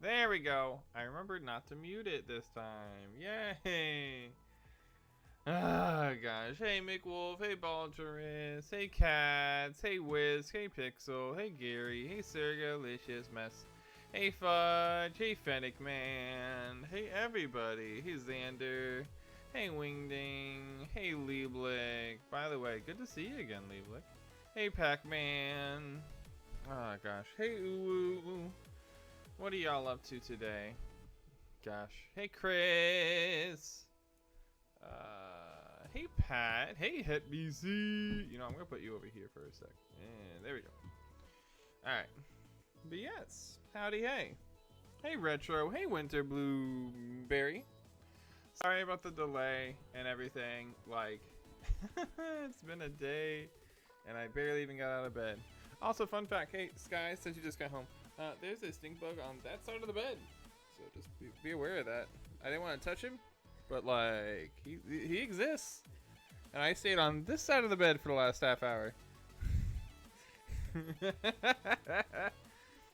There we go. I remembered not to mute it this time. Yay! Ah, gosh. Hey, McWolf. Hey, Balturus. Hey, Cats. Hey, Wiz. Hey, Pixel. Hey, Gary. Hey, Sergalicious Mess. Hey, Fudge. Hey, Fennec Man. Hey, everybody. Hey, Xander. Hey, Wingding. Hey, Lieblich. By the way, good to see you again, Lieblich. Hey, Pac-Man. Oh, gosh. Hey, Uwu. What are y'all up to today? Gosh. Hey, Chris. Hey, Pat. Hey, HitBC. You know, I'm going to put you over here for a sec. And there we go. Alright. But yes. Howdy, hey. Hey, Retro. Hey, Winter Blueberry. Sorry about the delay and everything. Like, it's been a day, and I barely even got out of bed. Also, fun fact. Hey, Sky, since you just got home, there's a stink bug on that side of the bed. So just be aware of that. I didn't want to touch him, but like, he exists. And I stayed on this side of the bed for the last half hour.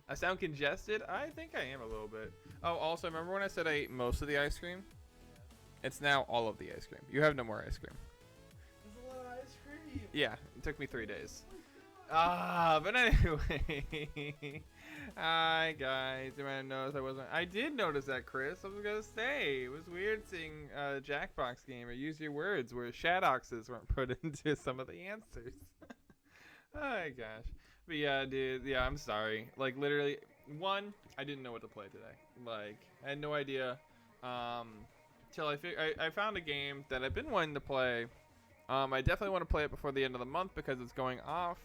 I sound congested? I think I am a little bit. Oh, also, remember when I said I ate most of the ice cream? It's now all of the ice cream. You have no more ice cream. There's a lot of ice cream. Yeah, it took me 3 days. But anyway. Hi, guys. Everyone knows I did notice that, Chris. I was going to say, it was weird seeing a Jackbox game or Use Your Words where Shadoxes weren't put into some of the answers. Oh, gosh. But yeah, dude. Yeah, I'm sorry. Like, literally, I didn't know what to play today. Like, I had no idea. Till I found a game that I've been wanting to play. I definitely want to play it before the end of the month because it's going off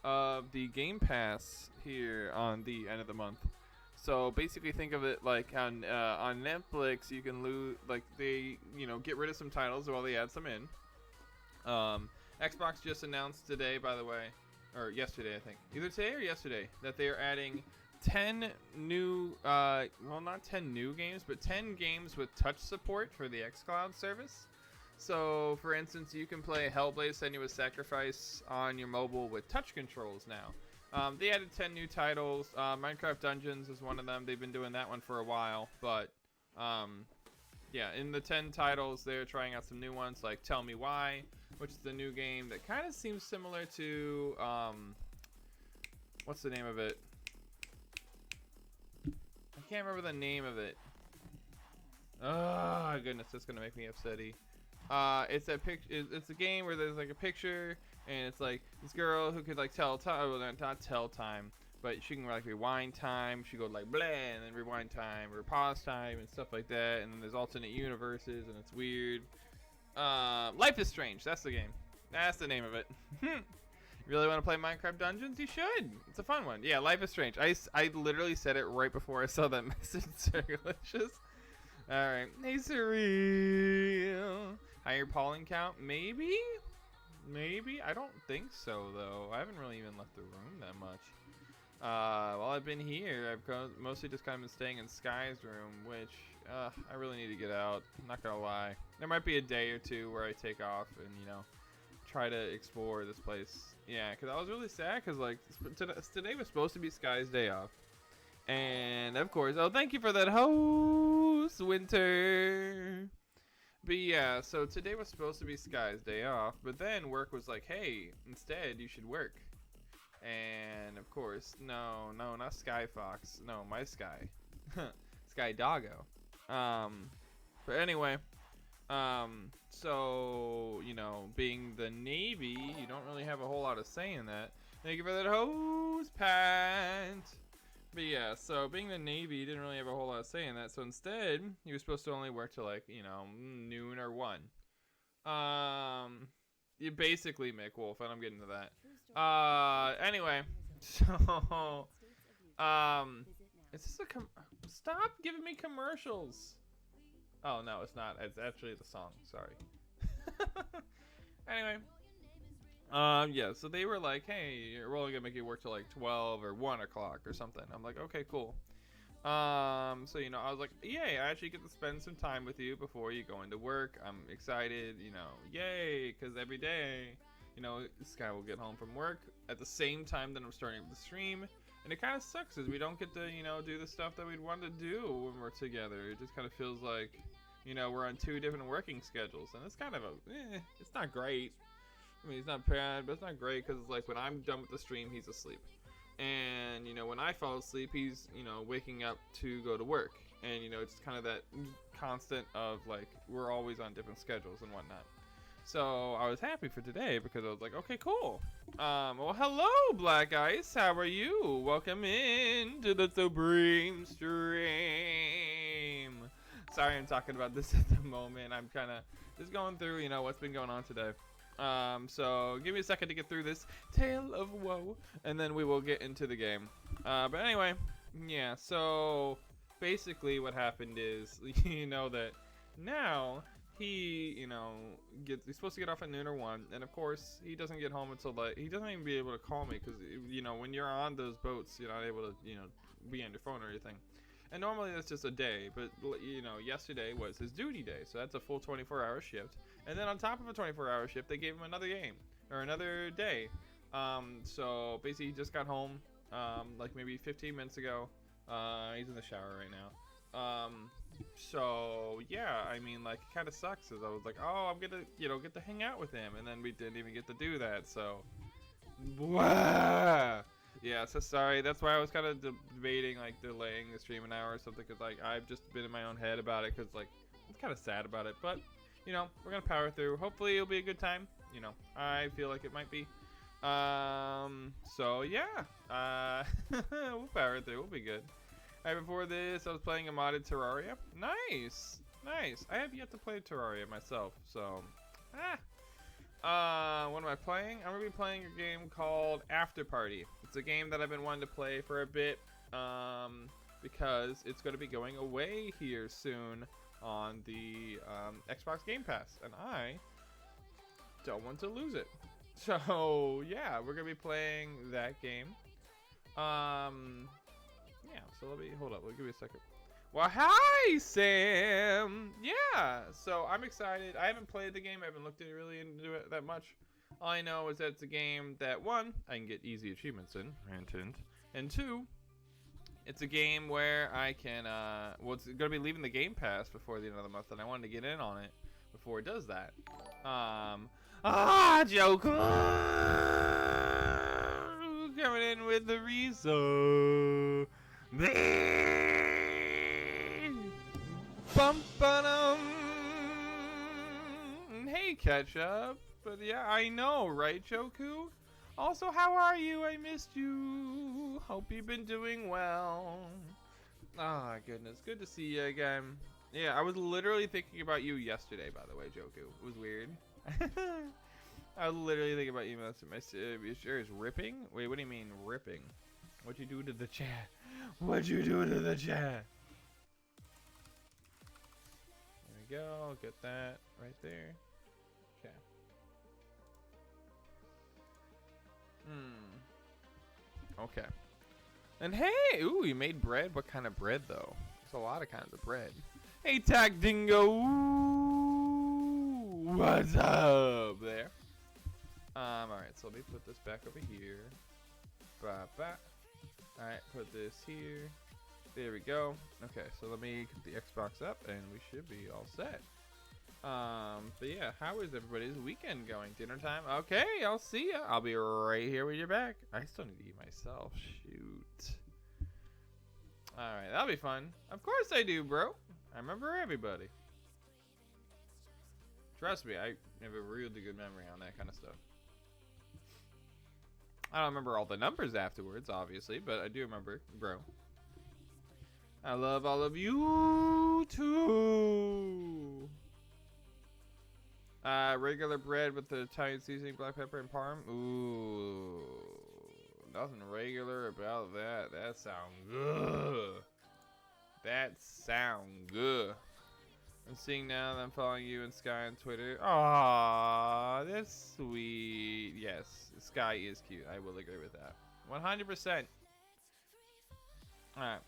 of the Game Pass here on the end of the month. So basically, think of it like on Netflix, you can lose, like they get rid of some titles while they add some in. Xbox just announced today, by the way, or yesterday, I think, either today or yesterday, that they are adding 10 new, well, not 10 new games, but 10 games with touch support for the xCloud service. So, for instance, you can play Hellblade: Senua's Sacrifice on your mobile with touch controls now. They added 10 new titles. Minecraft Dungeons is one of them. They've been doing that one for a while, but yeah, in the 10 titles, they're trying out some new ones like Tell Me Why, which is the new game that kind of seems similar to, what's the name of it? I can't remember the name of it. Oh goodness, that's gonna make me upsetty. It's a game where there's like a picture, and it's like this girl who could like tell time. Well, not tell time, but she can like rewind time. She goes like blah, and then rewind time or pause time and stuff like that. And then there's alternate universes, and it's weird. Life is Strange. That's the game. That's the name of it. You really want to play Minecraft Dungeons? You should. It's a fun one. Yeah, Life is Strange. I literally said it right before I saw that message. Sergalicious. Alright. Hey, Surreal. Higher pollen count? Maybe? Maybe? I don't think so, though. I haven't really even left the room that much. While I've been here, I've mostly just kind of been staying in Sky's room, which I really need to get out. I'm not gonna lie. There might be a day or two where I take off and, try to explore this place. Yeah, because I was really sad because, like, today was supposed to be Sky's day off. And, of course, oh, thank you for that host, Winter. But, yeah, so today was supposed to be Sky's day off. But then work was like, hey, instead, you should work. And, of course, no, not Sky Fox. No, my Sky. Sky Doggo. But anyway... so, being the Navy, you don't really have a whole lot of say in that. Thank you for that hose, Pat. But yeah, so being the Navy, you didn't really have a whole lot of say in that. So instead, you were supposed to only work till like, noon or 1. You basically make Wolf, and I'm getting to that. Anyway, so, is this a stop giving me commercials. Oh, no, it's not. It's actually the song. Sorry. Anyway. Yeah, so they were like, hey, we're only going to make you work till like 12 or 1 o'clock or something. I'm like, okay, cool. So, I was like, yay, I actually get to spend some time with you before you go into work. I'm excited, yay, because every day, this guy will get home from work at the same time that I'm starting the stream. And it kind of sucks as we don't get to, you know, do the stuff that we'd want to do when we're together. It just kind of feels like, you know, we're on 2 different working schedules, and it's kind of it's not great. I mean, it's not bad, but it's not great because it's like when I'm done with the stream, he's asleep. And, you know, when I fall asleep, he's, you know, waking up to go to work. And, you know, it's kind of that constant of like, we're always on different schedules and whatnot. So I was happy for today because I was like, okay, cool. Well, hello, Black Ice. How are you? Welcome in to the Supreme Stream. Sorry, I'm talking about this at the moment. I'm kind of just going through, you know, what's been going on today. So give me a second to get through this tale of woe, and then we will get into the game. But anyway, yeah. So basically, what happened is, you know, that now he, you know, he's supposed to get off at noon or 1, and of course he doesn't get home until like he doesn't even be able to call me because, you know, when you're on those boats, you're not able to, you know, be on your phone or anything. And normally that's just a day, but you know, yesterday was his duty day, so that's a full 24-hour shift. And then on top of a 24-hour shift, they gave him another game or another day. So basically, he just got home, like maybe 15 minutes ago. He's in the shower right now. So yeah, I mean, like, it kind of sucks, as I was like, oh, I'm gonna, you know, get to hang out with him, and then we didn't even get to do that. So, yeah, so sorry. That's why I was kind of debating like delaying the stream an hour or something, because like I've just been in my own head about it, because like I'm kind of sad about it. But you know, we're gonna power through. Hopefully it'll be a good time. You know, I feel like it might be. So yeah, we'll power through. We'll be good. Alright, before this, I was playing a modded Terraria. Nice, nice. I have yet to play Terraria myself, so what am I playing? I'm gonna be playing a game called After Party. It's a game that I've been wanting to play for a bit, because it's gonna be going away here soon on the Xbox Game Pass, and I don't want to lose it. So yeah, we're gonna be playing that game. Yeah, so let me hold up. Give me a second. Well, hi, Sam. Yeah, so I'm excited. I haven't played the game. I haven't looked at it really into it that much. All I know is that it's a game that, 1, I can get easy achievements in, and 2, it's a game where I can, well, it's going to be leaving the Game Pass before the end of the month, and I wanted to get in on it before it does that. Joker! Coming in with the reason. Hey, Ketchup. But yeah, I know, right, Joku? Also, how are you? I missed you. Hope you've been doing well. Ah, goodness. Good to see you again. Yeah, I was literally thinking about you yesterday, by the way, Joku. It was weird. I was literally thinking about you. My sure is ripping? Wait, what do you mean, ripping? What'd you do to the chat? What'd you do to the chat? There we go. Get that right there. Okay. Okay. And hey, ooh, you made bread. What kind of bread though? There's a lot of kinds of bread. Hey, Tag Dingo. Ooh, what's up there? All right. So let me put this back over here. Alright, put this here. There we go. Okay, so let me get the Xbox up and we should be all set. But yeah, how is everybody's weekend going? Dinner time? Okay, I'll see ya. I'll be right here when you're back. I still need to eat myself. Shoot. Alright, that'll be fun. Of course I do, bro. I remember everybody. Trust me, I have a really good memory on that kind of stuff. I don't remember all the numbers afterwards, obviously, but I do remember, bro. I love all of you too. Regular bread with the Italian seasoning, black pepper, and parm. Ooh, nothing regular about that. That sounds good. That sounds good. I'm seeing now that I'm following you and Sky on Twitter. Aww, that's sweet. Yes, Sky is cute. I will agree with that. 100%. Alright.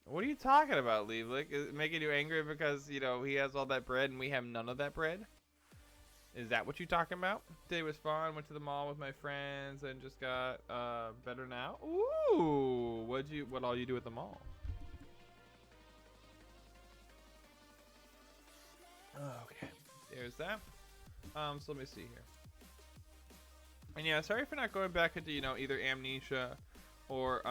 What are you talking about, Leavelick? Is it making you angry because, you know, he has all that bread and we have none of that bread? Is that what you talking about? Today was fun. Went to the mall with my friends and just got better now. Ooh, what all you do at the mall? Okay, there's that. So let me see here. And yeah, sorry for not going back into, you know, either Amnesia or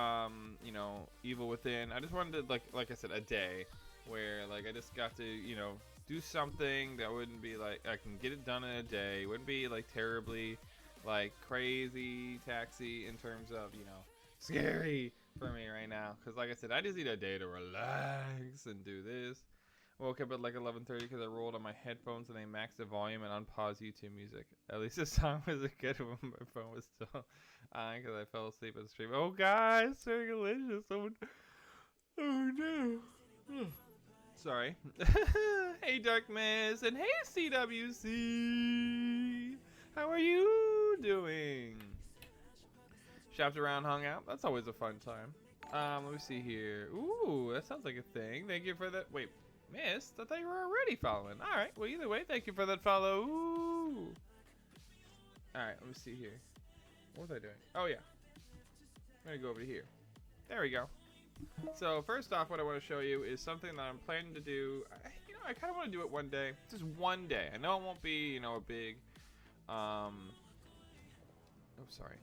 you know, Evil Within. I just wanted to, like I said, a day where like I just got to, you know, do something that wouldn't be like I can get it done in a day. Wouldn't be like terribly like crazy taxi in terms of, you know, scary for me right now. Cause like I said, I just need a day to relax and do this. Woke up at like 11:30 because I rolled on my headphones and they maxed the volume and unpaused YouTube music. At least the song was good when my phone was still on because I fell asleep at the stream. Oh guys, so delicious. Oh no. Sorry. Hey Dark Miss and hey CWC. How are you doing? Shopped around, hung out. That's always a fun time. Let me see here. Ooh, that sounds like a thing. Thank you for that. Wait. Missed? I thought you were already following. Alright, well either way, thank you for that follow. Ooh. Alright, let me see here. What was I doing? Oh yeah. I'm gonna go over here. There we go. So first off, what I want to show you is something that I'm planning to do. You know, I kind of want to do it one day. Just one day. I know it won't be, you know, a big oh, sorry.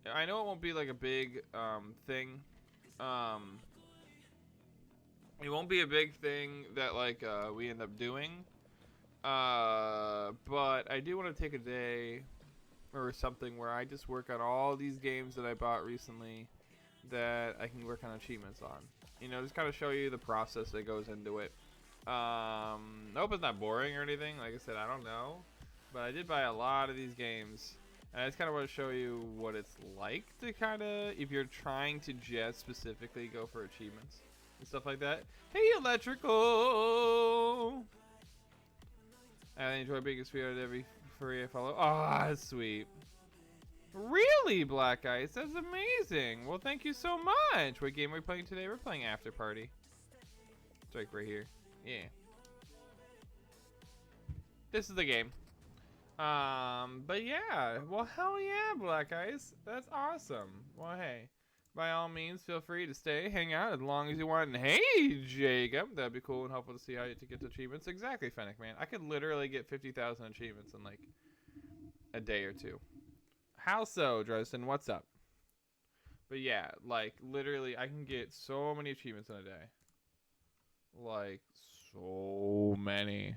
I know it won't be like a big thing. It won't be a big thing that like we end up doing, but I do want to take a day or something where I just work on all these games that I bought recently that I can work on achievements on. You know, just kind of show you the process that goes into it. I hope it's not boring or anything. Like I said, I don't know, but I did buy a lot of these games, and I just kind of want to show you what it's like to kind of, if you're trying to just specifically go for achievements and stuff like that. Hey, Electrical! I enjoy being inspired every furry I follow. Oh, that's sweet. Really, Black Ice? That's amazing. Well, thank you so much. What game are we playing today? We're playing After Party. It's like right here. Yeah. This is the game. But yeah. Well, hell yeah, Black Ice. That's awesome. Well, hey. By all means, feel free to stay, hang out as long as you want. And hey, Jacob, that'd be cool and helpful to see how you to get to achievements. Exactly, Fennec, man. I could literally get 50,000 achievements in like a day or two. How so, Dresden? What's up? But yeah, like literally, I can get so many achievements in a day. Like so many.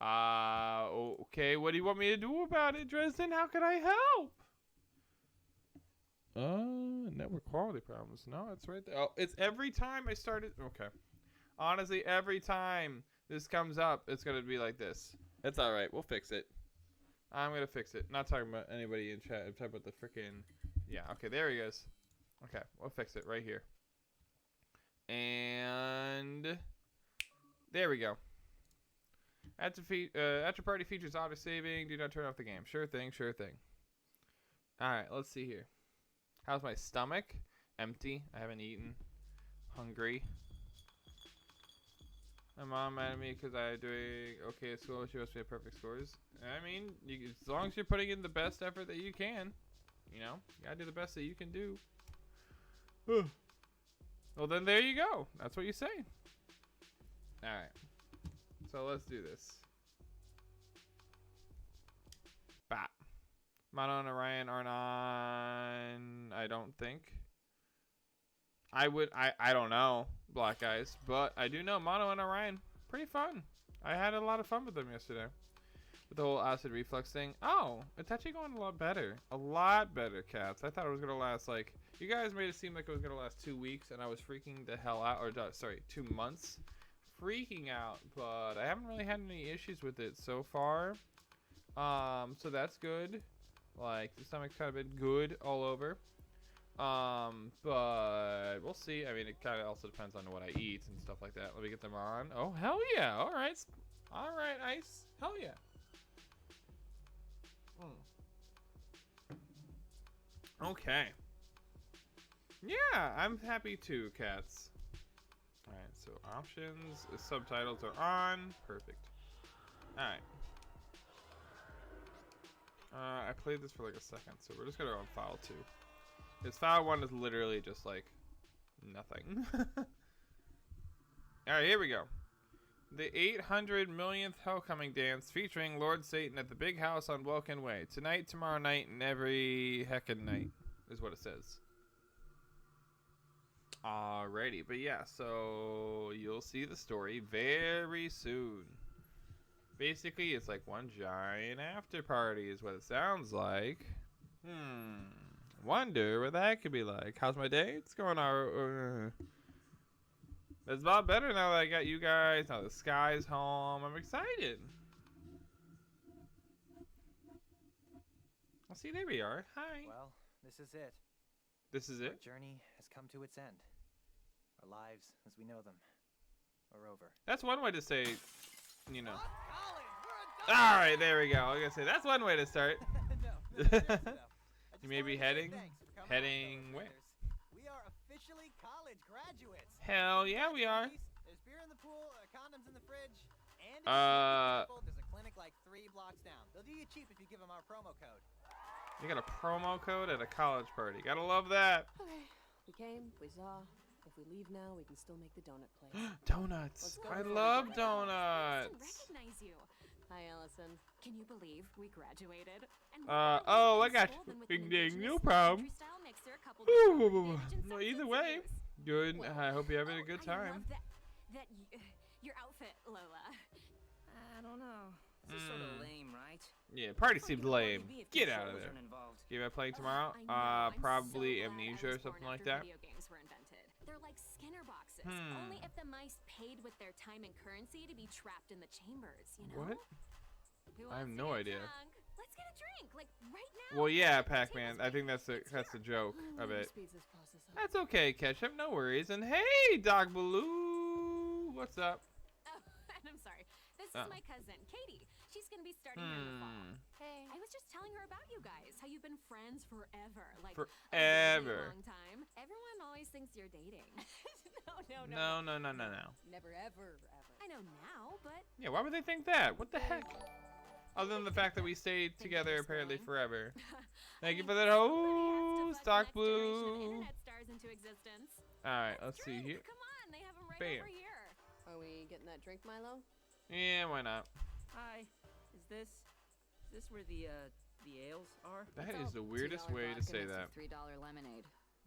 Okay. What do you want me to do about it, Dresden? How can I help? Network quality problems. No, it's right there. Oh, it's every time I started. Okay. Honestly, every time this comes up, it's going to be like this. It's all right. We'll fix it. I'm going to fix it. Not talking about anybody in chat. I'm talking about the freaking. Yeah, okay. There he goes. Okay. We'll fix it right here. And there we go. After party features auto saving. Do not turn off the game. Sure thing. Sure thing. All right. Let's see here. How's my stomach? Empty. I haven't eaten. Hungry. My mom mad at me because I'm doing okay at school. She wants me to perfect scores. I mean, as long as you're putting in the best effort that you can, you know, you gotta do the best that you can do. Well, then there you go. That's what you say. All right. So let's do this. Bop. Mono and Orion aren't on, I don't think. I don't know, Black Eyes, but I do know Mono and Orion, pretty fun. I had a lot of fun with them yesterday. With the whole acid reflux thing. Oh, it's actually going a lot better. A lot better, cats. I thought it was going to last, like, you guys made it seem like it was going to last 2 weeks, and I was freaking the hell out, or sorry, 2 months. Freaking out, but I haven't really had any issues with it so far. So that's good. Like, the stomach's kind of been good all over. But we'll see. I mean, it kind of also depends on what I eat and stuff like that. Let me get them on. Oh, hell yeah. All right. All right, Ice. Hell yeah. Okay. Yeah, I'm happy too, cats. All right, so options, subtitles are on. Perfect. All right. I played this for like a second, so we're just gonna go on file 2. Because file 1 is literally just like nothing. Alright, here we go. The 800 millionth Homecoming Dance featuring Lord Satan at the big house on Welkin Way. Tonight, tomorrow night, and every heckin' night is what it says. Alrighty, but yeah, so you'll see the story very soon. Basically, it's like one giant after party is what it sounds like. Wonder what that could be like. How's my day? It's going on. It's a lot better now that I got you guys. Now the sky's home. I'm excited. Well, see, there we are. Hi. Well, this is it. This is it? Our journey has come to its end. Our lives, as we know them, are over. That's one way to say, you know. Colin, we're All right, there we go. I was gonna say that's one way to start. no, seriously, though. You may be heading where? We are officially college graduates. Hell yeah, we are. There's beer in the pool, condoms in the fridge, and there's a clinic like 3 blocks down. They'll do you cheap if you give them our promo code. You got a promo code at a college party. Gotta love that. Okay, we came, we saw. If we leave now, we can still make the donut place. Donuts. I love donuts. Recognize you. Hi, Allison. Can you believe we graduated? And oh, I got you. Ding ding, no problem. Ooh, well, either way, good. I hope you're having a good time. I love your outfit, Lola. I don't know. This is sort of lame, right? Yeah, party seems lame. Get out of Controls there. aren't involved. Give it playing tomorrow. I know, I'm Probably so glad I Amnesia or was born something like after that. Video games were invented. They're like Skinner boxes. Hmm. Only if the mice paid with their time and currency to be trapped in the chambers, you know? What? Who I have wants to no get idea. drunk? Let's get a drink, like right now. Well, yeah, Like, Pac-Man. I think that's the joke of it. Speeds this process up. That's okay, Ketchup. No worries. And hey, Dog Baloo, what's up? Oh, and I'm sorry. This is my cousin, Katie. She's gonna be starting here in the fall. Hey. I was just telling her about you guys, how you've been friends forever, like Forever. a really long time. Everyone always thinks you're dating. No. Never, ever, ever. I know now, but Yeah, why would they think that? What the heck? Other than the fact that we stayed together apparently forever. Thank you for that. Oh, Stock Blue. Internet stars into existence. All right, let's see here. Come on, they have them right Bam. over here. Are we getting that drink, Milo? Yeah, why not? Hi. Is this where the ales are? That is the weirdest way to say that. $3 lemonade.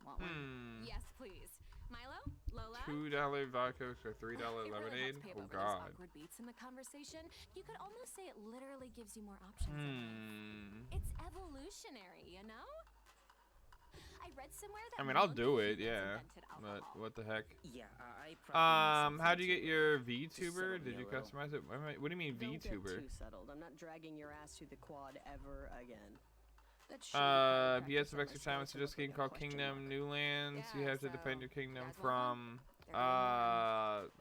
Want one? Yes, please. Milo, Lola. $2 vodka for $3 It really lemonade. helps pave Oh over those God. awkward beats in the conversation. You could almost say it literally gives you more options. in life. Hmm. It's evolutionary, you know? I read somewhere that I mean, I'll monkey do it, humans yeah. invented But alcohol. what the heck? Yeah, I probably. How'd you get your Just VTuber? settle Did me you a little. customize it? What do you mean Don't get VTuber? too settled. I'm not dragging your ass to the quad ever again. That If you have some extra time, it's just a game called Kingdom New Lands. You Yeah, have to defend so, your kingdom guys want from They're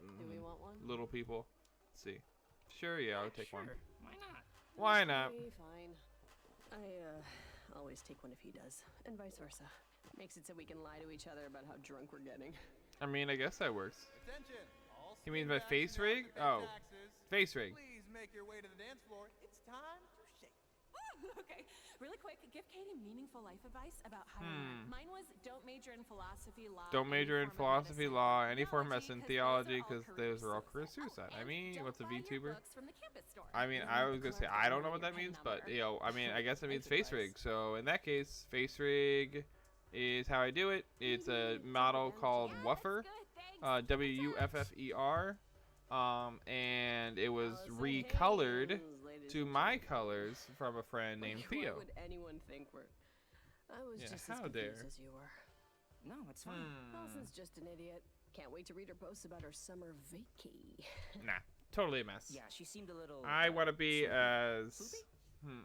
really Do we want one? little people. Let's see. Sure, yeah, I'll take sure. one. Why not? Why not? Okay, fine. I always take one if he does, and vice versa. Makes it so we can lie to each other about how drunk we're getting. I mean, I guess that works. Attention, all You mean skin by backs face who have rig? to pay Oh, taxes, face rig. Please make your way to the dance floor. It's time to shake. Okay, really quick, give Katie meaningful life advice about how to learn. Mine was don't major in philosophy, law. Don't any major in form of philosophy, medicine, law, any form of medicine, theology, theology, because those are all career suicide. I And mean, don't what's a buy your VTuber? books from the campus store. I mean, Even I with was the gonna say correct I don't know email what that your means, PIN but number. you know, I mean, I guess it means Thanks, face rig. advice. So in that case, face rig is how I do it. It's a model called Yeah, Wuffer, that's good, thanks. WUFFER, and it was Allison recolored Haynes, ladies to and my gentlemen. colors from a friend named Why Theo. would anyone think we're... I was Yeah, just how as confused dare. as you were. No, it's fine. Allison's just an idiot. Can't wait to read her posts about her summer vacay. Nah, totally a mess. Yeah, she seemed a little. I want to be sort of as. poopy?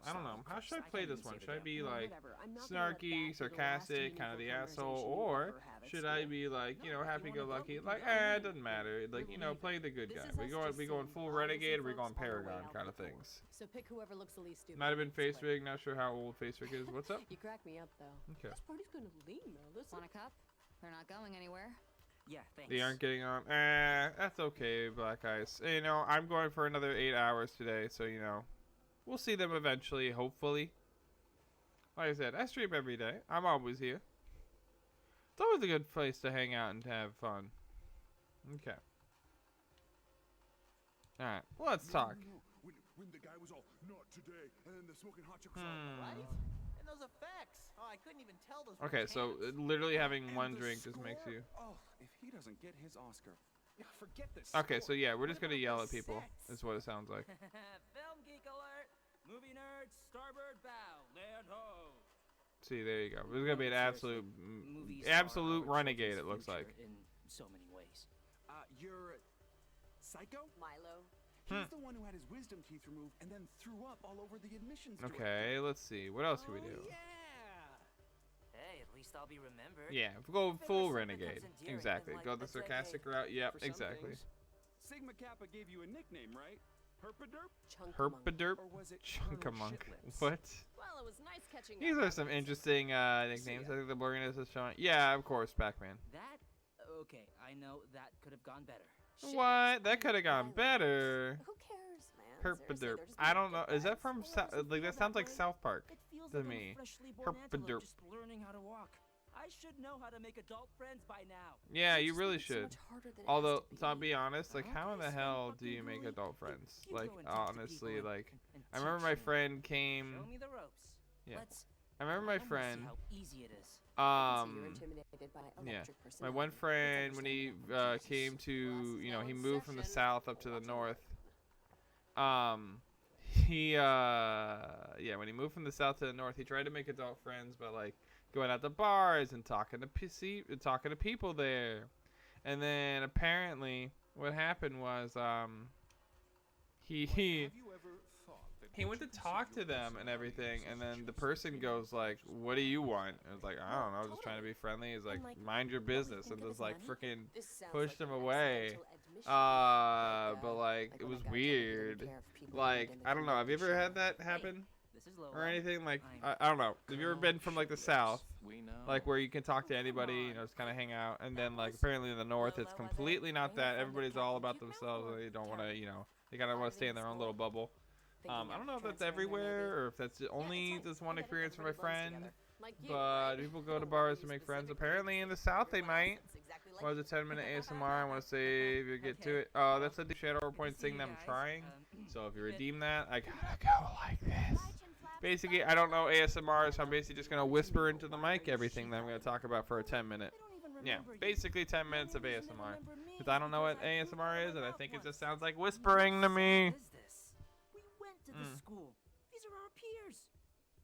I don't know. How should I play this one? Should I be Well, like whatever. I'm not gonna let that snarky, be the last sarcastic, kind of the meaningful asshole, conversation you or ever have at should I school. be like, you know, No, if you wanna go, happy-go-lucky? we can Like, go. it doesn't matter. Like, you know, play the good This guy. is We us going, just we going saying full lies and renegade, or we folks going on the way paragon out kind of the door. things. So pick whoever looks the least stupid. Might have been It's face clear. rig. Not sure how old face rig is. What's up? You crack me up though. Okay. This party's gonna lean though. Listen. Want a cup? They're not going anywhere. Yeah, thanks. They aren't getting on. That's okay, Black Ice. You know, I'm going for another 8 hours today, so you know, we'll see them eventually, hopefully. Like I said, I stream every day. I'm always here. It's always a good place to hang out and to have fun. Okay. Alright, well, let's talk. When the guy was all, not today, and then the smoking hot chicks Right? And those effects. Oh, I couldn't even tell those were Okay, so cans. literally having And one the drink just score? makes you... Oh, if he doesn't get his Oscar. Yeah, forget this. Okay, so yeah, we're just What gonna about yell the at people, sets? is what it sounds like. Film geek alert! Movie nerds, starboard bow, land ho! See, there you go. There's gonna be an absolute, Movies absolute are our renegade, it children's looks like. future in so many ways. You're Psycho? Milo. He's the one who had his wisdom teeth removed and then threw up all over the admissions door. Okay, let's see. What else can we do? Yeah. Hey, at least I'll be remembered. Yeah, go If full ever something renegade. becomes endearing, Exactly. then, like, Go the that's okay. sarcastic route. Yep, For some exactly. things. Sigma Kappa gave you a nickname, right? Herpaderp? Herpaderp. Or was it Colonel Chunkamunk. Shitlets? What? Well, it was nice catching These up. are some interesting nicknames. I think the blurriness is showing. Yeah, of course, Pac-Man. That? Okay, I know that could have gone better. What? That could have gone better. Who cares, man? Herpaderp. Seriously, they're just I gonna don't know. get Is that guys. from Well, does it like feel that sounds like way? South Park It feels to like me? I'm a freshly born antelope Herpaderp. just learning how to walk. I should know how to make adult friends by now. Yeah, you Just really make it so should. much harder than it has Although, to to be. be honest, like, how in the Okay, so hell do fucking you make Louie, adult friends? you Like, go and talk to honestly, people like, and I remember teach my them. friend came. Show me the ropes. Yeah. Let's. I remember my I wanna see friend. how easy it is. So you're intimidated by Yeah. electric My one personality. friend, It's when he understandable. came to, you know, he Now in moved from the session. south up to the What's on north. phone? Yeah, when he moved from the south to the north, he tried to make adult friends by like going out to bars and talking to people there. And then apparently, what happened was, he Have you ever thought that he went to you talk to consider them and yourself everything, as and then the choosing person goes like, "What do you want?" And it's like, "I don't know, Well, just trying to be friendly." He's like, like, "Mind your what do you business," think and of just his like money? freaking This sounds pushed like him an away. accidental admission. But like it when was that guy told me he didn't weird. care if people Like moved into I don't know. Have you ever community had that happen This is Lola. or anything? Like I'm I don't know. Have you ever been from like the south, We know. like where you can talk to anybody, you know, just kind of hang out, and then like apparently in the north it's Lola, completely not that. Everybody's all about Captain themselves. Cucumber. And they don't want to, you know, they kind of want to stay in their own little bubble. I don't know if that's everywhere or if that's only this one experience for my friend. But people go to bars to make friends. Apparently in the south they might. Was a 10-minute ASMR? I want to save you get to it. Oh, that's a shadow point thing that I'm trying. So if you redeem that, I gotta go like this. Basically, I don't know ASMR, so I'm basically just gonna whisper into the mic everything that I'm gonna talk about for a 10-minute. Yeah, basically 10 minutes of ASMR. Because I don't know what ASMR is, and I think it just sounds like whispering to me. What is this? We went to this school. These are our peers.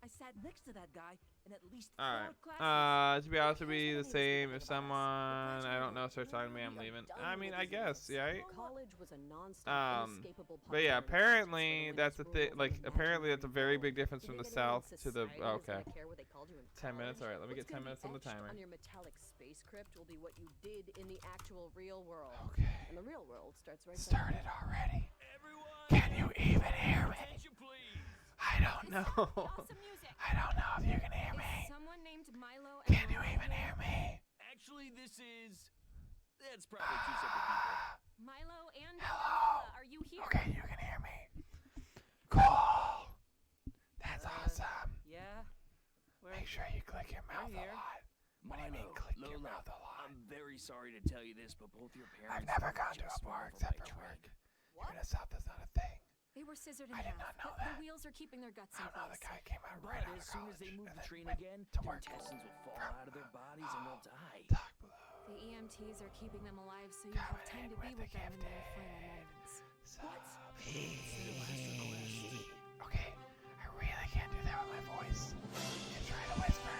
I sat next to that guy in at least 4 classes. To be honest, it would be the same if someone I don't know starts talking to me, I'm leaving. I mean, I guess, yeah. College was a non-stop, inescapable But yeah, popularity contest apparently where that's the winners thing. ruled Like, over apparently that's a very big imaginary difference world. from the Do you think anyone south in to the. society was Okay. gonna care what they called you in 10 minutes. All right, let me college? get 10 minutes What's on the gonna be timer. etched on your metallic space crypt will be what you did in the actual real world. Okay. And the real world starts right Started already. Everyone, Can you even hear me? attention, please. I don't know. Awesome music. I don't know if you can hear Is me. someone named Milo? Can you even hear me? Actually, that's probably 2 separate people. Milo and Hello. Lola, are you here? Okay, you can hear me. Cool. That's awesome. Yeah? Where? Make sure you click your mouth a here. lot. What do you mean click your Lola, mouth a lot? I'm very sorry to tell you this, but both your parents I've never are gone to a just bar over except my for train. work. Even in the south, that's not a thing. They were scissored in I did half, not know but that. the wheels are keeping their guts I in don't know, the place. guy came out But right out of as soon as they college move and the then train went again, to their work. intestines will fall out of their bodies and they'll die. Talk blue. The EMTs are keeping them alive so you Coming have time in to be with with the them in their gifted. final moments. Okay, I really can't do that with my voice. And try to whisper.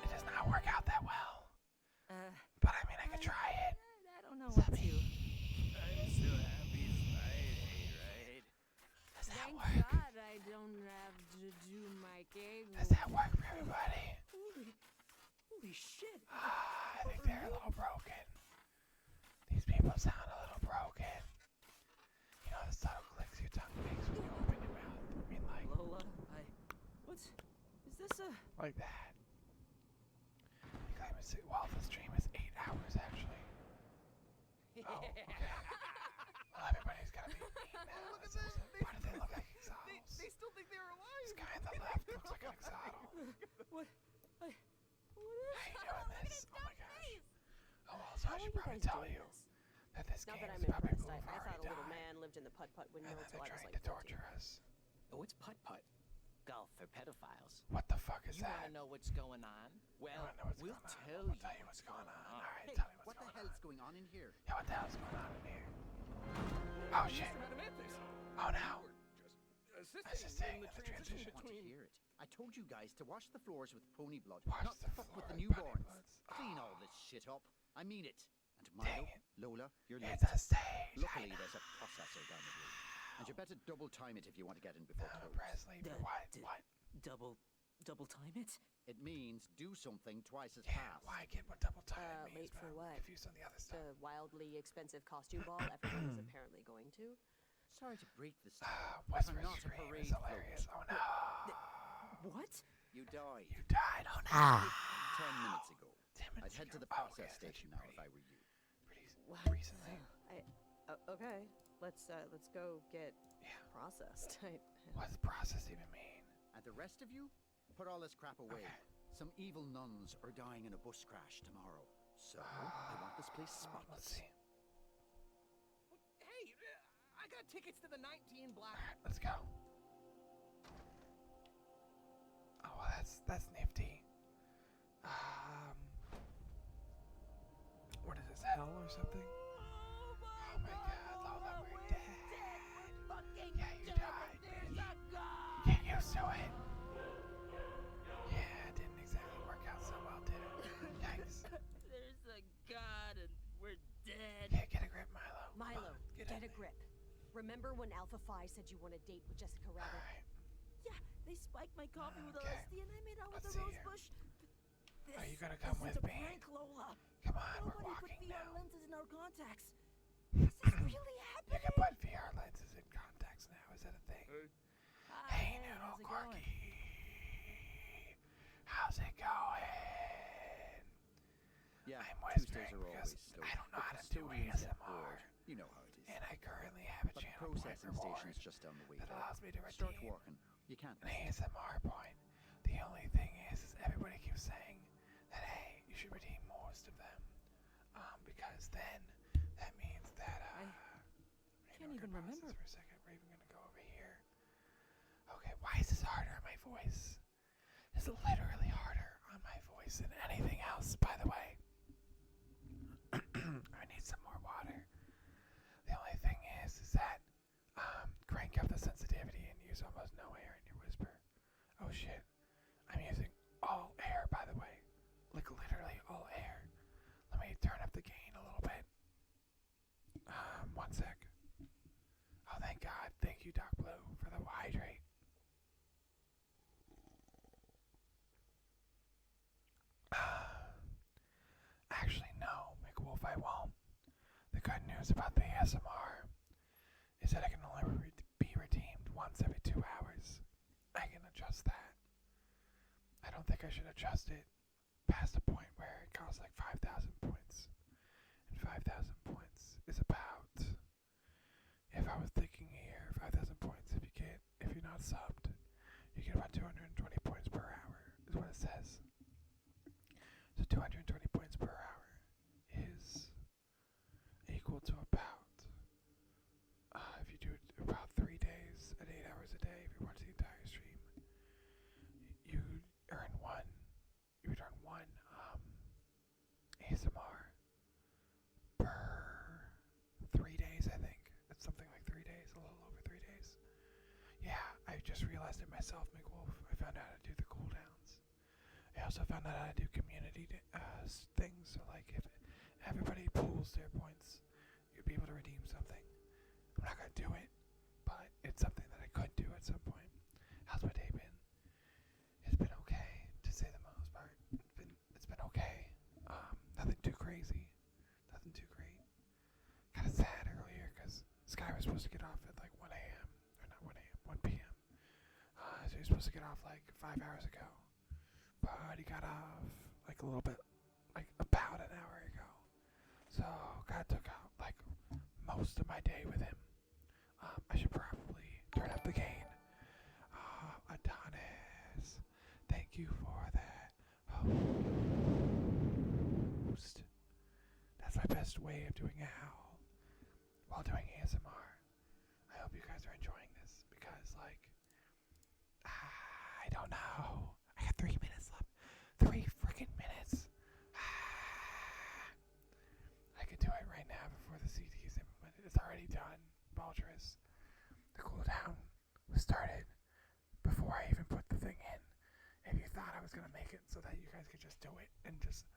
It does not work out that well. But I mean, I could try it. I don't know what to. I'm so happy it's Friday, right? Does that Thank work? God I don't have to do my cake. Does that work for everybody? Holy shit! I think they're a little broken. These people sound a little broken. You know the subtle clicks your tongue makes when you open your mouth? I mean, like, Lola, what's... Is this a... like that. You claim it's, well, the stream is 8 hours, actually. Oh, okay. Well, everybody's gotta be mean now. Why do they look like exotiles? They still think they were alive. This guy on the left looks like an exotic. What? What is How you doing this? Oh my gosh. Oh, well, so How I are should you probably guys tell doing you this? that this Not game that is I'm about impressed. people who've I thought already a little died. man lived in the putt-putt And window then until they're I was trying like to 14. torture us. Oh, it's putt-putt. Golf for pedophiles. What the fuck is You that? wanna know what's going on? Well, wanna know what's we'll going on? tell We'll tell you what's going on. Alright, Hey, tell me what what's the going hell's on. going on in here? Yeah, what the hell's going on in here? Oh shit. Oh no. Assisting in the transition I want to hear it. I told you guys to wash the floors with pony blood, Wash not the fuck with floor the with pony newborns. bloods. Clean Oh. all this shit up. I mean it. And Dang Milo, it. Lola, you're late. It's a stage. Luckily, there's a processor down the road. And you better double time it if you want to get in before close. Presley, for what? What? Double time it? It means do something twice as Yeah, fast. why get what double time means? Late for but I'm what? confused on the other stuff. The wildly expensive costume ball everyone is apparently going to. Sorry to break this to you, What's but I'm not a stream parade is hilarious. float. Oh no. What? You died. You died. Oh no. 10 minutes ago. 10 minutes I'd head to ago. the Oh, process okay, station that's now if I were you. What? Recently. Okay. Let's go get Yeah. processed. What's process even mean? And the rest of you, put all this crap away. Okay. Some evil nuns are dying in a bus crash tomorrow. So, I want this place Let's spotless. see. Hey, I got tickets to the 19 block. Alright, let's go. Oh, well, that's nifty. What is this, hell or something? Oh my god, Lola, we're dead. Yeah, you died, bitch. Get used to it. Yeah, it didn't exactly work out so well, did it? Yikes. There's a god and we're dead. Yeah, get a grip, Milo. Milo, Get get in a there. grip. Remember when Alpha Phi said you want to date with Jessica Rabbit? Alright, Yeah, they spiked my coffee with Okay. LSD and I made out with Let's a see rose here. bush. Are you gonna come with This is a me? prank, Lola. Come on, we're Nobody put walking VR now. lenses in our contacts. This is really You happening. can put VR lenses in contacts now. Is that a thing? Hey, Noodle how's it Corky. going? How's it going? Yeah, I'm Tuesdays whispering are because always slow. I don't know The how to do custodians get ASMR. bored. You know how it is. And I currently have a But the channel point processing reward station's just down the way. that allows me to Start redeem working. You can't an miss it. ASMR point. The only thing is everybody keeps saying that, hey, you should redeem most of them. Because then that means that, can't even remember. For a second, we're even gonna go over here. Okay, why is this harder on my voice? It's literally harder on my voice than anything else, by the way. I need some more water. The only thing is that crank up the sensitivity and use almost no air in your whisper. Oh shit. I'm using all air, by the way. Like literally all air. Let me turn up the gain a little bit. 1 sec. Oh, thank God. Thank you, Doc Blue, for the hydrate. Actually, no, McWolf, I won't. The good news about the ASMR is that it can only be redeemed once every 2 hours. I can adjust that. I don't think I should adjust it past a point where it costs like 5,000 points. And 5,000 points is about, if I was thinking here, 5,000 points if you're not subbed, you get about 220 points per hour, is what it says. So 220 points per hour is equal to about, if you do it about 3 days at 8 hours a day, if you watch the entire stream, you would earn one ASMR per 3 days, I think. It's something like 3 days, a little over 3 days. Yeah, I just realized it myself, McWolf. I found out how to do the cooldowns. I also found out how to do community things, so like if everybody pools their points, you'd be able to redeem something. I'm not gonna do it, but it's something that I could do at some point. How's my day been? It's been okay, to say the most part. It's been okay. Nothing too crazy, nothing too great. Kind of sad earlier because Sky was supposed to get off at like 1 a.m. or not 1 a.m. 1 p.m. So he was supposed to get off like 5 hours ago, but he got off like a little bit, like about an hour ago. So God took out like most of my day with him. I should probably turn up the gain. Adonis, thank you for that. my best way of doing a howl while doing ASMR. I hope you guys are enjoying this because, like, I don't know. I got 3 minutes left. 3 freaking minutes. I could do it right now before the CD is implemented. It's already done, Baldress. The cooldown was started before I even put the thing in. If you thought I was going to make it so that you guys could just do it and just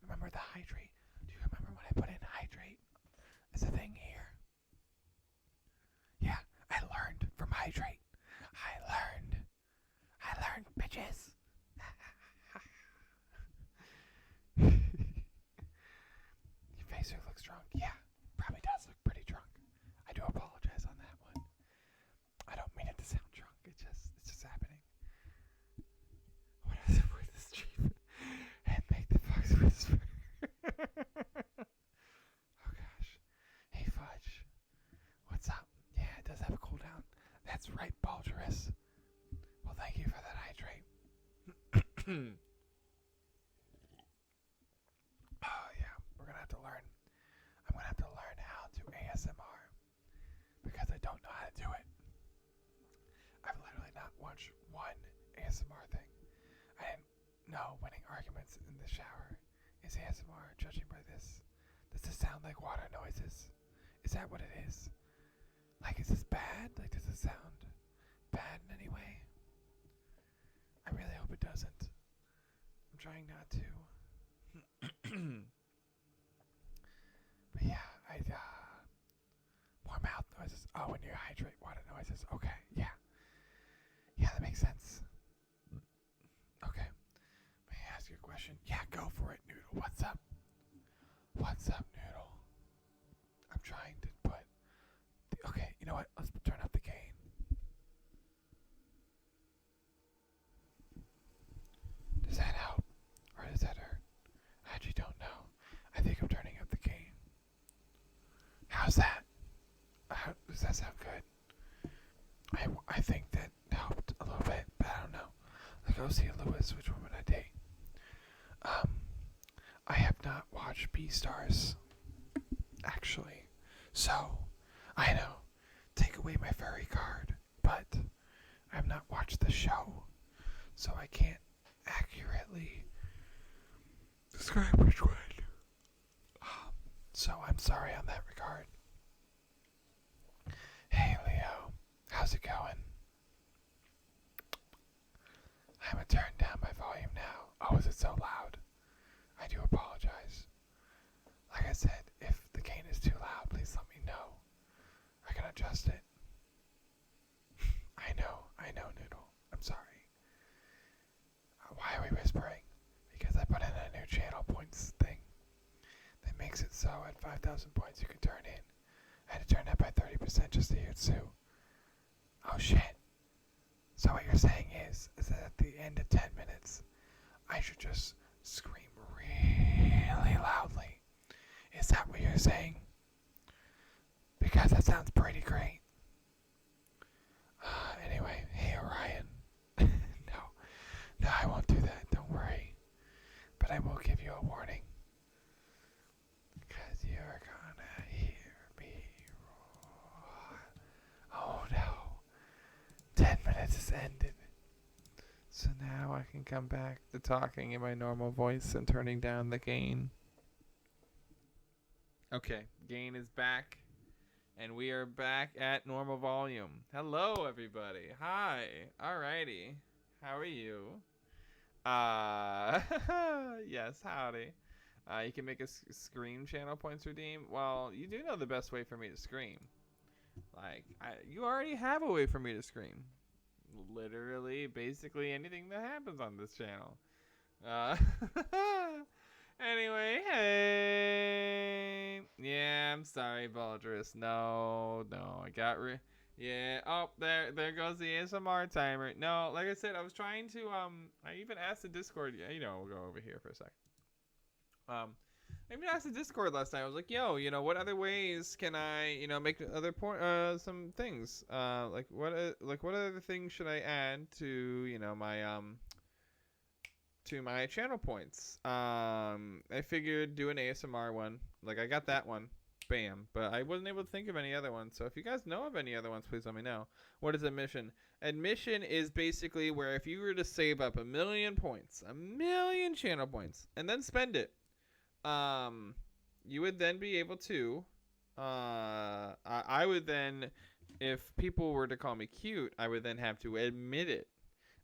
remember the hydrate. Do you remember when I put in hydrate as a thing here? Yeah, I learned from hydrate. I learned, bitches. Your face here looks drunk. Yeah, probably does look pretty drunk. I do apologize on that one. I don't mean it to sound drunk. It's just happening. What is the word this cheap? And make the fox whisper. Oh gosh. Hey Fudge. What's up? Yeah, it does have a cooldown. That's right, Baldress. Well, thank you for that hydrate. Oh yeah, we're gonna have to learn. I'm gonna have to learn how to ASMR because I don't know how to do it. I've literally not watched one ASMR thing. I didn't know winning arguments in the shower is ASMR, judging by this. Does this sound like water noises? Is that what it is? Like, is this bad? Like, does it sound bad in any way? I really hope it doesn't. I'm trying not to. But yeah, more mouth noises. Oh, when you hydrate, water noises. Okay, yeah. Yeah, that makes sense. Okay. May I ask you a question? Yeah, go for it, Noodle. What's up? What's up, Noodle? I'm trying to put... Okay, you know what? Let's turn up the gain. Does that help? Or does that hurt? I actually don't know. I think I'm turning up the gain. How's that? Does that sound good? I think that helped a little bit, but I don't know. Like, go see Lewis, which one would I date? I have not watched Beastars, actually. So, I know, take away my furry card, but I have not watched the show, so I can't accurately describe which one. So I'm sorry on that regard. Hey Leo, how's it going? I'm gonna turn down my volume now. Oh, is it so loud? I do apologize. Like I said, if the gain is too loud, please let me know. I can adjust it. I know, Noodle. I'm sorry. Why are we whispering? Because I put in a new channel points thing that makes it so at 5,000 points you can turn in. I had to turn that by 30% just to hear Sue. Oh shit. So what you're saying is that at the end of 10 minutes, I should just scream really loudly. Is that what you're saying? Because that sounds pretty great. Anyway, hey Orion. No, I won't do that, don't worry. But I will give you a warning. Because you're gonna hear me roar. Oh no. 10 minutes has ended. So now I can come back to talking in my normal voice and turning down the gain. Okay, gain is back. And we are back at normal volume. Hello, everybody. Hi. Alrighty. How are you? Yes, howdy. You can make a scream channel points redeem. Well, you do know the best way for me to scream. Like, you already have a way for me to scream. Literally, basically anything that happens on this channel. Anyway, hey. Yeah, I'm sorry, Baldress. No, I got yeah. Oh, there goes the ASMR timer. No, like I said, I was trying to I even asked the Discord. You know, we'll go over here for a sec. I even asked the Discord last night. I was like, yo, you know, what other ways can I, you know, make other some things? Like what other things should I add to, you know, my to my channel points. I figured do an ASMR one. Like, I got that one. Bam. But I wasn't able to think of any other ones. So if you guys know of any other ones, please let me know. What is admission? Admission is basically where if you were to save up 1,000,000 points, 1,000,000 channel points, and then spend it, you would then be able to, I would then, if people were to call me cute, I would then have to admit it.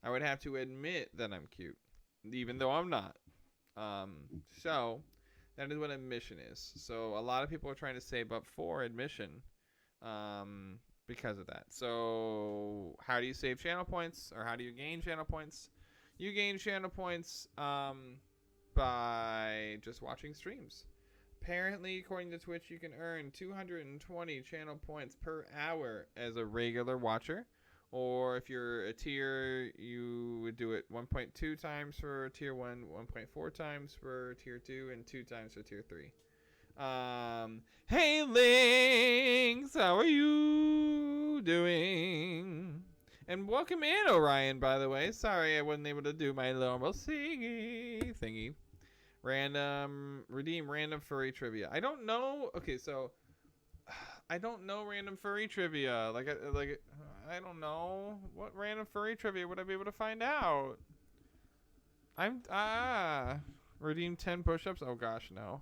I would have to admit that I'm cute, even though I'm not. So that is what admission is. So a lot of people are trying to save up for admission because of that. So how do you save channel points, or how do you gain channel points? You gain channel points by just watching streams. Apparently, according to Twitch, you can earn 220 channel points per hour as a regular watcher. Or if you're a tier, you would do it 1.2 times for tier 1, 1.4 times for tier 2, and 2 times for tier 3. Hey, Lynx, how are you doing? And welcome in, Orion, by the way. Sorry I wasn't able to do my normal singing thingy. Redeem random furry trivia. I don't know. Okay, so I don't know random furry trivia. I don't know what random furry trivia would I be able to find out. Redeem 10 push-ups. Oh gosh, no.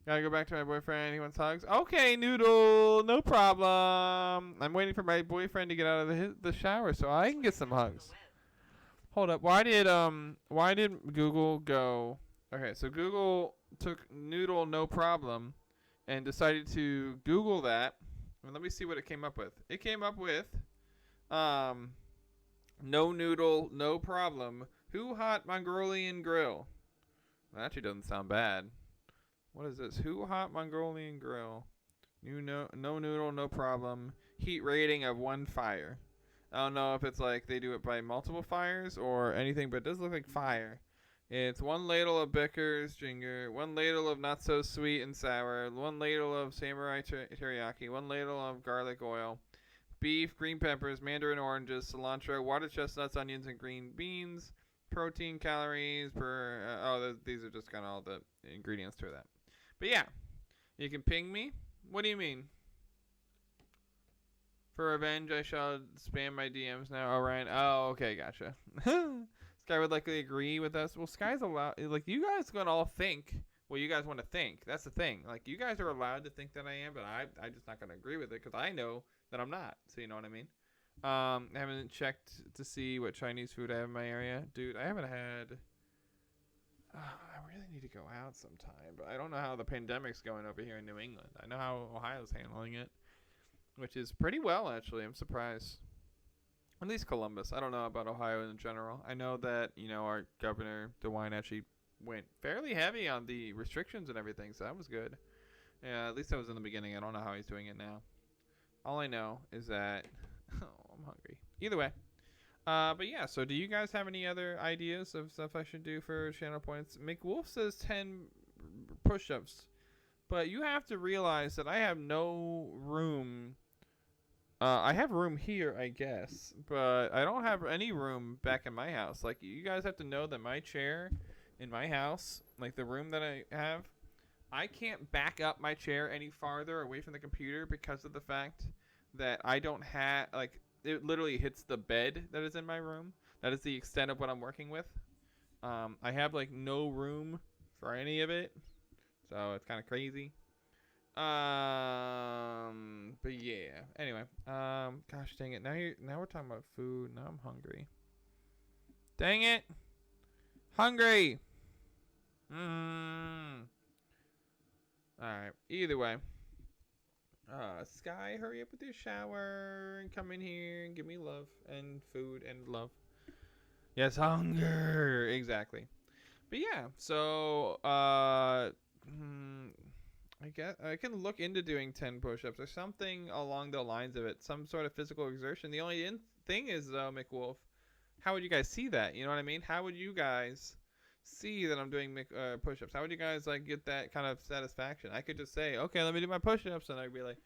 Gotta go back to my boyfriend. He wants hugs. Okay, Noodle, no problem. I'm waiting for my boyfriend to get out of the shower so I can get some hugs. Hold up. Why did Google go? Okay, so Google took Noodle, no problem, and decided to Google that. And let me see what it came up with. It came up with, no Noodle, no problem. Who hot Mongolian grill? That actually doesn't sound bad. What is this? Who hot Mongolian grill? No Noodle, no problem. Heat rating of 1 fire. I don't know if it's like they do it by multiple fires or anything, but it does look like fire. It's 1 ladle of Becker's Ginger, 1 ladle of not so sweet and sour, 1 ladle of samurai teriyaki, 1 ladle of garlic oil, beef, green peppers, mandarin oranges, cilantro, water chestnuts, onions, and green beans, protein, calories per. These are just kind of all the ingredients to that. But yeah, you can ping me. What do you mean? For revenge, I shall spam my DMs now. Oh, Ryan. Oh, okay, gotcha. Sky would likely agree with us. Well, Sky's allowed. Like, you guys gonna all think what you guys want to think. That's the thing. Like, you guys are allowed to think that I am, but I'm just not gonna agree with it because I know that I'm not. So you know what I mean? I haven't checked to see what Chinese food I have in my area, dude. I haven't had. I really need to go out sometime, but I don't know how the pandemic's going over here in New England. I know how Ohio's handling it, which is pretty well, actually. I'm surprised. At least Columbus. I don't know about Ohio in general. I know that, our governor, DeWine, actually went fairly heavy on the restrictions and everything, so that was good. Yeah, at least that was in the beginning. I don't know how he's doing it now. All I know is that... Oh, I'm hungry. Either way. But yeah, so do you guys have any other ideas of stuff I should do for channel points? McWolf says 10 push-ups. But you have to realize that I have no room... I have room here, I guess, but I don't have any room back in my house. Like, you guys have to know that my chair in my house, like the room that I have, I can't back up my chair any farther away from the computer because of the fact that I don't have, like, it literally hits the bed that is in my room. That is the extent of what I'm working with. I have, like, no room for any of it, so it's kind of crazy. But yeah. Anyway, gosh dang it. Now we're talking about food. Now I'm hungry. Dang it. Hungry. Alright. Either way. Sky, hurry up with your shower and come in here and give me love and food and love. Yes, hunger. Exactly. But yeah, so, I guess I can look into doing 10 push-ups or something along the lines of it. Some sort of physical exertion. The only thing is, though, McWolf, how would you guys see that? You know what I mean? How would you guys see that I'm doing push-ups? How would you guys, like, get that kind of satisfaction? I could just say, okay, let me do my push-ups, and I'd be like,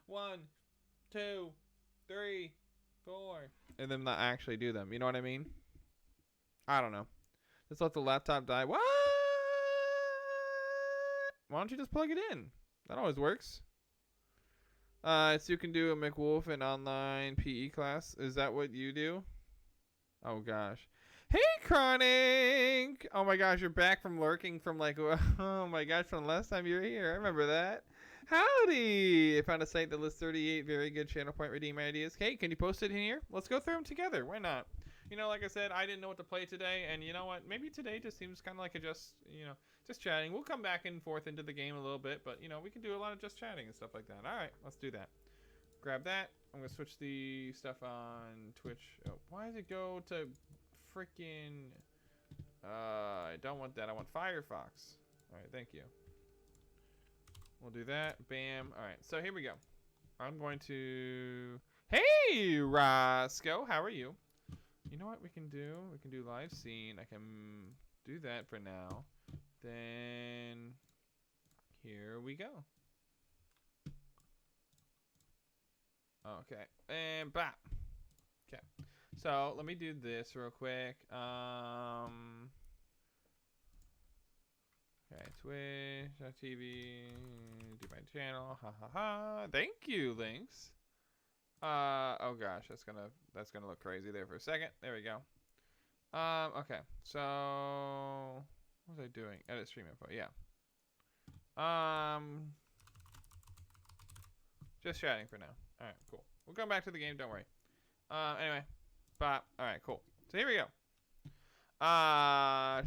1, 2, 3, 4, and then not actually do them. You know what I mean? I don't know. Just let the laptop die. What? Why don't you just plug it in? That always works. So you can do a McWolf in online PE class. Is that what you do? Oh gosh. Hey Chronic! Oh my gosh, you're back from lurking from like, oh my gosh, from the last time you were here. I remember that. Howdy! I found a site that lists 38 very good channel point redeem ideas. Hey, can you post it in here? Let's go through them together. Why not? You know, like I said, I didn't know what to play today, and you know what? Maybe today just seems kind of like just chatting. We'll come back and forth into the game a little bit, but, you know, we can do a lot of just chatting and stuff like that. All right, let's do that. Grab that. I'm going to switch the stuff on Twitch. Oh, why does it go to freaking... I don't want that. I want Firefox. All right, thank you. We'll do that. Bam. All right, so here we go. I'm going to... Hey, Roscoe. How are you? You know what we can do? We can do live scene. I can do that for now. Then here we go. Okay, and bop. Okay, so let me do this real quick. Okay, Twitch.tv, do my channel. Ha ha ha. Thank you, Links. Oh gosh, that's gonna look crazy there for a second. There we go. Okay, so what was I doing? Edit stream info. Yeah. Just chatting for now. All right, cool. We'll come back to the game. Don't worry. Anyway, bop. All right, cool. So here we go.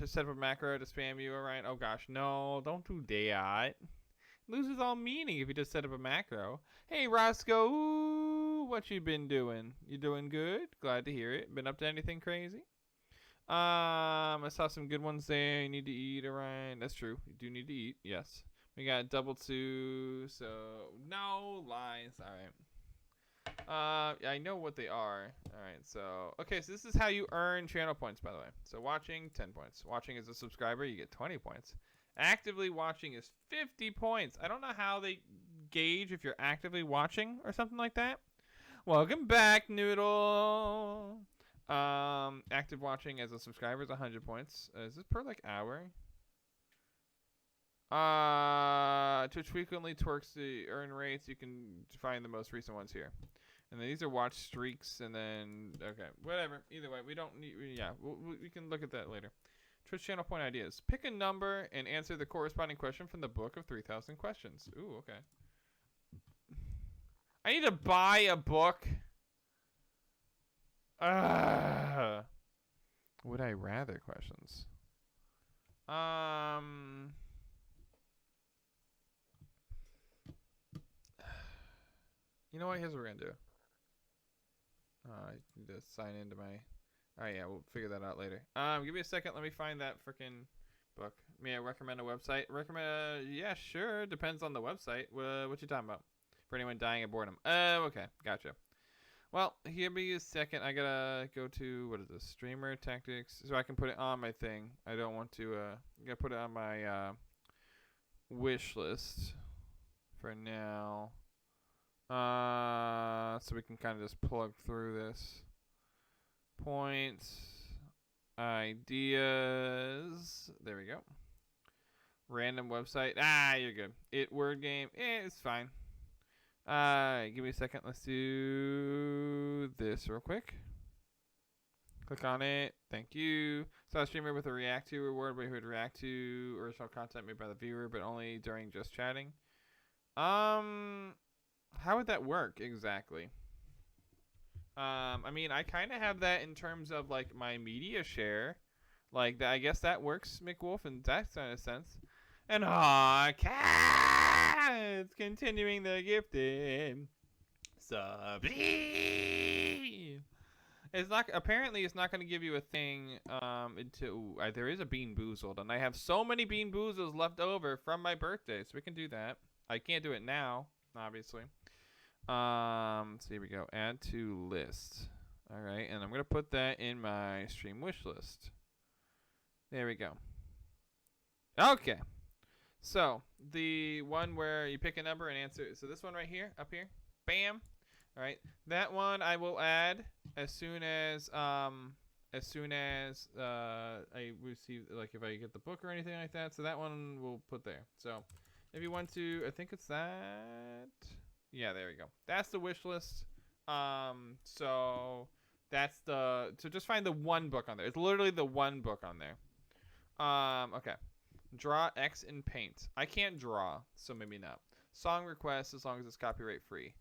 Just set up a macro to spam you. All right. Oh gosh, no, don't do that. Loses all meaning if you just set up a macro. Hey Roscoe, ooh, what you been doing? You doing good? Glad to hear it. Been up to anything crazy? I saw some good ones there. You need to eat, alright. That's true. You do need to eat, yes. We got double two, so no lies. Alright. I know what they are. Alright, so okay, so this is how you earn channel points, by the way. So watching, 10 points. Watching as a subscriber, you get 20 points. Actively watching is 50 points. I don't know how they gauge if you're actively watching or something like that. Welcome back, Noodle. Active watching as a subscriber is 100 points. Is this per like hour? Twitch frequently twerks the earn rates. You can find the most recent ones here. And then these are watch streaks, and then okay, whatever. Either way, we don't need. Yeah, we can look at that later. Twitch channel point ideas. Pick a number and answer the corresponding question from the book of 3,000 questions. Ooh, okay. I need to buy a book. Would I rather questions? You know what? Here's what we're gonna do. I need to sign into my... Alright, yeah, we'll figure that out later. Give me a second. Let me find that freaking book. May I recommend a website? Yeah, sure. Depends on the website. What you talking about? For anyone dying of boredom. Okay. Gotcha. Well, give me a second. I gotta go to, what is this? Streamer tactics. So I can put it on my thing. I don't want to, I gotta put it on my, wish list for now. So we can kind of just plug through this. Points, ideas. There we go. Random website. You're good. Word game. It's fine. Give me a second. Let's do this real quick. Click on it. Thank you. Saw a streamer with a react to reward where he would react to original content made by the viewer, but only during just chatting. How would that work exactly? I mean, I kind of have that in terms of like my media share, like that. I guess that works, McWolf, in that kind of sense. And cats continuing the gifted sub. It's not apparently it's not going to give you a thing until there is a Bean Boozled, and I have so many Bean Boozles left over from my birthday, so we can do that. I can't do it now, obviously. So here we go. Add to list. All right, and I'm gonna put that in my stream wish list. There we go. Okay. So the one where you pick a number and answer. So this one right here, up here. Bam. All right. That one I will add as soon as as soon as I receive, like if I get the book or anything like that. So that one we'll put there. So if you want to, I think it's that. Yeah, there we go. That's the wish list. So that's so just find the one book on there. It's literally the one book on there. Okay. Draw X in Paint. I can't draw, so maybe not. Song request as long as it's copyright free.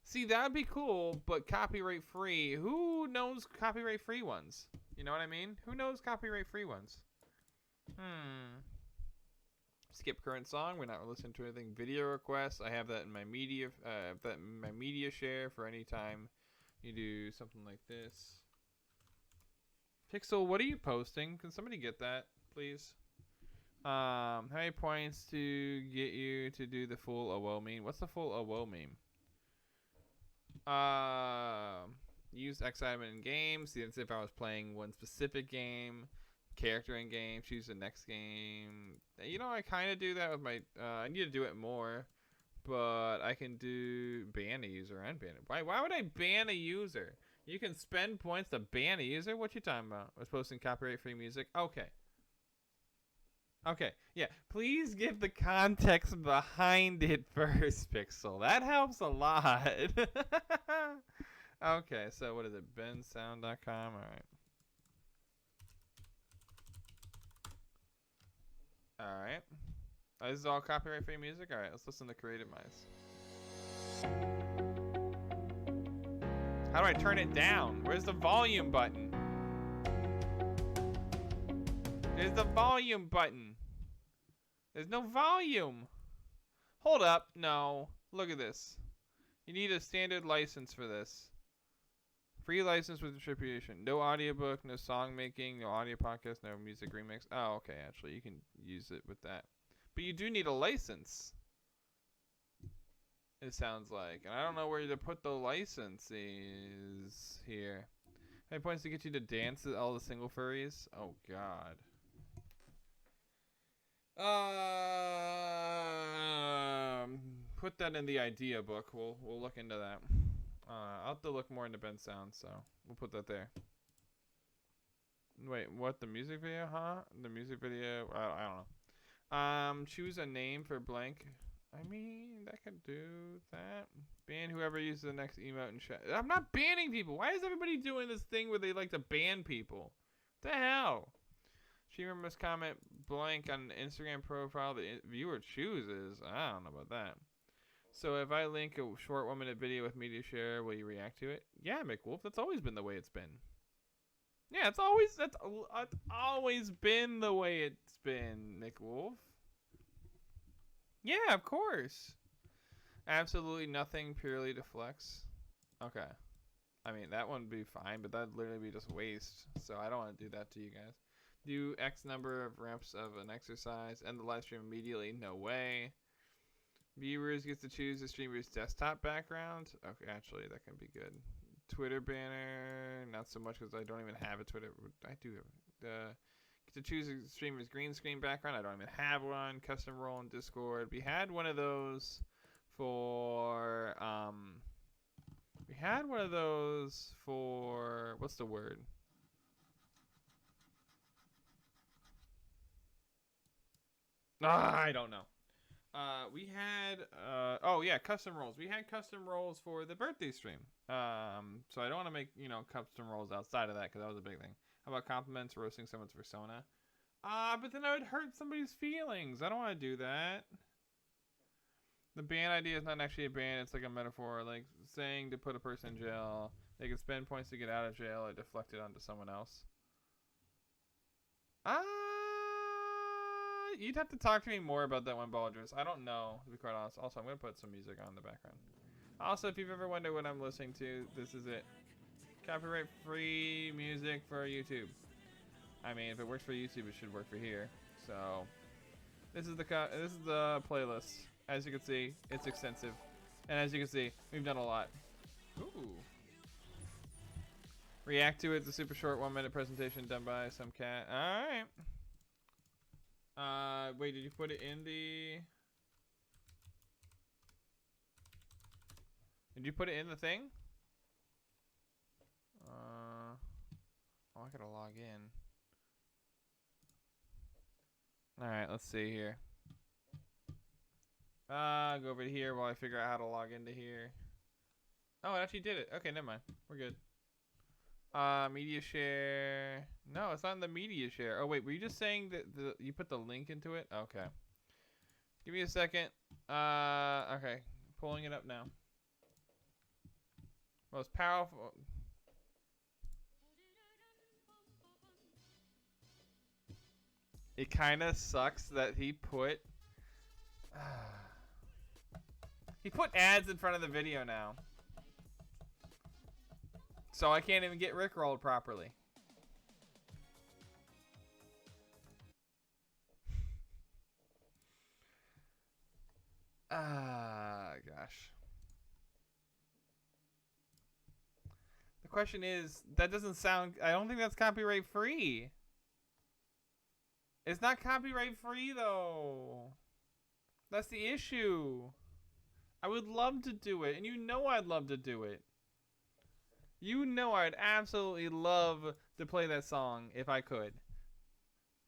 See, that would be cool, but copyright free. Who knows copyright free ones? You know what I mean? Who knows copyright free ones? Skip current song. We're not listening to anything. Video requests. I have that in my media. Share for any time you do something like this. Pixel, what are you posting? Can somebody get that, please? How many points to get you to do the full AWO meme? What's the full AWO meme? Use X item in game. See, that's if I was playing one specific game. Character in game. Choose the next game. You know, I kind of do that with my. I need to do it more, but I can do ban a user and ban it. Why would I ban a user? You can spend points to ban a user. What you talking about? I was posting copyright-free music. Okay. Okay. Yeah. Please give the context behind it first, Pixel. That helps a lot. Okay. So what is it? bensound.com. All right. Alright. This is all copyright free music? Alright, let's listen to Creative Minds. How do I turn it down? Where's the volume button? There's the volume button. There's no volume. Hold up. No. Look at this. You need a standard license for this. Free license with distribution. No audiobook, no song making, no audio podcast, no music remix. Oh, okay. Actually, you can use it with that. But you do need a license. It sounds like. And I don't know where to put the licenses here. How many points to get you to dance with all the single furries? Oh, God. Put that in the idea book. We'll look into that. I'll have to look more into Ben Sound, so we'll put that there. Wait, what? The music video, huh? The music video? I don't know. Choose a name for blank. I mean, that could do that. Ban whoever uses the next emote in chat. I'm not banning people. Why is everybody doing this thing where they like to ban people? What the hell? She must comment blank on an Instagram profile the viewer chooses. I don't know about that. So if I link a short 1-minute video with media share, will you react to it? Yeah, McWolf. That's always been the way it's been. Yeah, that's always been the way it's been, McWolf. Yeah, of course. Absolutely nothing, purely to flex. Okay. I mean, that one would be fine, but that'd literally be just waste. So I don't want to do that to you guys. Do X number of reps of an exercise. End the live stream immediately. No way. Viewers gets to choose the streamer's desktop background. Okay, actually, that can be good. Twitter banner, not so much because I don't even have a Twitter. I do have get to choose a streamer's green screen background. I don't even have one. Custom role in Discord. We had one of those for what's the word? I don't know. We had oh yeah, custom roles. We had custom roles for the birthday stream. So I don't want to make, custom roles outside of that because that was a big thing. How about compliments, roasting someone's persona? But then I would hurt somebody's feelings. I don't want to do that. The ban idea is not actually a ban. It's like a metaphor, like saying to put a person in jail. They can spend points to get out of jail or deflect it onto someone else. You'd have to talk to me more about that one, Baldress. I don't know, to be quite honest. Also, I'm going to put some music on in the background. Also, if you've ever wondered what I'm listening to, this is it. Copyright-free music for YouTube. I mean, if it works for YouTube, it should work for here. So, this is the playlist. As you can see, it's extensive. And as you can see, we've done a lot. Ooh. React to it. It's a super short 1-minute presentation done by some cat. All right. Wait, did you put it in the... Did you put it in the thing? Oh, I gotta log in. Alright, let's see here. Go over to here while I figure out how to log into here. Oh, it actually did it. Okay, never mind. We're good. Media share. No, it's not in the media share. Oh, wait, were you just saying that you put the link into it? Okay. Give me a second. Okay. Pulling it up now. Most powerful. It kind of sucks that he put ads in front of the video now. So I can't even get rickrolled properly. Gosh. The question is, that doesn't sound, I don't think that's copyright free. It's not copyright free though. That's the issue. I would love to do it, and you know I'd love to do it. You know I'd absolutely love to play that song if I could.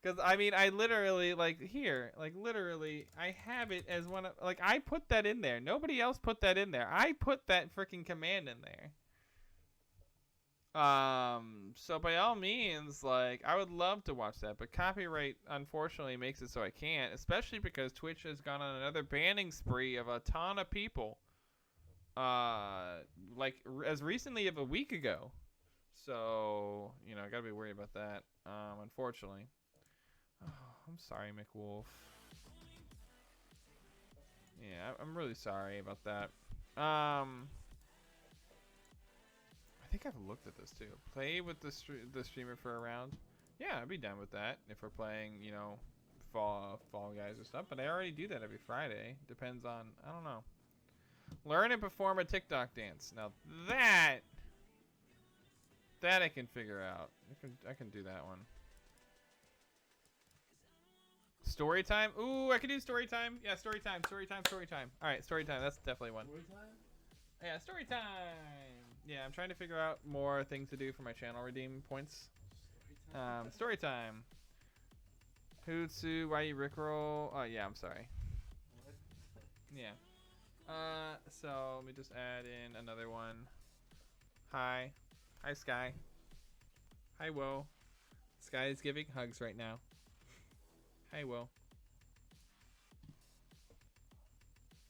Because, I mean, I literally, like, here, like, literally, I have it as one of, like, I put that in there. Nobody else put that in there. I put that freaking command in there. So by all means, like, I would love to watch that, but copyright, unfortunately, makes it so I can't, especially because Twitch has gone on another banning spree of a ton of people. Like, as recently of a week ago. So, you know, I gotta be worried about that, unfortunately. Oh, I'm sorry, McWolf. Yeah, I'm really sorry about that. I think I've looked at this too. Play with the streamer for a round. Yeah, I'd be down with that if we're playing, you know, Fall Guys or stuff. But I already do that every Friday. Depends on, I don't know. Learn and perform a TikTok dance. Now that I can figure out. I can do that one. Story time? Ooh, I can do story time. Yeah, story time. All right, story time. That's definitely one. Story time? Yeah, story time. Yeah, I'm trying to figure out more things to do for my channel redeem points. Story time. Hootsu, why you rickroll? Oh, yeah, I'm sorry. Yeah. So let me just add in another one. Hi. Hi, Sky. Hi, Wo. Sky is giving hugs right now. Hi, Wo.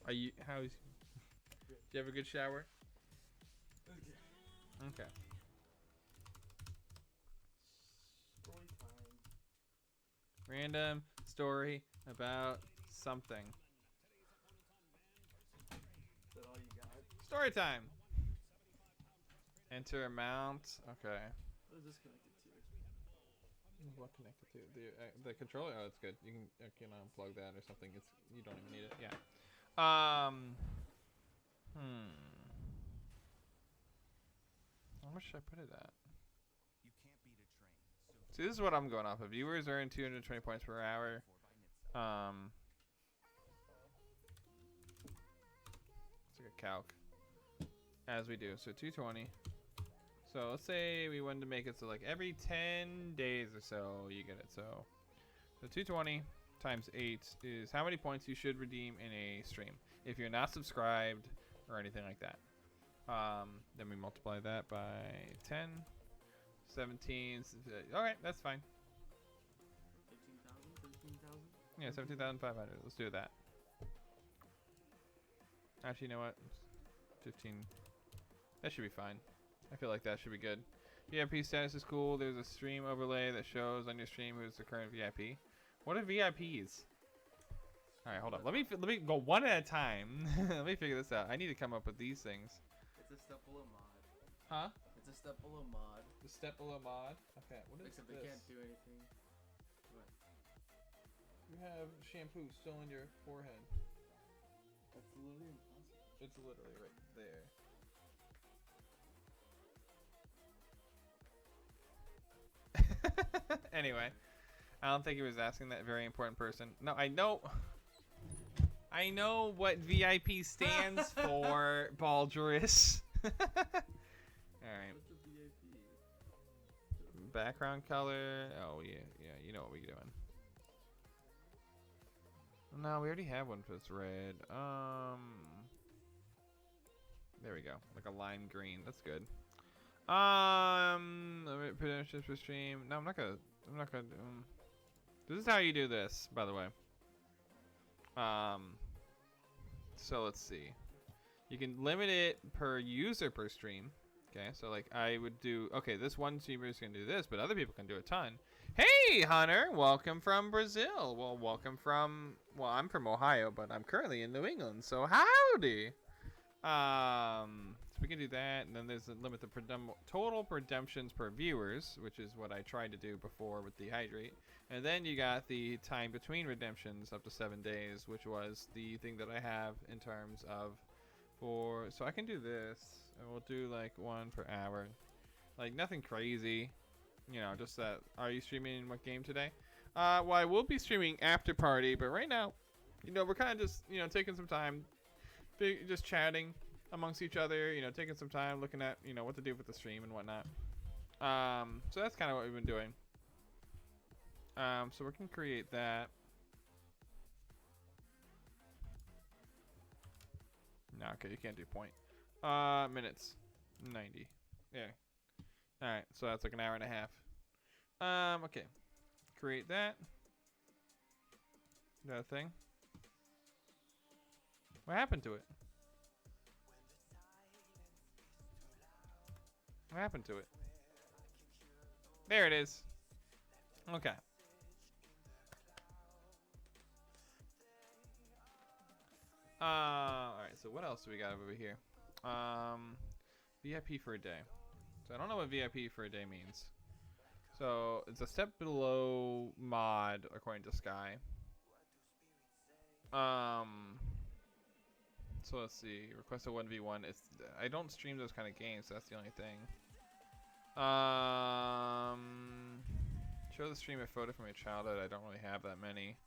Are you, how's, did you have a good shower? Okay. Story time. Random story about something. Is that all you got? Story time. Enter amount. Okay. What is this connected to? What connected to the controller? Oh, it's good. You can unplug that or something. It's, you don't even need it. Yeah. How much should I put it at? You can't beat a train. See, this is what I'm going off of. Viewers earn 220 points per hour. It's like a calc. As we do. So 220. So let's say we wanted to make it so like every 10 days or so you get it. So 220 times 8 is how many points you should redeem in a stream if you're not subscribed or anything like that. Then we multiply that by 10, 17. Alright, that's fine. 15,000? 13,000? Yeah, 17,500. Let's do that. Actually, you know what? 15. That should be fine. I feel like that should be good. VIP status is cool. There's a stream overlay that shows on your stream who's the current VIP. What are VIPs? All right, hold up. Let me go one at a time. Let me figure this out. I need to come up with these things. It's a step below mod. Huh? It's a step below mod. The step below mod. Okay, what is Except this? they can't do anything. What? You have shampoo still on your forehead. That's literally impossible. It's literally right there. Anyway, I don't think he was asking that very important person. No, I know what VIP stands for, Baldrus. Alright. What's a VIP? background color. Oh yeah, you know what we're doing. No, we already have one that's red. There we go, like a lime green. That's good. Production for stream. No, I'm not gonna. This is how you do this, by the way. So let's see. You can limit it per user per stream. Okay, so like I would do. Okay, this one streamer is gonna do this, but other people can do a ton. Hey, Hunter, welcome from Brazil. Well, welcome from. Well, I'm from Ohio, but I'm currently in New England. So howdy. So we can do that, and then there's a limit to total redemptions per viewers, which is what I tried to do before with Dehydrate. And then you got the time between redemptions up to 7 days, which was the thing that I have in terms of so I can do this, and we'll do like 1 per hour, like nothing crazy, you know, just that. Are you streaming what game today? Well, I will be streaming After Party, but right now, you know, we're kind of just, you know, taking some time, just chatting amongst each other, you know, taking some time looking at, you know, what to do with the stream and whatnot. So that's kind of what we've been doing. So we can create that. No, okay, you can't do point. Minutes, 90. Yeah. All right, so that's like an hour and a half. Okay, create that. That thing. What happened to it? What happened to it? There it is. Okay. Alright, so what else do we got over here? VIP for a day. So I don't know what VIP for a day means. So it's a step below mod according to Sky. So let's see. Request a 1v1. I don't stream those kind of games, so that's the only thing. Show the stream a photo from your childhood. I don't really have that many.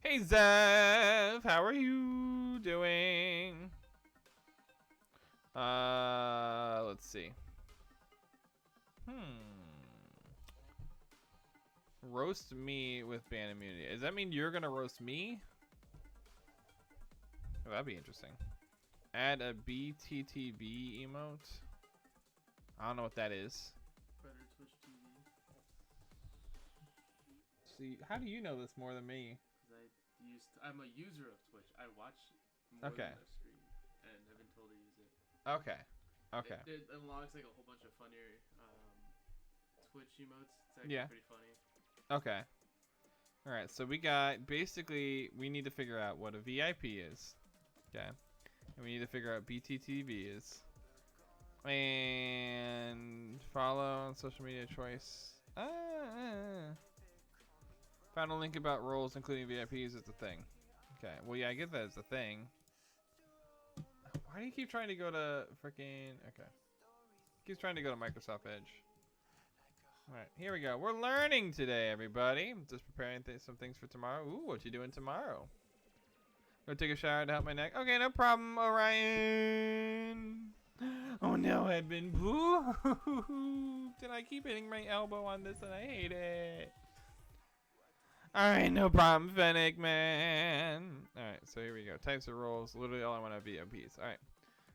Hey Zev, how are you doing? Let's see. Roast me with ban immunity. Does that mean you're gonna roast me? Oh, that'd be interesting. Add a BTTB emote. I don't know what that is. Better Twitch TV. See, how do you know this more than me? I'm a user of Twitch. I watch more than I stream, and I've been told to use it. Okay. Okay. It unlocks like a whole bunch of funnier Twitch emotes. It's actually pretty funny. Okay. All right. So we got basically we need to figure out what a VIP is. Okay. And we need to figure out BTTV is. And follow on social media choice. Found a link about roles including VIPs as the thing. Okay, well yeah, I get that as the thing. Why do you keep trying to go to freaking... Okay. Keeps trying to go to Microsoft Edge. Alright, here we go. We're learning today, everybody. Just preparing some things for tomorrow. Ooh, what you doing tomorrow? Go take a shower to help my neck. Okay, no problem, Orion. Oh no, Edmund. Boo! Did I keep hitting my elbow on this and I hate it. Alright, no problem, Fennec, man. Alright, so here we go. Types of roles. Literally all I want to be VIPs. Alright.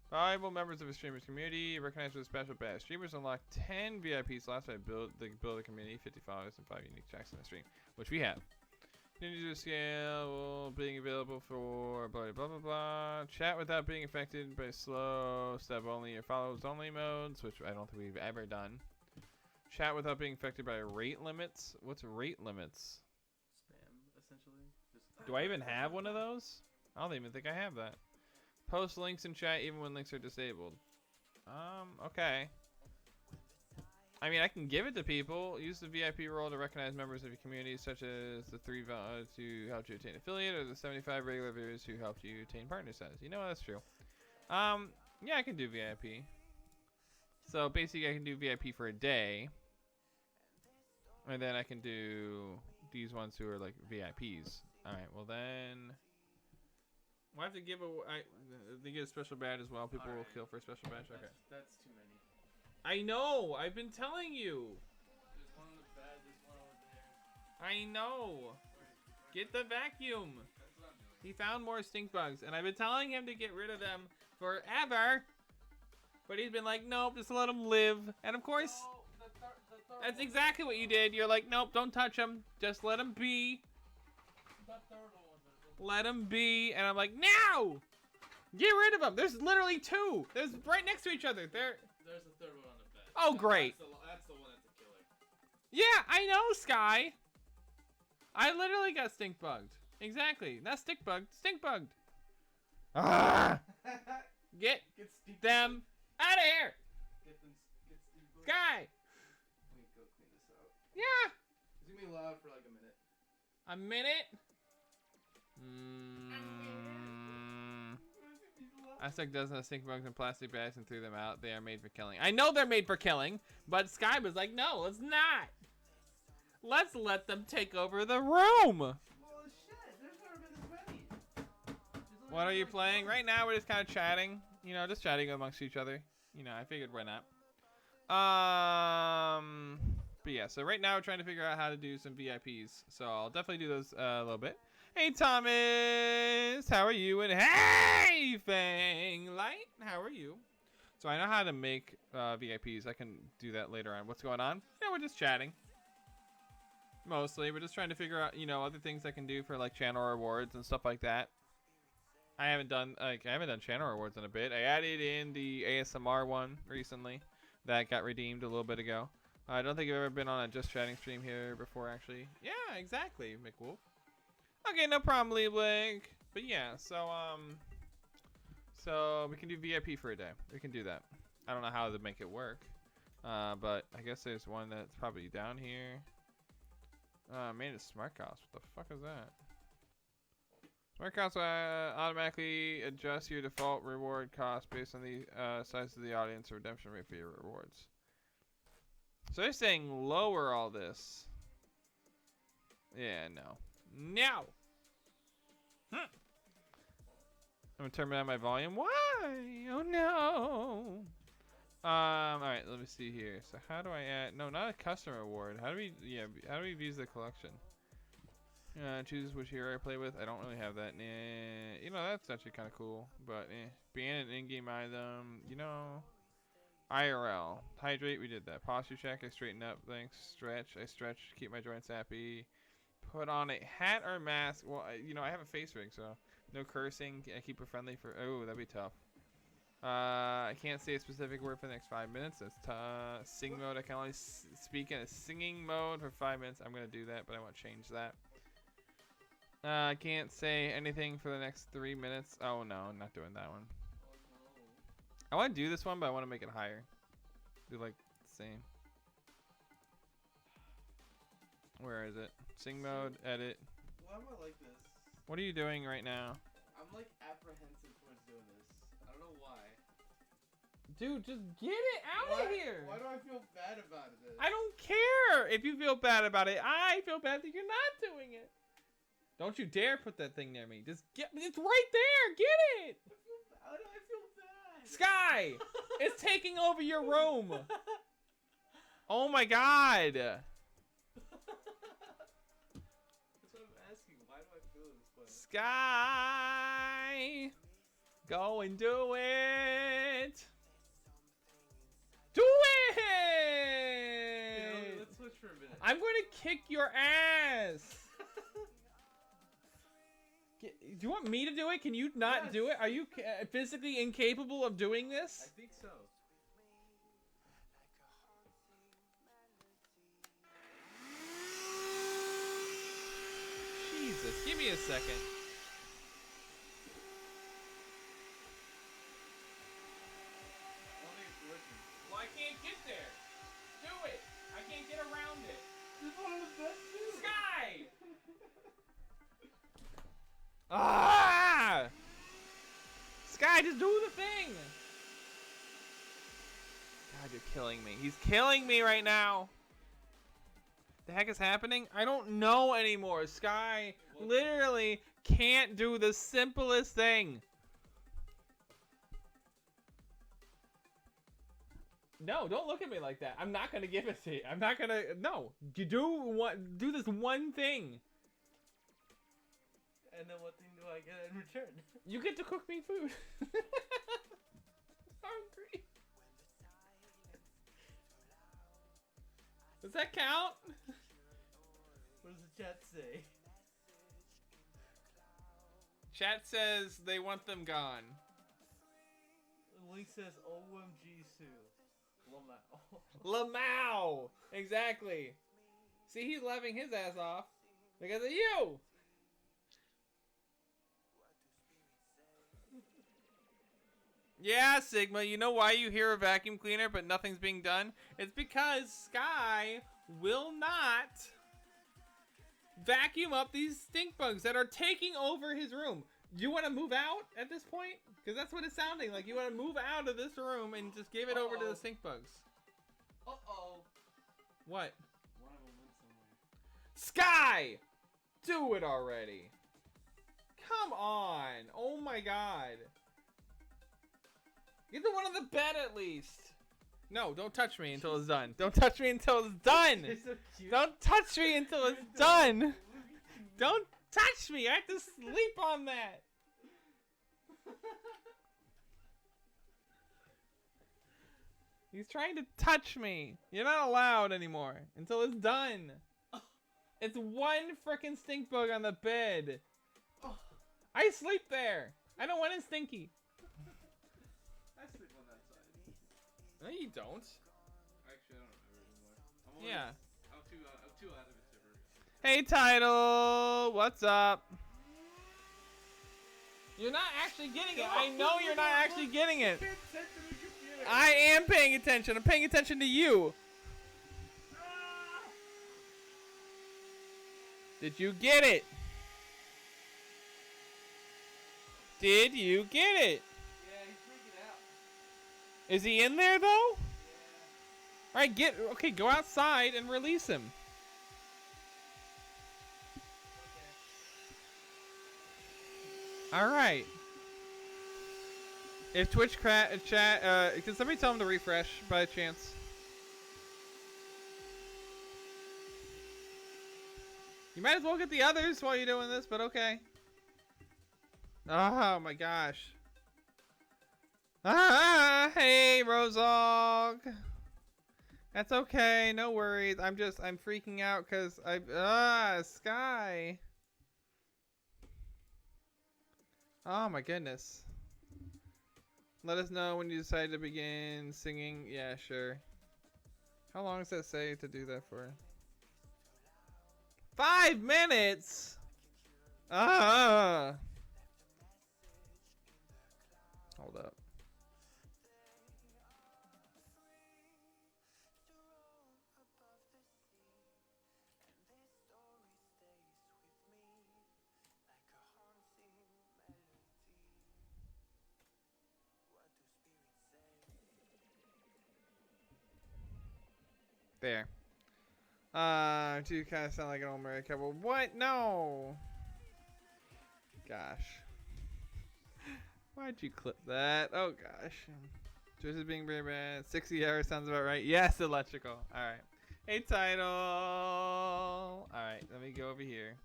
Valuable members of a streamer's community. Recognized with a special badge. Streamers unlock 10 VIP slots by build a community, 50 followers, and 5 unique checks in the stream. Which we have. Ninja scale being available for blah blah blah blah. Chat without being affected by slow step only or follows only modes, which I don't think we've ever done. Chat without being affected by rate limits. What's rate limits? Essentially. Do I even have one of those? I don't even think I have that. Post links in chat even when links are disabled. Okay. I mean, I can give it to people. Use the VIP role to recognize members of your community, such as the 3 VODs who helped you attain affiliate, or the 75 regular viewers who helped you attain partner status. You know what? That's true. Yeah, I can do VIP. So basically, I can do VIP for a day, and then I can do these ones who are like VIPs. All right. Well then, we'll have to give they get a special badge as well. People will kill for a special badge. Okay. That's too many. I know. I've been telling you. There's one bad. There's one over there. I know. Get the vacuum. That's what I'm doing. He found more stink bugs, and I've been telling him to get rid of them forever. But he's been like, nope, just let them live. And of course, that's exactly what you did. You're like, nope, don't touch them. Just let them be. Let them be. And I'm like, no! Get rid of them. There's literally two. There's right next to each other. There's a third one on the bed. Oh, great. That's the one that's a killer. Yeah, I know, Sky. I literally got stink bugged. Exactly. Not stick bugged. Stink bugged. Ah! Get them out of here. Get stink bugged. Sky. Let me go clean this out. Yeah. It's gonna be loud for like a minute. A minute? I stuck dozens of stink bugs in plastic bags and threw them out. They are made for killing. I know they're made for killing, but Sky was like, no, let's not. Let's let them take over the room. Well, shit. There's never been this many. What are you playing? Right now, we're just kind of chatting. You know, just chatting amongst each other. You know, I figured why not. But yeah, so right now we're trying to figure out how to do some VIPs. So I'll definitely do those a little bit. Hey, Thomas, how are you? And hey, Fang Light, how are you? So I know how to make VIPs. I can do that later on. What's going on? Yeah, we're just chatting. Mostly, we're just trying to figure out, you know, other things I can do for like channel rewards and stuff like that. I haven't done channel rewards in a bit. I added in the ASMR one recently that got redeemed a little bit ago. I don't think I've ever been on a just chatting stream here before, actually. Yeah, exactly, McWolf. Okay, no problem, Lee Blake. But yeah, so we can do VIP for a day. We can do that. I don't know how to make it work, but I guess there's one that's probably down here. Made a smart cost. What the fuck is that? Smart cost automatically adjust your default reward cost based on the size of the audience or redemption rate for your rewards. So they're saying lower all this. Yeah, no. No! I'm gonna turn down my volume. Why? Oh no! Alright, let me see here. So how do I add... No, not a custom reward. How do we... Yeah, how do we view the collection? Choose which hero I play with. I don't really have that. You know, that's actually kind of cool. But, ban an in-game item. You know... IRL. Hydrate, we did that. Posture check, I straighten up. Thanks. Stretch, I stretch. Keep my joints happy. Put on a hat or mask. Well, you know, I have a face rig, so... No cursing. I keep it friendly for... Oh, that'd be tough. I can't say a specific word for the next 5 minutes. That's sing mode. I can only speak in a singing mode for 5 minutes. I'm going to do that, but I want to change that. I can't say anything for the next 3 minutes. Oh, no. I'm not doing that one. I want to do this one, but I want to make it higher. Do, like, the same. Where is it? Sing mode, edit. Why am I like this? What are you doing right now? I'm like apprehensive towards doing this. I don't know why. Dude, just get it out of here. Why do I feel bad about it? I don't care if you feel bad about it. I feel bad that you're not doing it. Don't you dare put that thing near me. Just get it's right there. Get it. Why do I feel bad? Sky, it's taking over your room. Oh my god. Sky, go and do it. Do it. Yeah, let's switch for a minute. I'm going to kick your ass. Do you want me to do it? Can you not do it? Are you physically incapable of doing this? I think so. Jesus, give me a second. Well, I can't get there. Do it. I can't get around it. This one was best too. Sky! Ah! Sky, just do the thing. God, you're killing me. He's killing me right now. The heck is happening? I don't know anymore. Sky literally can't do the simplest thing. No, don't look at me like that. I'm not gonna give it to you. I'm not gonna. No, you do this one thing. And then what thing do I get in return? You get to cook me food. Hungry. Does that count? What does the chat say? Chat says they want them gone. Link says OMG Sue. Lamau. Lamau! Exactly. See, he's laughing his ass off because of you. Yeah, Sigma, you know why you hear a vacuum cleaner but nothing's being done? It's because Sky will not vacuum up these stink bugs that are taking over his room. You want to move out at this point? Because that's what it's sounding like. You want to move out of this room and just give it over to the stink bugs. Uh-oh. What? One of them went somewhere. Sky! Do it already. Come on. Oh my god. Get the one on the bed at least. No, don't touch me until it's done. Don't touch me until it's done. So don't touch me until it's done. Don't touch me. I have to sleep on that. He's trying to touch me. You're not allowed anymore until it's done. It's one frickin' stink bug on the bed. I sleep there. I don't want it stinky. I sleep on that side. No, you don't. Actually, I don't remember anymore. I'm too out of it to ever. Hey, Title. What's up? You're not actually getting it. I know you're not actually getting it. I am paying attention. I'm paying attention to you. Did you get it? Did you get it? Yeah, he's freaking out. Is he in there though? Yeah. Alright, okay, go outside and release him. Okay. Alright. If Twitch chat, can somebody tell him to refresh by chance? You might as well get the others while you're doing this, but okay. Oh my gosh. Ah, hey, Rozog. That's okay, no worries. I'm freaking out because Sky. Oh my goodness. Let us know when you decide to begin singing. Yeah, sure. How long does that say to do that for? 5 minutes? Ah. Hold up. There. Do kind of sound like an old married couple. What? No. Gosh. Why'd you clip that? Oh gosh. Just is being very bad. 60 hours sounds about right. Yes, electrical. Alright. Hey, Title. Alright, let me go over here.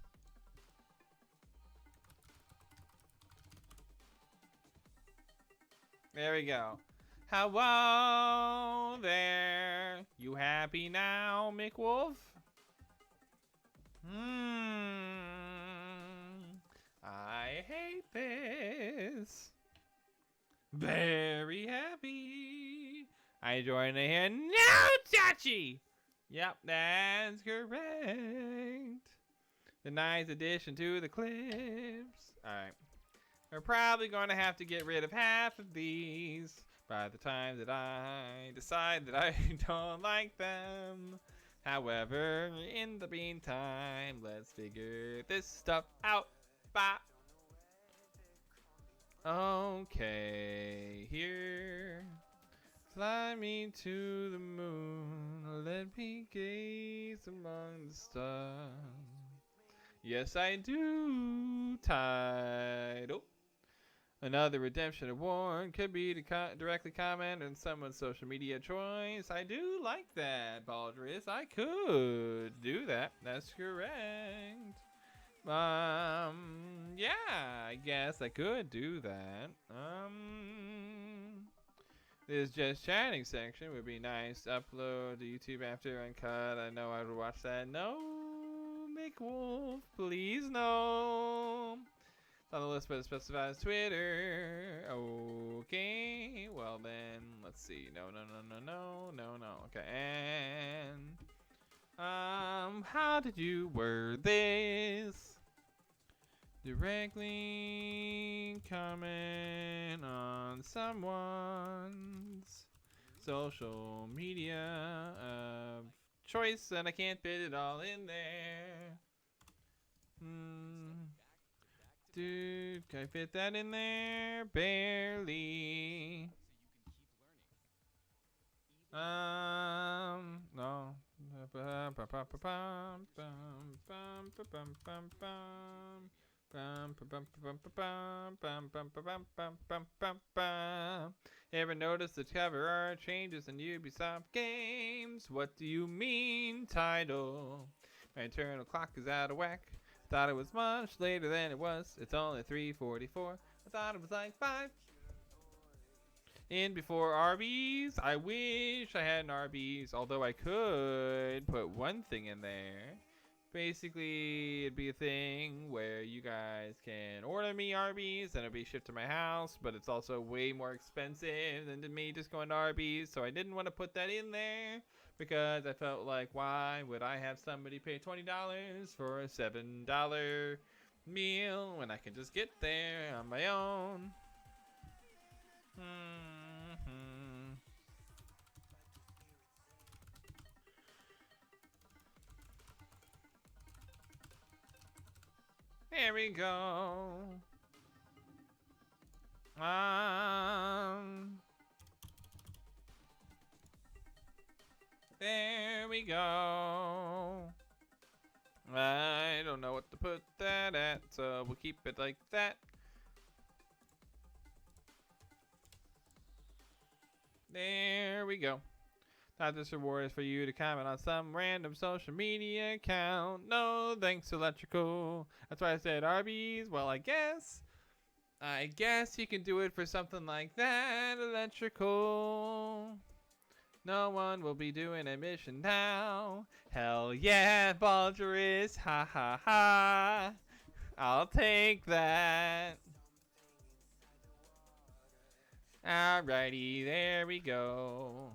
There we go. Hello there. You happy now, McWolf? I hate this. Very happy. I join in here. No, Chachi! Yep, that's correct. The nice addition to the clips. Alright. We're probably going to have to get rid of half of these by the time that I decide that I don't like them. However, in the meantime, let's figure this stuff out. Bye. Okay, here. Fly me to the moon. Let me gaze among the stars. Yes, I do. Title. Another redemption award could be to directly comment on someone's social media choice. I do like that, Baldris. I could do that. That's correct. Yeah, I guess I could do that. This just chatting section would be nice. Upload to YouTube after uncut. I know I would watch that. No, McWolf, please no. It's on the list, but it specifies Twitter. Okay, well then, let's see. No. Okay, and how did you word this? Directly comment on someone's social media of choice, and I can't fit it all in there. Dude, can I fit that in there? Barely. No. Ever notice the cover art changes in Ubisoft games? What do you mean, title? My internal clock is out of whack. Thought it was much later than it was. It's only 3:44. I thought it was like 5. In before Arby's. I wish I had an Arby's, although I could put one thing in there. Basically, it'd be a thing where you guys can order me Arby's and it'll be shipped to my house, but it's also way more expensive than to me just going to Arby's, so I didn't want to put that in there because I felt like, why would I have somebody pay $20 for a $7 meal when I can just get there on my own? There we go. There we go. I don't know what to put that at, so we'll keep it like that. There we go. Thought this reward is for you to comment on some random social media account. No thanks, Electrical. That's why I said Arby's. Well, I guess you can do it for something like that, Electrical. No one will be doing a mission now. Hell yeah, Baldris. Ha ha ha. I'll take that. Alrighty, there we go.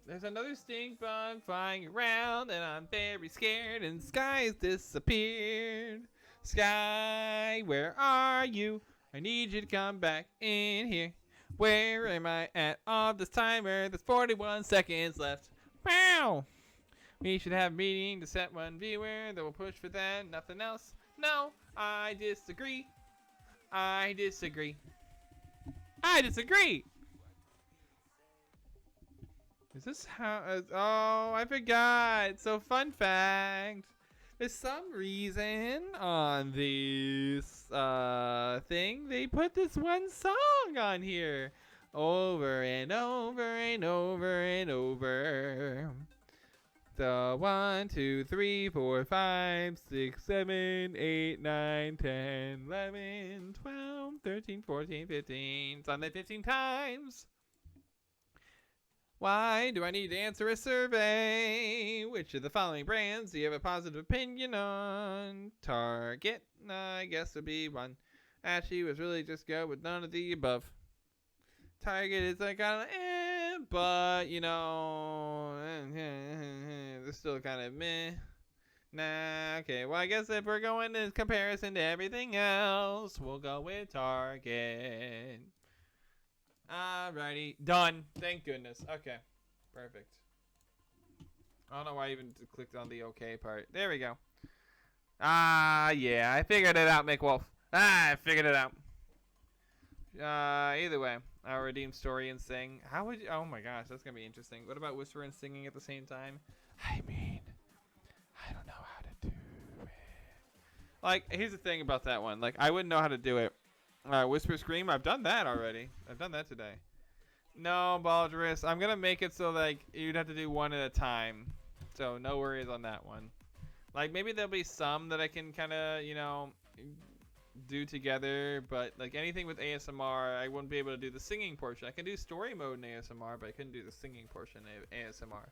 There's another stink bug flying around and I'm very scared and Sky's disappeared. Sky, where are you? I need you to come back in here. Where am I at on this timer? There's 41 seconds left. Wow! We should have a meeting to set one viewer that will push for that, nothing else. No, I disagree. I disagree. I disagree! Is this how... oh, I forgot. So, fun fact. For some reason, on this thing, they put this one song on here. Over and over and over and over. The 1, 2, 3, 4, 5, 6, 7, 8, 9, 10, 11, 12, 13, 14, 15. It's on there 15 times. Why do I need to answer a survey? Which of the following brands do you have a positive opinion on? Target, I guess would be one. Actually, was really just go with none of the above. Target is like, but you know, they're still kind of meh. Nah, okay. Well, I guess if we're going in comparison to everything else, we'll go with Target. Alrighty, done. Thank goodness. Okay, perfect. I don't know why I even clicked on the okay part. There we go. Yeah, I figured it out, McWolf. I figured it out. Either way, I'll redeem story and sing. How would you? Oh my gosh, that's gonna be interesting. What about whisper and singing at the same time? I mean, I don't know how to do it. Like, here's the thing about that one. Like, I wouldn't know how to do it. Whisper Scream, I've done that already. I've done that today. No, Baldrus, I'm gonna make it so like you'd have to do one at a time. So no worries on that one. Like maybe there'll be some that I can kind of, you know, do together, but like anything with ASMR, I wouldn't be able to do the singing portion. I can do story mode in ASMR, but I couldn't do the singing portion in ASMR.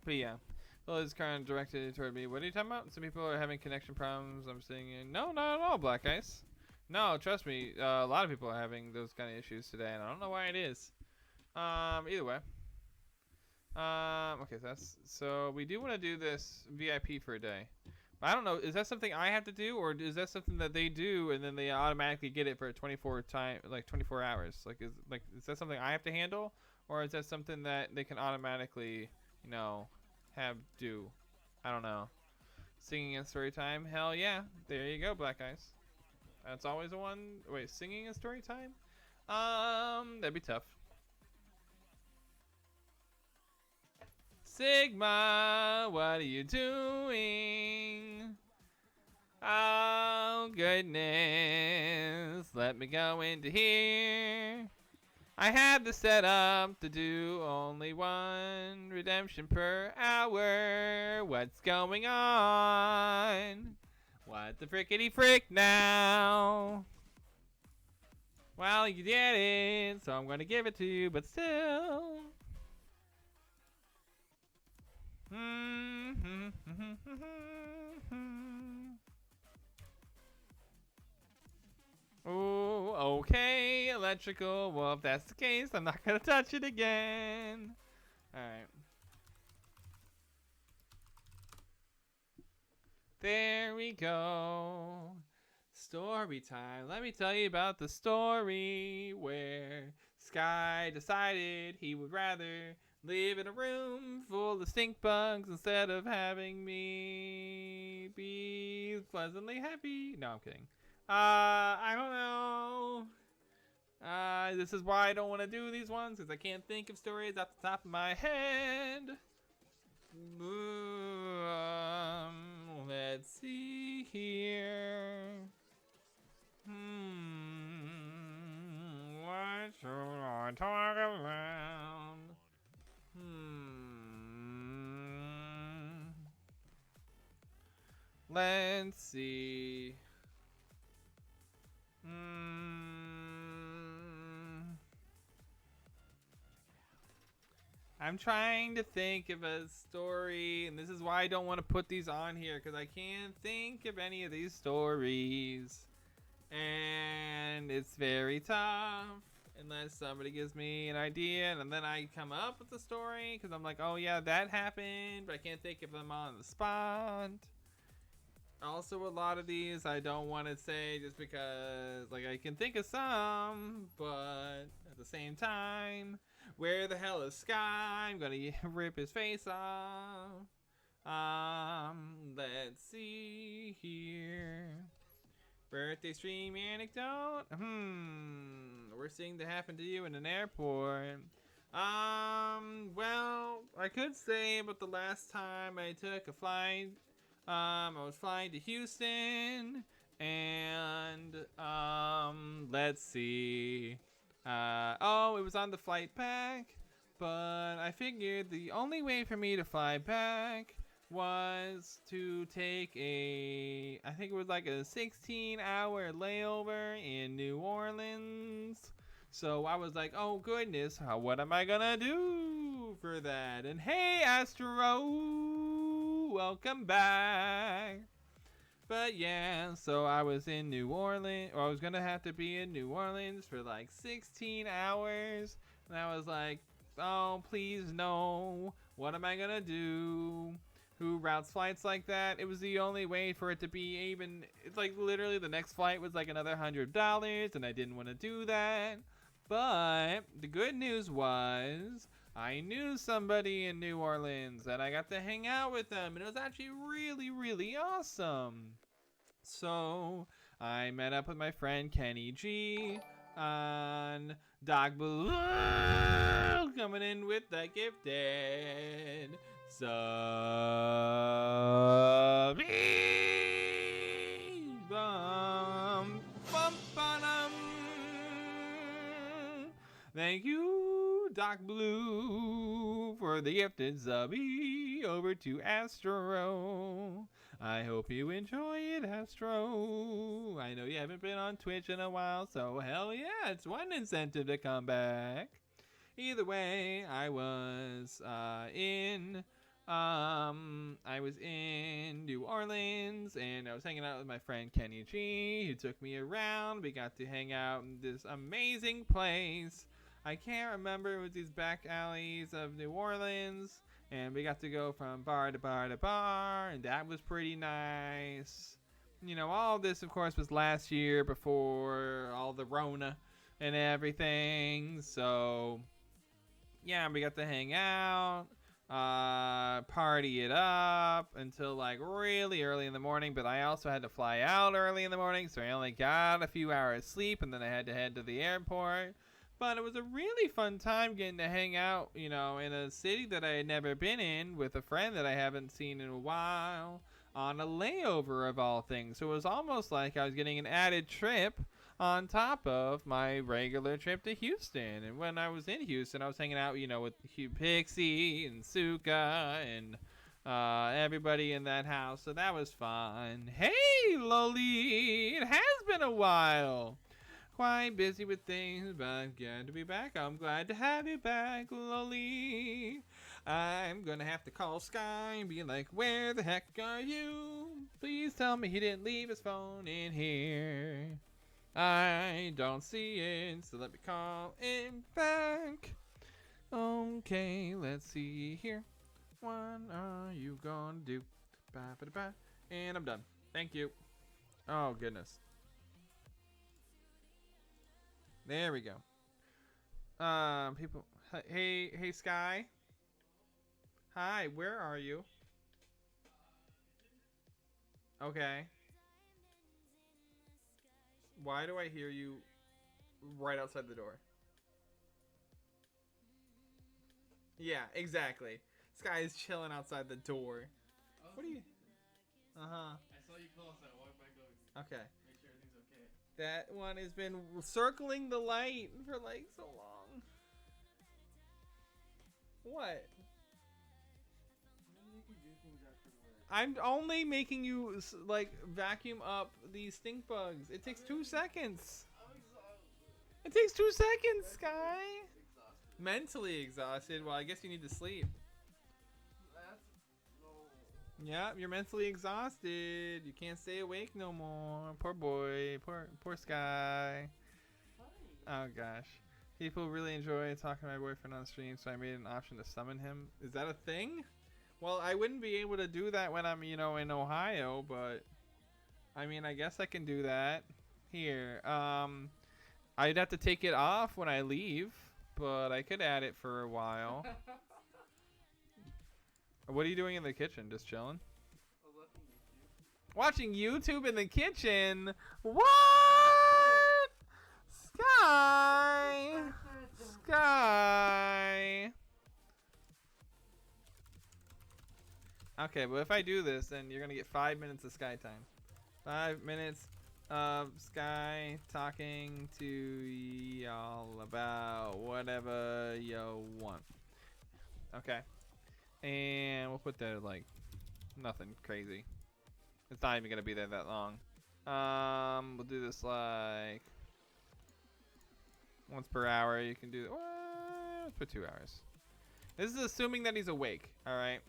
But yeah. Well, it's kind of directed toward me. What are you talking about? Some people are having connection problems. I'm saying, no, not at all, Black Ice. No, trust me. A lot of people are having those kind of issues today, and I don't know why it is. Either way. Okay, so we do want to do this VIP for a day. But I don't know. Is that something I have to do, or is that something that they do and then they automatically get it for 24 hours? Like, is that something I have to handle, or is that something that they can automatically, you know, do? I don't know. Singing and story time? Hell yeah. There you go, Black Eyes. That's always the one. Wait, singing and story time? That'd be tough. Sigma, what are you doing? Oh goodness. Let me go into here. I have the setup to do only one redemption per hour. What's going on? What the frickety frick now? Well, you did it, so I'm gonna give it to you, but still. Oh, okay, electrical. Well, if that's the case, I'm not gonna touch it again. Alright. There we go. Story time. Let me tell you about the story where Sky decided he would rather live in a room full of stink bugs instead of having me be pleasantly happy. No, I'm kidding. I don't know. This is why I don't want to do these ones, because I can't think of stories off the top of my head. Let's see here. What should I talk about? Let's see. I'm trying to think of a story, and this is why I don't want to put these on here, because I can't think of any of these stories. And it's very tough unless somebody gives me an idea, and then I come up with the story, because I'm like, oh yeah, that happened, but I can't think of them on the spot. Also, a lot of these I don't want to say just because, like, I can think of some, but at the same time, where the hell is Sky? I'm gonna rip his face off. Let's see here. Birthday stream anecdote? Worst thing that happened to you in an airport. Well, I could say about the last time I took a flight. I was flying to Houston, and let's see. Oh, it was on the flight back, but I figured the only way for me to fly back was to take I think it was like a 16-hour layover in New Orleans. So I was like, oh goodness, what am I gonna do for that? And hey, Astro, welcome back. But yeah, so I was in New Orleans, or I was gonna have to be in New Orleans for like 16 hours. And I was like, oh, please no. What am I gonna do? Who routes flights like that? It was the only way for it to be even. It's like literally the next flight was like another $100, and I didn't want to do that. But the good news was I knew somebody in New Orleans, and I got to hang out with them, and it was actually really, really awesome. So I met up with my friend Kenny G on Dog Blue, coming in with the gifted Subby. Bum, bum, ba-dum. Thank you, Doc Blue, for the gifted subby over to Astro. I hope you enjoy it, Astro. I know you haven't been on Twitch in a while, so hell yeah, it's one incentive to come back. Either way, I was in New Orleans, and I was hanging out with my friend Kenny G, who took me around. We got to hang out in this amazing place. I can't remember, it was these back alleys of New Orleans, and we got to go from bar to bar to bar, and that was pretty nice. You know, all this, of course, was last year before all the Rona and everything, so yeah, we got to hang out, party it up until like really early in the morning, but I also had to fly out early in the morning, so I only got a few hours sleep, and then I had to head to the airport. But it was a really fun time getting to hang out, you know, in a city that I had never been in with a friend that I haven't seen in a while on a layover of all things. So it was almost like I was getting an added trip on top of my regular trip to Houston. And when I was in Houston, I was hanging out, you know, with Hugh Pixie and Suka and everybody in that house. So that was fun. Hey, Loli, it has been a while. Quite busy with things, but I'm glad to be back. I'm glad to have you back, Loli. I'm gonna have to call Sky and be like, where the heck are you? Please tell me he didn't leave his phone in here. I don't see it, so let me call him back. Okay, let's see here. What are you gonna do? Ba-ba-da-ba. And I'm done. Thank you. Oh, goodness. There we go. People, hey, Sky. Hi, where are you? Okay. Why do I hear you right outside the door? Yeah, exactly. Sky is chilling outside the door. What are you? Uh-huh. I saw you close, so I walked back over. Okay. Make sure everything's okay. That one has been circling the light for like so long. What? I'm only making you like vacuum up these stink bugs. It takes 2 seconds. It takes 2 seconds, Sky. Mentally exhausted. Well, I guess you need to sleep. Yeah, you're mentally exhausted. You can't stay awake no more. Poor boy. Poor Sky. Oh gosh. People really enjoy talking to my boyfriend on stream, so I made an option to summon him. Is that a thing? Well, I wouldn't be able to do that when I'm, you know, in Ohio, but I mean, I guess I can do that. Here. I'd have to take it off when I leave, but I could add it for a while. What are you doing in the kitchen? Just chilling? Watching YouTube in the kitchen? What? Sky! Sky! Okay, but if I do this, then you're gonna get 5 minutes of Sky time. 5 minutes of Sky talking to y'all about whatever you want. Okay. And we'll put that at like nothing crazy. It's not even gonna be there that long. We'll do this like once per hour. You can do let's put 2 hours. This is assuming that he's awake. All right.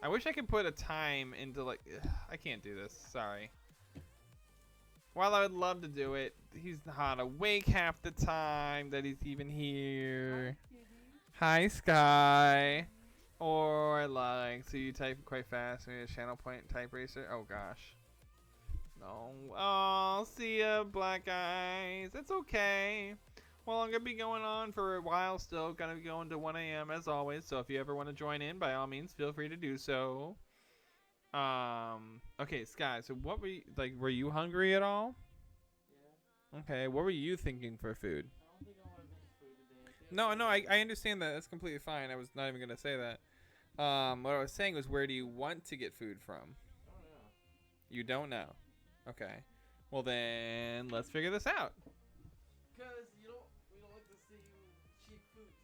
I wish I could put a time into like. I can't do this. Sorry. While I would love to do it, he's not awake half the time that he's even here. Hi, Sky. Or like, so you type quite fast, maybe a channel point type racer. Oh gosh. No. Oh, see ya, black eyes. It's okay. Well, I'm gonna be going on for a while still. Gonna be going to 1 a.m. as always. So if you ever want to join in, by all means, feel free to do so. Okay, Sky. So what were you like? Were you hungry at all? Yeah. Okay. What were you thinking for food? I don't think I want to make food today. No, I understand that. That's completely fine. I was not even gonna say that. What I was saying was, where do you want to get food from? I don't know. You don't know. Okay. Well then, let's figure this out. Because we don't like to see cheap foods.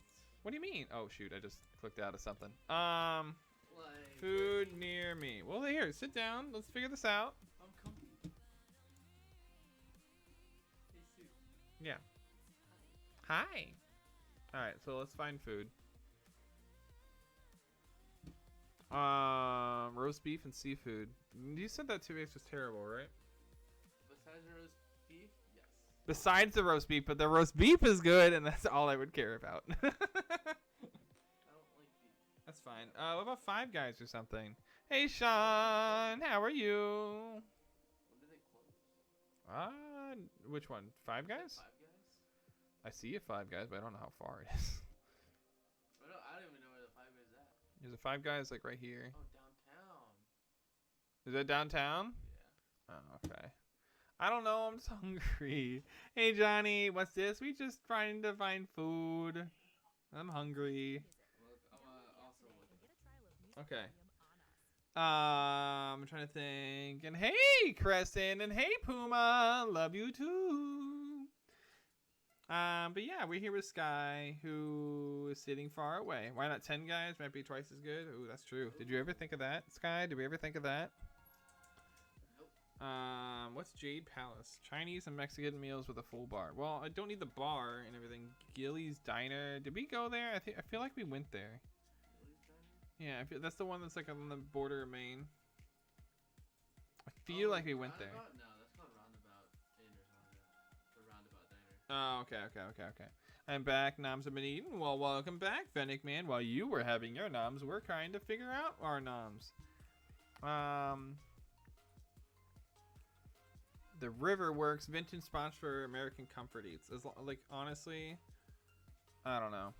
What do you mean? Oh shoot, I just clicked out of something. Like Food near me. Well, here, sit down. Let's figure this out. I'm comfy. Hey, Sue. Yeah. Hi. All right, so let's find food. Roast beef and seafood. You said that 2X was terrible, right? Besides the roast beef, yes. Besides the roast beef, but the roast beef is good, and that's all I would care about. I don't like beef. That's fine. What about Five Guys or something? Hey, Sean, how are you? When do they close? Which one? Five Guys? Five Guys? I see a Five Guys, but I don't know how far it is. I don't even know where the Five Guys is at. There's a Five Guys like right here. Oh, downtown. Is that downtown? Yeah. Oh, okay. I don't know. I'm just hungry. Hey, Johnny, what's this? We just trying to find food. I'm hungry. Look, I'm also looking. Okay. I'm trying to think. And hey, Crescent, and hey, Puma, love you too. But yeah, we're here with Sky, who is sitting far away. Why not 10 guys? Might be twice as good. Ooh, that's true. Did you ever think of that, Sky? Did we ever think of that? Nope. What's Jade Palace? Chinese and Mexican meals with a full bar. Well, I don't need the bar and everything. Gilly's Diner. Did we go there? I feel like we went there. Yeah, that's the one that's like on the border of Maine. I feel like we went there. No, that's called Roundabout Inn or something like that. The Roundabout Diner. Oh, okay. I'm back. Noms have been eaten. Well, welcome back, Fennec Man. While you were having your noms, we're trying to figure out our noms. The River Works vintage spots for American Comfort Eats. Like, honestly, I don't know.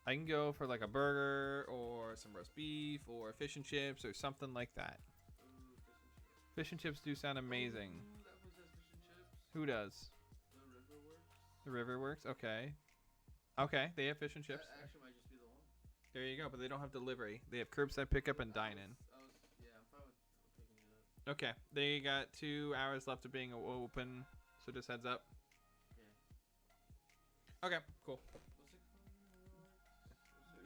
I can go for like a burger or some roast beef or fish and chips or something like that. Ooh, Fish and chips do sound amazing. Ooh, that was just fish and chips. Who does? The River Works. The River Works? Okay. Okay, they have fish and chips. That actually might just be the one. There you go, but they don't have delivery. They have curbside pickup and dine-in. Yeah, I'm fine with picking it up. Okay, they got 2 hours left of being open, so just heads up. Yeah. Okay, cool. What's it called?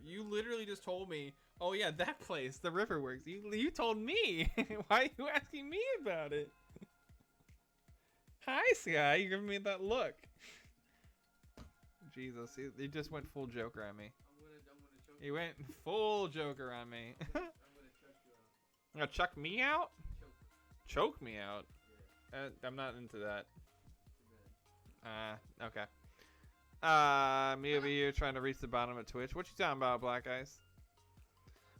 You literally just told me, oh yeah, that place, the River Works. You told me. Why are you asking me about it? Hi, Sky. You're giving me that look. Jesus, he just went full Joker on me. I'm gonna choke He went full Joker on me. I'm gonna choke you out. You're gonna chuck me out? Choke. Choke me out? Yeah. I'm not into that. Too bad. Okay. Me over here trying to reach the bottom of Twitch. What you talking about, Black Eyes?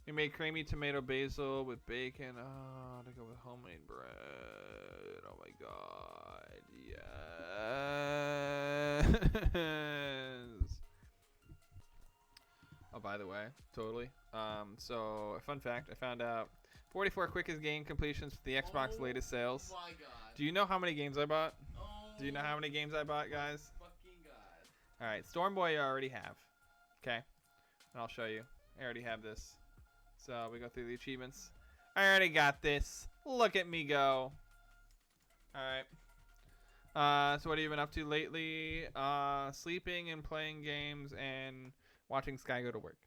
We made creamy tomato basil with bacon. Oh, to go with homemade bread. Oh my god. Yes. Oh, by the way, totally. So a fun fact, I found out 44 quickest game completions for the Xbox latest sales. Oh my god. Do you know how many games I bought? Oh Do you know how many games I bought, guys? fucking god. Alright, Stormboy I already have. Okay. And I'll show you. I already have this. So we go through the achievements. I already got this. Look at me go. Alright. So what have you been up to lately? Sleeping and playing games and watching Sky go to work.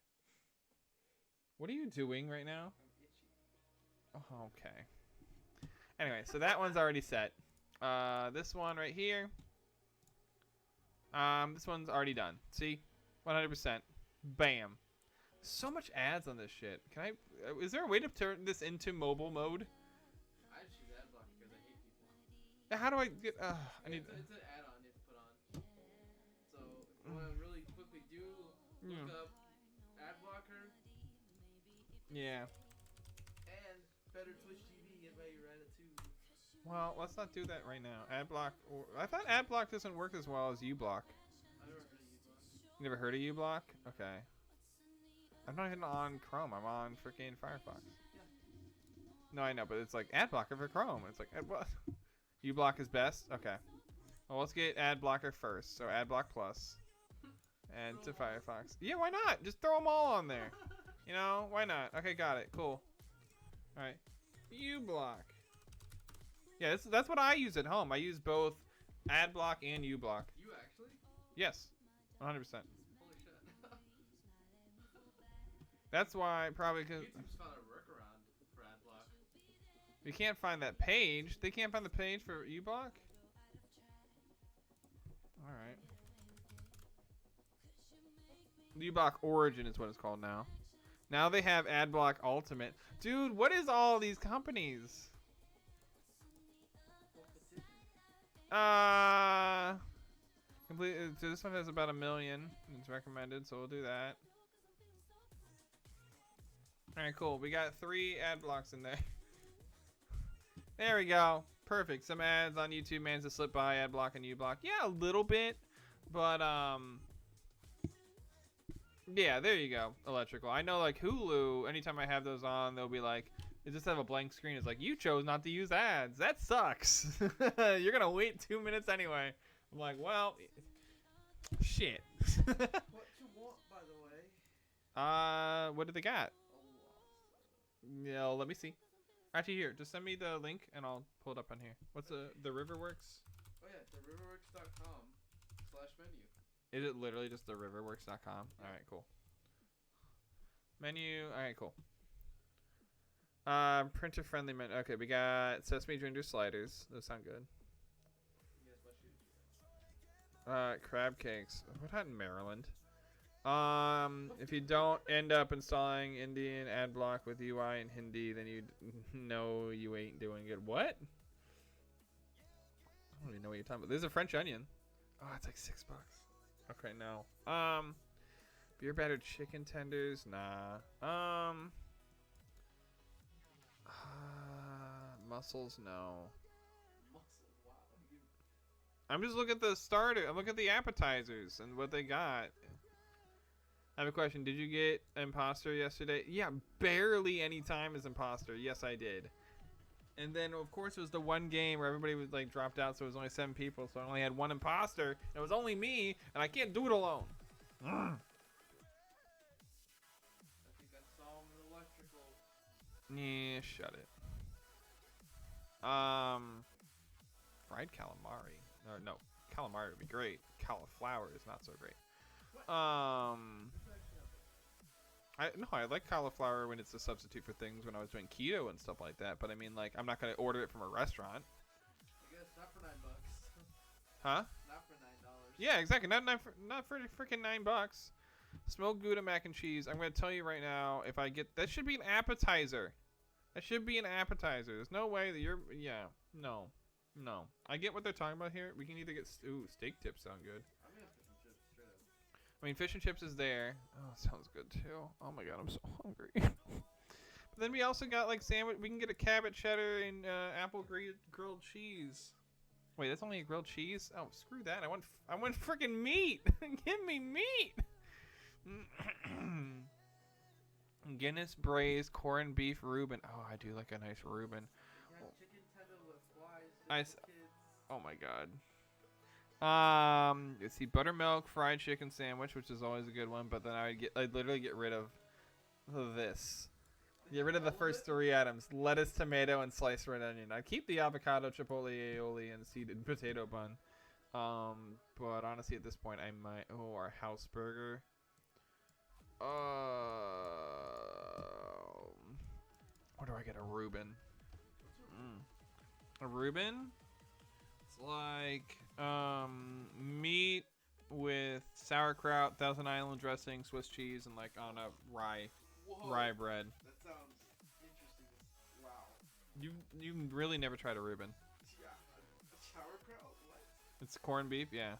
What are you doing right now? Oh, okay. Anyway, so that one's already set. This one right here. This one's already done. See? 100%. Bam. So much ads on this shit. Can I... is there a way to turn this into mobile mode? I choose ad block because I hate people. How do I get... I need... It's an add-on you have to put on. So, if you want to really quickly look up ad blocker. Yeah. And better Twitch TV, get ready to run it too. Well, let's not do that right now. Adblock... I thought Adblock doesn't work as well as uBlock. I never heard of uBlock. You never heard of uBlock? Okay. I'm not even on Chrome. I'm on freaking Firefox. Yeah. No, I know, but it's like ad blocker for Chrome. It's like what? uBlock is best. Okay. Well, let's get ad blocker first. So AdBlock Plus, and to Firefox. Yeah, why not? Just throw them all on there. You know, why not? Okay, got it. Cool. All right. uBlock. Yeah, that's what I use at home. I use both AdBlock and uBlock. You actually? Yes, 100%. Holy shit. That's why probably because YouTube's found a workaround for AdBlock. you can't find that page. They can't find the page for uBlock. All right. uBlock Origin is what it's called now. Now they have AdBlock Ultimate. Dude, what is all these companies? Complete. So this one has about 1 million. It's recommended, so we'll do that. All right, cool. We got 3 ad blocks in there. There we go. Perfect. Some ads on YouTube managed to slip by ad block and uBlock. Yeah, a little bit, but yeah, there you go. Electrical. I know, like Hulu. Anytime I have those on, they'll be like, they just have a blank screen. It's like, you chose not to use ads. That sucks. You're gonna wait 2 minutes anyway. I'm like, well, shit. What you want, by the way? What do they got? Yeah, let me see. Actually, here, just send me the link and I'll pull it up on here. What's the Riverworks? Oh yeah, theriverworks.com/menu. Is it literally just the riverworks.com? All right, cool. Menu. All right, cool. Printer friendly menu. Okay, we got sesame ginger sliders. Those sound good. Crab cakes. What out in Maryland? If you don't end up installing Indian ad block with UI and Hindi, then you know you ain't doing good. What? I don't even know what you're talking about. There's a French onion. Oh, it's like $6. Okay, no. Beer battered chicken tenders. Nah. Mussels. No. I'm just looking at the starter. I'm looking at the appetizers and what they got. I have a question. Did you get Imposter yesterday? Yeah, barely any time as Imposter. Yes, I did. And then, of course, it was the one game where everybody was like dropped out, so it was only 7 people, so I only had 1 Imposter. And it was only me, and I can't do it alone. I think I saw him in electrical. Yeah, shut it. Fried calamari. No, calamari would be great. Cauliflower is not so great. I like cauliflower when it's a substitute for things when I was doing keto and stuff like that. But I mean, like, I'm not gonna order it from a restaurant. I guess not for $9. Huh? Not for $9. Yeah, exactly. Not for freaking $9. Smoked Gouda mac and cheese. I'm gonna tell you right now, if I get that, should be an appetizer. That should be an appetizer. There's no way that you're. Yeah. No. I get what they're talking about here. We can either get steak tips sound good. I mean, fish and chips is there. Oh, sounds good too. Oh my god, I'm so hungry. But then we also got like sandwich. We can get a Cabot cheddar and apple grilled cheese. Wait, that's only a grilled cheese? Oh, screw that. I want freaking meat. Give me meat. Guinness braised corned beef Reuben. Oh, I do like a nice Reuben. Chicken tender with flies. Oh my god. Let's see, buttermilk fried chicken sandwich, which is always a good one. But then I'd literally get rid of this. Get rid of the first 3 items: lettuce, tomato, and sliced red onion. I'd keep the avocado, chipotle, aioli, and seeded potato bun. But honestly, at this point, I might. Oh, our house burger. Where do I get a Reuben? A Reuben? It's like meat with sauerkraut, Thousand Island dressing, Swiss cheese, and like on a rye bread. That sounds interesting. Wow. You really never tried a Reuben? Yeah. Sauerkraut? What? It's corned beef, yeah.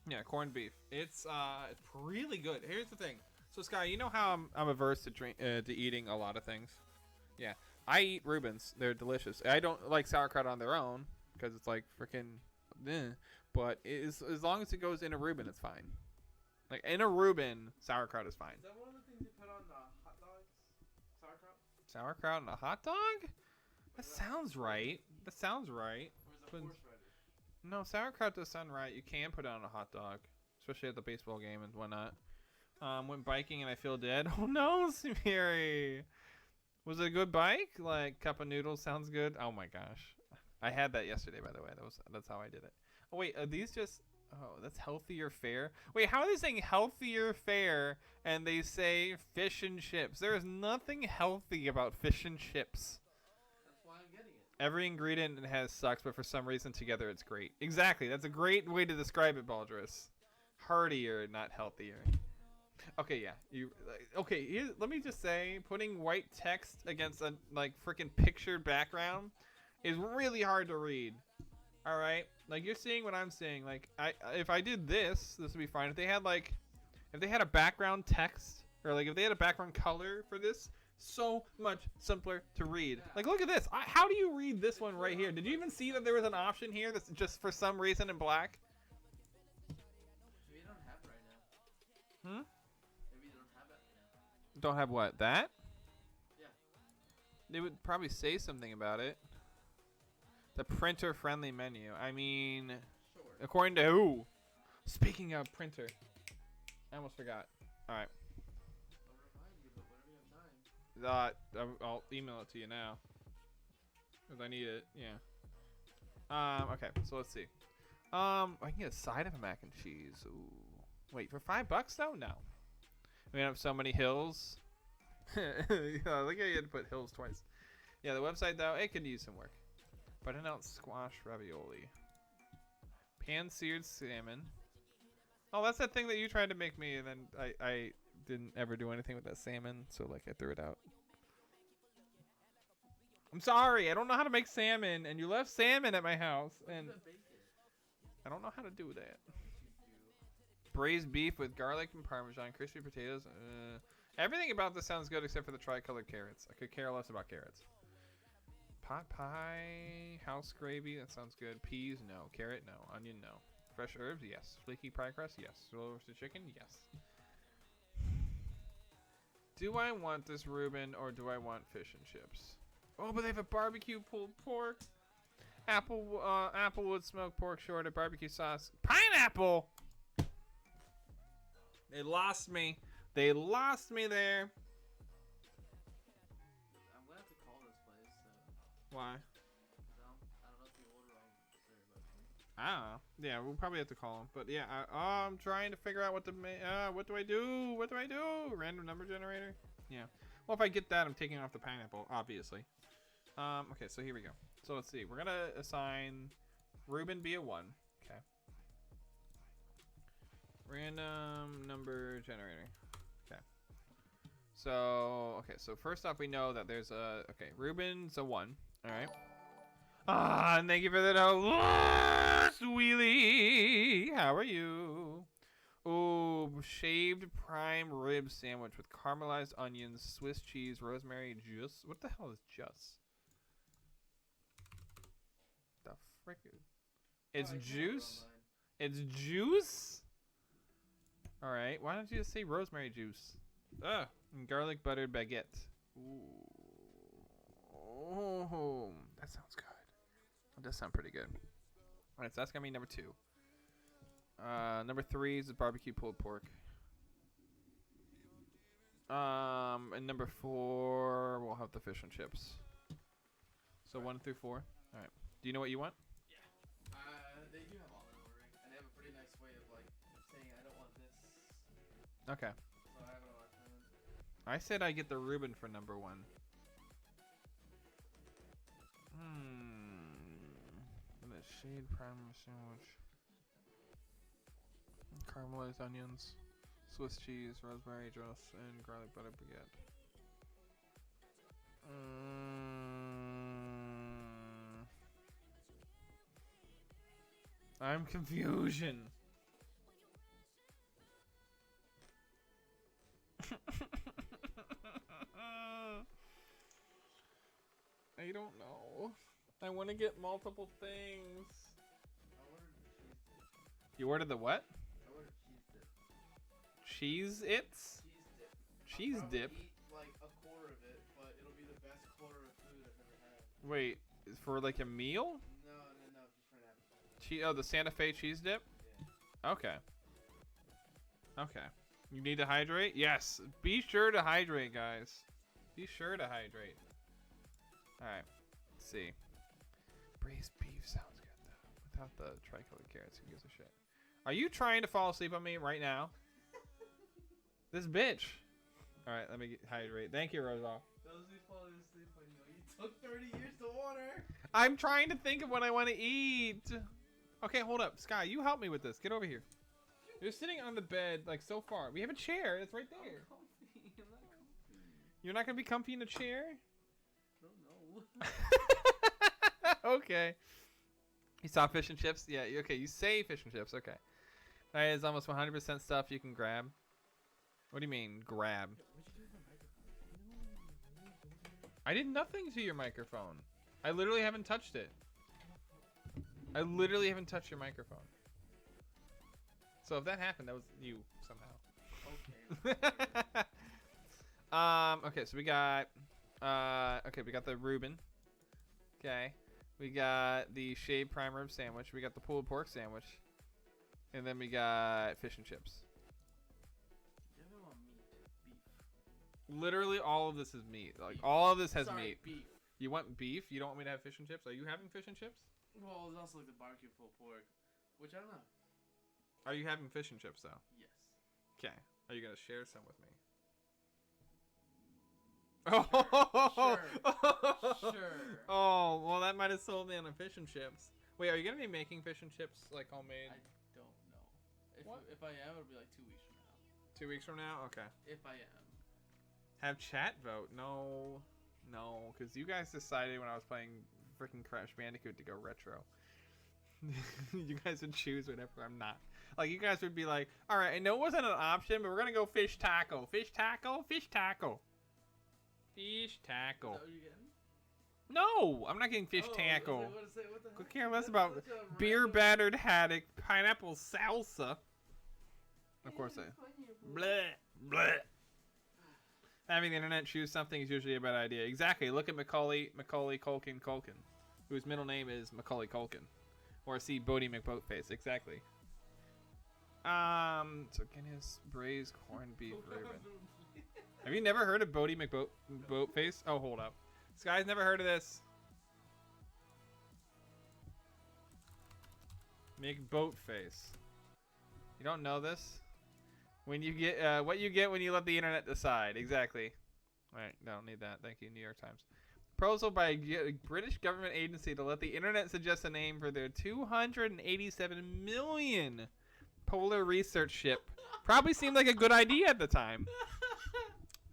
Yeah, corned beef. It's really good. Here's the thing. So Sky, you know how I'm averse to eating a lot of things. Yeah, I eat Reubens. They're delicious. I don't like sauerkraut on their own because it's like freaking. But as long as it goes in a Reuben, it's fine. Like in a Reuben, sauerkraut is fine. Is that one of the things you put on hot dogs? Sauerkraut? Sauerkraut in a hot dog? That sounds right. That sounds right. Or is it horseradish? No, sauerkraut does sound right. You can put it on a hot dog, especially at the baseball game and whatnot. Went biking and I feel dead. Oh no, Sumiri. Was it a good bike? Like cup of noodles sounds good. Oh my gosh. I had that yesterday, by the way. That's how I did it. Oh wait, are these just? Oh, that's healthier fare. Wait, how are they saying healthier fare and they say fish and chips? There is nothing healthy about fish and chips. That's why I'm getting it. Every ingredient it has sucks, but for some reason together it's great. Exactly. That's a great way to describe it, Baldrus. Heartier, not healthier. Okay, yeah. Okay, let me just say, putting white text against a like freaking pictured background is really hard to read. All right, like you're seeing what I'm seeing. Like if I did this would be fine. If they had a background text or like if they had a background color for this, so much simpler to read. Like look at this. How do you read this one right here? Did you even see that there was an option here that's just for some reason in black? Maybe you don't have it right now. Hmm? Maybe you don't have it right now. Don't have what? That? Yeah. They would probably say something about it. The printer-friendly menu. I mean, Sure. according to who? Speaking of printer, I almost forgot. All right. I'll remind you, but whenever you have time. I'll email it to you now, cause I need it. Yeah. Okay. So let's see. I can get a side of a mac and cheese. Ooh. Wait, for $5 though? No. We have so many hills. Yeah, look how you had to put hills twice. Yeah, the website though, it could use some work. Butternut squash ravioli. Pan-seared salmon. Oh, that's that thing that you tried to make me, and then I didn't ever do anything with that salmon, so like I threw it out. I'm sorry, I don't know how to make salmon, and you left salmon at my house, and I don't know how to do that. Braised beef with garlic and parmesan, crispy potatoes. Everything about this sounds good except for the tricolored carrots. I could care less about carrots. Pot pie, house gravy, that sounds good. Peas, no. Carrot, no. Onion, no. Fresh herbs, yes. Flaky pie crust, yes. Slow roasted chicken, yes. Do I want this Reuben or do I want fish and chips? Oh, but they have a barbecue pulled pork. Applewood smoked pork shorted barbecue sauce. Pineapple! They lost me. They lost me there. I'm gonna have to call this place. Why? I don't know if you order on there, but I don't know. Yeah, we'll probably have to call him. But yeah, I'm trying to figure out what to what do I do? What do I do? Random number generator? Yeah. Well, if I get that, I'm taking off the pineapple, obviously. Okay, so here we go. So let's see. We're gonna assign Reuben be a 1. Okay. Random number generator. Okay. So first off, we know that there's a Reuben's a 1. All right. And thank you for that. Wheelie. How are you? Oh, shaved prime rib sandwich with caramelized onions, Swiss cheese, rosemary, juice. What the hell is juice? The frick? It's juice? It's juice? All right. Why don't you just say rosemary juice? And garlic buttered baguette. Ooh. Oh, that sounds good. That does sound pretty good. All right, so that's gonna be number 2. Number 3 is the barbecue pulled pork. And number 4, we'll have the fish and chips. So 1 through 4. All right. Do you know what you want? yeah. They do have online ordering, and they have a pretty nice way of like saying I don't want this. Okay. So I have it on my phone. I said I get the Reuben for number 1. And a shade prime sandwich. Caramelized onions, Swiss cheese, rosemary juice, and garlic butter baguette. I'm confusion. I don't know. I want to get multiple things. I ordered the cheese dip. You ordered the what? I ordered cheese dip. Cheese its? Cheese dip. Cheese dip? Eat like a quarter of it, but it'll be the best quarter of food I've ever had. Wait, for like a meal? No, just for an appetizer. Oh, the Santa Fe cheese dip? Yeah. Okay. Okay. You need to hydrate? Yes. Be sure to hydrate, guys. Be sure to hydrate. Alright. Let's see. Braised beef sounds good, though. Without the tricolored carrots, who gives a shit? Are you trying to fall asleep on me right now? This bitch. Alright, let me hydrate. Thank you, Rosal. That was me falling asleep on you. You took 30 years to water. I'm trying to think of what I want to eat. Okay, hold up. Sky, you help me with this. Get over here. You're sitting on the bed, like, so far. We have a chair. It's right there. I'm comfy. I'm not comfy. You're not going to be comfy in a chair? I don't know. Okay. You saw fish and chips? Yeah, okay. You say fish and chips. Okay. That is almost 100% stuff you can grab. What do you mean, grab? I did nothing to your microphone. I literally haven't touched it. I literally haven't touched your microphone. So if that happened, that was you somehow. Okay. Okay, so we got we got the Reuben. Okay. We got the shaved prime rib sandwich. We got the pulled pork sandwich. And then we got fish and chips. You ever want meat? Beef. Literally all of this is meat. Like all of this has Sorry, meat. beef. You want beef? You don't want me to have fish and chips? Are you having fish and chips? Well, there's also like the barbecue pulled pork, which I don't know. Are you having fish and chips though? Yes. Okay. Are you gonna share some with me? Sure. Oh, well, that might have sold me on the fish and chips. Wait, are you gonna be making fish and chips like homemade? I don't know. If I am, it'll be like 2 weeks from now. 2 weeks from now? Okay. If I am. Have chat vote? No, because you guys decided when I was playing freaking Crash Bandicoot to go retro. You guys would choose whenever I'm not. Like, you guys would be like, all right, I know it wasn't an option, but we're gonna go fish taco. Fish taco? Fish taco. Fish taco. Is that what you're getting? No, I'm not getting fish Oh, taco. I was like, what the Could heck? care less That's about such a beer random- battered haddock, pineapple salsa. Of course, bleh, bleh. Having the internet choose something is usually a bad idea. Exactly. Look at Macaulay Culkin, whose middle name is Macaulay Culkin, or see Bodie McBoatface. Exactly. So Guinness braised corned beef Reuben. Have you never heard of Bodie McBoatface? Oh, hold up. This guy's never heard of this. McBoatface. You don't know this? When you get what you get when you let the internet decide. Exactly. All right, don't need that. Thank you, New York Times. Proposal by a British government agency to let the internet suggest a name for their 287 million polar research ship probably seemed like a good idea at the time.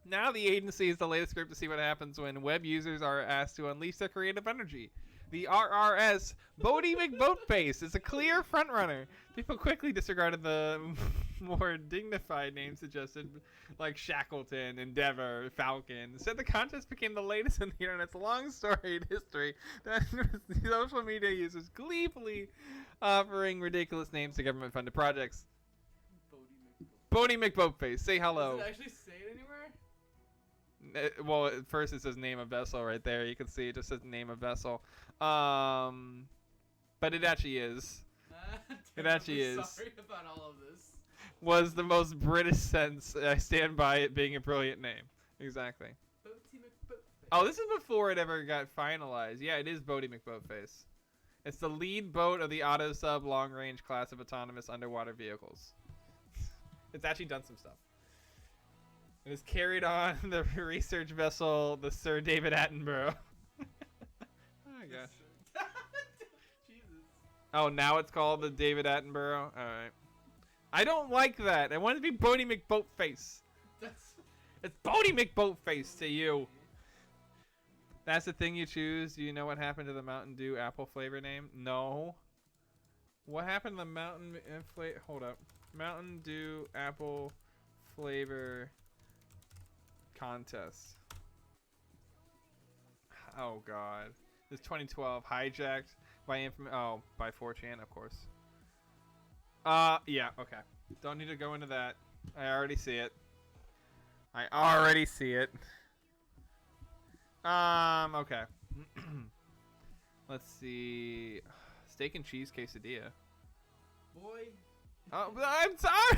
Now the agency is the latest group to see what happens when web users are asked to unleash their creative energy. The RRS Bodie McBoatface is a clear frontrunner. People quickly disregarded the more dignified names suggested, like Shackleton, Endeavor, Falcon. Instead, the contest became the latest in the internet's long storied history. Social media users gleefully offering ridiculous names to government-funded projects. Bodie McBoatface, say hello. Does it actually say it anywhere? Well, at first it says name of vessel right there. You can see it just says name of vessel. But it actually is. It actually is. Sorry about all of this. Was the most British sense. I stand by it being a brilliant name. Exactly. Oh, this is before it ever got finalized. Yeah, it is Bodie McBoatface. It's the lead boat of the Auto Sub long range class of autonomous underwater vehicles. It's actually done some stuff. It has carried on the research vessel, the Sir David Attenborough. Oh my gosh. Jesus. Oh, now it's called the David Attenborough? Alright. I don't like that. I want it to be Bodie McBoatface. It's Bodie McBoatface to you. That's the thing you choose. Do you know what happened to the Mountain Dew apple flavor name? No. What happened to the Mountain hold up. Mountain Dew apple flavor contest. Oh god. This 2012 hijacked by by 4chan, of course. Yeah, okay. Don't need to go into that. I already see it. Okay. Let's see. Steak and cheese quesadilla. Boy, Oh, but I'm sorry.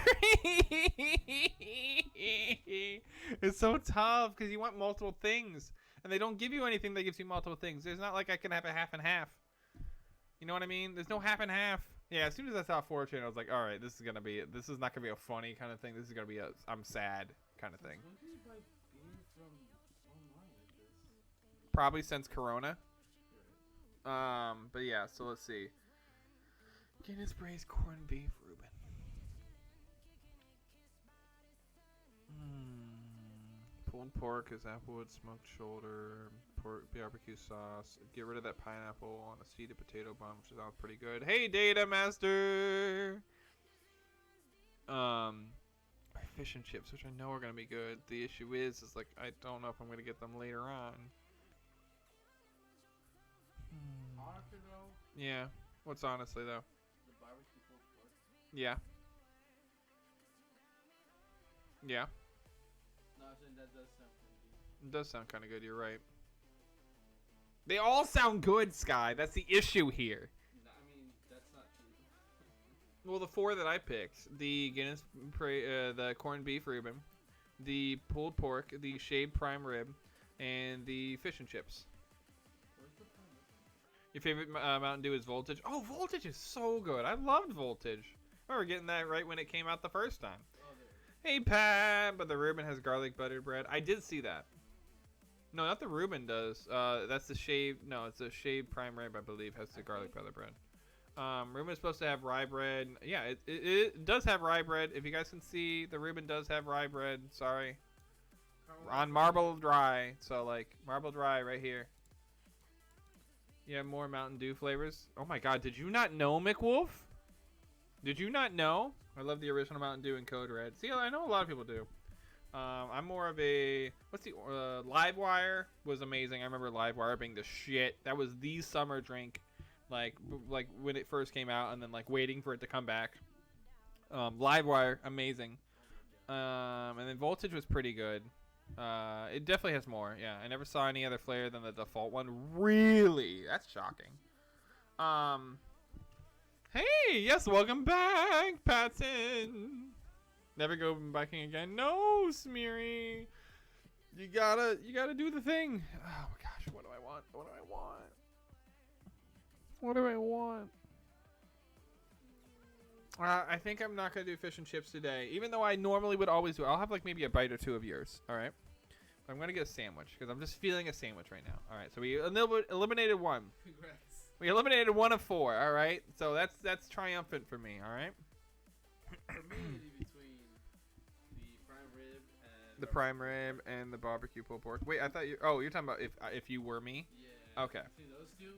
It's so tough because you want multiple things, and they don't give you anything that gives you multiple things. There's not like I can have a half and half. You know what I mean? There's no half and half. Yeah, as soon as I saw fortune, I was like, all right, this is not gonna be a funny kind of thing. This is gonna be a I'm sad kind of thing. When can you buy beer from online like this? Probably since Corona. But yeah, so let's see. Guinness braised corned beef Reuben. Pulled pork is applewood smoked shoulder, pork barbecue sauce. Get rid of that pineapple on a seeded potato bun, which sounds pretty good. Hey, Data Master. Fish and chips, which I know are gonna be good. The issue is like I don't know if I'm gonna get them later on. Honestly though, Yeah. What's honestly though? the barbecue pulled pork. Yeah. Yeah. No, I'm saying that does sound pretty good. It does sound kind of good. You're right. They all sound good, Sky. That's the issue here. No, I mean, that's not true. Well, the 4 that I picked: the Guinness, the corned beef Reuben, the pulled pork, the shaved prime rib, and the fish and chips. Where's the pineapple? Your favorite Mountain Dew is Voltage. Oh, Voltage is so good. I loved Voltage. I remember getting that right when it came out the first time. Oh, there. Hey, Pat, but the Reuben has garlic buttered bread. I did see that. No, not the Reuben does. That's the shaved. No, it's a shaved prime rib, I believe, has the garlic butter bread. Reuben is supposed to have rye bread. Yeah, it does have rye bread. If you guys can see, the Reuben does have rye bread. Sorry. On marble dry. So, like, marble dry right here. You have more Mountain Dew flavors. Oh, my God. Did you not know, McWolf? Did you not know? I love the original Mountain Dew in Code Red. See, I know a lot of people do. I'm more of a... What's the... Livewire was amazing. I remember Livewire being the shit. That was the summer drink. Like when it first came out and then, like, waiting for it to come back. Livewire, amazing. And then Voltage was pretty good. It definitely has more. Yeah, I never saw any other flavor than the default one. Really? That's shocking. Hey, yes, welcome back, Patson. Never go biking again. No, Smeary. You gotta do the thing. Oh my gosh, what do I want? What do I want? What do I want? I think I'm not gonna do fish and chips today, even though I normally would always do. I'll have like maybe a bite or two of yours. All right. I'm gonna get a sandwich because I'm just feeling a sandwich right now. All right. So we eliminated one. Congrats. We eliminated 1 of 4. All right. So that's triumphant for me. All right. For me, between the prime rib and The prime rib and the barbecue pulled pork. Wait, I thought you. Oh, you're talking about if you were me. Yeah. Okay. Between those 2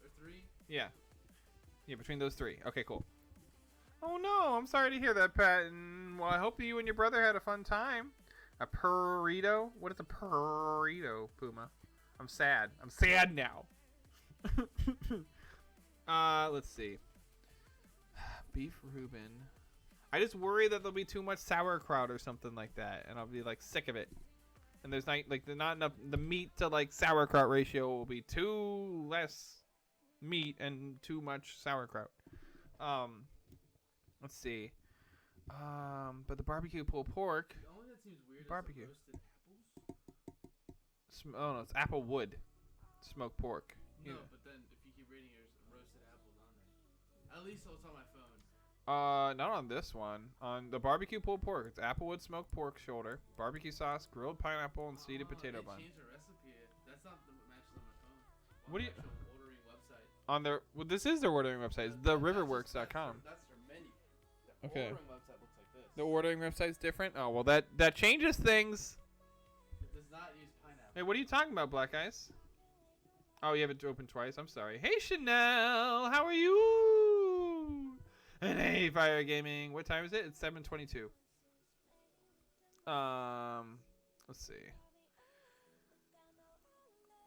or 3. Yeah. Yeah, between those 3. Okay, cool. Oh no, I'm sorry to hear that, Pat. And, well, I hope you and your brother had a fun time. A burrito? What is a burrito, Puma? I'm sad. I'm sad now. Let's see. Beef Reuben. I just worry that there'll be too much sauerkraut or something like that, and I'll be like sick of it. And there's not enough. The meat to like sauerkraut ratio will be too less meat and too much sauerkraut. Let's see. But the barbecue pulled pork. The only that seems weird Barbecue. is the roasted apples. Oh no, it's apple wood smoked pork. No, Yeah. but then if you keep reading, there's roasted apples on there. At least it's on my phone. Not on this one. On the barbecue pulled pork, it's applewood smoked pork shoulder, barbecue sauce, grilled pineapple, and seeded potato bun. They changed the recipe. That's not the matches on my phone. What do you? Actual ordering website. On their well, this is their ordering website. It's theriverworks.com. That's their menu. The Okay. ordering website looks like this. The ordering website's different. Oh well, that changes things. It does not use pineapple. Hey, what are you talking about, Black Ice? Oh, you have it open twice. I'm sorry. Hey, Chanel, how are you? And hey, Fire Gaming. What time is it? It's 7:22. Let's see.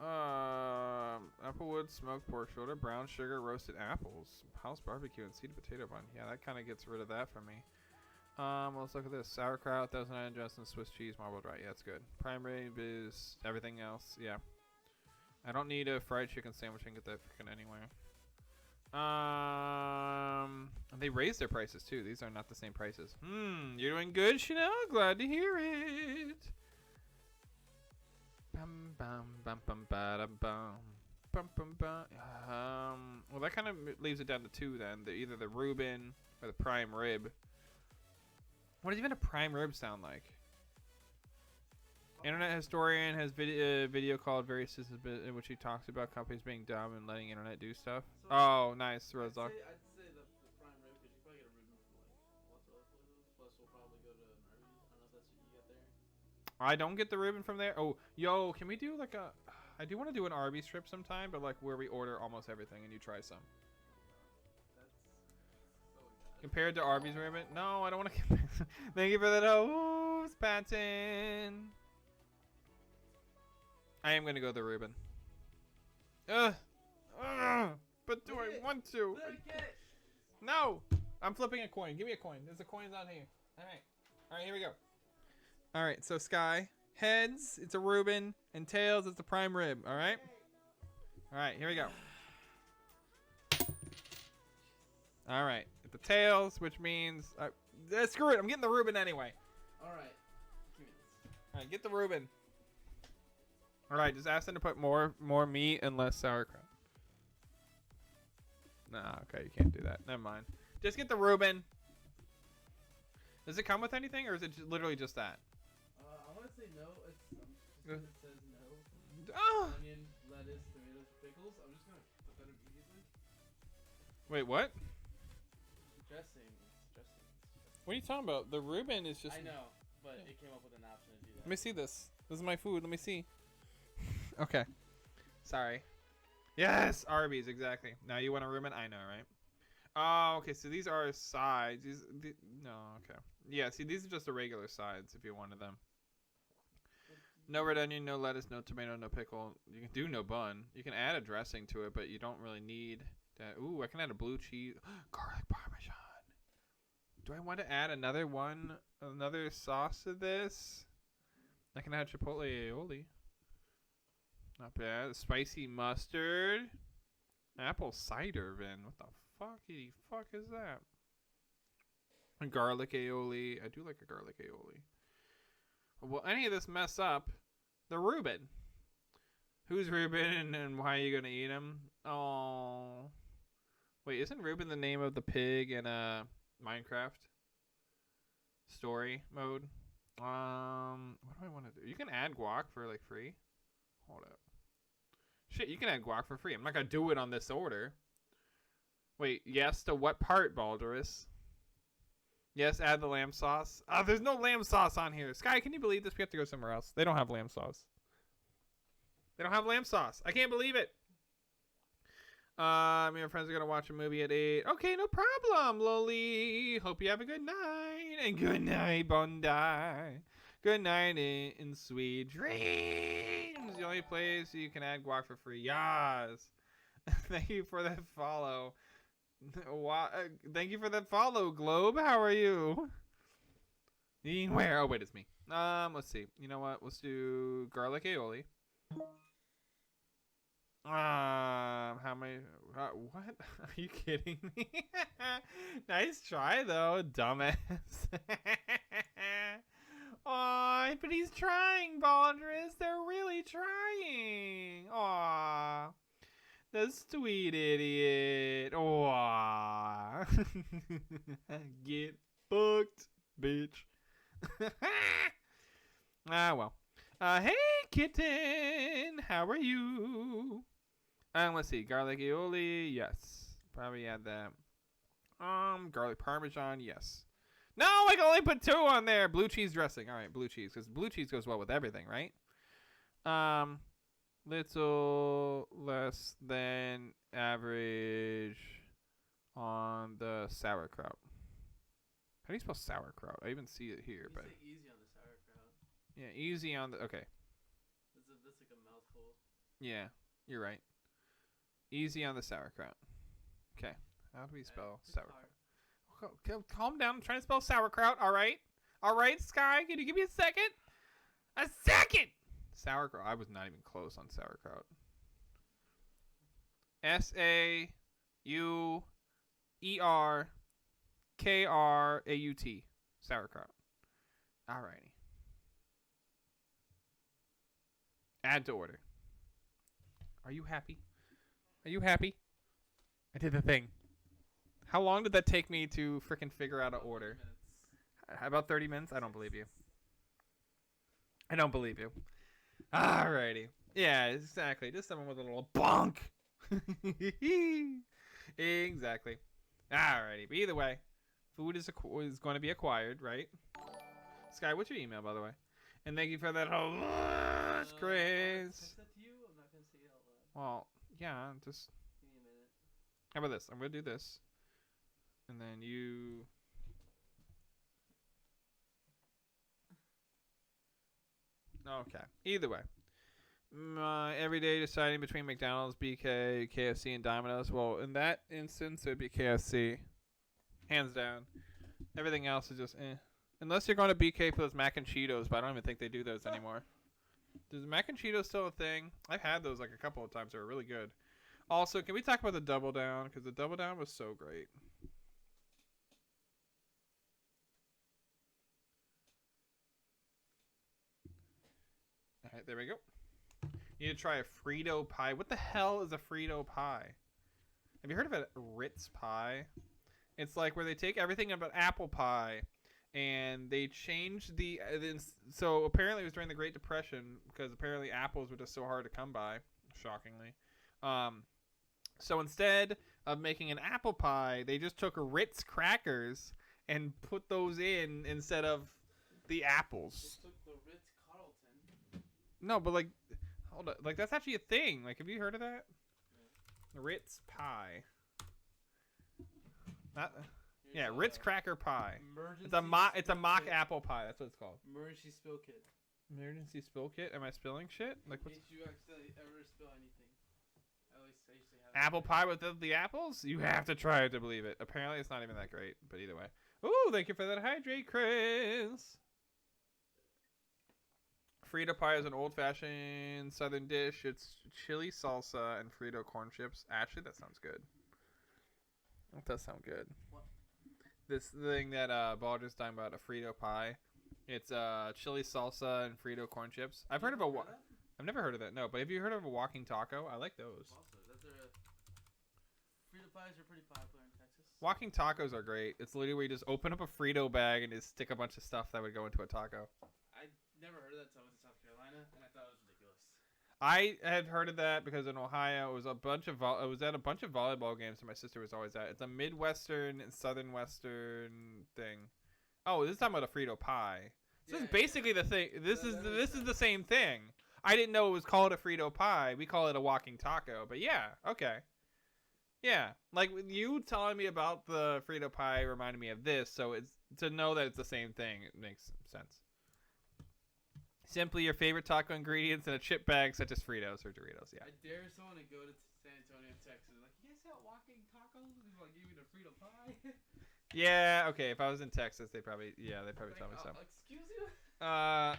Applewood smoked pork shoulder, brown sugar, roasted apples, house barbecue, and seeded potato bun. Yeah, that kind of gets rid of that for me. Let's look at this. Sauerkraut, Thousand Island dressing, Swiss cheese, marble dry. Yeah, that's good. Prime rib is everything else. Yeah. I don't need a fried chicken sandwich. I can get that freaking anywhere. They raised their prices too. These are not the same prices. You're doing good, Chanel. Glad to hear it. Bum bum bum bum ba bum. Bum, bum, bum. Well, that kind of leaves it down to two then. Either the Reuben or the prime rib. What does even a prime rib sound like? Internet historian has video called Various Systems in which he talks about companies being dumb and letting internet do stuff. So Oh, nice, Rozok. I'd say the prime rib because you probably get a Reuben from like lots of other places. Plus, we'll probably go to an Arby's. I don't know if that's what you get there. I don't get the Reuben from there. Oh, yo, can we do like a... I do want to do an Arby's trip sometime, but like where we order almost everything and you try some. That's so bad. Compared to Arby's Reuben? No, I don't want to compare. Thank you for that. Oh, Patton. I am going to go the Reuben. But do I want to? No! I'm flipping a coin. Give me a coin. There's a coins on here. Alright. Alright, here we go. Alright, so Sky. Heads, it's a Reuben. And tails, it's a prime rib. Alright? Alright, here we go. Alright. The tails, which means... screw it. I'm getting the Reuben anyway. Alright. Give me this. Alright, get the Reuben. Alright, just ask them to put more meat and less sauerkraut. Nah, okay, you can't do that. Never mind. Just get the Reuben. Does it come with anything, or is it literally just that? I want to say no. It's just it says no. Oh. Onion, lettuce, tomatoes, pickles. I'm just gonna put that immediately. Wait, what? Dressing. What are you talking about? The Reuben is just... I know, but it came up with an option to do that. Let me see this. This is my food. Let me see. Okay. Sorry. Yes! Arby's, exactly. Now you want a Reuben? I know, right? Oh, okay. So these are sides. No, okay. Yeah, see, these are just the regular sides if you wanted them. No red onion, no lettuce, no tomato, no pickle. You can do no bun. You can add a dressing to it, but you don't really need that. Ooh, I can add a blue cheese. Garlic parmesan. Do I want to add another sauce to this? I can add chipotle aioli. Not bad. Spicy mustard. Apple cider, Vin. What the fuck is that? A garlic aioli. I do like a garlic aioli. Will any of this mess up the Reuben? Who's Reuben and why are you going to eat him? Oh. Wait, isn't Reuben the name of the pig in Minecraft story mode? What do I want to do? You can add guac for like free. Hold up. Shit, you can add guac for free. I'm not going to do it on this order. Wait, yes to what part, Baldurus? Yes, add the lamb sauce. There's no lamb sauce on here. Sky, can you believe this? We have to go somewhere else. They don't have lamb sauce. They don't have lamb sauce. I can't believe it. Me and my friends are going to watch a movie at 8. Okay, no problem, Loli. Hope you have a good night. And good night, Bondi. Good night in sweet dreams. The only place you can add guac for free. Yes. Thank you for that follow. Thank you for that follow, Globe. How are you? Where? Oh, wait, it's me. Let's see. You know what? Let's do garlic aioli. How many? What? Are you kidding me? Nice try, though, dumbass. Aw, but he's trying, Baldrus. They're really trying. Aw. The sweet idiot. Aw. Get fucked, bitch. Well. Hey, kitten. How are you? Let's see. Garlic aioli. Yes. Probably add that. Garlic parmesan. Yes. No, I can only put 2 on there. Blue cheese dressing. All right, blue cheese. Because blue cheese goes well with everything, right? Little less than average on the sauerkraut. How do you spell sauerkraut? I even see it here, but say easy on the sauerkraut. Yeah, easy on the. Okay. That's like a mouthful. Yeah, you're right. Easy on the sauerkraut. Okay. How do we spell sauerkraut? Calm down. I'm trying to spell sauerkraut. All right. All right, Sky. Can you give me a second? A second. Sauerkraut. I was not even close on sauerkraut. U-E-R-K-R-A-U-T. Sauerkraut. Alrighty. Add to order. Are you happy? Are you happy? I did the thing. How long did that take me to frickin' figure out an order? About 30 minutes? I don't believe you. I don't believe you. Alrighty. Yeah, exactly. Just someone with a little bonk. Exactly. Alrighty. But either way, food is going to be acquired, right? Sky, what's your email, by the way? And thank you for that whole Chris. Text that to you? I'm not gonna say it out loud. Well, yeah, just Give me a minute. how about this? I'm gonna do this, and then you. Okay. Either way, every day deciding between McDonald's, BK, KFC, and Domino's. Well, in that instance, it would be KFC, hands down. Everything else is just eh. Unless you're going to BK for those mac and Cheetos, but I don't even think they do those anymore. Is mac and Cheetos still a thing? I've had those like a couple of times. They were really good. Also, can we talk about the Double Down? Because the Double Down was so great. Alright, there we go. You need to try a Frito pie. What the hell is a Frito pie? Have you heard of a Ritz pie? It's like where they take everything about apple pie and they changed the... So apparently it was during the Great Depression because apparently apples were just so hard to come by, shockingly. So instead of making an apple pie, they just took Ritz crackers and put those in instead of the apples. They took the Ritz Carlton. No, but like, hold on, like that's actually a thing. Like, have you heard of that? Yeah. Ritz pie. Not, yeah, Ritz cracker pie. It's a mock apple pie. That's what it's called. Emergency spill kit. Emergency spill kit. Am I spilling shit? Like, In what's case you accidentally ever spill anything. At least I usually have apple pie with the apples? You have to try it to believe it. Apparently, it's not even that great. But either way. Ooh, thank you for that hydrate, Chris. Frito pie is an old-fashioned southern dish. It's chili salsa and Frito corn chips. Actually, that sounds good. That does sound good. What? This thing that Baldur's talking about, a Frito pie. It's chili salsa and Frito corn chips. I've heard of a... I've never heard of that. No, but have you heard of a walking taco? I like those. Also, Frito pies are pretty popular in Texas. Walking tacos are great. It's literally where you just open up a Frito bag and just stick a bunch of stuff that would go into a taco. I never heard of that until I went to South Carolina, and I thought it was ridiculous. I had heard of that because in Ohio it was a bunch of it was at a bunch of volleyball games that my sister was always at. It's a Midwestern and Southern Western thing. Oh, this is talking about a Frito pie. So this is basically the thing. This is the same thing. I didn't know it was called a Frito pie. We call it a walking taco. But yeah, okay. Yeah, like you telling me about the Frito pie reminded me of this. So it's to know that it's the same thing. It makes sense. Simply your favorite taco ingredients in a chip bag, such as Fritos or Doritos. Yeah. I dare someone to go to San Antonio, Texas. Like, you guys sell walking tacos? Like, give me the Frito pie. Yeah. Okay. If I was in Texas, they probably like, tell me something. Excuse you? What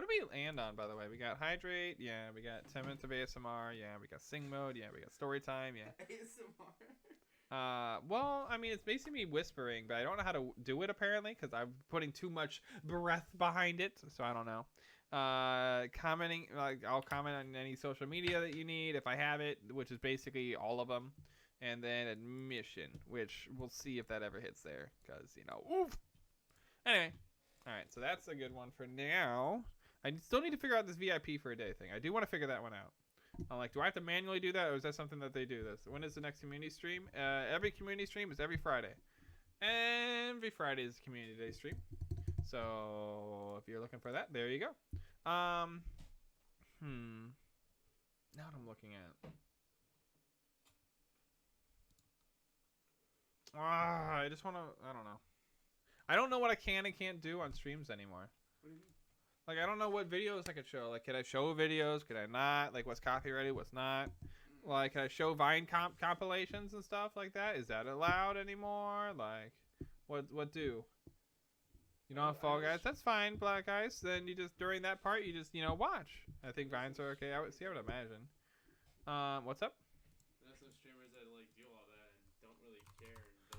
did we land on, by the way? We got hydrate. Yeah. We got 10 minutes of ASMR. Yeah. We got sing mode. Yeah. We got story time. Yeah. ASMR. Well, I mean, it's basically me whispering, but I don't know how to do it apparently because I'm putting too much breath behind it, so I don't know. Commenting, like I'll comment on any social media that you need if I have it, which is basically all of them, and then admission, which we'll see if that ever hits there, because oof. Anyway, all right, so that's a good one for now. I still need to figure out this VIP for a day thing. I do want to figure that one out. I'm like, do I have to manually do that, or is that something that they do this? When is the next community stream? Every community stream is every Friday. Every Friday is community day stream. So if you're looking for that, there you go. Now what I'm looking at. I just want to, I don't know. I don't know what I can and can't do on streams anymore. What do you mean? Like, I don't know what videos I could show. Like, can I show videos? Could I not? Like, what's copyrighted? What's not? Like, can I show Vine compilations and stuff like that? Is that allowed anymore? Like, what do? You don't have Fall Guys? That's fine, Black Guys. Then you just, during that part, you just, watch. I think Vines are okay. I would imagine. What's up? There's some streamers that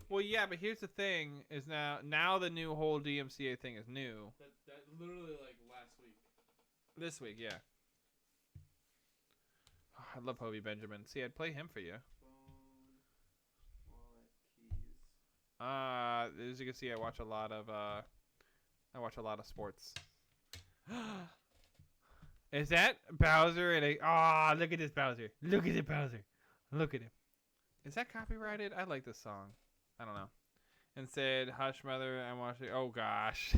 Well, yeah, but here's the thing: is now the new whole DMCA thing is new. That literally like last week. This week, yeah. Oh, I love Hobie Benjamin. See, I'd play him for you. Phone, wallet, keys. As you can see, I watch a lot of sports. Is that Bowser and a? Ah, look at this Bowser. Look at it, Bowser. Look at him. Is that copyrighted? I like this song. I don't know. And said, "Hush, mother, I'm watching." Oh gosh.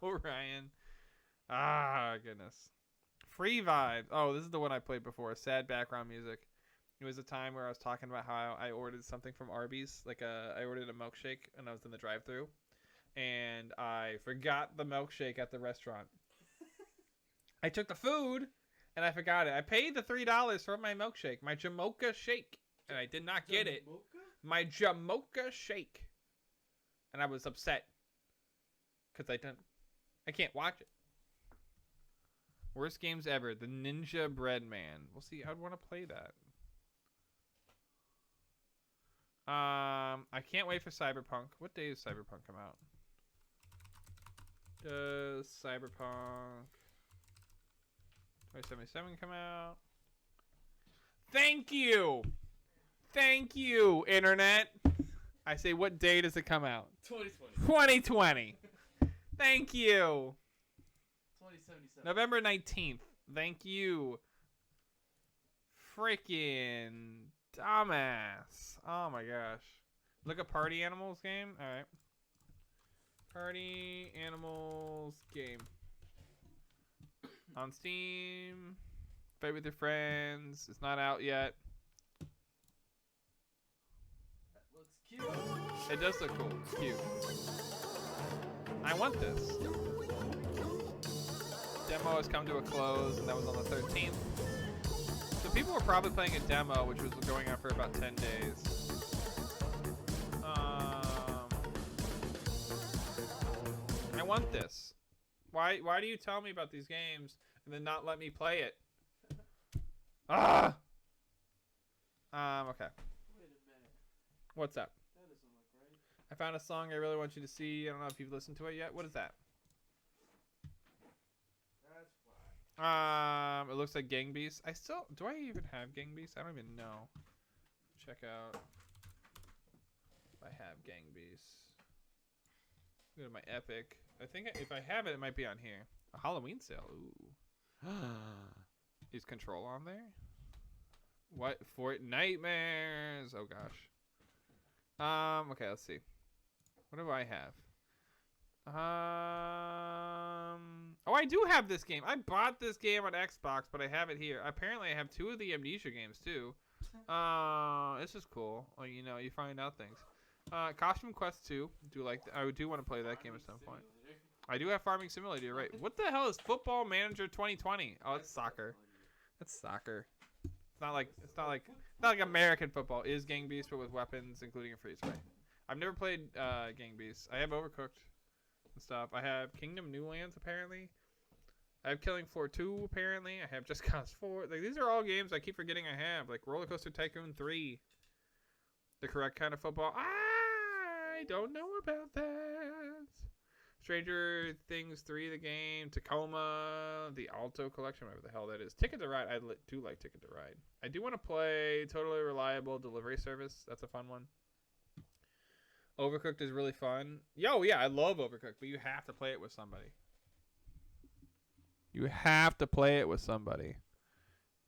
Orion. Ah, goodness. Free Vibe. Oh, this is the one I played before. Sad background music. It was a time where I was talking about how I ordered something from Arby's. I ordered a milkshake and I was in the drive-thru, and I forgot the milkshake at the restaurant. I took the food and I forgot it. I paid the $3 for my milkshake, my Jamocha shake, and I did not get it. My Jamocha shake, and I was upset because I can't watch it. Worst games ever. The Ninja Bread Man. We'll see. I'd want to play that. I can't wait for Cyberpunk. What day does Cyberpunk come out? Does Cyberpunk 2077 come out? Thank you! Thank you, Internet! I say, what day does it come out? 2020. 2020! Thank you! 2077. November 19th. Thank you. Freaking dumbass. Oh my gosh. Look at Party Animals game. Alright. Party Animals game. On Steam. Play with your friends. It's not out yet. That looks cute. It does look cool. It's cute. I want this. Demo has come to a close, and that was on the 13th. So people were probably playing a demo, which was going on for about 10 days. I want this. Why do you tell me about these games and then not let me play it? Ah! Okay. Wait a minute. What's up? That doesn't look right. I found a song I really want you to see. I don't know if you've listened to it yet. What is that? That's why. It looks like Gang Beasts. Do I even have Gang Beasts? I don't even know. Check out if I have Gang Beasts. Go to my Epic. I think if I have it, it might be on here. A Halloween sale. Ooh. Is Control on there? What? Nightmares. Oh gosh. Okay, let's see. What do I have? Oh, I do have this game. I bought this game on Xbox, but I have it here. Apparently, I have 2 of the Amnesia games too. This is cool. Well, you know, you find out things. Costume Quest 2. I do want to play that game at some point. I do have Farming Simulator, right? What the hell is Football Manager 2020? Oh, it's soccer. It's soccer. It's not like American football. It is Gang Beasts, but with weapons, including a freeze ray. I've never played Gang Beasts. I have Overcooked and stuff. I have Kingdom New Lands apparently. I have Killing Floor 2 apparently. I have Just Cause 4. Like, these are all games I keep forgetting I have. Like Roller Coaster Tycoon 3. The correct kind of football. I don't know about that. Stranger Things 3, the game. Tacoma, the Alto Collection, whatever the hell that is. Ticket to Ride. I do like Ticket to Ride. I do want to play Totally Reliable Delivery Service. That's a fun one. Overcooked is really fun. Yo, yeah, I love Overcooked, but you have to play it with somebody. You have to play it with somebody.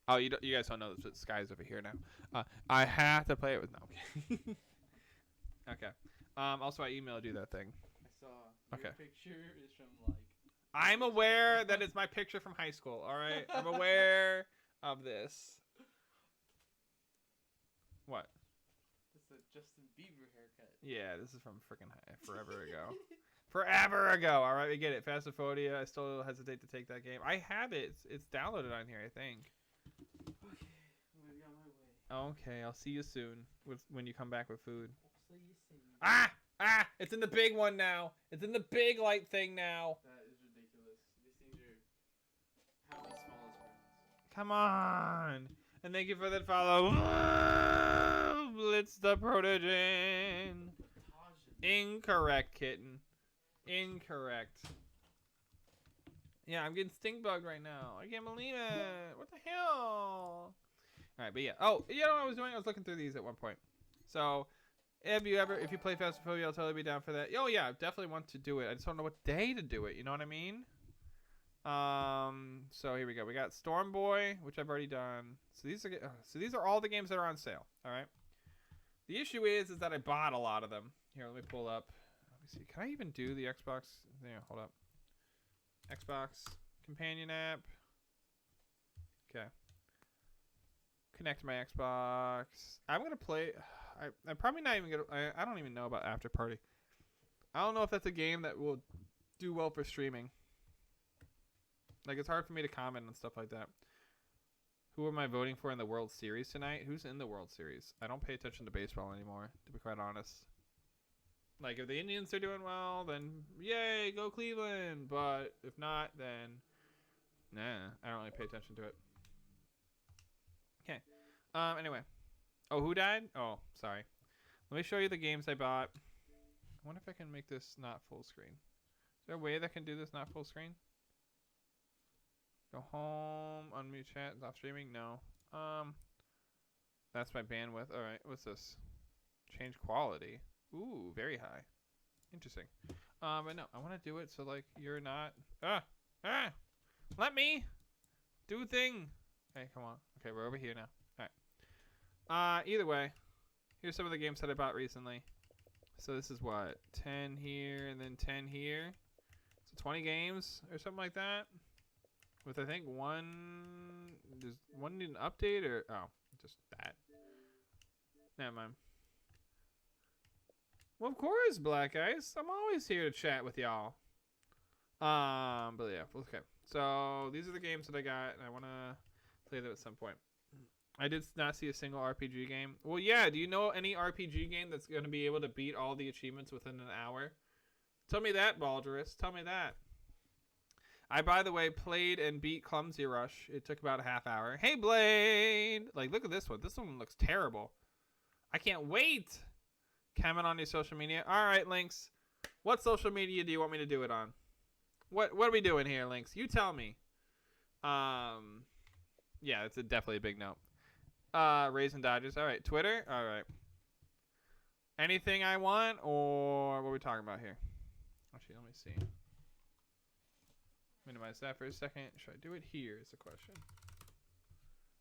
Oh, you guys don't know this, but Sky's over here now. I have to play it with... No, okay. Okay. Also, I emailed you that thing. I saw your picture is from like... I'm aware that it's my picture from high school, all right? I'm aware of this. What? It's a Justin Bieber haircut. Yeah, this is from freaking forever ago. Forever ago, all right? We get it. Phasmophobia. I still hesitate to take that game. I have it. It's downloaded on here, I think. Okay, I'm gonna be on my way. Okay, I'll see you soon when you come back with food. I'll see you soon. Ah! It's in the big one now. It's in the big light thing now. That is ridiculous. These things are how small as friends. Come on. And thank you for that follow. Blitz the Protogen. Incorrect, kitten. Incorrect. Yeah, I'm getting stink bugged right now. I can't believe it. What the hell? Alright, but yeah. Oh, you know what I was doing? I was looking through these at one point. So, if you play Fast and Furious, I'll totally be down for that. Oh, yeah, I definitely want to do it. I just don't know what day to do it. You know what I mean? So here we go. We got Storm Boy, which I've already done. So these are all the games that are on sale. All right. The issue is that I bought a lot of them. Here, let me pull up. Let me see. Can I even do the Xbox? Yeah, hold up. Xbox companion app. Okay. Connect to my Xbox. I'm gonna play. I'm probably not even gonna. I don't even know about After Party. I don't know if that's a game that will do well for streaming. Like, it's hard for me to comment on stuff like that. Who am I voting for in the World Series tonight? Who's in the World Series? I don't pay attention to baseball anymore, to be quite honest. Like, if the Indians are doing well, then yay, go Cleveland. But if not, then nah, I don't really pay attention to it. Okay. Anyway. Oh, who died? Oh, sorry. Let me show you the games I bought. I wonder if I can make this not full screen. Is there a way that can do this not full screen? Go home, unmute chat, stop streaming. No. That's my bandwidth. All right, what's this? Change quality. Ooh, very high. Interesting. But no, I want to do it so like you're not. Let me do a thing. Hey, come on. Okay, we're over here now. All right. Either way, here's some of the games that I bought recently. So this is what 10 here and then 10 here. So 20 games or something like that. With I think does one need an update or just that. Never mind. Well, of course, Black Ice. I'm always here to chat with y'all. But yeah, okay. So these are the games that I got, and I want to play them at some point. I did not see a single RPG game. Well, yeah. Do you know any RPG game that's going to be able to beat all the achievements within an hour? Tell me that, Baldurus. Tell me that. I, by the way, played and beat Clumsy Rush. It took about a half hour. Hey, Blade! Like, look at this one. This one looks terrible. I can't wait. Comment on your social media. All right, Lynx. What social media do you want me to do it on? What are we doing here, Lynx? You tell me. Yeah, it's definitely a big no. Raisin Dodgers. All right, Twitter. All right. Anything I want, or what are we talking about here? Actually, let me see. Minimize that for a second. Should I do it here is the question.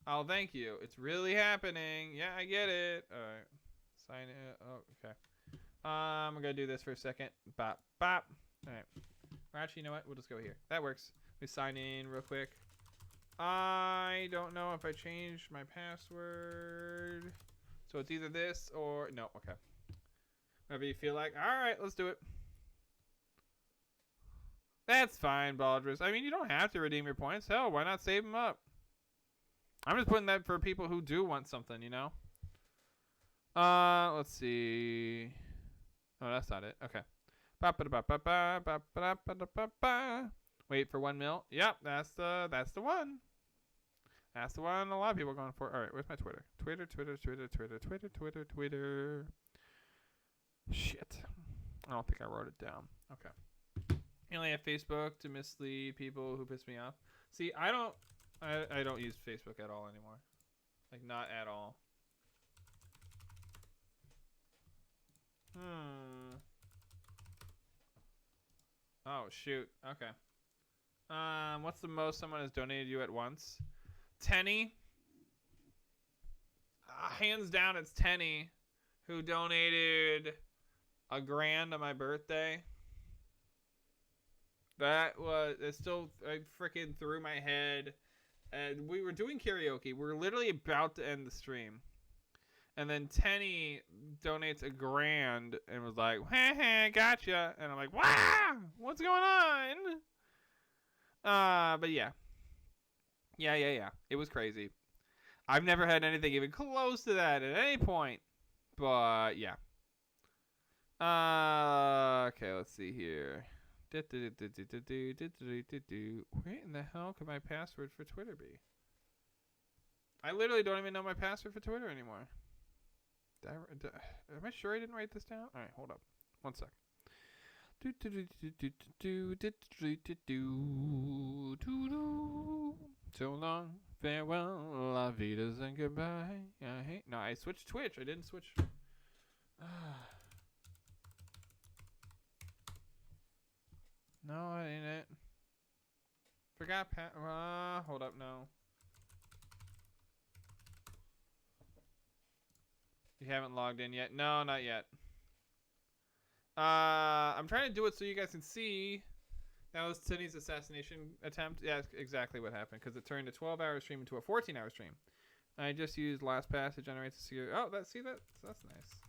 Oh, thank you. It's really happening. Yeah, I get it. All right. Sign in. Oh, okay. I'm going to do this for a second. Bop, bop. All right. Or actually, you know what? We'll just go here. That works. We sign in real quick. I don't know if I changed my password. So it's either this or... No, okay. Whatever you feel like. All right, let's do it. That's fine, Baldrus. I mean, you don't have to redeem your points. Hell, why not save them up? I'm just putting that for people who do want something, you know? Let's see. Oh, that's not it. Okay. Wait for 1 mil. Yep, that's the one. That's the one a lot of people are going for. All right, where's my Twitter? Twitter. Shit. I don't think I wrote it down. Okay. You only have Facebook to mislead people who piss me off. See, I don't use Facebook at all anymore. Like, not at all. Oh, shoot. Okay. What's the most someone has donated you at once? Tenny. Hands down, it's Tenny, who donated $1,000 on my birthday. It's still freaking through my head. And we were doing karaoke. We were literally about to end the stream. And then Tenny donates $1,000 and was like, "Hey, gotcha." And I'm like, "Wow, what's going on?" But yeah. Yeah. It was crazy. I've never had anything even close to that at any point. But yeah. Okay, let's see here. Where in the hell could my password for Twitter be? I literally don't even know my password for Twitter anymore. Am I sure I didn't write this down? All right, hold up. 1 sec. So long, farewell, la vidas, and goodbye. No, I switched Twitch. I didn't switch. No, I didn't. Forgot hold up, no. You haven't logged in yet? No, not yet. I'm trying to do it so you guys can see. That was Sydney's assassination attempt. Yeah, that's exactly what happened, because it turned a 12-hour stream into a 14-hour stream. I just used LastPass to generate the security. Oh, that's nice.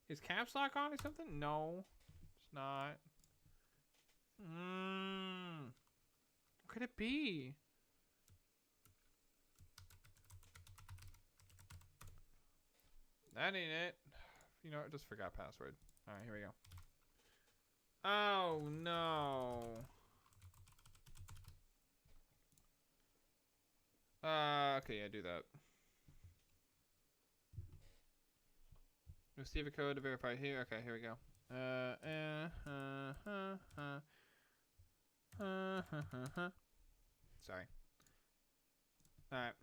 Is caps lock on or something? No, it's not. What could it be? That ain't it. You know what? Just forgot password. All right, here we go. Oh no. Okay, yeah, do that. Receive a code to verify here. Okay, here we go. Sorry. All right.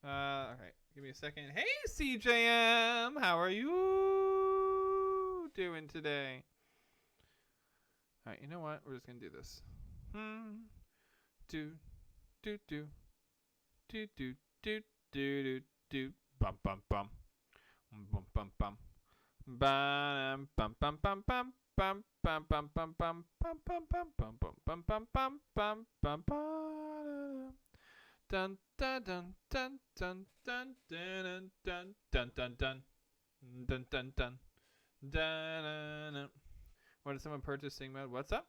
Okay. Give me a second. Hey, CJM! How are you doing today? Alright, you know what? We're just gonna do this. Do. Bum bum bum. Bum bum bum. Bum bum bum bum bum bum bum bum bum bum bum bum bum bum bum bum bum bum bum bum. Dun dun dun dun dun dun dun dun dun dun dun dun dun dun dun. What did someone purchase sing mode? What's up?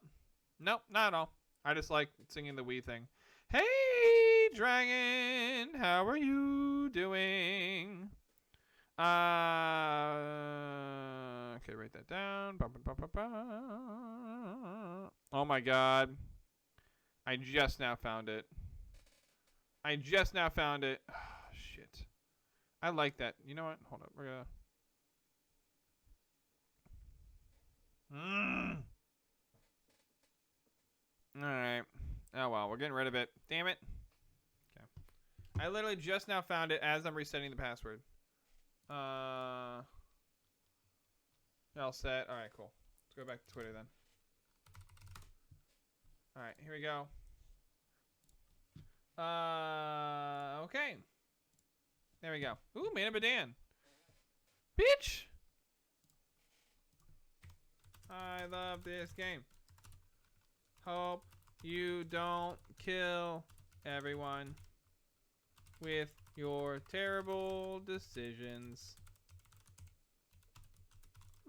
Nope, not at all. I just like singing the Wii thing. Hey, Dragon, how are you doing? Okay, write that down. Oh my God, I just now found it. Oh, shit. I like that. You know what? Hold up. We're gonna... Alright. Oh, well. We're getting rid of it. Damn it. Okay. I literally just now found it as I'm resetting the password. All set. Alright, cool. Let's go back to Twitter then. Alright, here we go. Okay. There we go. Ooh, Man of Badan. Bitch! I love this game. Hope you don't kill everyone with your terrible decisions.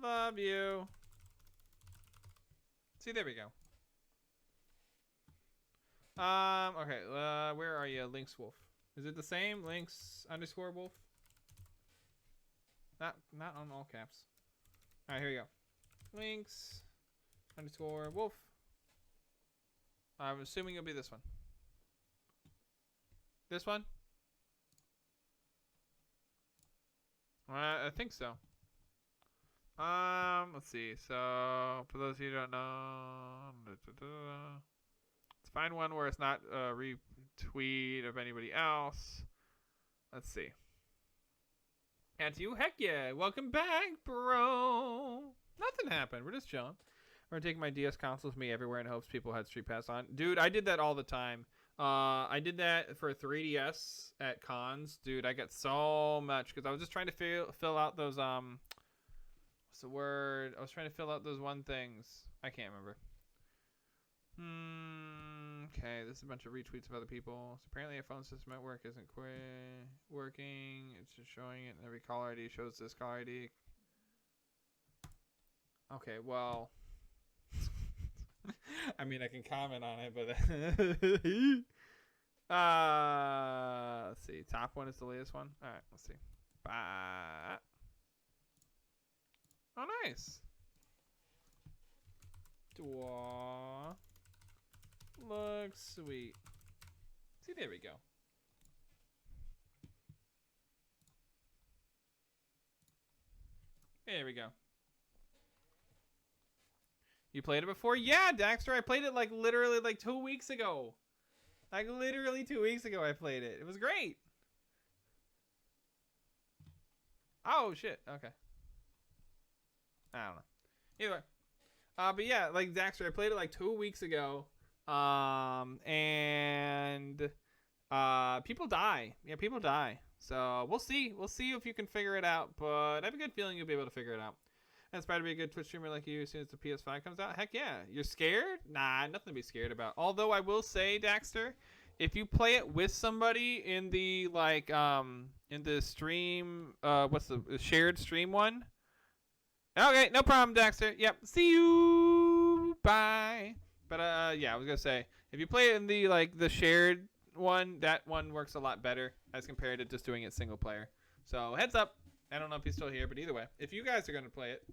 Love you. See, there we go. Okay, where are you, Lynx Wolf? Is it the same? Lynx _ Wolf? Not on all caps. Alright, here we go. Lynx _ Wolf. I'm assuming it'll be this one. This one? I think so. Let's see. So, for those of you who don't know, let's find one where it's not a retweet of anybody else. Let's see. And to you, heck yeah. Welcome back, bro. Nothing happened. We're just chilling. We're taking my DS console with me everywhere in hopes people had Street Pass on. Dude, I did that all the time. I did that for 3DS at cons. Dude, I got so much because I was just trying to fill out those, what's the word? I was trying to fill out those one things. I can't remember. Okay, this is a bunch of retweets of other people. So apparently a phone system at work isn't working. It's just showing it, and every caller ID shows this caller ID. Okay, well... I mean, I can comment on it, but... let's see. Top one is the latest one. All right, let's see. Bye. Oh, nice. Aww. Looks sweet. See, there we go. There we go. You played it before? Yeah, Daxter, I played it like literally like 2 weeks ago. Like literally 2 weeks ago I played it. It was great. Oh shit. Okay. I don't know. Either way. But yeah, like Daxter, I played it like 2 weeks ago. And people die. Yeah, people die. So we'll see. We'll see if you can figure it out. But I have a good feeling you'll be able to figure it out. And inspired to be a good Twitch streamer like you as soon as the PS5 comes out. Heck yeah. You're scared? Nah, nothing to be scared about. Although I will say, Daxter, if you play it with somebody in the like in the stream, what's the shared stream one? Okay, no problem, Daxter. Yep. See you. Bye. But yeah, I was gonna say if you play it in the like the shared one, that one works a lot better as compared to just doing it single player. So heads up. I don't know if he's still here, but either way, if you guys are gonna play it,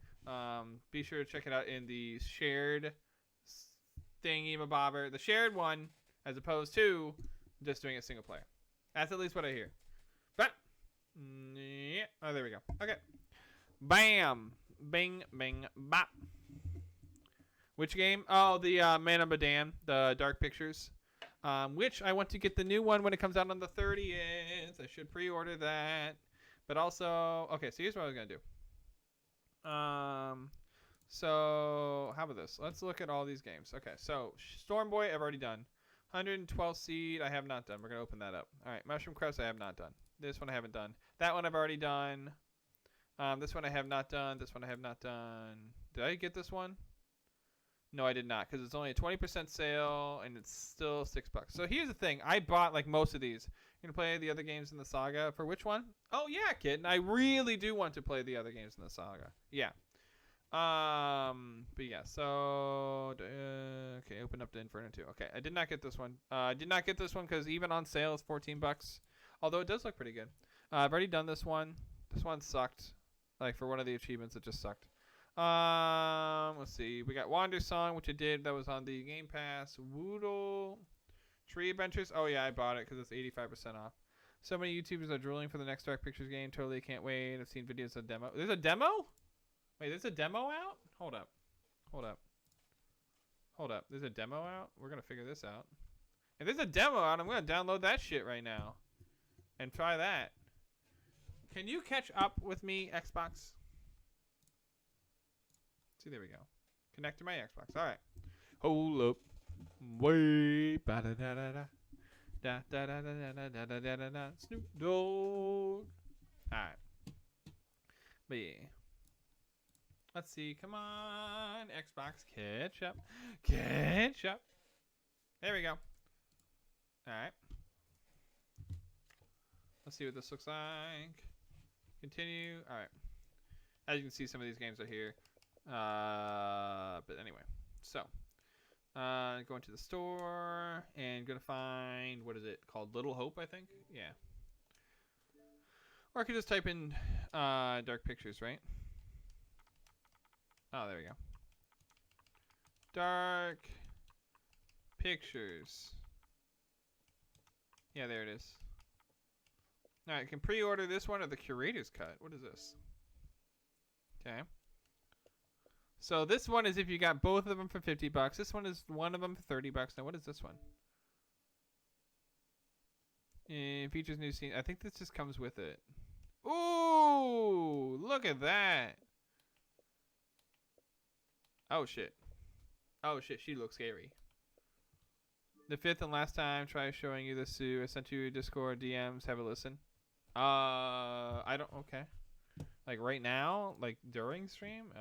be sure to check it out in the shared thingy-mabobber, the shared one, as opposed to just doing it single player. That's at least what I hear. But yeah, oh there we go. Okay, bam, bing, bing, bop. Which game? Oh, the Man of Medan, the Dark Pictures. Which I want to get the new one when it comes out on the 30th. I should pre-order that. But also, okay, so here's what I was going to do. So how about this? Let's look at all these games. Okay, so Storm Boy, I've already done. 112 Seed, I have not done. We're going to open that up. All right, Mushroom Crest, I have not done. This one I haven't done. That one I've already done. This one I have not done. This one I have not done. Did I get this one? No, I did not, because it's only a 20% sale, and it's still $6. So here's the thing. I bought, like, most of these. You're going to play the other games in the saga. For which one? Oh, yeah, kid. I really do want to play the other games in the saga. Yeah. But yeah, so... okay, open up to Inferno 2. Okay, I did not get this one. I did not get this one because even on sale it's $14. Although it does look pretty good. I've already done this one. This one sucked. Like, for one of the achievements, it just sucked. Let's see. We got Wander Song, which I did. That was on the Game Pass. Woodle Tree Adventures. Oh yeah, I bought it because it's 85% off. So many YouTubers are drooling for the next Dark Pictures game. Totally can't wait. I've seen videos of demo. There's a demo? Wait, there's a demo out? Hold up. Hold up. Hold up. There's a demo out? We're gonna figure this out. If there's a demo out, I'm gonna download that shit right now and try that. Can you catch up with me, Xbox? See, there we go. Connect to my Xbox. All right. Hold up. Wait. Ba da da da da. Da da da da da da da da da da. Snoop Dogg. All right. But yeah. Let's see. Come on, Xbox. Catch up. Catch up. There we go. All right. Let's see what this looks like. Continue. All right. As you can see, some of these games are here. But anyway, so going to the store and gonna find, what is it called? Little Hope, I think. Yeah. Or I could just type in Dark Pictures, right? Oh, there we go. Dark Pictures. Yeah, there it is. All right, I can pre-order this one or the curator's cut. What is this? Okay. So this one is if you got both of them for $50. This one is one of them for $30. Now what is this one? Features new scene. I think this just comes with it. Ooh, look at that. Oh shit. Oh shit, she looks scary. The fifth and last time, try showing you this too. I sent you Discord DMs. Have a listen. I don't. Okay. Like right now, like during stream.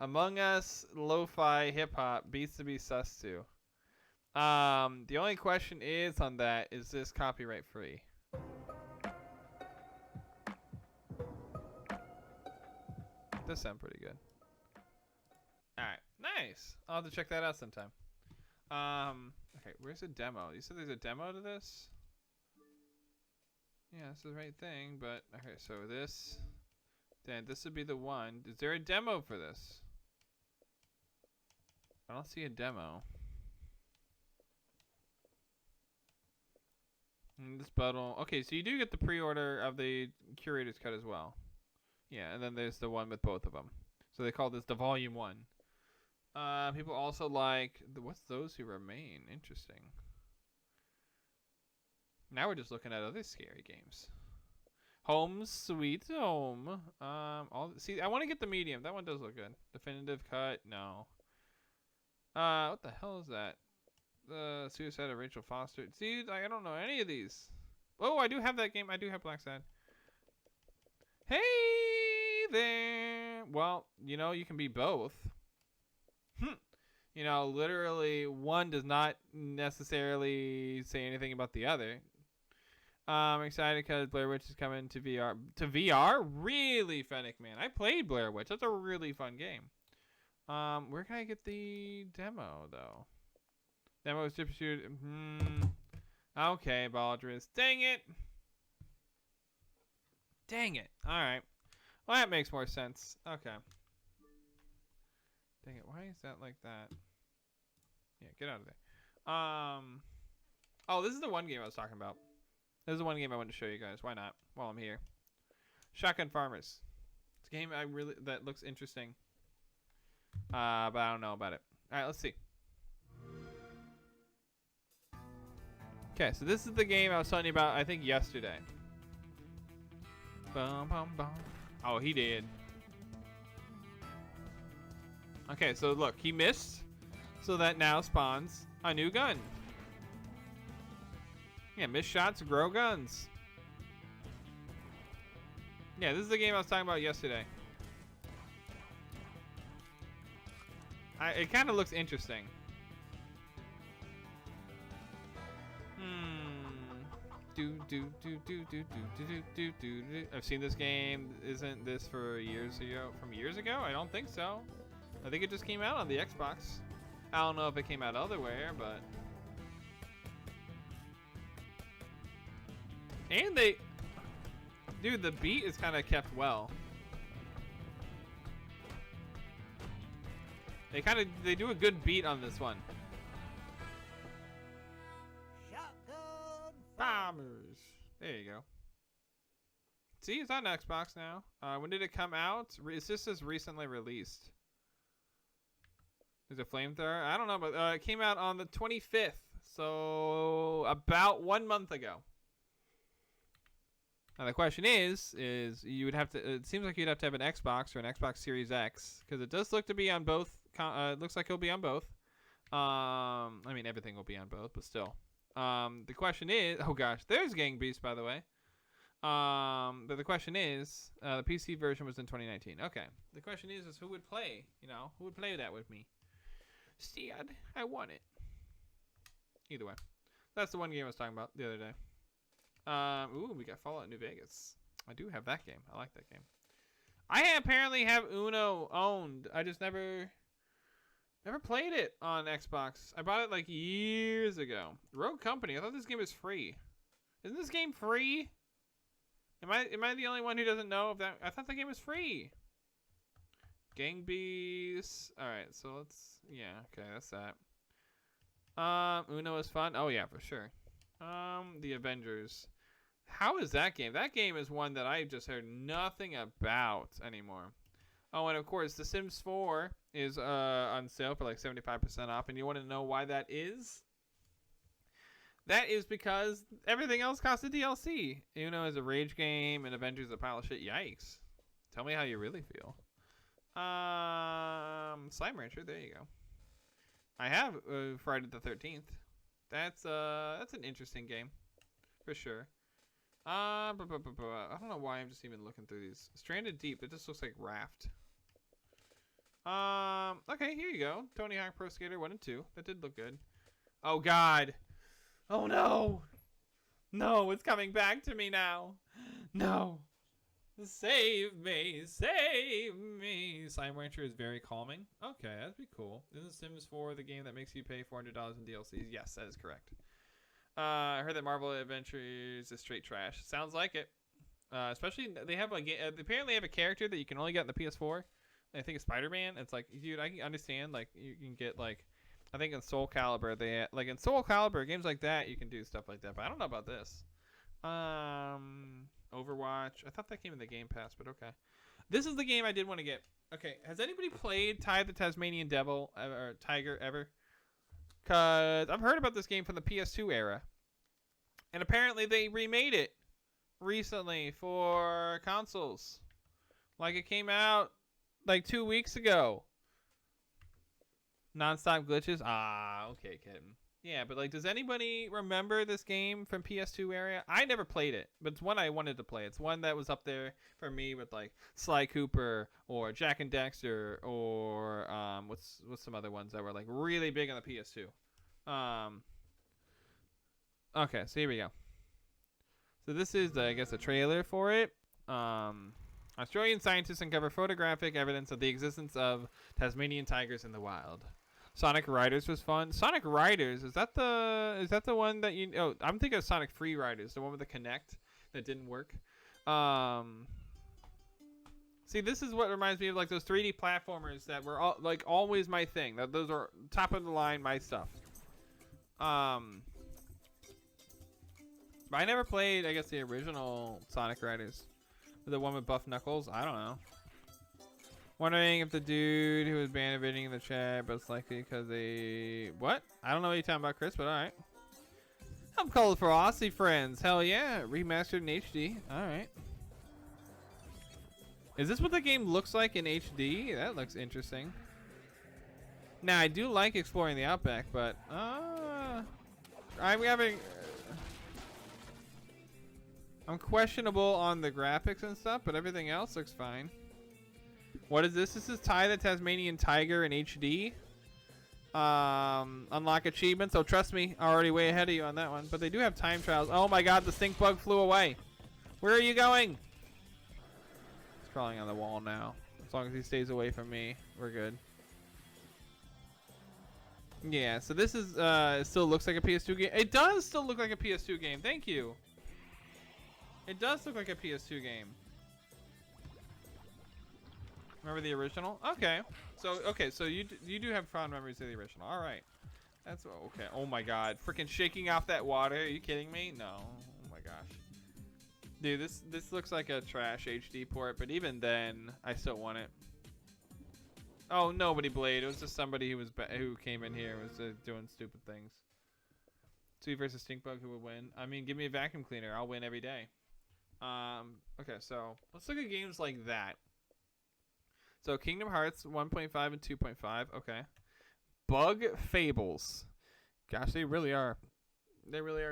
Among Us, lo-fi, hip-hop, beats to be sus to. The only question is on that, is this copyright free? Does sound pretty good. Alright, nice. I'll have to check that out sometime. Okay, where's the demo? You said there's a demo to this? Yeah, that's the right thing, but okay, so this, then this would be the one. Is there a demo for this? I don't see a demo. This bundle. Okay, so you do get the pre-order of the curator's cut as well. Yeah, and then there's the one with both of them. So they call this the volume 1. People also like what's those who remain? Interesting. Now we're just looking at other scary games. Home Sweet Home. See, I want to get the medium. That one does look good. Definitive cut. No. What the hell is that? The Suicide of Rachel Foster. See, I don't know any of these. Oh, I do have that game. I do have Black Sad. Hey there. Well, you know, you can be both. You know, literally one does not necessarily say anything about the other. I'm excited because Blair Witch is coming to VR. To VR? Really, Fennec, man. I played Blair Witch. That's a really fun game. Where can I get the demo, though? Demo is distributed. Okay, Baldrus. Dang it. Dang it. Alright. Well, that makes more sense. Okay. Dang it. Why is that like that? Yeah, get out of there. Oh, this is the one game I was talking about. This is the one game I wanted to show you guys. Why not? While I'm here. Shotgun Farmers. It's a game that looks interesting. But I don't know about it. Alright, let's see. Okay, so this is the game I was telling you about, I think, yesterday. Bum, bum, bum. Oh, he did. Okay, so look, he missed. So that now spawns a new gun. Yeah, missed shots grow guns. Yeah, this is the game I was talking about yesterday. It kind of looks interesting. I've seen this game. Isn't this for years ago? From years ago? I don't think so. I think it just came out on the Xbox. I don't know if it came out elsewhere, but... And they... Dude, the beat is kind of kept well. They do a good beat on this one. Shotgun Bombers. There you go. See, it's on Xbox now. When did it come out? It's just as recently released. There's a flamethrower. I don't know, but it came out on the 25th, so about 1 month ago. Now the question is you would have to. It seems like you'd have to have an Xbox or an Xbox Series X because it does look to be on both. It looks like it'll be on both. I mean everything will be on both, but still. The question is, oh gosh, there's Gang Beast by the way. But the question is, the PC version was in 2019. Okay. The question is who would play? You know, who would play that with me? Stead, I want it. Either way, that's the one game I was talking about the other day. Ooh, we got Fallout New Vegas. I do have that game. I like that game. I apparently have Uno owned. I just never played it on Xbox. I bought it like years ago. Rogue Company. I thought this game was free. Isn't this game free? Am I the only one who doesn't know if that? I thought the game was free. Gang Beasts. All right, so let's. Yeah, okay, that's that. Uno is fun. Oh yeah, for sure. The Avengers. How is that game? That game is one that I've just heard nothing about anymore. Oh, and of course, The Sims 4 is on sale for like 75% off. And you want to know why that is? That is because everything else costs a DLC. Uno is a rage game, and Avengers is a pile of shit. Yikes. Tell me how you really feel. Slime Rancher. There you go. I have Friday the 13th. That's an interesting game, for sure. I don't know why I'm just even looking through these. Stranded Deep. It just looks like Raft. Okay, here you go. Tony Hawk Pro Skater 1 and 2. That did look good. Oh God. Oh no. No, it's coming back to me now. No. Save me, save me. Slime Rancher is very calming. Okay, that'd be cool. Isn't Sims 4 the game that makes you pay $400 in DLCs? Yes, that is correct. I heard that Marvel Adventures is straight trash. Sounds like it. Especially they have like apparently have a character that you can only get in the PS4. I think it's Spider-Man. It's like, dude, I can understand like you can get like I think in Soul Calibur, like in Soul Calibur, games like that, you can do stuff like that. But I don't know about this. Overwatch. I thought that came in the Game Pass, but okay. This is the game I did want to get. Okay, has anybody played Ty the Tasmanian Devil or Tiger ever? Because I've heard about this game from the PS2 era. And apparently they remade it recently for consoles. Like it came out like 2 weeks ago. Non-stop glitches? Ah, okay, kitten. Yeah, but like, does anybody remember this game from PS2 area? I never played it, but it's one I wanted to play. It's one that was up there for me with like Sly Cooper or Jack and Dexter or what's some other ones that were like really big on the PS2. Okay, so here we go. So this is I guess a trailer for it. Australian scientists uncover photographic evidence of the existence of Tasmanian tigers in the wild. Sonic Riders was fun. Sonic Riders, is that the one that you... Oh, I'm thinking of Sonic Free Riders, the one with the Kinect that didn't work. See, this is what reminds me of like those 3D platformers that were all, like always my thing. Those are top of the line my stuff. But I never played, I guess, the original Sonic Riders. The one with Buff Knuckles? I don't know. Wondering if the dude who was banning in the chat, but it's likely because they... What? I don't know what you're talking about, Chris, but alright. I'm calling for Aussie friends. Hell yeah. Remastered in HD. Alright. Is this what the game looks like in HD? That looks interesting. Now, I do like exploring the Outback, but... I'm having... I'm questionable on the graphics and stuff, but everything else looks fine. What is this? This is Ty the Tasmanian Tiger in HD. Unlock achievements. Oh, trust me, already way ahead of you on that one. But they do have time trials. Oh my god, the stink bug flew away. Where are you going? He's crawling on the wall now. As long as he stays away from me, we're good. Yeah, so this is, it still looks like a PS2 game. It does still look like a PS2 game. Thank you. It does look like a PS2 game. Remember the original? Okay. So you do have fond memories of the original. All right. That's okay. Oh my god. Freaking shaking off that water. Are you kidding me? No. Oh my gosh. Dude, this looks like a trash HD port, but even then, I still want it. Oh, nobody Blade. It was just somebody who came in here and was doing stupid things. Sweet versus Stinkbug, who would win? I mean, give me a vacuum cleaner. I'll win every day. Okay, so let's look at games like that. So Kingdom Hearts 1.5 and 2.5. Okay. Bug Fables. Gosh, they really are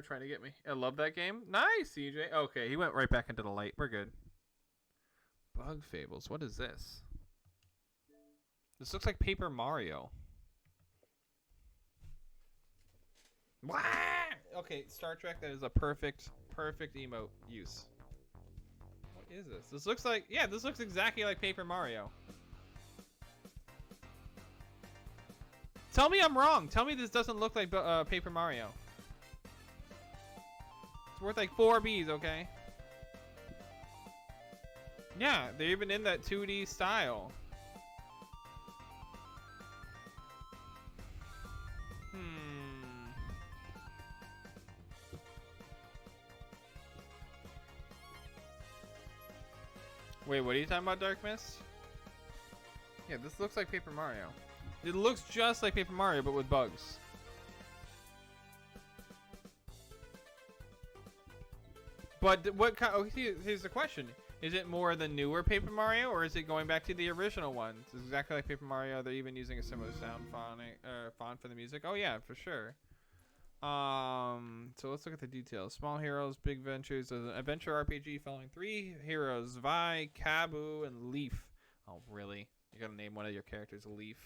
trying to get me. I love that game. Nice, CJ. Okay, he went right back into the light. We're good. Bug Fables. What is this? This looks like Paper Mario. Wah! Okay, Star Trek. That is a perfect emote use. What is this? This looks like, yeah, this looks exactly like Paper Mario. Tell me I'm wrong. Tell me this doesn't look like Paper Mario. It's worth like 4 Bs, okay? Yeah, they're even in that 2D style. Wait, what are you talking about, Dark Mist? Yeah, this looks like Paper Mario. It looks just like Paper Mario, but with bugs. But what kind? Oh, here's the question: is it more the newer Paper Mario, or is it going back to the original ones? It's exactly like Paper Mario. They're even using a similar sound font for the music. Oh yeah, for sure. So let's look at the details. Small Heroes, Big Ventures, an adventure RPG following 3 heroes: Vi, Kabu, and Leaf. Oh really? You gotta name one of your characters Leaf.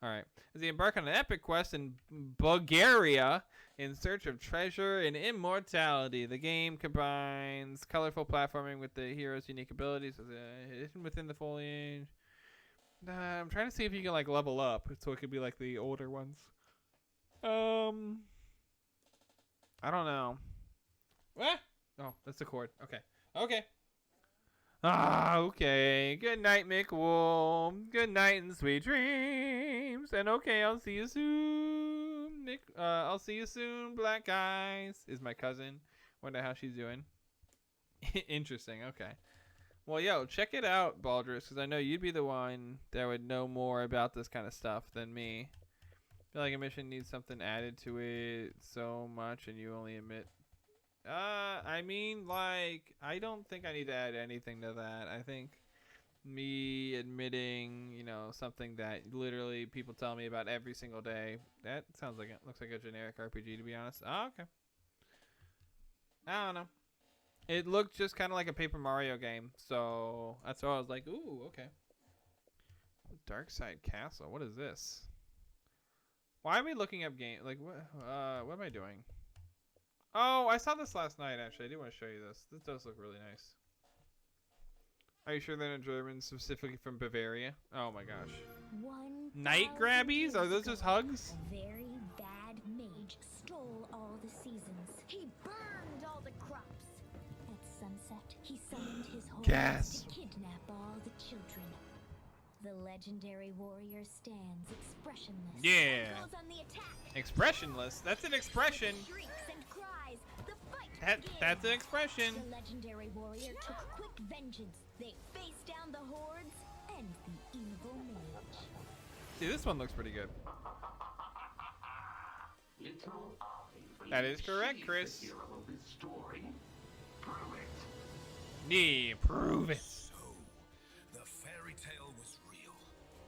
Alright. As they embark on an epic quest in Bulgaria in search of treasure and immortality, the game combines colorful platforming with the hero's unique abilities hidden within the foliage. I'm trying to see if you can like level up so it could be like the older ones. I don't know. What? Oh, that's the chord. Okay. Okay. Ah, okay. Good night, McWolf. Good night and sweet dreams. And okay, I'll see you soon. Nick. I'll see you soon, Black Eyes. Is my cousin. Wonder how she's doing. Interesting. Okay. Well, yo, check it out, Baldrus, because I know you'd be the one that would know more about this kind of stuff than me. I feel like a mission needs something added to it so much, and you only admit. I mean, like, I don't think I need to add anything to that. I think me admitting, you know, something that literally people tell me about every single day. That sounds like it looks like a generic RPG, to be honest. Oh, okay. I don't know. It looked just kind of like a Paper Mario game, so that's why I was like, ooh, okay. Dark Side Castle. What is this? Why are we looking up game? Like, what am I doing? Oh, I saw this last night, actually. I do want to show you this. This does look really nice. Are you sure they're not German, specifically from Bavaria? Oh my gosh. Night grabbies? Are those just hugs? A very bad mage stole all the seasons. He burned all the crops. At sunset, he summoned his hordes to kidnap all the children. The legendary warrior stands expressionless. Yeah. Goes on the attack. Expressionless? That's an expression. Shrieks and cries. The fight begins. That's an expression. The legendary warrior took quick vengeance. They faced down the hordes and the evil mage. See, this one looks pretty good. That is correct, Chris. Yeah, prove it. So, the fairy tale was real.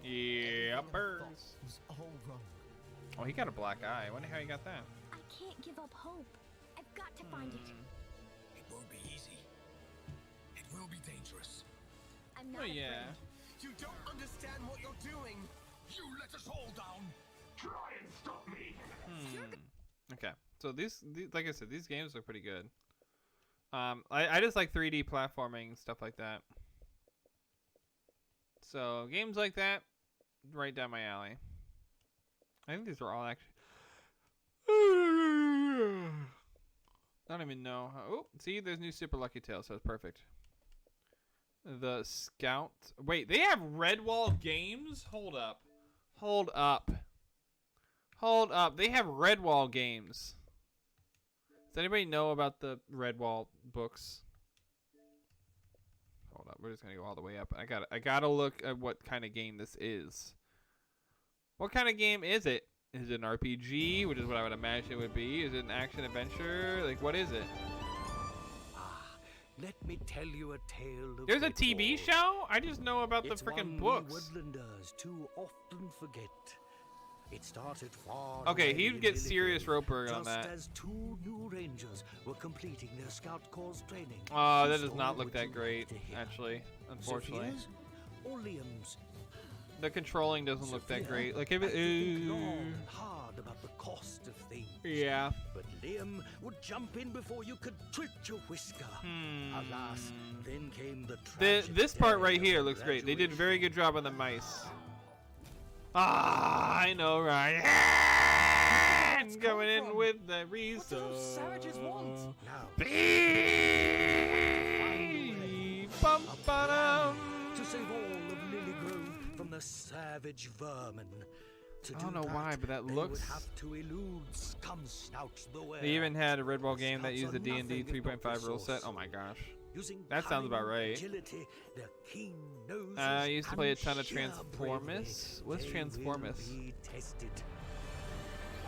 Yeah, birds. Was all wrong. Oh, he got a black eye. I wonder how he got that. I can't give up hope. I've got to find it. It won't be easy. It will be dangerous. I'm not Oh, yeah. afraid. You don't understand what you're doing. You let us all down. Try and stop me. Okay, so these, like I said, these games look pretty good. I just like 3D platforming, stuff like that. So games like that, right down my alley. I think these are all actually. I don't even know how. Oh, see, there's new Super Lucky Tail, so it's perfect. The Scout. Wait, they have Redwall games? Hold up. Hold up. Hold up. They have Redwall games. Does anybody know about the Redwall books? Hold up. We're just gonna go all the way up. I gotta look at what kind of game this is. What kind of game is it? Is it an RPG, which is what I would imagine it would be? Is it an action adventure? Like, what is it? Let me tell you a tale of There's a TV show? I just know about the freaking books. Woodlanders too often forget. It started far Okay, away he'd in get Lilliput, serious Roper on that. Just as 2 new rangers were completing their scout course training. Oh, that does So not look would that you great, like to hear? actually, unfortunately. Sophia's or Liam's? The controlling doesn't look that Sophia great. Like, if had to think it, long and hard about the cost of things. yeah. But Liam would jump in before you could twitch your whisker. Alas, then came the tragic This part day right of here looks great. They did a very good job on the mice. Ah, I know, right? Going in with the resource. Savages want. Now, to save all of Lily Grove from the savage vermin. I don't know why, but that looks. Would have to elude scum snouts the way. They even had a Redwall game that used the D&D 3.5 rule set. Oh my gosh. That sounds about right. Agility, their keen noses, I used to play a ton of and sheer Transformers. bravery, What's they Transformers? will be tested.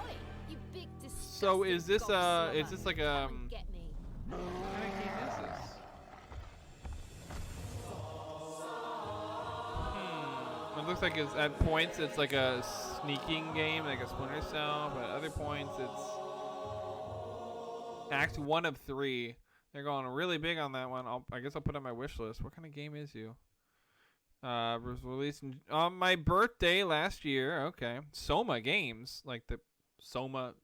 Oi, you big So is this like a Get me. what kind of game is this? It looks like it's at points it's like a sneaking game, like a Splinter Cell, but at other points it's Act 1 of 3. They're going really big on that one. I guess I'll put it on my wish list. What kind of game is you? Was released on my birthday last year. Okay. Soma Games, like the Soma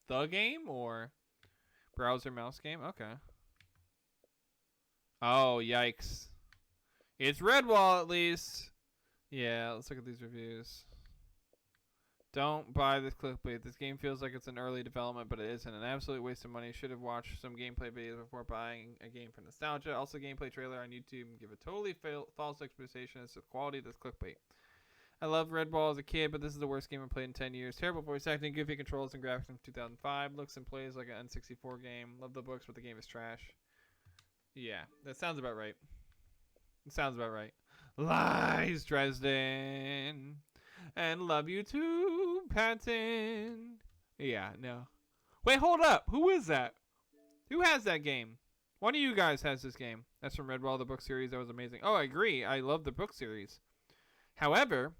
the game or browser mouse game. Okay. Oh, yikes. It's Redwall at least. Yeah, let's look at these reviews. Don't buy this clickbait. This game feels like it's in early development, but it isn't. An absolute waste of money. Should have watched some gameplay videos before buying a game for nostalgia. Also, gameplay trailer on YouTube and give a totally false expectation as to the quality of this clickbait. I loved Red Ball as a kid, but this is the worst game I've played in 10 years. Terrible voice acting, goofy controls, and graphics from 2005. Looks and plays like an N64 game. Love the books, but the game is trash. Yeah, that sounds about right. It sounds about right. Lies, Dresden. And love you too, Patton. Yeah, no. Wait, hold up. Who is that? Who has that game? One of you guys has this game. That's from Red Ball, the book series. That was amazing. Oh, I agree. I love the book series. However,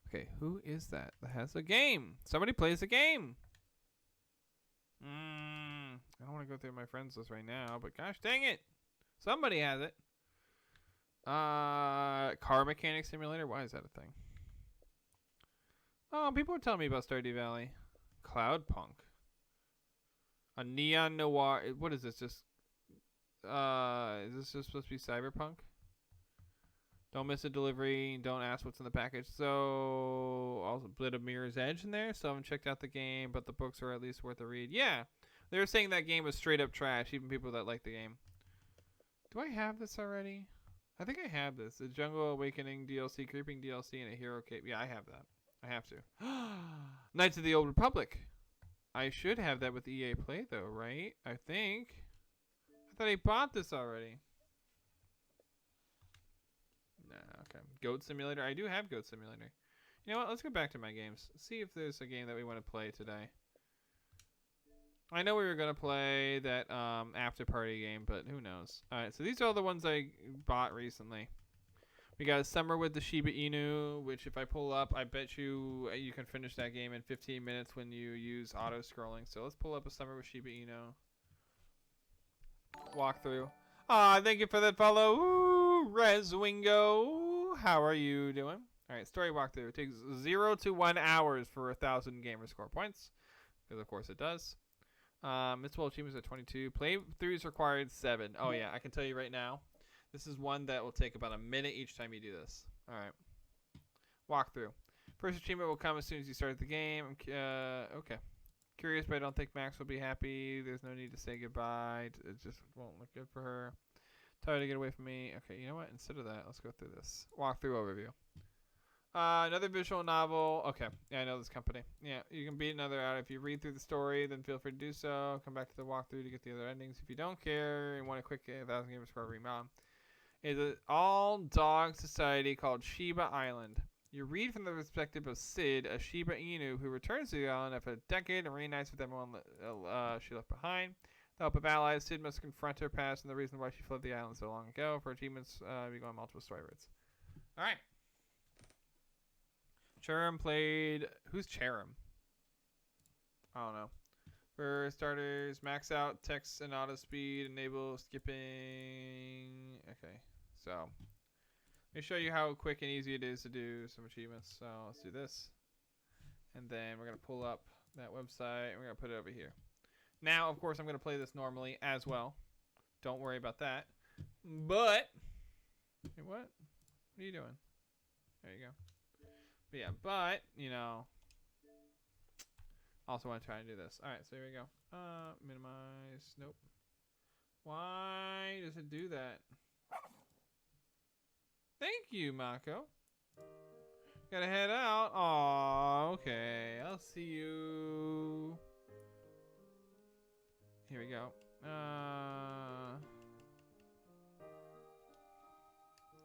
okay, who is that has a game? Somebody plays a game. I don't want to go through my friends list right now, but gosh dang it. Somebody has it. Car Mechanic Simulator. Why is that a thing? Oh, people are telling me about Stardew Valley. Cloudpunk. A Neon Noir. What is this? Just is this just supposed to be Cyberpunk? Don't miss a delivery. Don't ask what's in the package. So, also a bit of Mirror's Edge in there. So I haven't checked out the game, but the books are at least worth a read. Yeah, they were saying that game was straight up trash. Even people that like the game. Do I have this already? I think I have this. The Jungle Awakening DLC, Creeping DLC, and a Hero Cape. Yeah, I have that. I have to. Knights of the Old Republic. I should have that with EA Play, though, right? I think. I thought I bought this already. Nah, okay. Goat Simulator. I do have Goat Simulator. You know what? Let's go back to my games. See if there's a game that we want to play today. I know we were going to play that After Party game, but who knows? Alright, so these are all the ones I bought recently. We got a Summer with the Shiba Inu, which if I pull up, I bet you can finish that game in 15 minutes when you use auto-scrolling. So let's pull up a Summer with Shiba Inu. Walkthrough. Aw, thank you for that follow. Ooh, Reswingo. How are you doing? Alright, story walkthrough. It takes 0 to 1 hours for 1,000 gamer score points. Because of course it does. Mythful Achievements at 22. Playthroughs required 7. Oh yeah, I can tell you right now. This is one that will take about a minute each time you do this. Alright. Walkthrough. First achievement will come as soon as you start the game. Okay. Curious, but I don't think Max will be happy. There's no need to say goodbye. It just won't look good for her. Tell her to get away from me. Okay, you know what? Instead of that, let's go through this. Walkthrough overview. Another visual novel. Okay. Yeah, I know this company. Yeah, you can beat another out. If you read through the story, then feel free to do so. Come back to the walkthrough to get the other endings. If you don't care and want a quick 1,000 gamer score remount. Is an all-dog society called Shiba Island. You read from the perspective of Sid, a Shiba Inu who returns to the island after a decade and reunites with everyone she left behind. The help of allies, Sid must confront her past and the reason why she fled the island so long ago. For achievements, we go on multiple story routes. Alright. Cherim played... Who's Cherim? I don't know. For starters, max out text and auto speed, enable skipping. Okay, so let me show you how quick and easy it is to do some achievements. So let's do this. And then we're going to pull up that website and we're going to put it over here. Now, of course, I'm going to play this normally as well. Don't worry about that. But, hey, what? What are you doing? There you go. But yeah, but, you know. Also want to try and do this. Alright, so here we go. Minimize. Nope. Why does it do that? Thank you, Mako. Gotta head out. Aw, okay. I'll see you. Here we go.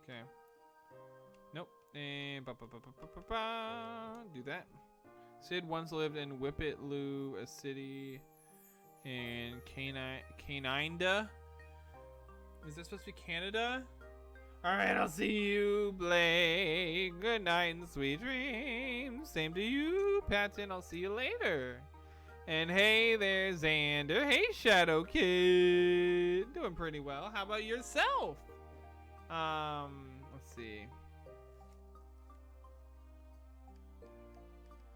Okay. Nope. And do that. Sid once lived in Whippet-Loo, a city in Canada. Is this supposed to be Canada? Alright, I'll see you, Blake. Good night and sweet dreams. Same to you, Patton. I'll see you later. And hey there, Xander. Hey, Shadow Kid. Doing pretty well. How about yourself? Let's see.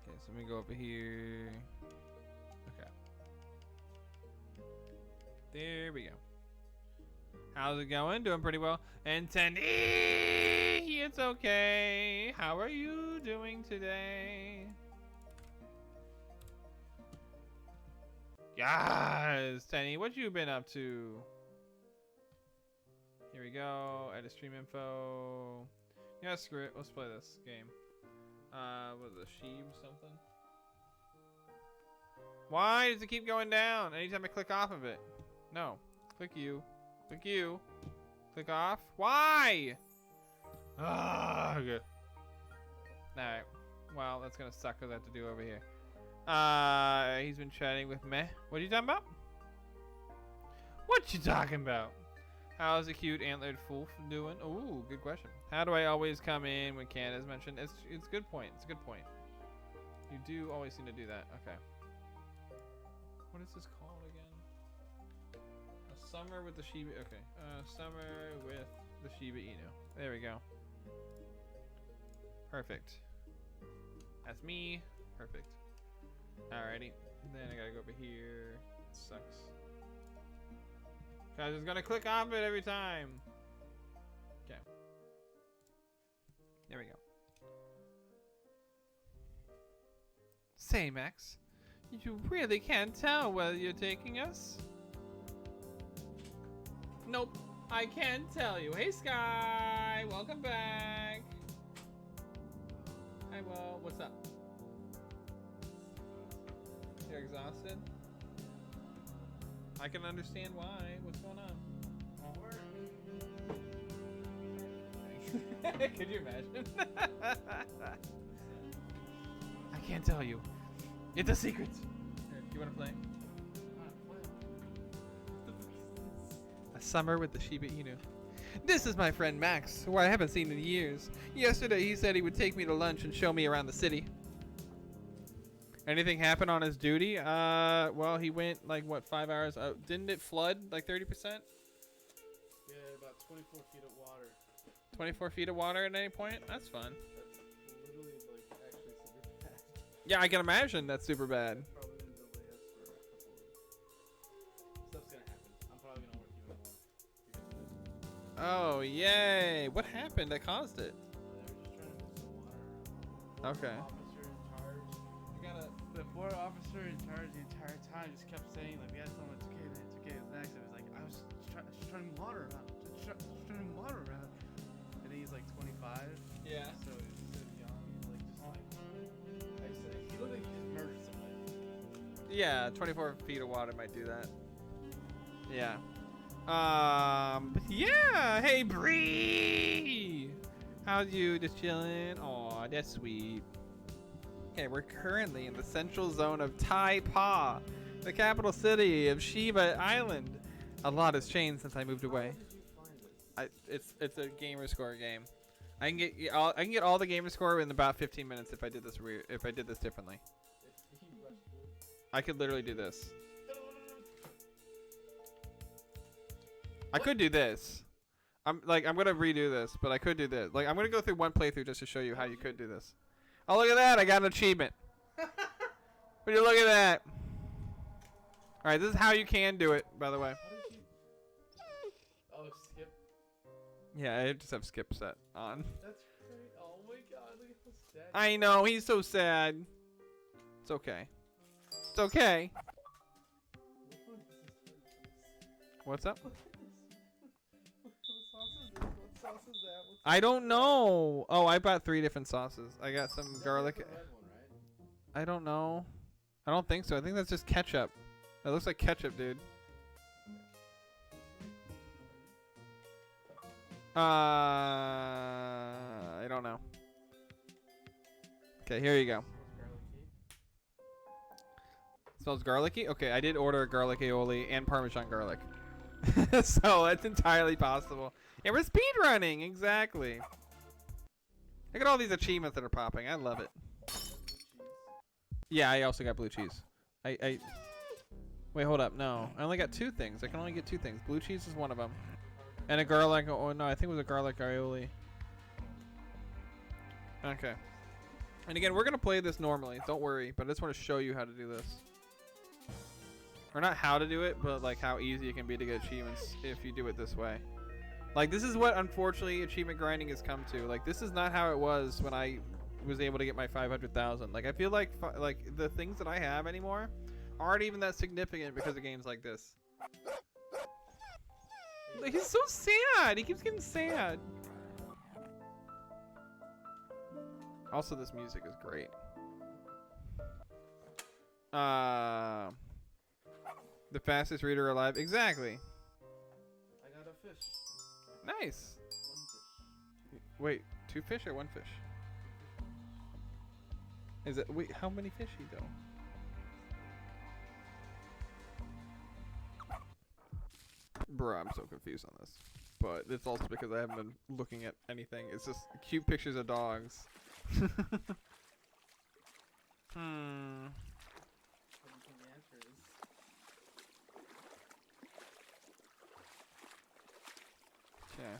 Okay, so let me go over here. Okay. There we go. How's it going? Doing pretty well. And Tendy, it's okay. How are you doing today? Yes, Tenny, what you been up to? Here we go. Edit stream info. Yeah, screw it. Let's play this game. What is it, Sheeb something? Why does it keep going down anytime I click off of it? No. Click you. Click you. Click off. Why? Ah, good. Alright. Well, that's gonna suck because I have to do over here. He's been chatting with me. What are you talking about? What you talking about? How's the cute antlered fool doing? Ooh, good question. How do I always come in when Canada's mentioned? It's a good point. It's a good point. You do always seem to do that. Okay. What is this called again? A summer with the Shiba. Okay. Summer with the Shiba Inu. There we go. Perfect. That's me. Perfect. Alrighty. Then I gotta go over here. Sucks. I was gonna click off it every time. Okay. There we go. Say, Max, you really can't tell whether you're taking us? Nope, I can't tell you. Hey, Sky, welcome back. Hi, well, what's up? You're exhausted? I can understand why. What's going on? Could you imagine? I can't tell you. It's a secret. Here, you want to play? A summer with the Shiba Inu. This is my friend Max, who I haven't seen in years. Yesterday he said he would take me to lunch and show me around the city. Anything happen on his duty? Well, he went like what, 5 hours? Didn't it flood like 30%? Yeah, about 24 feet of water. 24 feet of water at any point? That's fun. That's literally like actually super bad. Yeah, I can imagine that's super bad. Probably gonna delay us for a couple of weeks. Stuff's gonna happen. I'm probably gonna work even more. Oh, yay! What happened that caused it? They were just trying to move some water. Okay. Officer in charge. The floor officer in charge the entire time just kept saying like, "Yeah, someone, it's okay, man, it's okay." It was next. It was like, I was trying to move water around, just trying to move water around. And then he's like 25. Yeah. So he's so young. He's like I said, he looked like he just murdered somebody. Yeah, 24 feet of water might do that. Yeah. Yeah. Hey, Bree. How's you? Just chilling? Aw, that's sweet. Okay, we're currently in the central zone of Taipa, the capital city of Shiba Island. A lot has changed since I moved away. It's a gamer score game. I can get all the gamer score in about 15 minutes if I did this differently. I could literally do this. I could do this. I'm gonna redo this, but I could do this. Like, I'm gonna go through one playthrough just to show you how you could do this. Oh, look at that! I got an achievement. Would you look at that? All right, this is how you can do it, by the way. Oh, skip. Yeah, I just have skip set on. That's great. Oh my god, look at how sad. I know, he's so sad. It's okay. It's okay. What's up? What sauce is that? I don't know. Oh, I bought 3 different sauces. I got some garlic. The red one, right? I don't know. I don't think so. I think that's just ketchup. That looks like ketchup, dude. I don't know. Okay, here you go. Smells garlicky? Okay, I did order garlic aioli and Parmesan garlic. So that's entirely possible. Yeah, we're speedrunning, exactly. Look at all these achievements that are popping. I love it. Yeah, I also got blue cheese. Wait, hold up. No, I only got 2 things. I can only get 2 things. Blue cheese is one of them. And a garlic, oh no, I think it was a garlic aioli. Okay. And again, we're going to play this normally. Don't worry, but I just want to show you how to do this. Or not how to do it, but like how easy it can be to get achievements if you do it this way. Like, this is what, unfortunately, achievement grinding has come to. Like, this is not how it was when I was able to get my 500,000. Like, I feel like the things that I have anymore aren't even that significant because of games like this. Like, he's so sad. He keeps getting sad. Also, this music is great. The fastest reader alive. Exactly. I got a fish. Nice. One fish. Wait, 2 fish or 1 fish? Is it? Wait, how many fish you go? Bruh, I'm so confused on this. But it's also because I haven't been looking at anything. It's just cute pictures of dogs. I don't think the answer is. Yeah.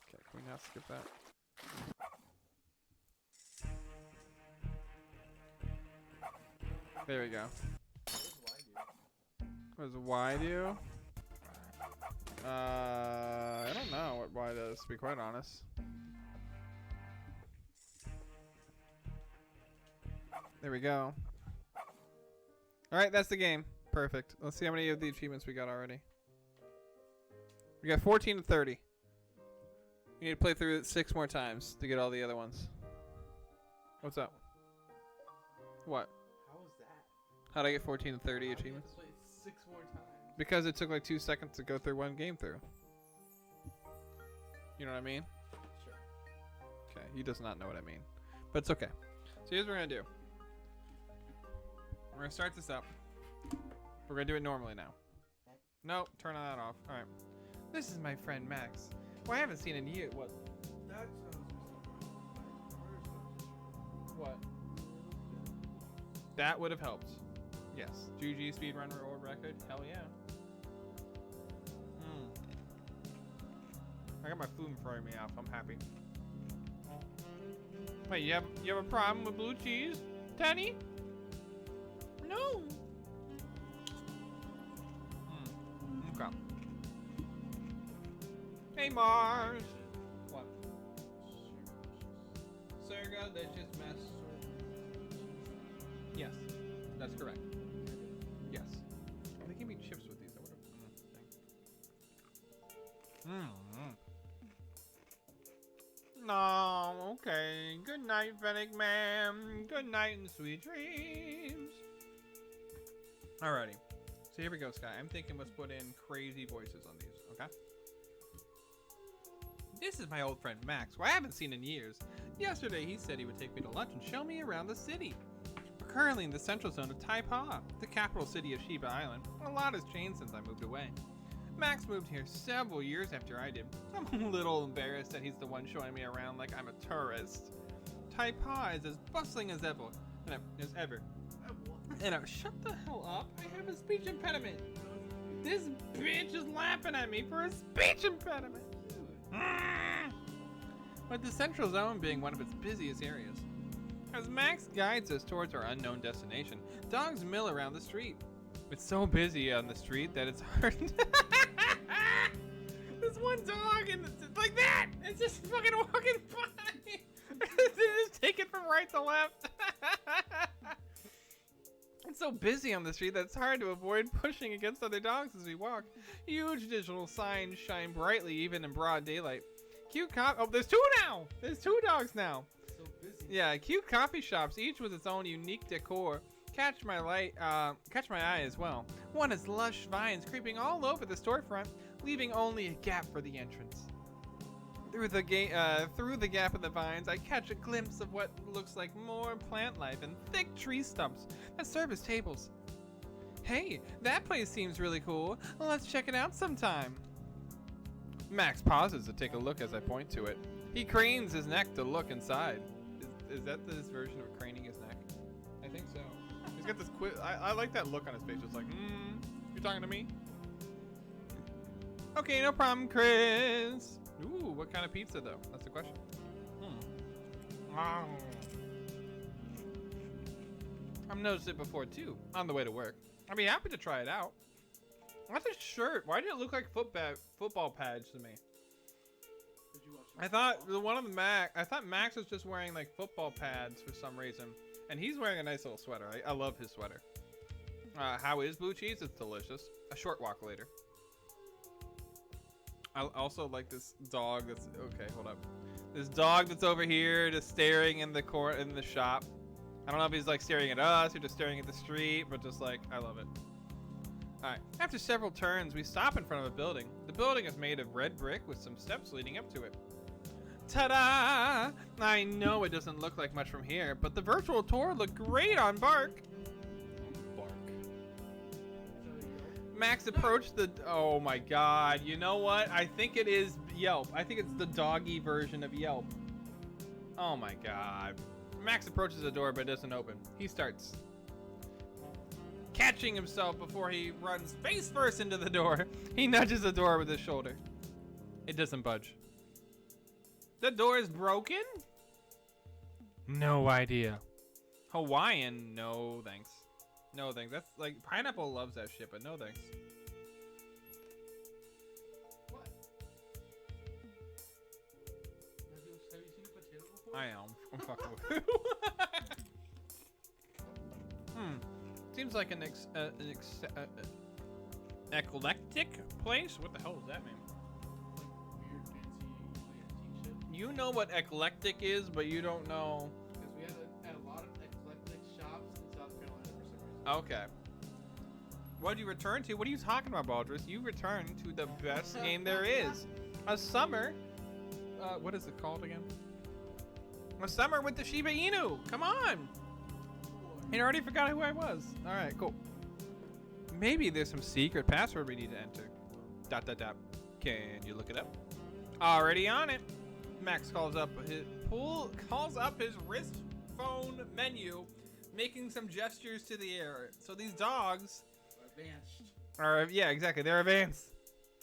Okay, can we not skip that? There we go. What does Y do? I don't know what Y does, to be quite honest. There we go. Alright, that's the game. Perfect. Let's see how many of the achievements we got already. We got 14 to 30. We need to play through it 6 more times to get all the other ones. What's up? What? How is that? How'd I get 14 to 30 achievements? Play 6 more times. Because it took like 2 seconds to go through one game through. You know what I mean? Sure. Okay, he does not know what I mean. But it's okay. So here's what we're going to do. We're going to start this up. We're going to do it normally now. No, turn that off. Alright. This is my friend Max. Well, I haven't seen in years. What? What? That would have helped. Yes. GG speedrunner world record. Hell yeah. I got my food throwing me off. I'm happy. Wait, you have a problem with blue cheese, Danny? No. Okay. Hey Mars. What? Serga, that's just mess. Yes, that's correct. Yes. They give me chips with these. I would have. No, okay. Good night, Fennec Man. Good night and sweet dreams. Alrighty. So here we go, Sky. I'm thinking let's put in crazy voices on these, okay? This is my old friend Max, who I haven't seen in years. Yesterday he said he would take me to lunch and show me around the city. We're currently in the central zone of Taipa, the capital city of Shiba Island. A lot has changed since I moved away. Max moved here several years after I did. I'm a little embarrassed that he's the one showing me around like I'm a tourist. Taipa is as bustling as ever. And shut the hell up. I have a speech impediment. This bitch is laughing at me for a speech impediment. With the central zone being one of its busiest areas. As Max guides us towards our unknown destination, dogs mill around the street. It's so busy on the street that it's hard. There's one dog and it's like that. It's just fucking walking by. They just take it from right to left. It's so busy on the street that it's hard to avoid pushing against other dogs as we walk. Huge digital signs shine brightly even in broad daylight. Cute oh, there's 2 now. There's 2 dogs now. So busy. Yeah, cute coffee shops, each with its own unique decor. Catch my eye as well. One has lush vines creeping all over the storefront, leaving only a gap for the entrance. Through the gap of the vines, I catch a glimpse of what looks like more plant life and thick tree stumps that serve as tables. Hey, that place seems really cool. Let's check it out sometime. Max pauses to take a look as I point to it. He cranes his neck to look inside. Is that this version of craning his neck? I think so. He's got this I like that look on his face. It's like, you talking to me? Okay, no problem, Chris. Ooh, what kind of pizza though? That's the question. I've noticed it before too, on the way to work. I'd be happy to try it out. That's a shirt. Why did it look like football pads to me? Did you watch I thought the one of the I thought Max was just wearing like football pads for some reason. And he's wearing a nice little sweater. I love his sweater. How is blue cheese? It's delicious. A short walk later. I also like this dog that's okay. Hold up. This dog that's over here just staring in the shop. I don't know if he's like staring at us or just staring at the street, but just like I love it. All right. After several turns, we stop in front of a building. The building is made of red brick with some steps leading up to it. Ta-da! I know it doesn't look like much from here, but the virtual tour looked great on Bark. Max approached the... Oh my god. You know what? I think it is Yelp. I think it's the doggy version of Yelp. Oh my god. Max approaches the door but it doesn't open. He starts catching himself before he runs face first into the door. He nudges the door with his shoulder. It doesn't budge. The door is broken? No idea. Hawaiian? No thanks. No thanks. That's like Pineapple loves that shit, but no thanks. What? Have you seen a potato before? I am. I'm fucking with you. Seems like an eclectic place. What the hell does that mean? Weird, fancy, antique shit. You know what eclectic is, but you don't know. Because we had a lot of eclectic shops in South Carolina for some reason. Okay. What did you return to? What are you talking about, Baldrus? You returned to the best game there is. A summer. What is it called again? A summer with the Shiba Inu. Come on. He already forgot who I was. All right, cool. Maybe there's some secret password we need to enter. ... Can you look it up? Already on it. Max calls up his wrist phone menu, making some gestures to the air. So these dogs are, yeah, exactly. They're advanced.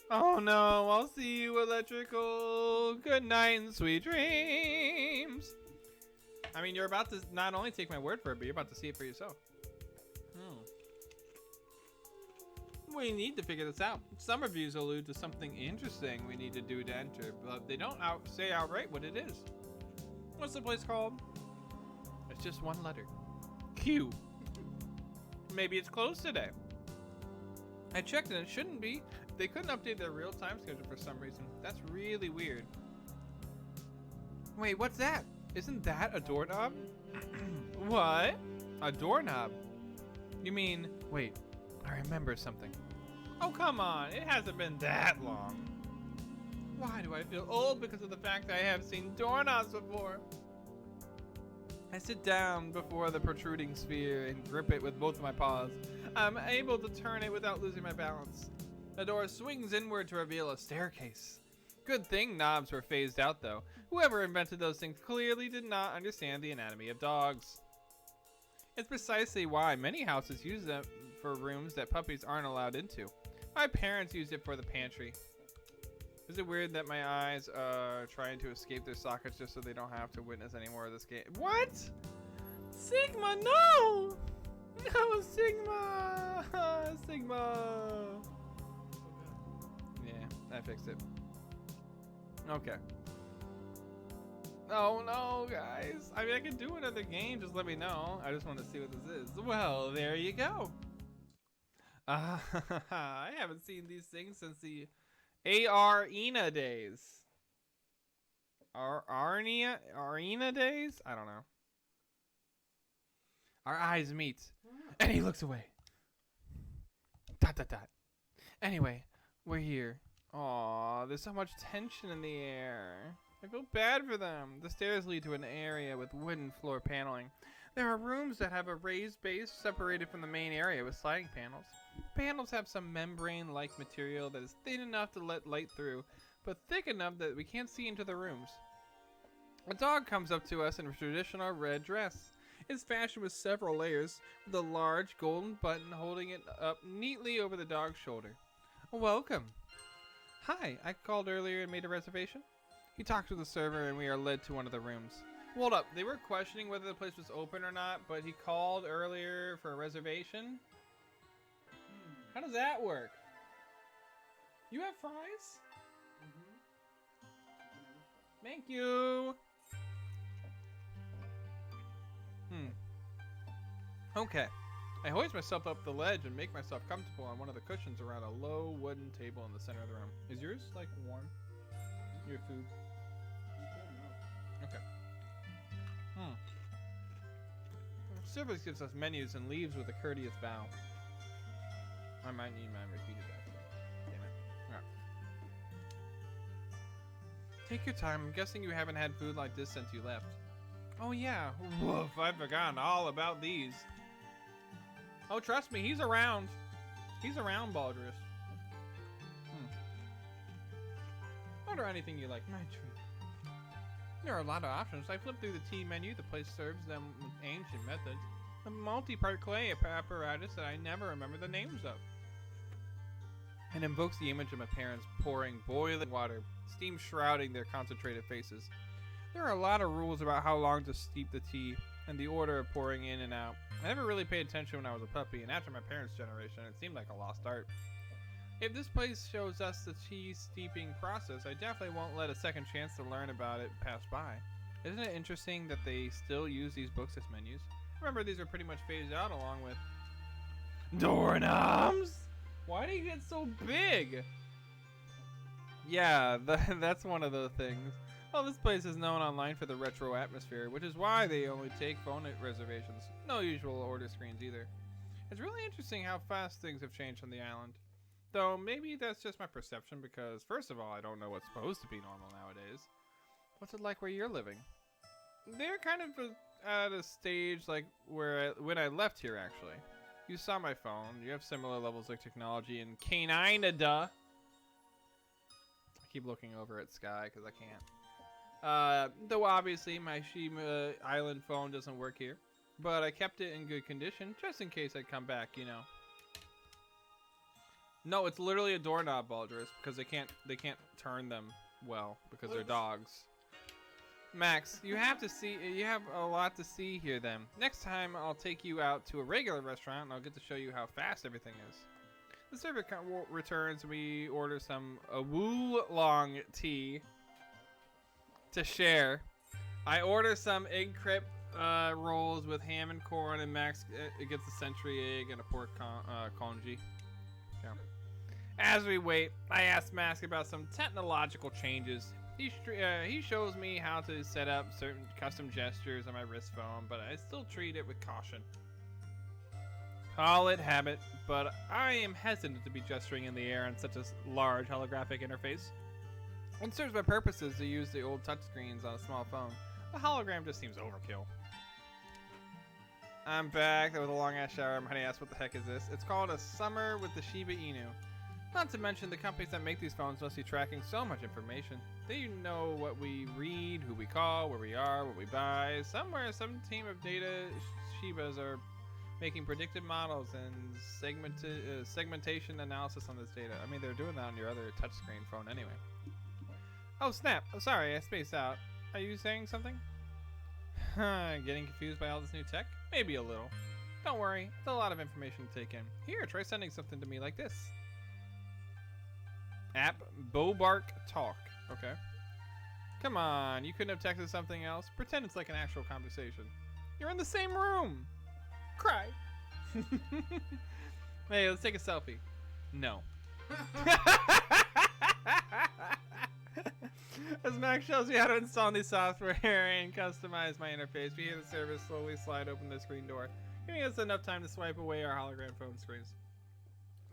Oh no, I'll see you, electrical. Good night and sweet dreams. I mean, you're about to not only take my word for it, but you're about to see it for yourself. We need to figure this out. Some reviews allude to something interesting we need to do to enter, but they don't say outright what it is. What's the place called? It's just one letter. Q. Maybe it's closed today. I checked and it shouldn't be. They couldn't update their real-time schedule for some reason. That's really weird. Wait, what's that? Isn't that a doorknob? What? A doorknob? You mean, wait, I remember something. Oh, come on, it hasn't been that long. Why do I feel old because of the fact I have seen doorknobs before? I sit down before the protruding sphere and grip it with both of my paws. I'm able to turn it without losing my balance. The door swings inward to reveal a staircase. Good thing knobs were phased out though. Whoever invented those things clearly did not understand the anatomy of dogs. It's precisely why many houses use them for rooms that puppies aren't allowed into. My parents used it for the pantry. Is it weird that my eyes are trying to escape their sockets just so they don't have to witness any more of this game? What? Sigma, no! No, Sigma! Sigma! Yeah, I fixed it. Okay. Oh no, guys. I mean, I can do another game. Just let me know. I just want to see what this is. Well, there you go. I haven't seen these things since the Aaaa days. Arena days? I don't know. Our eyes meet, and he looks away. ... Anyway, we're here. Aw, there's so much tension in the air. I feel bad for them. The stairs lead to an area with wooden floor paneling. There are rooms that have a raised base separated from the main area with sliding panels. Panels have some membrane-like material that is thin enough to let light through, but thick enough that we can't see into the rooms. A dog comes up to us in a traditional red dress. It's fashioned with several layers, with a large golden button holding it up neatly over the dog's shoulder. Welcome. Hi, I called earlier and made a reservation. He talks to the server and we are led to one of the rooms. Hold up, they were questioning whether the place was open or not, but he called earlier for a reservation? How does that work? You have fries? Thank you. Okay. I hoist myself up the ledge and make myself comfortable on one of the cushions around a low wooden table in the center of the room. Is yours like warm? Your food? Okay. Service gives us menus and leaves with a courteous bow. I might need mine repeated actually. Damn it. Alright. Take your time. I'm guessing you haven't had food like this since you left. Oh yeah. Woof, I've forgotten all about these. Oh, trust me, he's around. He's around, Baldrus. Order anything you like. My treat. There are a lot of options. I flipped through the tea menu. The place serves them with ancient methods. A multi-part clay apparatus that I never remember the names of. And invokes the image of my parents pouring boiling water, steam shrouding their concentrated faces. There are a lot of rules about how long to steep the tea and the order of pouring in and out. I never really paid attention when I was a puppy, and after my parents' generation, it seemed like a lost art. If this place shows us the tea steeping process, I definitely won't let a second chance to learn about it pass by. Isn't it interesting that they still use these books as menus? Remember, these are pretty much phased out along with doorknobs. Why do you get so big? Yeah, that's one of the things. Well, this place is known online for the retro atmosphere, which is why they only take phone reservations. No usual order screens either. It's really interesting how fast things have changed on the island. Though maybe that's just my perception because, first of all, I don't know what's supposed to be normal nowadays. What's it like where you're living? They're kind of at a stage like where when I left here, actually. You saw my phone. You have similar levels of technology in Canada. I keep looking over at Sky because I can't. Though obviously my Shiba Island phone doesn't work here. But I kept it in good condition just in case I'd come back, you know. No, it's literally a doorknob, Baldrus, because they can't turn them well because they're dogs. Max, you have a lot to see here then. Next time I'll take you out to a regular restaurant and I'll get to show you how fast everything is. The server returns and we order some oolong tea to share. I order some egg crepe rolls with ham and corn, and Max gets a century egg and a pork congee. Yeah. As we wait, I ask Max about some technological changes. He shows me how to set up certain custom gestures on my wrist phone, but I still treat it with caution. Call it habit, but I am hesitant to be gesturing in the air on such a large holographic interface. It serves my purposes to use the old touchscreens on a small phone. The hologram just seems overkill. I'm back. That was a long-ass shower. My honey asked, what the heck is this? It's called a summer with the Shiba Inu. Not to mention the companies that make these phones must be tracking so much information. They know what we read, who we call, where we are, what we buy. Somewhere, some team of data Shibas are making predictive models and segmentation analysis on this data. I mean, they're doing that on your other touchscreen phone anyway. Oh, snap. Oh, sorry, I spaced out. Are you saying something? Getting confused by all this new tech? Maybe a little. Don't worry, it's a lot of information to take in. Here, try sending something to me like this. App Bobark Talk. Okay. Come on, you couldn't have texted something else? Pretend it's like an actual conversation. You're in the same room. Cry. Hey, let's take a selfie. No. As Max shows me how to install new software and customize my interface, we hear the service slowly slide open the screen door, giving us enough time to swipe away our hologram phone screens.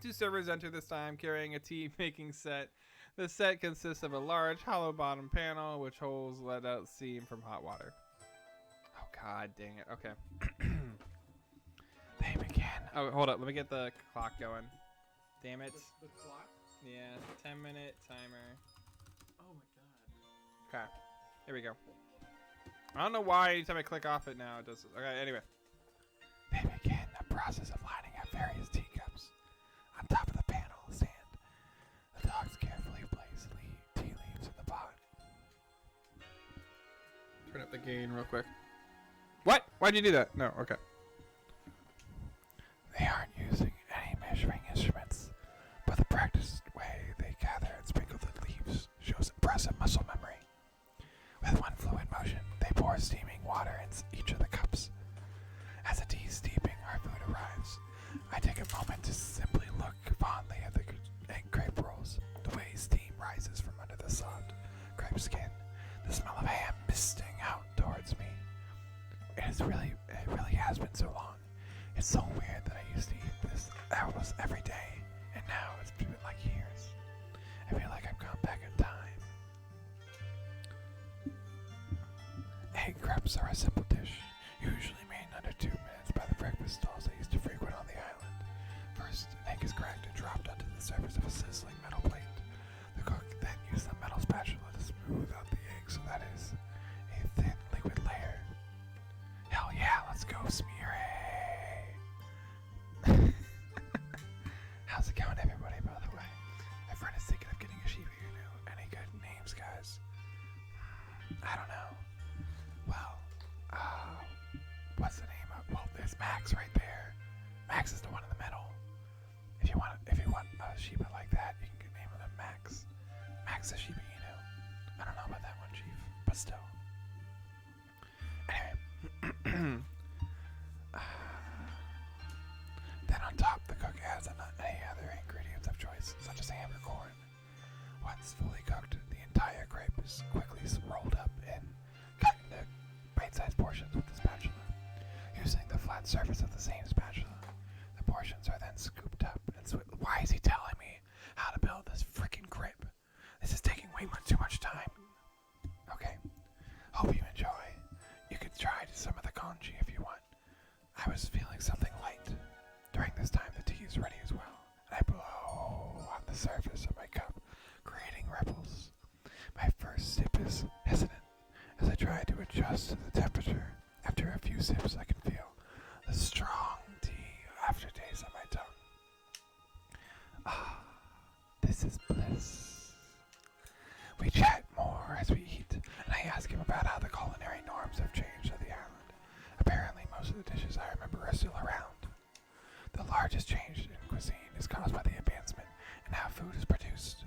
Two servers enter this time, carrying a tea-making set. The set consists of a large, hollow bottom panel, which holds let-out steam from hot water. Oh, god dang it. Okay. They begin. Oh, hold up. Let me get the clock going. Damn it. The clock? Yeah, 10-minute timer. Oh my god. Okay, here we go. I don't know why anytime I click off it now it does this. Okay, anyway. They begin the process of lining up various teacups. On top of the panel stand, the dogs carefully place tea leaves in the pot. Turn up the gain real quick. What? Why'd you do that? No, okay. They aren't using any measuring instruments, but the practiced way they gather and sprinkle the leaves shows impressive muscle memory. With one fluid motion, they pour steaming water in each of the cups. As the tea is steeping, our food arrives. crepe skin, the smell of ham misting out towards me. It really has been so long. It's so weird that I used to eat this almost every day, and now it's been like years. I feel like I've gone back in time. Egg crepes are a simple dish, usually made in under 2 minutes by the breakfast stalls I used to frequent on the island. First, an egg is cracked and dropped onto the surface of a sizzling metal plate. The cook then used the metal spatula to smooth out the egg so that is a thin liquid layer. Hell yeah, let's go, smear. How's it going, everybody, by the way? My friend is thinking of getting a Shiba Inu. Any good names, guys? I don't know. Well, what's the name of? Well, there's Max right there. Max is the one in the middle. If you want a Shiba like that, you can name him Max. Max the Shiba Inu. I don't know about that one, Chief, but still. Anyway. Then on top, the cook adds any other ingredients of choice, such as ham or corn. Once fully cooked, the entire crepe is quickly rolled up and cut into bite-sized portions with the spatula. Using the flat surface of the same spatula, the portions are then scooped up and Why is he telling me how to build this freaking crepe? This is taking way too much time. Okay, hope you enjoy. You could try some of the congee if you want. I was feeling something light. During this time, the tea is ready as well, and I blow on the surface of my cup, creating ripples. My first sip is hesitant, as I try to adjust to the temperature. After a few sips, I can feel the strong tea aftertaste on my tongue. Ah, this is bliss. We chat more as we eat, and I ask him about how the culinary norms have changed on the island. Apparently, most of the dishes I remember are still around. The largest change in cuisine is caused by the advancement in how food is produced.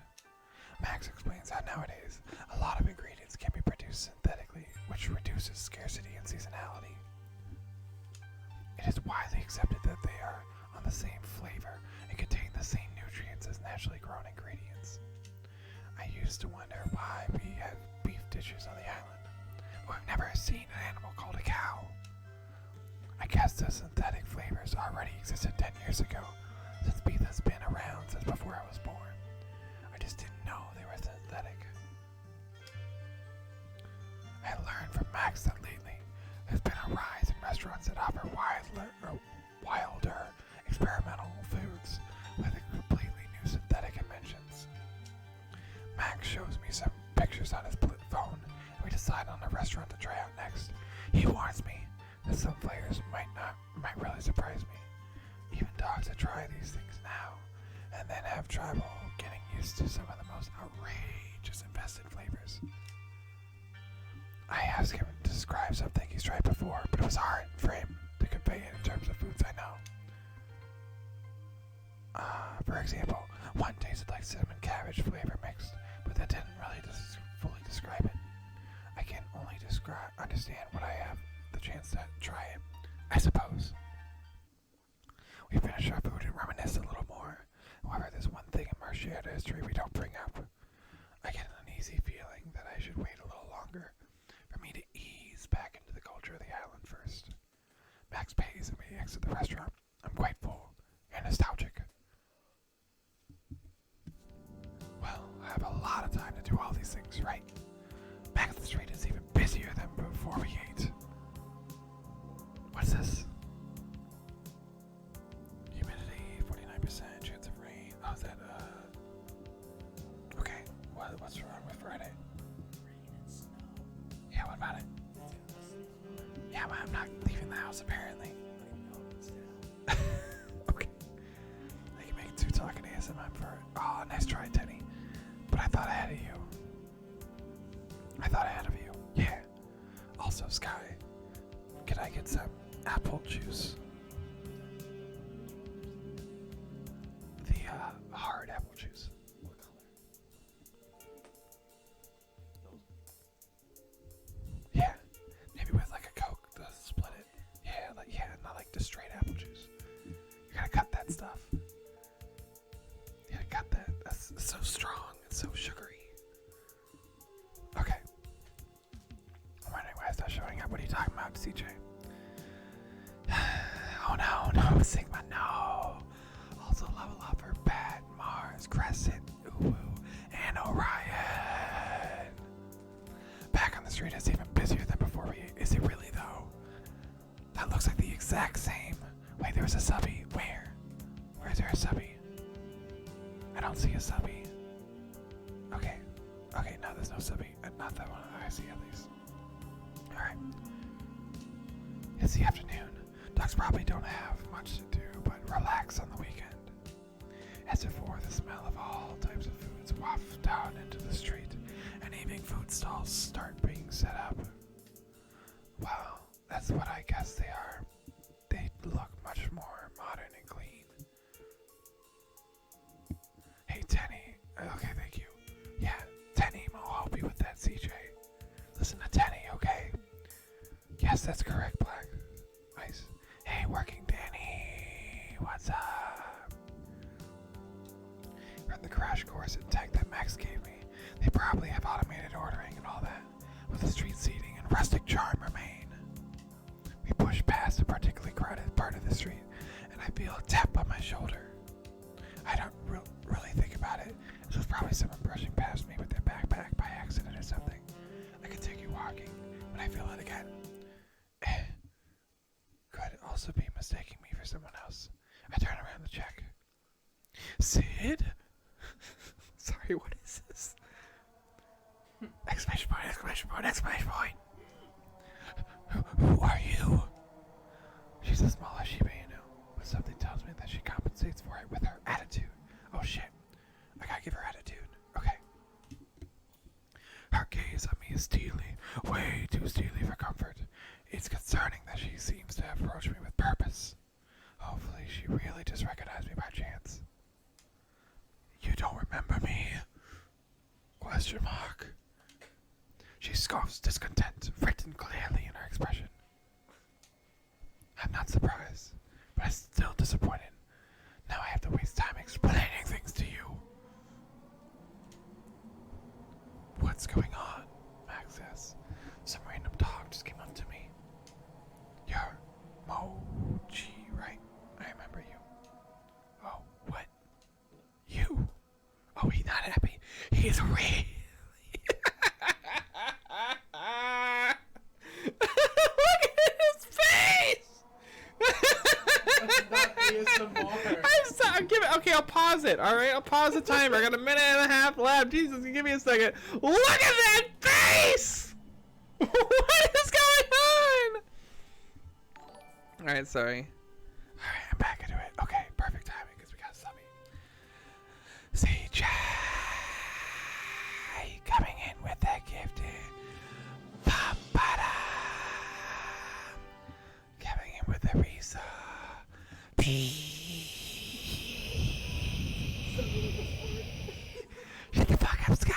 Max explains how nowadays a lot of ingredients can be produced synthetically, which reduces scarcity and seasonality. It is widely accepted that they are on the same flavor and contain the same nutrients as naturally grown ingredients. I used to wonder why we have beef dishes on the island, but I've never seen an animal called a cow. I guess the synthetic flavors already existed 10 years ago, since beef has been around since before I was born. I just didn't know they were synthetic. I learned from Max that lately there's been a rise in restaurants that offer wilder experimental foods with completely new synthetic inventions. Max shows me some pictures on his phone, and we decide on a restaurant to try out next. He warns me that some flavors might really surprise me. Even dogs that try these things now and then have trouble getting used to some of the most outrageous infested flavors. I asked him to describe something he's tried before, but it was hard for him to convey it in terms of foods I know. For example, one tasted like cinnamon cabbage flavor mixed, but that didn't really fully describe it. I can only understand what I have the chance to try it, I suppose. We finish our food and reminisce a little more. However, there's one thing in our shared history we don't bring up. I get an uneasy feeling that I should wait a little longer for me to ease back into the culture of the island first. Max pays and we exit the restaurant. I'm quite full and nostalgic. Well, I have a lot of time to do all these things, right? Back at the street is even busier than before we ate. What's this? Humidity, 49%, chance of rain. Oh, is that, okay. What's wrong with Friday? Rain and snow. Yeah, what about it? Yeah, but I'm not leaving the house, apparently. Okay. I can make 2 talking ASMR for it. Oh, nice try, Teddy. But I thought ahead of you. Yeah. Also, Sky, could I get some apple juice? The, hard apple juice. What color? Yeah. Maybe with like a Coke to split it. Yeah, not like just straight apple juice. You gotta cut that stuff. You gotta cut that. That's so strong. It's so sugary. Okay. CJ. Oh no, Sigma, no. Also level up for Bat, Mars, Crescent, Uwu, and Orion. Back on the street is even busier than before. Is it really though? That looks like the exact same. Wait, there's a subby. Where? Where is there a subby? I don't see a subby. Okay. Okay, no, there's no subby. Not that one I see at least. Alright. It's the afternoon. Dogs probably don't have much to do but relax on the weekend. As before, the smell of all types of foods waft down into the street, and evening food stalls start being set up. Well, that's what I guess they are. They look much more modern and clean. Hey, Tenny. Okay, thank you. Yeah, Tenny, I'll help you with that, CJ. Listen to Tenny, okay? Yes, that's correct, Black. Nice. Hey, Working Danny. What's up? From the crash course and tech that Max gave me, they probably have automated ordering and all that, with the street seating and rustic charm remain. We push past a particularly crowded part of the street, and I feel a tap on my shoulder. I don't really think about it. It was probably someone brushing past me with their backpack by accident or something. I continue walking when I feel it again. Could also be mistaking me for someone else. I turn around to check. Sid? Sorry, what is this? Exclamation point, exclamation point, exclamation point. Who are you? She's a smaller Shiba Inu, but something tells me that she compensates for it with her attitude. Oh shit. I gotta give her attitude. Okay. Her gaze on me is steely, way too steely for comfort. It's concerning that she seems to approach me with purpose. Hopefully she really just recognized me by chance. You don't remember me? Question mark. She scoffs discontent, written clearly in her expression. I'm not surprised, but I'm still disappointed. Now I have to waste time explaining things to you. What's going on? Max asks. Some random dog just came up to me. You're Mochi, right? I remember you. Oh, what? You? Oh, he's not happy. He's really... Look at his face! Okay, I'll pause it. All right, I'll pause the timer. I got a minute and a half left. Jesus, give me a second. Look at that face! What is going on? All right, sorry. All right, I'm back into it. Okay, perfect timing because we got Subby. CJ coming in with that gifted. Coming in with the Risa. Shut the fuck up, Sky.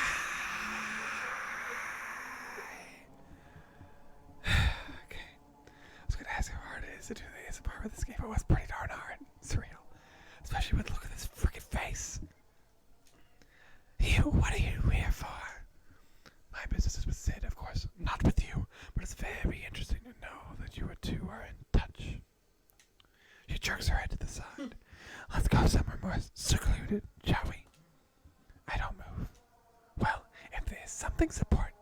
Okay. I was gonna ask how hard it is to do the ASMR with this game. It was pretty darn hard. It's real. Especially with look at this freaking face. You, what are you here for? My business is with Sid, of course. Not with you. But it's very interesting to know that you two are in touch. She jerks her head to the side. Let's go somewhere more secluded, shall we? I don't move. Well, if there's something important,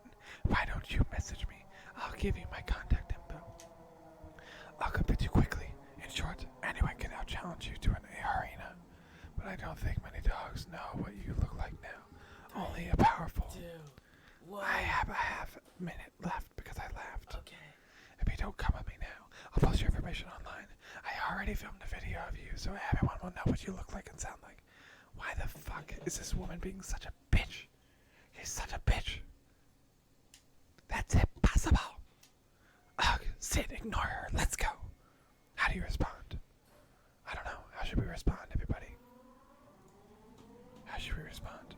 why don't you message me? I'll give you my contact info. I'll come to you quickly. In short, anyone can now challenge you to an arena. But I don't think many dogs know what you look like now. Only a powerful. I have a half minute left because I laughed. Okay. If you don't come with me now, I'll post your information online. I already filmed a video of you, so everyone will know what you look like and sound like. Why the fuck is this woman being such a bitch? She's such a bitch. That's impossible. Ugh, Sid, ignore her. Let's go. How do you respond? I don't know. How should we respond, everybody? How should we respond?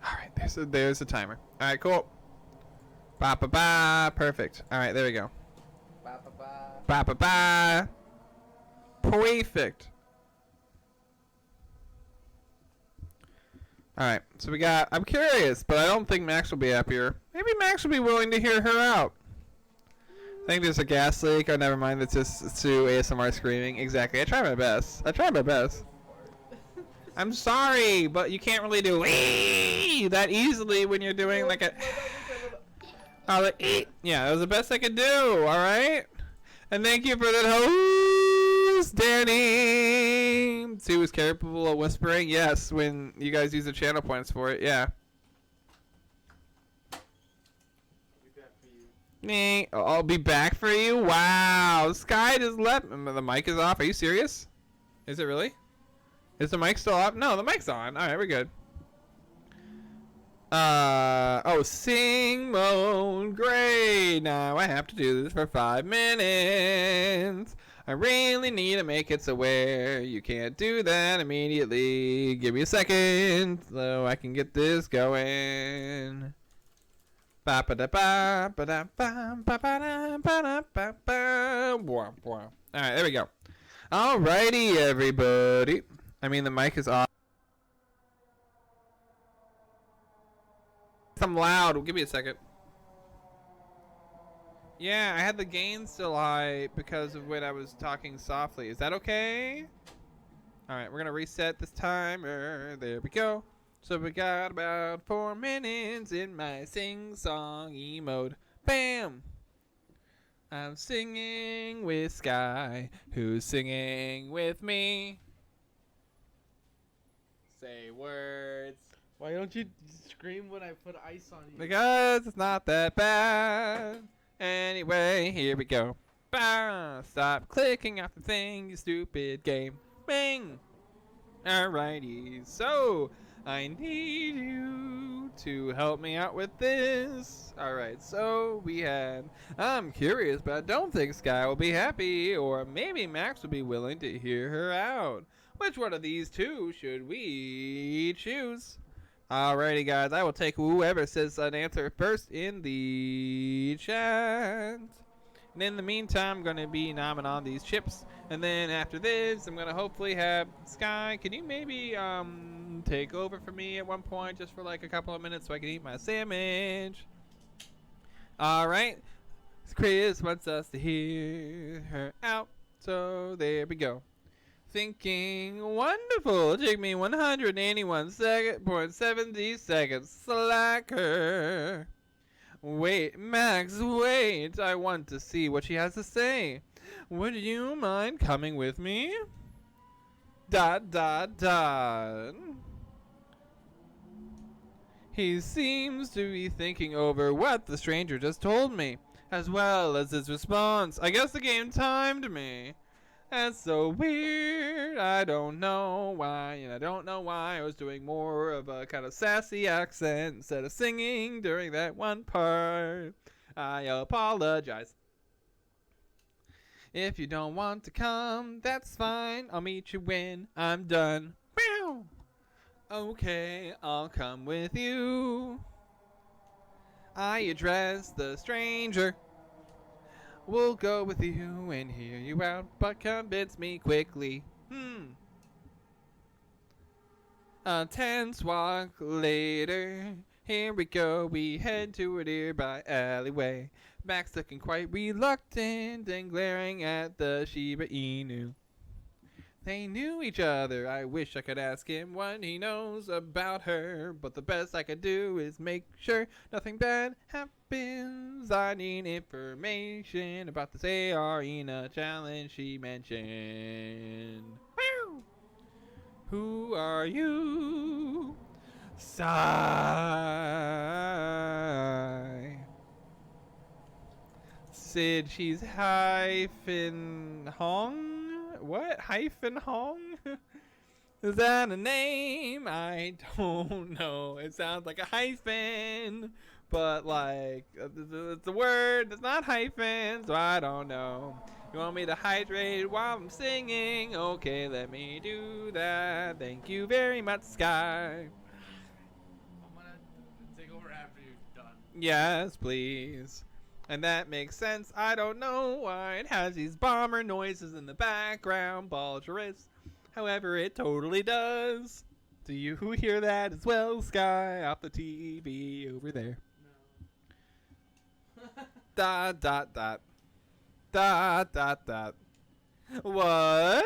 Alright, there's the timer. Alright, cool. Ba ba ba. Perfect. Alright, there we go. Ba ba ba. Ba ba ba. Perfect. Alright, so we got... I'm curious, but I don't think Max will be happier. Maybe Max will be willing to hear her out. I think there's a gas leak. Oh, never mind. It's just Sue ASMR screaming. Exactly. I try my best. I try my best. I'm sorry, but you can't really do that easily when you're doing like a. Oh, like, yeah, that was the best I could do. All right. And thank you for that host, Danny. Sue was capable of whispering. Yes, when you guys use the channel points for it. Yeah. Me, I'll be back for you. Wow, Sky just left. The mic is off. Are you serious? Is it really? Is the mic still off? No, the mic's on. All right, we're good. Oh, sing mode. Great. Now I have to do this for 5 minutes. I really need to make it so where you can't do that immediately. Give me a second so I can get this going. Alright, there we go. Alrighty, everybody. I mean, the mic is off. I'm loud. Give me a second. Yeah, I had the gain still high because of when I was talking softly. Is that okay? Alright, we're going to reset this timer. There we go. So we got about 4 minutes in my sing-songy mode. Bam! I'm singing with Sky, who's singing with me. Say words. Why don't you scream when I put ice on you? Because it's not that bad. Anyway, here we go. Bah! Stop clicking off the thing, you stupid game. Bing! Alrighty, so I need you to help me out with this. Alright, so we had, I'm curious, but I don't think Sky will be happy, or maybe Max will be willing to hear her out. Which one of these two should we choose? Alrighty, guys, I will take whoever says an answer first in the chat. And in the meantime, I'm going to be nomming on these chips. And then after this, I'm going to hopefully have Sky. Can you maybe take over for me at one point just for like a couple of minutes so I can eat my sandwich? Alright. Chris wants us to hear her out. So there we go. Thinking wonderful. Take me 181.70 seconds. Slacker. Wait, Max, wait. I want to see what she has to say. Would you mind coming with me? ... He seems to be thinking over what the stranger just told me, as well as his response. I guess the game timed me. That's so weird. I don't know why, and I don't know why I was doing more of a kind of sassy accent instead of singing during that one part. I apologize. If you don't want to come, that's fine. I'll meet you when I'm done. Meow. Okay, I'll come with you. I address the stranger. We'll go with you and hear you out, but convince me quickly. A tense walk later, here we go, we head to a nearby alleyway. Max looking quite reluctant and glaring at the Shiba Inu. They knew each other. I wish I could ask him what he knows about her, but the best I could do is make sure nothing bad happens. I need information about this Aaaa challenge she mentioned. Woo! Who are you? Sigh. Sid, she's hyphen Hong? What? Hyphen Hong? Is that a name? I don't know. It sounds like a hyphen, but like, it's a word that's not hyphen, so I don't know. You want me to hydrate while I'm singing? Okay, let me do that. Thank you very much, Sky. I'm gonna take over after you're done. Yes, please. And that makes sense. I don't know why it has these bomber noises in the background, Balgerus. However, it totally does. Do you hear that as well, Sky, off the TV over there? No. ... Dot dot dot. What?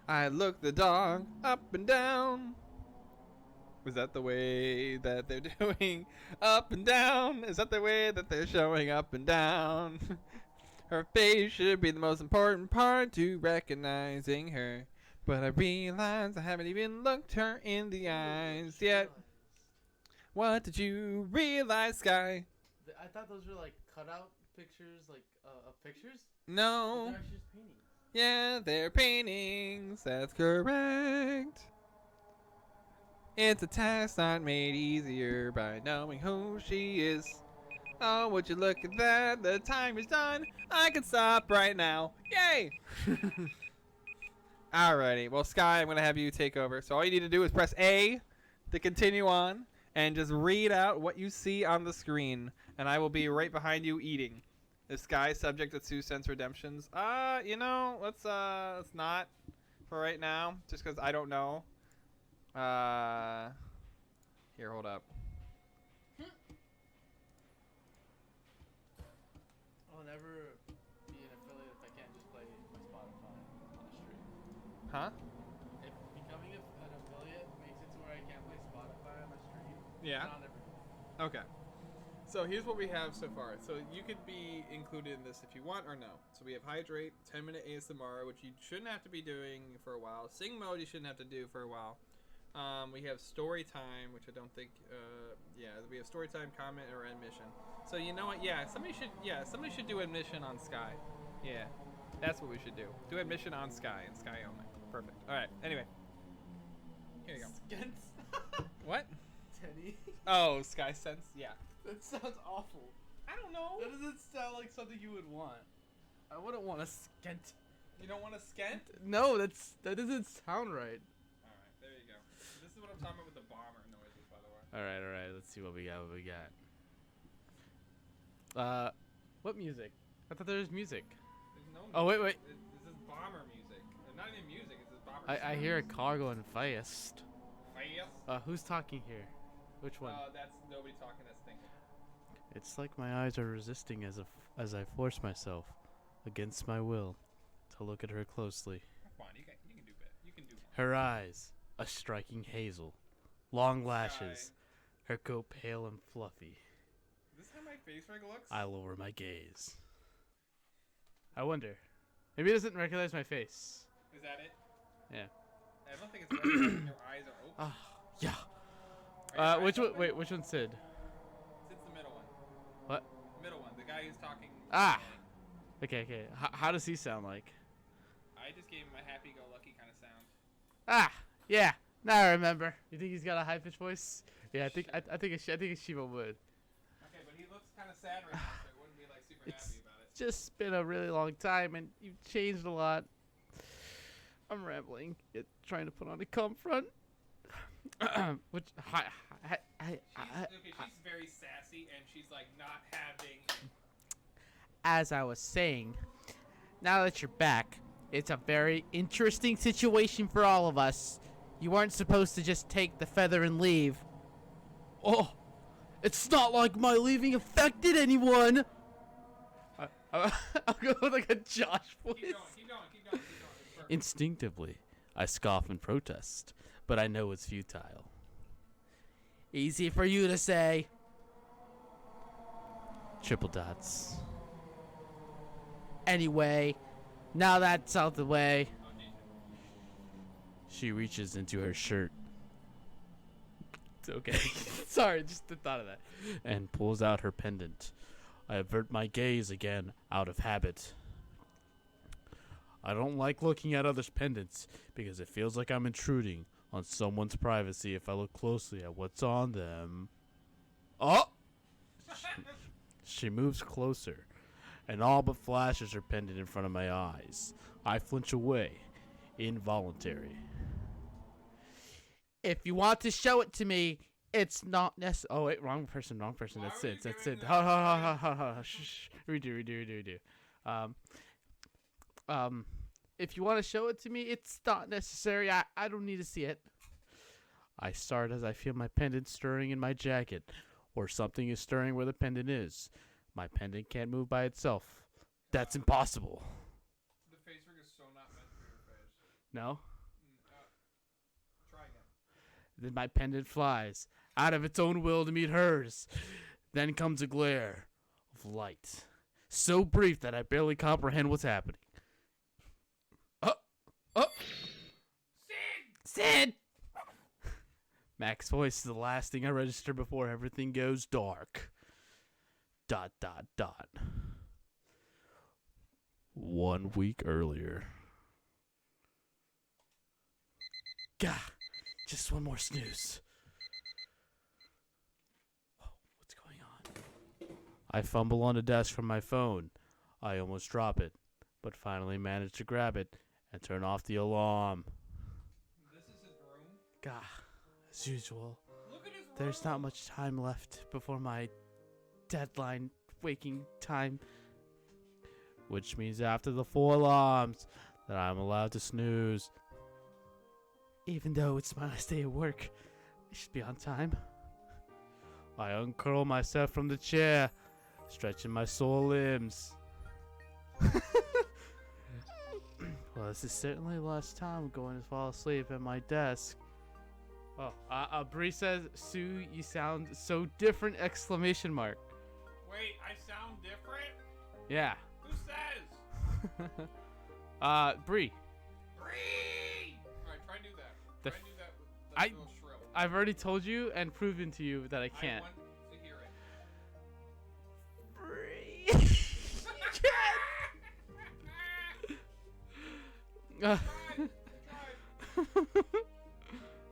I look the dog up and down. Was that the way that they're doing up and down? Is that the way that they're showing up and down? Her face should be the most important part to recognizing her. But I realize I haven't even looked her in the eyes yet. What did you realize, Sky? I thought those were like cutout pictures, like of pictures. No. They're actually just paintings. Yeah, they're paintings. That's correct. It's a task not made easier by knowing who she is. Oh, would you look at that? The time is done. I can stop right now. Yay! Alrighty. Well, Sky, I'm going to have you take over. So all you need to do is press A to continue on and just read out what you see on the screen. And I will be right behind you eating. Is Sky subject to 2 cents redemptions? You know, let's not for right now, just because I don't know. Here, hold up. I'll never be an affiliate if I can't just play my Spotify on the stream. Huh? If becoming an affiliate makes it to where I can't play Spotify on my stream, Yeah. then I'll never do it. Okay. So here's what we have so far. So you could be included in this if you want or no. So we have Hydrate, 10-minute ASMR, which you shouldn't have to be doing for a while. Sing mode you shouldn't have to do for a while. We have Story Time, which I don't think, yeah, we have Story Time, comment, or admission. So you know what? Yeah, somebody should do admission on Sky. Yeah, that's what we should do. Do admission on Sky and Sky only. Perfect. All right. Anyway, here you go. Skents. What? Teddy. Oh, Sky Sense. Yeah. That sounds awful. I don't know. That doesn't sound like something you would want. I wouldn't want a skent. You don't want a skent? No, that doesn't sound right. Alright, there you go. This is what I'm talking about with the bomber noises, by the way. Alright, let's see what we got, what music? I thought there was music. There's no music. Oh, wait. This is bomber music. Not even music, it's just bomber I hear a car going fast. Fast? Who's talking here? Which one? That's nobody talking, that's thinking. It's like my eyes are resisting as I force myself, against my will, to look at her closely. Come on, you can do better. You can do more. Her eyes, a striking hazel, long lashes, her coat pale and fluffy. Is this how my face rig looks? I lower my gaze. I wonder. Maybe it doesn't recognize my face. Is that it? Yeah. I don't think it's recognizing your eyes are open. Yeah. Which one? Wait, which one's Sid? Sid's the middle one. What? Middle one. The guy who's talking. Okay. How does he sound like? I just gave him a happy-go-lucky kind of sound. Yeah. Now I remember. You think he's got a high-pitched voice? Yeah, I think a Shiba would. Okay, but he looks kind of sad right now, so I wouldn't be like super happy about it. It's just been a really long time, and you've changed a lot. I'm rambling. Trying to put on a calm front. Which she's very sassy, and she's like not having. As I was saying, now that you're back, it's a very interesting situation for all of us. You weren't supposed to just take the feather and leave. Oh, it's not like my leaving affected anyone. I'll go with like a Josh voice. Keep going. Instinctively, I scoff and protest, but I know it's futile. Easy for you to say. Triple dots. Anyway, now that's out the way. She reaches into her shirt. It's okay. Sorry, just the thought of that. And pulls out her pendant. I avert my gaze again, out of habit. I don't like looking at others' pendants because it feels like I'm intruding on someone's privacy if I look closely at what's on them. Oh! She moves closer and all but flashes her pendant in front of my eyes. I flinch away, involuntary. If you want to show it to me, it's not necessary. Oh wait, wrong person. That's it. Ha. Shh. Redo. If you want to show it to me, it's not necessary. I don't need to see it. I start as I feel my pendant stirring in my jacket, or something is stirring where the pendant is. My pendant can't move by itself. That's impossible. The face rig is so not meant for your face. No? Try again. Then my pendant flies out of its own will to meet hers. Then comes a glare of light, so brief that I barely comprehend what's happening. Sid! Mac's voice is the last thing I register before everything goes dark. ... 1 week earlier. Gah! Just one more snooze. What's going on? I fumble on the desk for my phone. I almost drop it, but finally manage to grab it and turn off the alarm. This is his room? Gah, as usual. Look at his room. There's not much time left before my deadline waking time, which means after the 4 alarms that I'm allowed to snooze. Even though it's my last day at work, I should be on time. I uncurl myself from the chair, stretching my sore limbs. Well, this is certainly the last time I'm going to fall asleep at my desk. Oh, Bree says, Sue, you sound so different! ! Wait, I sound different? Yeah. Who says? Bree. Bree! Alright, try to do that. Try to do that with I- a little shrill. I've already told you and proven to you that I can't. I want to hear it. Bree.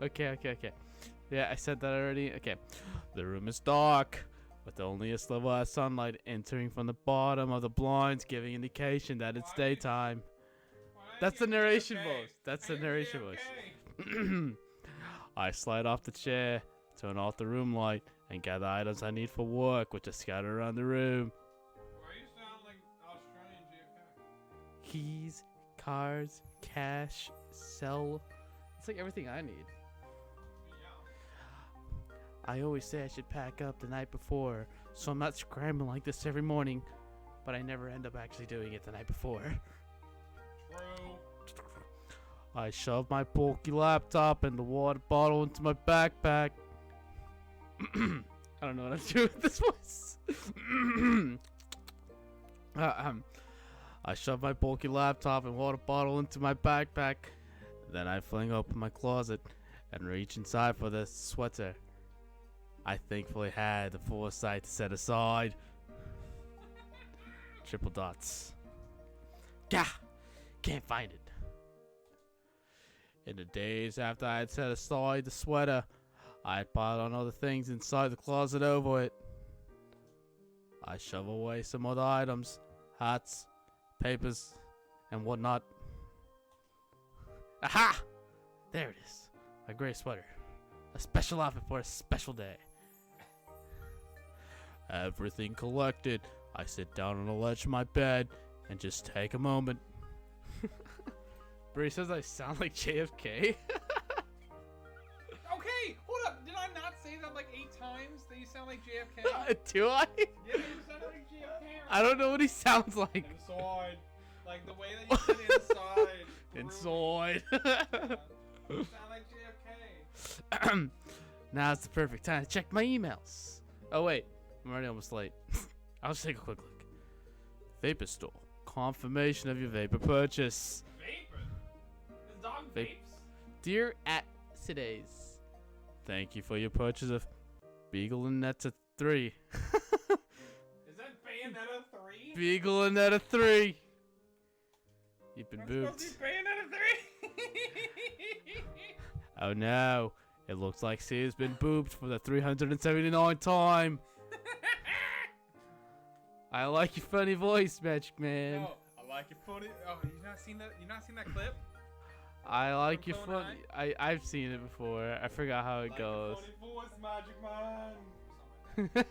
Okay. Yeah, I said that already. Okay. The room is dark, with only a sliver of sunlight entering from the bottom of the blinds, giving indication that it's daytime. That's the narration voice. That's the narration voice. I slide off the chair, turn off the room light, and gather items I need for work, which are scattered around the room. Why you sound like Australian JFK? Keys, cards, cash, cell. It's like everything I need. I always say I should pack up the night before, so I'm not scrambling like this every morning, but I never end up actually doing it the night before. True. I shove my bulky laptop and the water bottle into my backpack. I don't know what I'm doing with this voice. I shove my bulky laptop and water bottle into my backpack. Then I fling open my closet and reach inside for the sweater I thankfully had the foresight to set aside. Triple dots. Gah! Can't find it. In the days after I had set aside the sweater, I had piled on other things inside the closet over it. I shove away some other items, hats, papers, and whatnot. Aha! There it is. My gray sweater. A special outfit for a special day. Everything collected, I sit down on the ledge of my bed and just take a moment. Bree says I sound like JFK. Okay, hold up. Did I not say that like 8 times that you sound like JFK? Do I? Yeah, you sound like JFK. I don't know what he sounds like. Inside. Like the way that you said inside. Inside. You sound like JFK. Now it's the perfect time to check my emails. Oh wait, I'm already almost late. I'll just take a quick look. Vapor store. Confirmation of your vapor purchase. Vapor? This dog vapes? Dear at Sidays, thank you for your purchase of Beagle and Netta 3. Is that Bayonetta 3? Beagle and Netta 3. You've been booped. Bayonetta 3? Oh no. It looks like Sia's been booped for the 379th time. I like your funny voice, Magic Man. No, I like your funny. Oh, you not seen that? You not seen that clip? I like your funny. I've seen it before. I forgot how it goes. Your funny voice, Magic Man.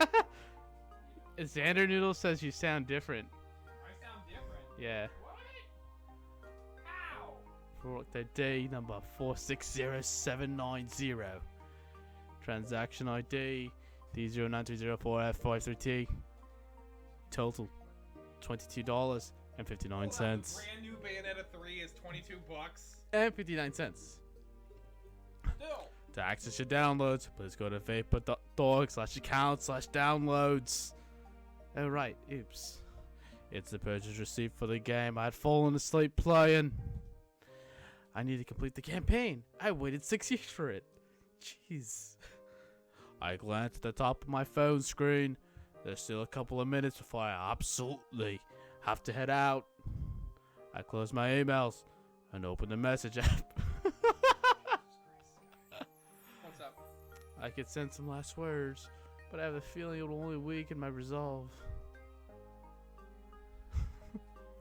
Xander Noodle says you sound different. I sound different. Yeah. What? How? For the day number 460790. Transaction ID D09304F53T. total $22.59. Brand new Bayonetta 3 is $22. And 59 cents. Still. To access your downloads, please go to vapor.org/account/downloads. Oh right, oops. It's the purchase receipt for the game I had fallen asleep playing. I need to complete the campaign. I waited 6 years for it. Jeez. I glanced at the top of my phone screen. There's still a couple of minutes before I absolutely have to head out. I closed my emails and opened the message app. What's up? I could send some last words, but I have a feeling it will only weaken my resolve.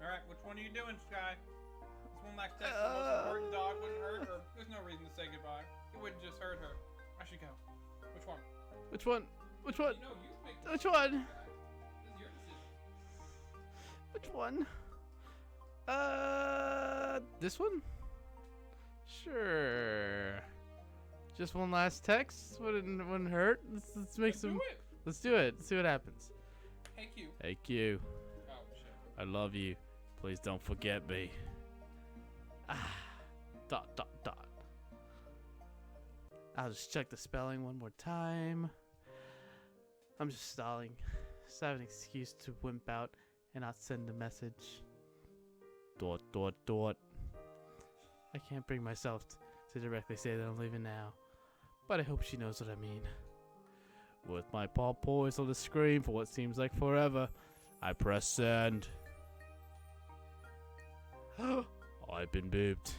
Alright, which one are you doing, Sky? This one last text, the most important dog wouldn't hurt her. There's no reason to say goodbye. It wouldn't just hurt her. I should go. Which one? Which one? Which one? You know, you make Which one? This is your decision. Which one? This one? Sure. Just one last text? Wouldn't hurt. Let's make some. Do it. Let's do it. Let's see what happens. Hey, Q. Hey Q. Oh, shit. I love you. Please don't forget me. Dot. I'll just check the spelling one more time. I'm just stalling. Just have an excuse to wimp out and not send a message. Dot. I can't bring myself to directly say that I'm leaving now, but I hope she knows what I mean. With my paw poised on the screen for what seems like forever, I press send. I've been booped.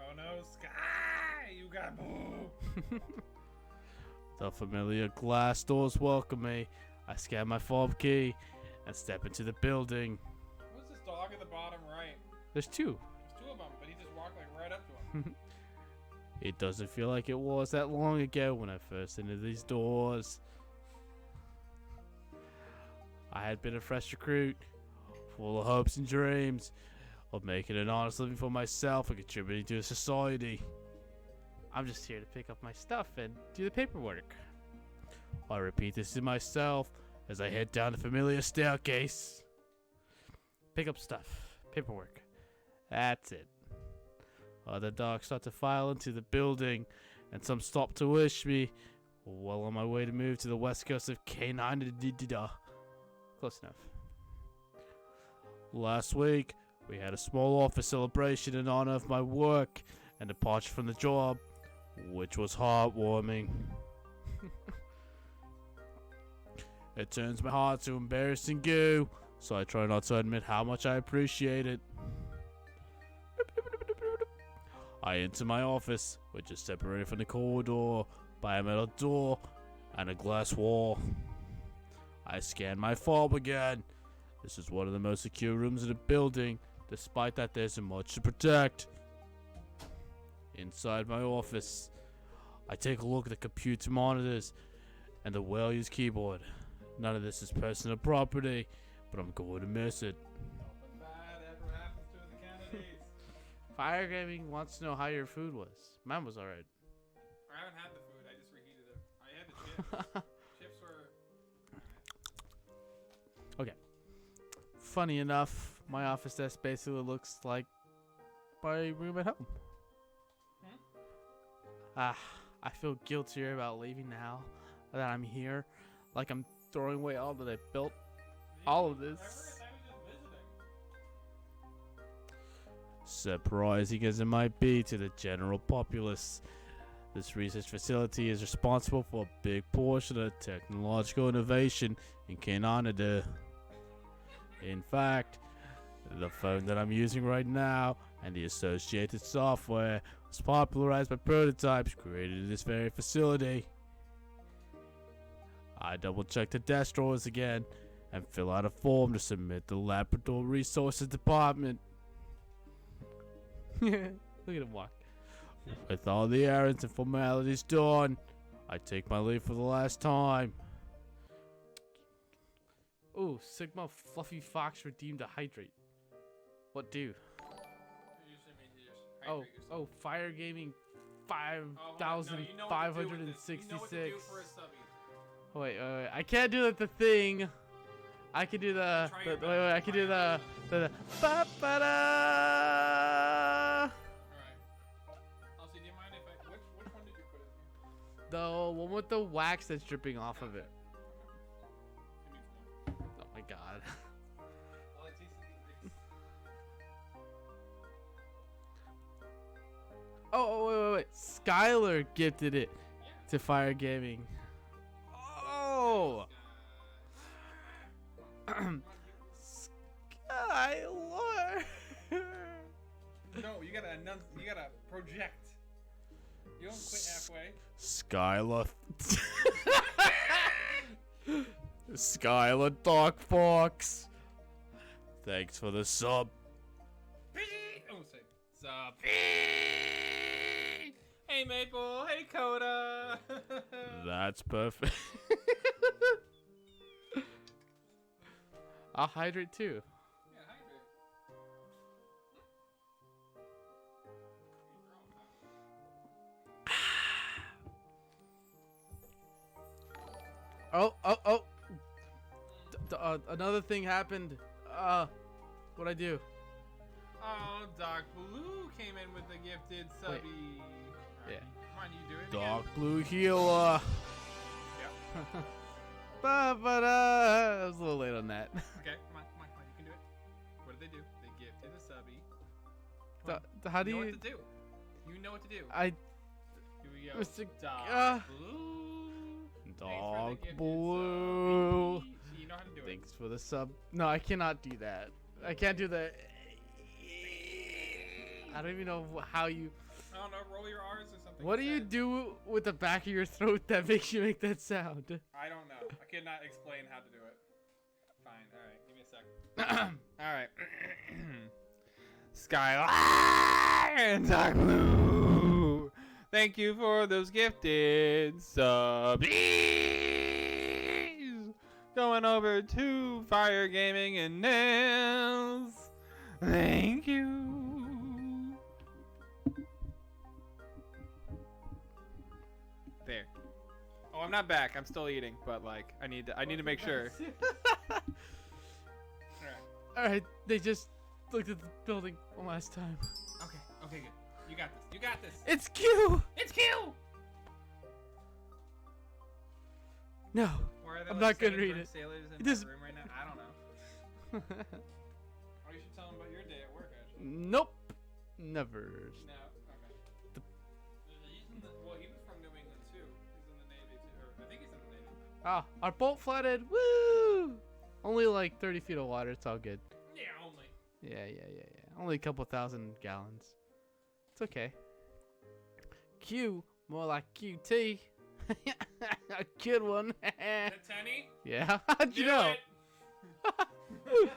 Oh no, Sky! You got booped! The familiar glass doors welcome me. I scan my fob key and step into the building. Who's this dog at the bottom right? There's two. There's two of them, but he just walked like right up to him. It doesn't feel like it was that long ago when I first entered these doors. I had been a fresh recruit, full of hopes and dreams of making an honest living for myself and contributing to society. I'm just here to pick up my stuff and do the paperwork. I repeat this to myself as I head down the familiar staircase. Pick up stuff. Paperwork. That's it. Other dogs start to file into the building, and some stop to wish me well on my way to move to the west coast of K9. Close enough. Last week, we had a small office celebration in honor of my work and departure from the job, which was heartwarming. It turns my heart to embarrassing goo, so I try not to admit how much I appreciate it. I enter my office, which is separated from the corridor by a metal door and a glass wall. I scan my fob again. This is one of the most secure rooms in the building, despite that there isn't much to protect. Inside my office, I take a look at the computer monitors and the well-used keyboard. None of this is personal property, but I'm going to miss it. Nothing bad ever happens to the Kennedys. Fire Gaming wants to know how your food was. Mine was alright. I haven't had the food, I just reheated it. I had the chips. Chips were... Okay. Funny enough, my office desk basically looks like my room at home. I feel guiltier about leaving now that I'm here. Like I'm throwing away all that I built. All of this. Surprising as it might be to the general populace, this research facility is responsible for a big portion of technological innovation in Canada. In fact, the phone that I'm using right now and the associated software was popularized by prototypes created in this very facility. I double check the desk drawers again and fill out a form to submit to the Labrador Resources Department. Look at him walk. With all the errands and formalities done, I take my leave for the last time. Ooh, Sigma Fluffy Fox redeemed a hydrate. What do? Oh, Fire Gaming 5,566. Wait, I can't do that. The thing. I can do the wait, I can do the ba ba da. Alright. Also, do you mind if which one did you put in here? The one with the wax that's dripping off of it. Give me one. Oh my god. Well, it tastes Oh, wait. Skylar gifted it to Fire Gaming. Oh. Skylar. No, you gotta project. You don't quit halfway. Skylar. Skylar Dark Fox. Thanks for the sub. Oh, say sub. Hey Maple. Hey Coda. That's perfect. I'll hydrate too. Yeah, hydrate. Oh. Another thing happened. What'd I do? Oh, Dark Blue came in with the gifted subby. Yeah. Come on, you do it. Dark again. Blue Healer. Yep. Ba-ba-da. I was a little late on that. Okay, come on, you can do it. What did they do? They gifted a subby. How do you you? know what to do? You know what to do. I. Here we go. Mr. Dark Blue. Dog Blue. So you know how to do it. Thanks for the sub. No, I cannot do that. I can't do the. I don't even know how you. I don't know. Roll your R's or something. What do you do with the back of your throat that makes you make that sound? I don't know. I cannot explain how to do it. Fine. All right. Give me a sec. All right. Skylar and Dark Blue. Thank you for those gifted subbies. Going over to Fire Gaming and Nails. Thank you. There. Oh, I'm not back. I'm still eating, but like I need to make sure. All right. They just looked at the building one last time. Okay, good. You got this. You got this. It's Q. It's Q. No, Or are there, I'm like, not gonna 7 read drunk it. Sailors in This- my room right now? I don't know. Or you should tell them about your day at work, actually. Nope. Never. No. Okay. Well, he was from New England too. He's in the Navy too. Or I think he's in the Navy. Ah, our boat flooded. Woo! Only like 30 feet of water. It's all good. Yeah, only. Yeah. Only a couple thousand gallons. It's okay. Q, more like QT. A good one. The Tenny? Yeah. How'd you Knew know? it.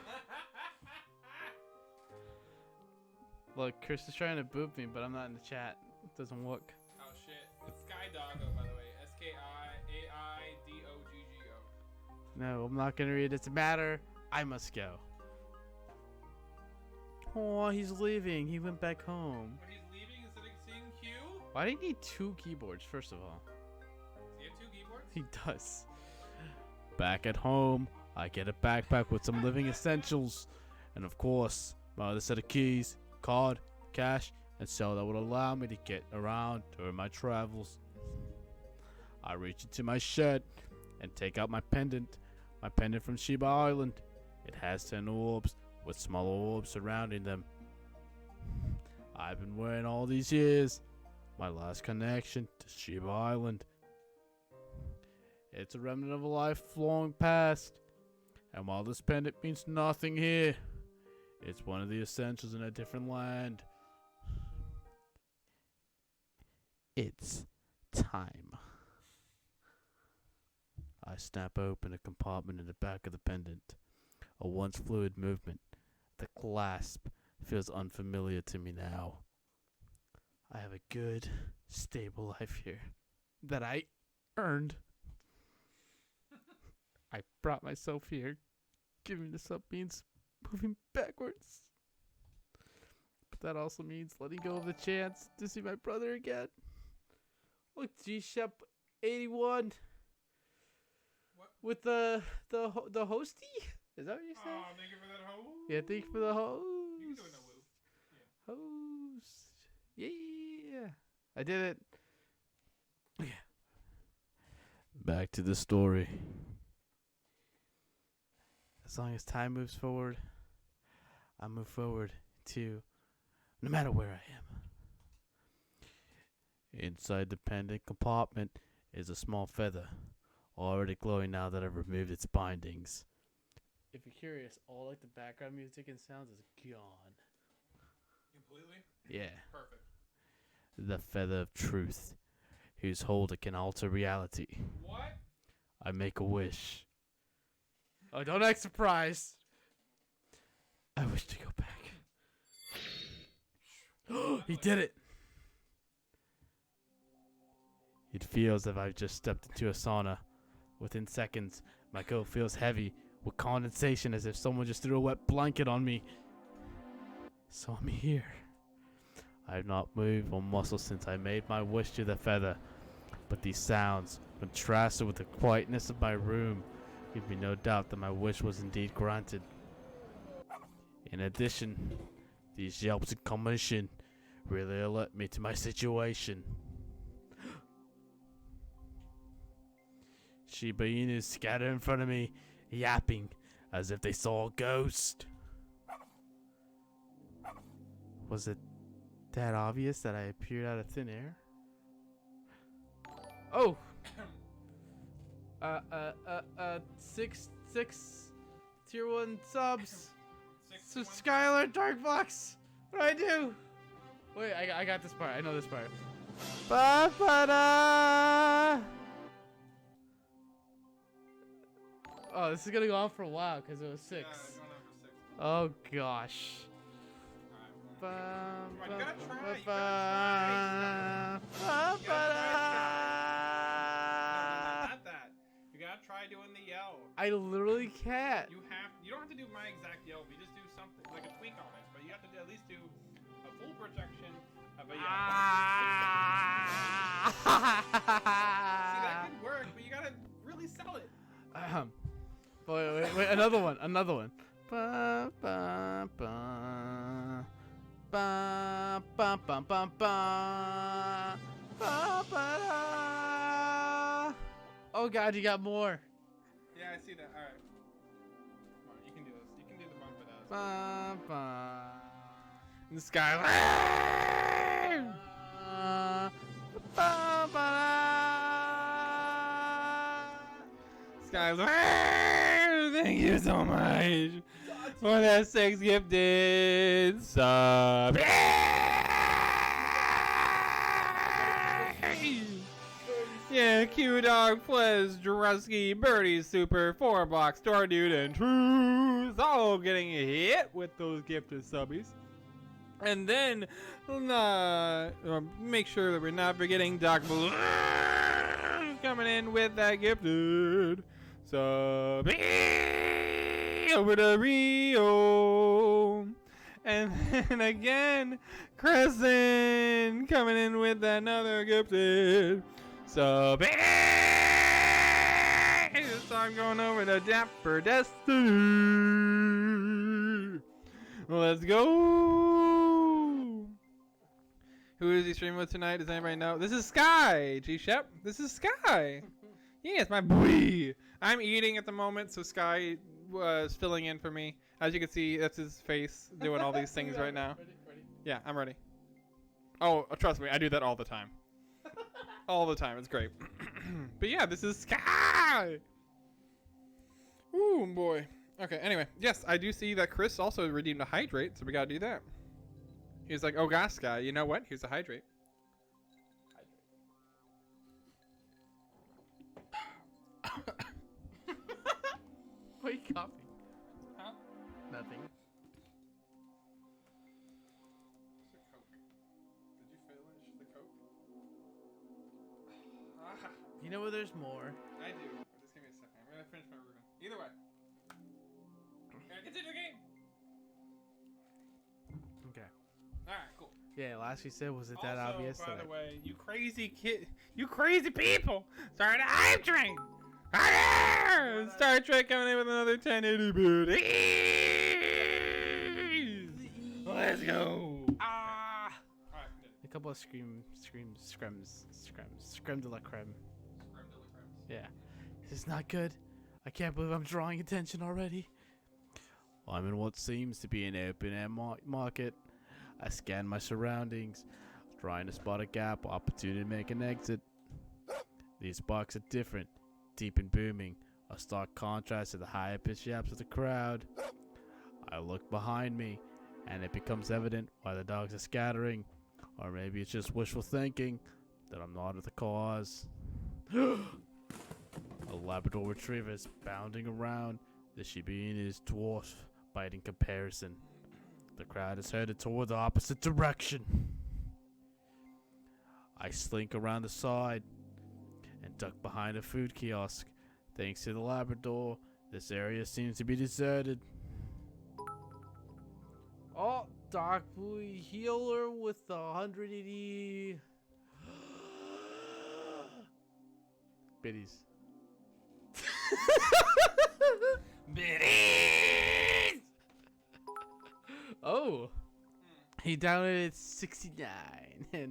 Look, Chris is trying to boop me, but I'm not in the chat. It doesn't work. Oh shit! It's Sky Doggo, by the way. SKIAIDOGGO. No, I'm not gonna read. It's a matter. I must go. Oh, he's leaving. He went back home. When he's leaving instead of seeing Q? Why do you need 2 keyboards, first of all? Does he have 2 keyboards? He does. Back at home, I get a backpack with some living essentials. And of course, my other set of keys, card, cash, and so that would allow me to get around during my travels. I reach into my shed and take out my pendant from Shiba Island. It has 10 orbs with smaller orbs surrounding them. I've been wearing all these years. My last connection to Shiba Island. It's a remnant of a life long past. And while this pendant means nothing here, it's one of the essentials in a different land. It's time. I snap open a compartment in the back of the pendant. A once fluid movement. The clasp feels unfamiliar to me now. I have a good, stable life here that I earned. I brought myself here. Giving this up means moving backwards. But that also means letting go of the chance to see my brother again. Look, G-Shep 81. What? With the hostie? Is that what you said? Oh, thank you for that hose. Yeah, thank you for the hose. You can do it in a woo. Hose. Yeah. I did it. Yeah. Back to the story. As long as time moves forward, I move forward too, no matter where I am. Inside the pendant compartment is a small feather, already glowing now that I've removed its bindings. If you're curious, all like the background music and sounds is gone. Completely? Yeah. Perfect. The feather of truth, whose hold it can alter reality. What? I make a wish. Oh, don't act surprised. I wish to go back. He did it. It feels as if I've just stepped into a sauna. Within seconds, my coat feels heavy with condensation as if someone just threw a wet blanket on me. So I'm here. I have not moved one muscle since I made my wish to the feather. But these sounds, contrasted with the quietness of my room, give me no doubt that my wish was indeed granted. In addition, these yelps and commotion really alert me to my situation. Shiba Inu scatter in front of me, yapping as if they saw a ghost. Was it that obvious that I appeared out of thin air? Oh! Six tier 1 subs. So Skylar Darkbox. What do I do? Wait, I got this part. I know this part. Ba-ba-da! Oh, this is gonna go on for a while because it was 6. Yeah, it's going on for 6. Oh gosh. Alright, you gotta try. Not that. You gotta try doing the yell. I literally can't. You don't have to do my exact yell. You just do something like a tweak on it, but you have to at least do a full projection of a yell. See, that could work, but you gotta really sell it. Wait, another one. Ba ba ba. Ba ba ba ba ba. Ba ba da. Oh god, you got more. Yeah, I see that. All right. Come on, you can do this. You can do the bump it out. Ba ba. In the sky. Ba ba da. Skylar, thank you so much for that 6 gifted sub. Yeah, Q-Dog, Fliz, Drusky, Birdie, Super, 4-Block, Star Dude, and Truth all getting hit with those gifted subbies. And then, make sure that we're not forgetting Doc Balloon coming in with that gifted sub over to Rio. And then again, Crescent coming in with another gifted sub. This time going over to Dapper Destiny. Let's go. Who is he streaming with tonight? Does anybody know? This is Sky, G-Shep. This is Sky. Yeah, it's my boy. I'm eating at the moment, so Sky was filling in for me. As you can see, that's his face doing all these things right now. Ready? Yeah, I'm ready. Oh, trust me, I do that all the time. All the time, it's great. But yeah, this is Sky. Ooh, boy. Okay, anyway, yes, I do see that Chris also redeemed a hydrate, so we gotta do that. He's like, oh gosh, Sky, you know what? Here's a hydrate. What are you coughing? Huh? Nothing. It's a Coke. Did you finish the Coke? You know where there's more. I do. Just give me a second. I'm gonna finish my room. Either way. Gotta continue the game. Okay. Alright, cool. Yeah, last we said, was it that Also, obvious? by the way, you crazy people, started a hype train. Star Trek coming in with another 1080 booty. Let's go. A couple of screams, screm de la creme. Yeah, this is not good. I can't believe I'm drawing attention already. I'm in what seems to be an open-air market. I scan my surroundings, trying to spot a gap or opportunity to make an exit. These sparks are different, deep and booming, a stark contrast to the higher-pitched yaps of the crowd. I look behind me, and it becomes evident why the dogs are scattering, or maybe it's just wishful thinking that I'm not at the cause. A Labrador Retriever is bounding around. The Shiba Inu is dwarf biting comparison. The crowd is headed toward the opposite direction. I slink around the side and duck behind a food kiosk. Thanks to the Labrador, this area seems to be deserted. Oh, Dark Blue Healer with the 180 biddies. Biddies! Oh, he downloaded 69.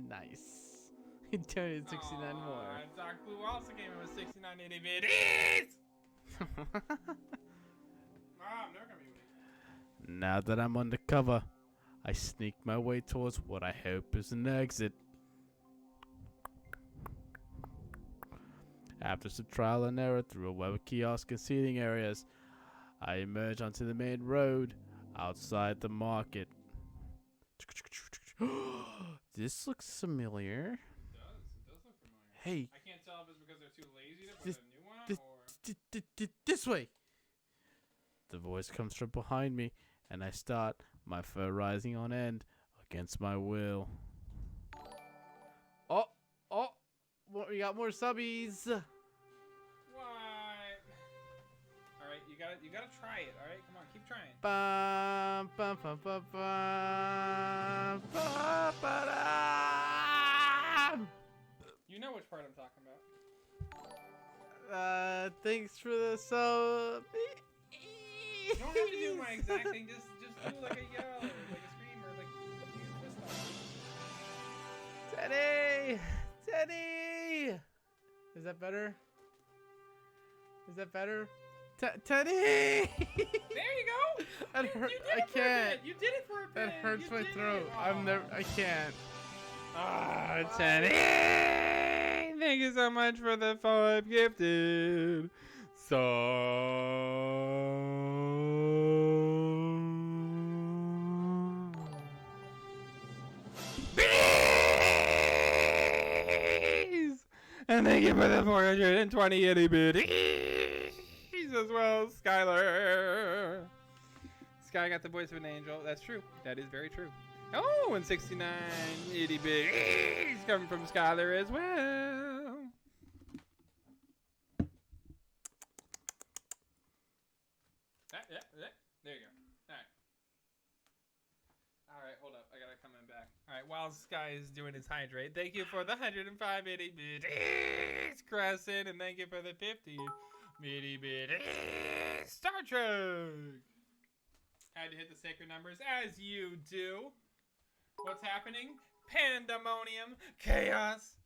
Nice. He downloaded 69 more. Dark Blue also came in with 6980 biddies! I'm never gonna be with. Now that I'm undercover, I sneak my way towards what I hope is an exit. After some trial and error through a web of kiosk and seating areas, I emerge onto the main road outside the market. This looks familiar. It does look familiar. Hey. I can't tell if it's because they're too lazy to put a new one or... This way. The voice comes from behind me, and I start, my fur rising on end against my will. Oh, we got more subbies. What? Alright, you gotta try it, alright? Come on, keep trying. Bum, bum, bum, bum, bum, bum, ba-dum. You know which part I'm talking about. Thanks for the sub. You don't have to do my exact thing, just do like a yell or like a scream or like you twist on it. Teddy! Is that better? Teddy! There you go! That hurt. I can't. You did it for a bit! That hurts my throat. I can't. Teddy! Thank you so much for the 5 gifted. And thank you for the 420 itty bitties as well, Skylar. Sky got the voice of an angel. That's true. That is very true. Oh, and 69 itty bitties coming from Skylar as well. There you go. All right, hold up. I gotta come in back. All right, while Sky is doing his hydrate, thank you for the 105 itty bitties, Crescent, and thank you for the 50 itty bitties, Star Trek. Had to hit the sacred numbers as you do. What's happening? Pandemonium, chaos.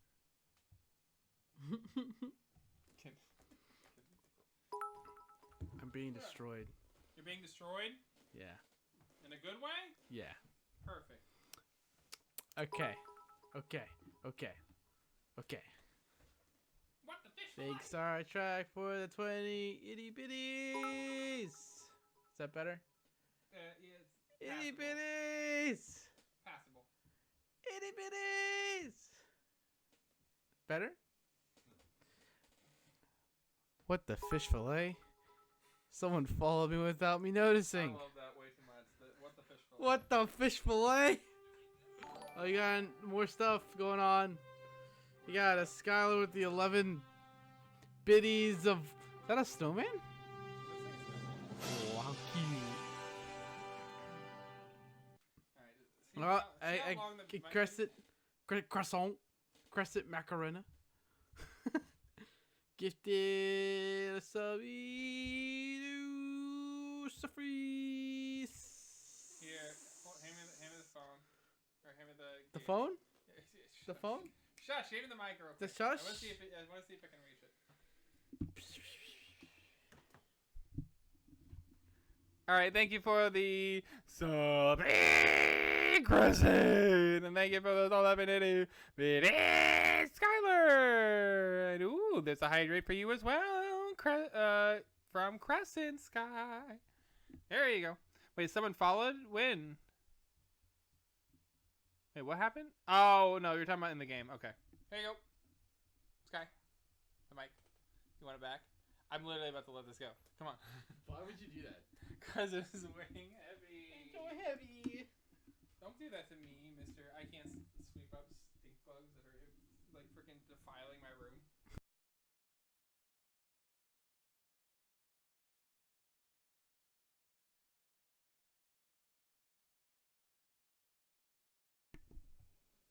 I'm being destroyed. You're being destroyed? Yeah. In a good way? Yeah. Perfect. Okay. What the fish? Big Star Trek for the 20 itty bitties. Is that better? Yeah, Itty bitties. Passable. Itty bitties. Better? What the fish fillet? Someone followed me without me noticing. I love that way too much. What the fish fillet? What the fish fillet? Oh, you got more stuff going on. You got a Skylar with the 11 biddies of... Is that a snowman? Oh, how cute. I crescent macarena. Gifted Sabidu Safris. Here, hand me the phone. Or hand me The phone? The phone? Shush, hand me the mic real The quick. shush? I want to see if I can reach it. All right, thank you for the sub crescent, and thank you for those 11 Skylar. And ooh, there's a hydrate for you as well, from Crescent Sky. There you go. Wait, someone followed? When? Wait, what happened? Oh no, you're talking about in the game. Okay, here you go, Sky. The mic. You want it back? I'm literally about to let this go. Come on. Why would you do that? Because it was weighing heavy. So heavy. Don't do that to me, mister. I can't sweep up stink bugs that are like freaking defiling my room.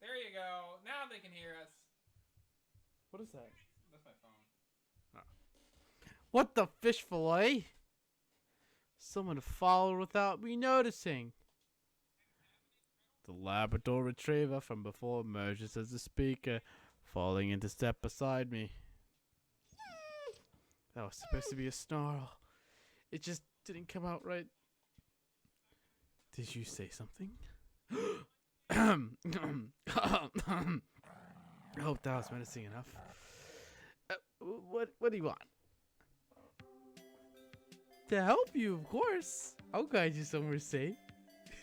There you go. Now they can hear us. What is that? That's my phone. What the fish fillet? Someone followed without me noticing. The Labrador Retriever from before emerges as a speaker, falling into step beside me. That was supposed to be a snarl. It just didn't come out right. Did you say something? I hope that was menacing enough. What do you want? To help you, of course. I'll guide you somewhere safe.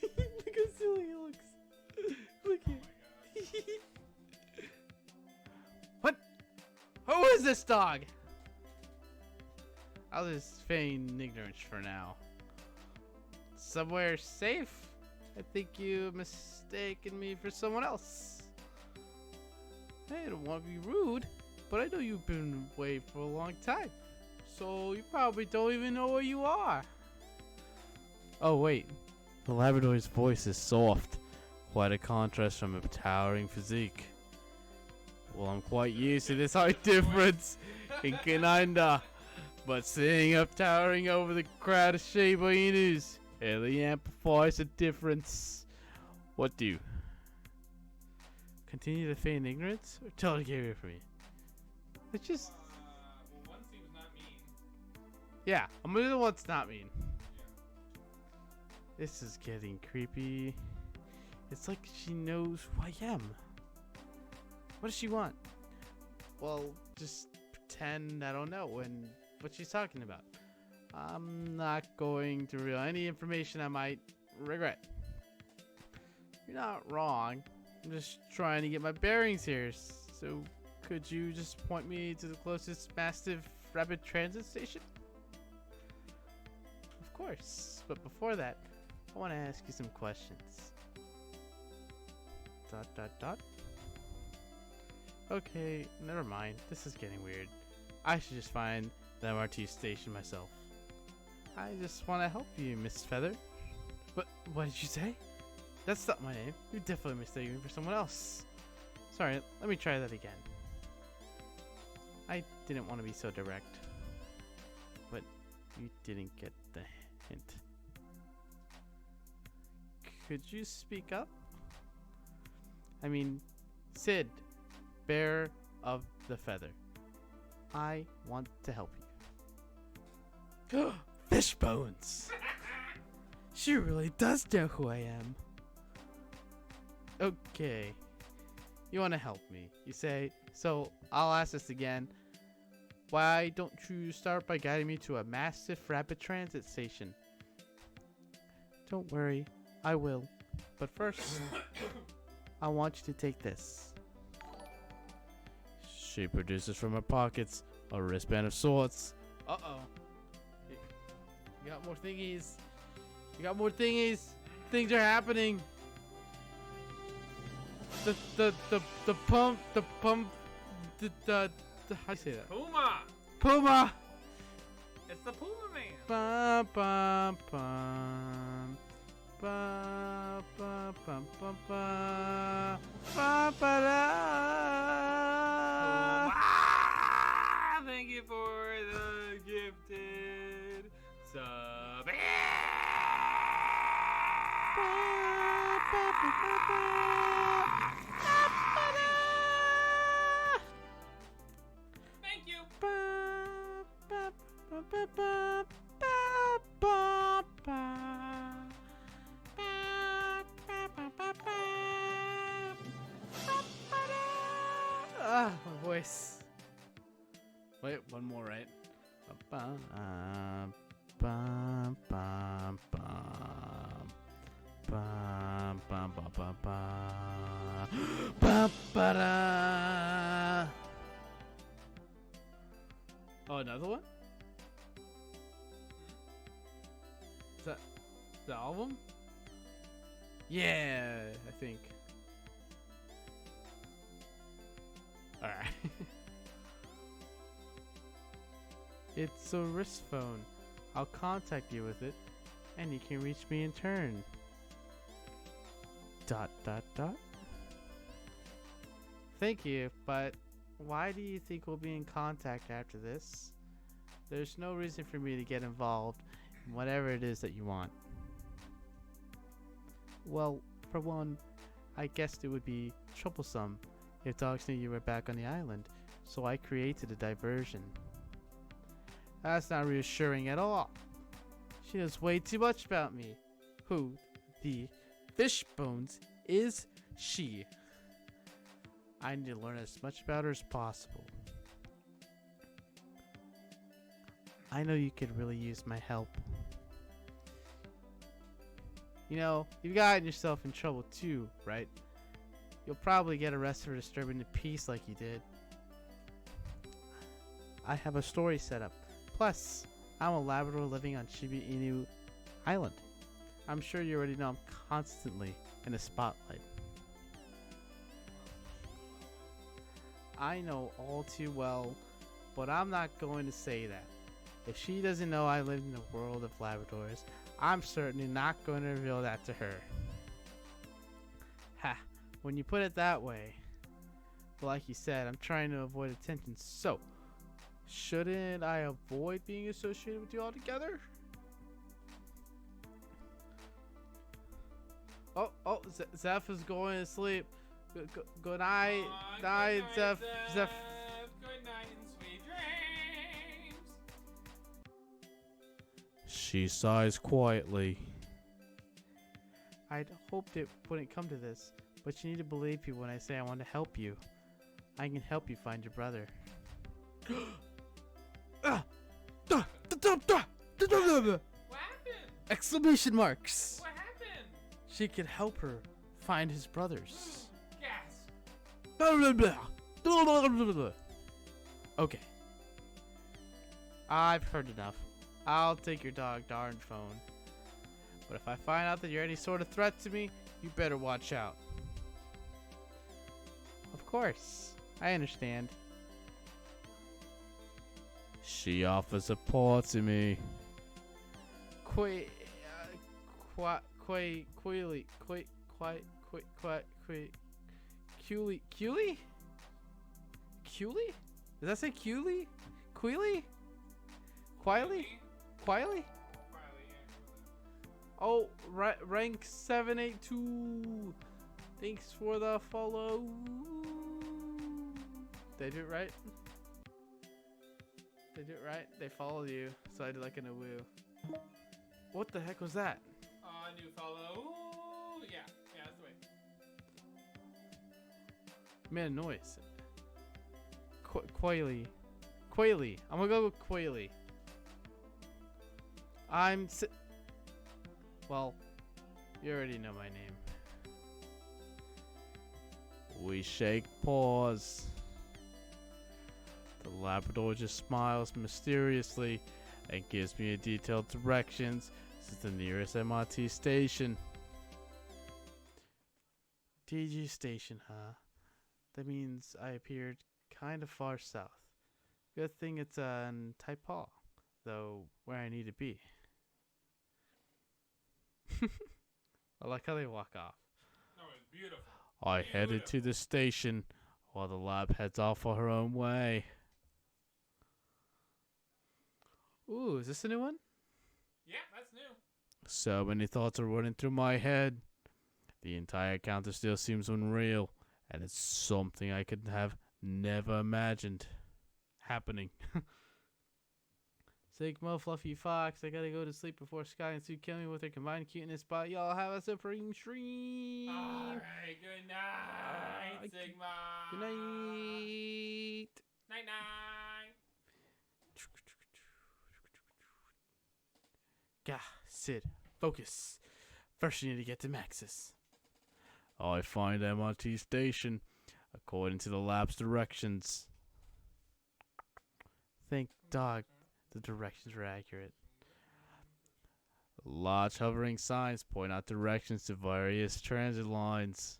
Look how silly he looks. Look here. What? Who is this dog? I'll just feign ignorance for now. Somewhere safe? I think you mistaken me for someone else. I don't want to be rude, but I know you've been away for a long time. So you probably don't even know where you are. Oh wait, the Labrador's voice is soft. Quite a contrast from a towering physique. Well, I'm quite used to this height difference in Canada. But seeing up towering over the crowd of Shiba Inus really amplifies the difference. What do? Continue to feign ignorance? Or tell her to get away from me? It's just... well, one seems not mean. Yeah, I'm gonna do the one that's not mean. This is getting creepy. It's like she knows who I am. What does she want? Well, just pretend I don't know what she's talking about. I'm not going to reveal any information I might regret. You're not wrong. I'm just trying to get my bearings here. So, could you just point me to the closest massive rapid transit station? Of course. But before that, I want to ask you some questions. ... Okay, never mind. This is getting weird. I should just find the MRT station myself. I just want to help you, Miss Feather. What did you say? That's not my name. You're definitely mistaken me for someone else. Sorry, let me try that again. I didn't want to be so direct. But you didn't get the hint. Could you speak up? I mean, Sid, bearer of the feather. I want to help you. Fish bones! She really does know who I am. Okay. You want to help me, you say. So, I'll ask this again. Why don't you start by guiding me to a massive rapid transit station? Don't worry, I will. But first, I want you to take this. She produces from her pockets a wristband of sorts. Uh-oh. You got more thingies. You got more thingies. Things are happening. The pump, how do you say that? Puma! It's the Puma Man! Bum, bum, bum. Ba, ba, bum, bum, ba. Ba, ba, da. Thank you Ah, my voice. Wait, one more, right? Oh, another one? Is that the album? Yeah, I think. Alright. It's a wrist phone. I'll contact you with it, and you can reach me in turn. ... Thank you, but why do you think we'll be in contact after this? There's no reason for me to get involved in whatever it is that you want. Well, for one, I guessed it would be troublesome if dogs knew you were back on the island, so I created a diversion. That's not reassuring at all. She knows way too much about me. Who the fish bones is she? I need to learn as much about her as possible. I know you could really use my help. You know, you've gotten yourself in trouble too, right? You'll probably get arrested for disturbing the peace like you did. I have a story set up. Plus, I'm a Labrador living on Shiba Inu Island. I'm sure you already know I'm constantly in the spotlight. I know all too well, but I'm not going to say that. If she doesn't know I live in the world of Labradors, I'm certainly not going to reveal that to her. Ha, when you put it that way. But like you said, I'm trying to avoid attention, so shouldn't I avoid being associated with you altogether? Oh, Zeph is going to sleep. Good night. Night, Zeph. Zeph. Good night and sweet dreams. She sighs quietly. I'd hoped it wouldn't come to this, but you need to believe me when I say I want to help you. I can help you find your brother. What happened? Exclamation marks. What happened? She could help her find his brothers. Gasp. Okay. I've heard enough. I'll take your darn phone. But if I find out that you're any sort of threat to me, you better watch out. Of course. I understand. She offers support to me. Culie? Does that say Culie? Queely? Quietly? Oh, rank 782. Thanks for the follow. Did I do it right? They followed you, so I did like in a woo. What the heck was that? New follow. Ooh, yeah, that's the way. Made a noise. Quaily. I'm gonna go with Quaily. Well, you already know my name. We shake paws. The Labrador just smiles mysteriously and gives me a detailed directions to the nearest MRT station. DG station, huh? That means I appeared kind of far south. Good thing it's in Taipaw, though where I need to be. I like how they walk off. Oh, it's beautiful. I headed to the station while the lab heads off for her own way. Ooh, is this a new one? Yeah, that's new. So many thoughts are running through my head. The entire encounter still seems unreal, and it's something I could have never imagined happening. Sigma, Fluffy Fox, I gotta go to sleep before Sky and Sue kill me with their combined cuteness, but y'all have a supreme stream. Alright, good night, Sigma. Good night. Night night. Gah, Sid, focus. First you need to get to Maxis. I find MRT station, according to the lab's directions. Thank dog, the directions were accurate. Large hovering signs point out directions to various transit lines.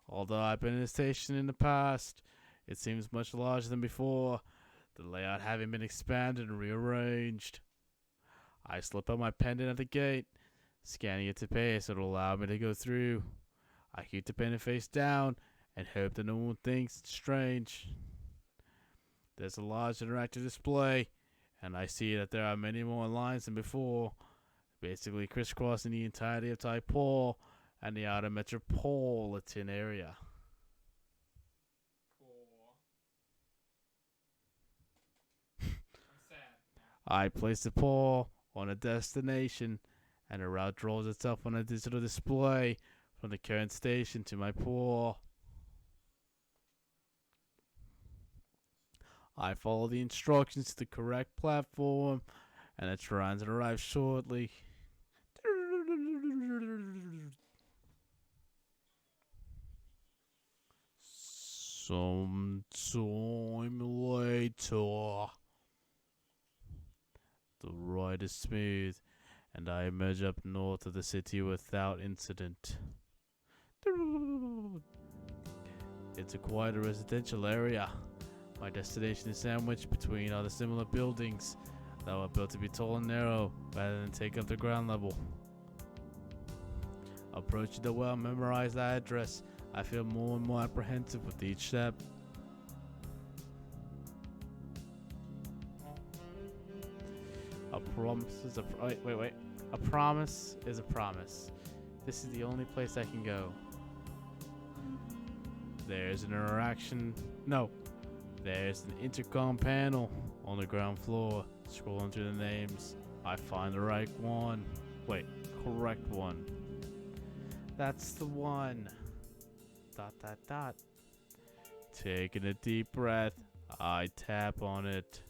Although I've been in the station in the past, it seems much larger than before, the layout having been expanded and rearranged. I slip out my pendant at the gate, scanning it to pay so it'll allow me to go through. I keep the pendant face down and hope that no one thinks it's strange. There's a large interactive display, and I see that there are many more lines than before, basically crisscrossing the entirety of Taipei and the outer metropolitan area. I'm sad. I place the pole on a destination, and the route draws itself on a digital display from the current station to my pool. I follow the instructions to the correct platform, and the transit arrives shortly. Some time later. The ride is smooth, and I emerge up north of the city without incident. It's a quite a residential area. My destination is sandwiched between other similar buildings that were built to be tall and narrow rather than take up the ground level. Approaching the well-memorized address, I feel more and more apprehensive with each step. A promise is a wait. A promise is a promise. This is the only place I can go. There's an interaction. No. There's an intercom panel on the ground floor. Scrolling through the names, I find the right one. Wait, correct one. That's the one. ... Taking a deep breath, I tap on it.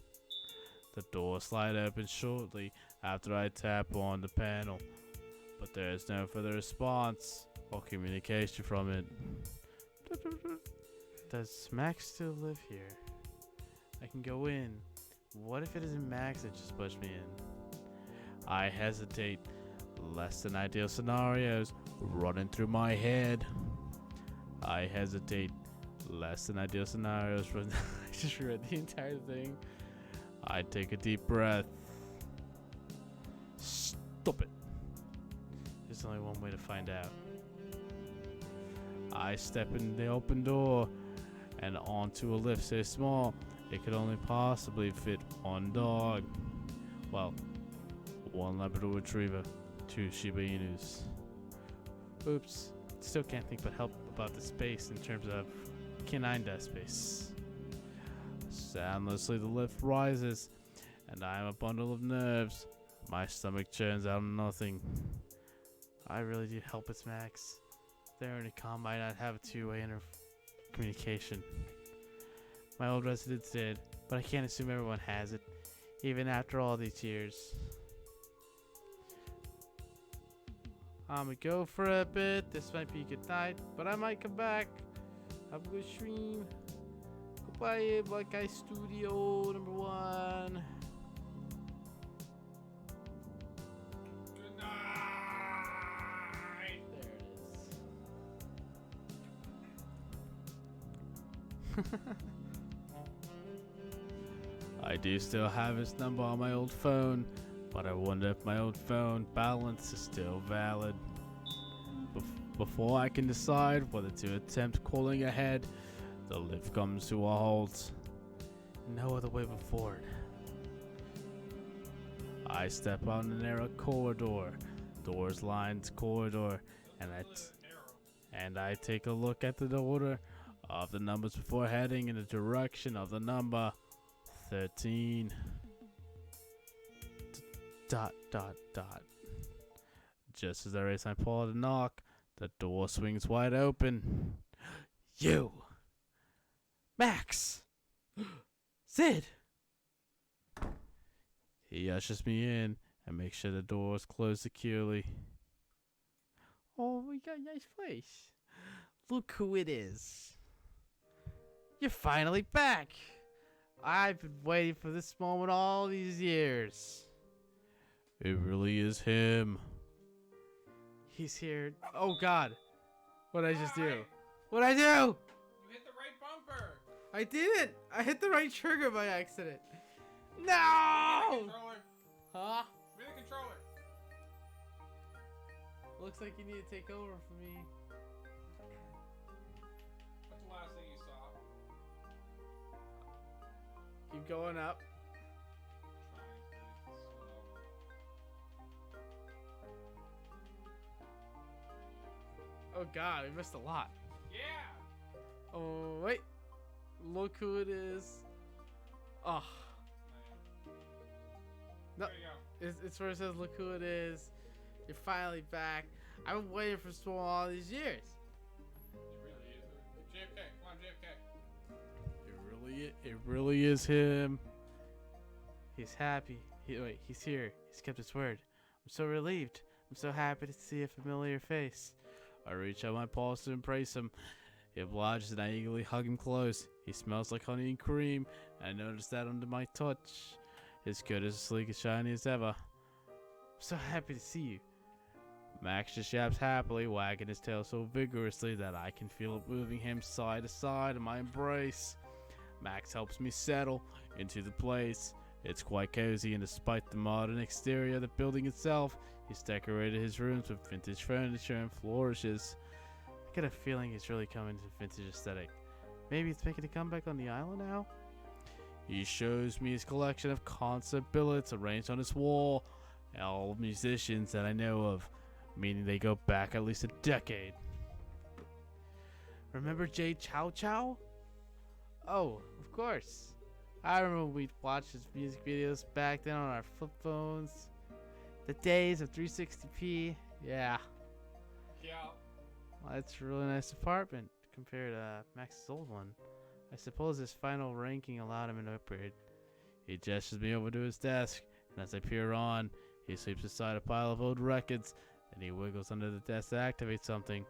The door slides open shortly after I tap on the panel, but there is no further response or communication from it. Does Max still live here? I can go in. What if it isn't Max that just pushed me in? I hesitate. Less than ideal scenarios running through my head. I hesitate. Less than ideal scenarios running. I just read the entire thing. I take a deep breath. Stop it. There's only one way to find out. I step in the open door and onto a lift so small it could only possibly fit one dog. Well, one Labrador Retriever, 2 Shiba Inus. Oops, still can't think but help about the space in terms of canine death space. Soundlessly the lift rises, and I am a bundle of nerves. My stomach churns out nothing. I really do hope it's Max. Their intercom might not have a two-way communication. My old residence did, but I can't assume everyone has it, even after all these years. I'ma go for a bit. This might be a good night, but I might come back. Have a good stream. Goodbye, Black Guy Studio #1. Good night. There it is. I do still have his number on my old phone, but I wonder if my old phone balance is still valid. Before I can decide whether to attempt calling ahead, the lift comes to a halt. No other way but forward. I step on the narrow corridor, doors lined corridor, and I take a look at the order of the numbers before heading in the direction of the number 13. dot dot dot. Just as I raise my paw to knock, the door swings wide open. You! Max! Sid! He ushers me in and makes sure the door is closed securely. Oh, we got a nice place. Look who it is. You're finally back! I've been waiting for this moment all these years. It really is him. He's here. Oh God. What'd I just do? What'd I do? You hit the right bumper. I didn't. I hit the right trigger by accident. No! Huh? Where's the controller? Looks like you need to take over for me. What's the last thing you saw? Keep going up. Oh God, we missed a lot. Yeah. Oh wait, look who it is. Oh. No, it's where it says look who it is. You're finally back. I've been waiting for so all these years. It really is. JFK, come on, JFK. It really is him. He's happy. He's here. He's kept his word. I'm so relieved. I'm so happy to see a familiar face. I reach out my paws to embrace him. He obliges and I eagerly hug him close. He smells like honey and cream, and I notice that under my touch. His coat is as sleek and shiny as ever. I'm so happy to see you. Max just yaps happily, wagging his tail so vigorously that I can feel it moving him side to side in my embrace. Max helps me settle into the place. It's quite cozy, and despite the modern exterior of the building itself, he's decorated his rooms with vintage furniture and flourishes. I get a feeling he's really coming to the vintage aesthetic. Maybe he's making a comeback on the island now? He shows me his collection of concert billets arranged on his wall. All musicians that I know of, meaning they go back at least a decade. Remember Jay Chow Chow? Oh, of course. I remember we'd watch his music videos back then on our flip phones. The days of 360p, yeah. Yeah. Well, that's a really nice apartment compared to Max's old one. I suppose his final ranking allowed him an upgrade. He gestures me over to his desk, and as I peer on, he sweeps aside a pile of old records, then he wiggles under the desk to activate something.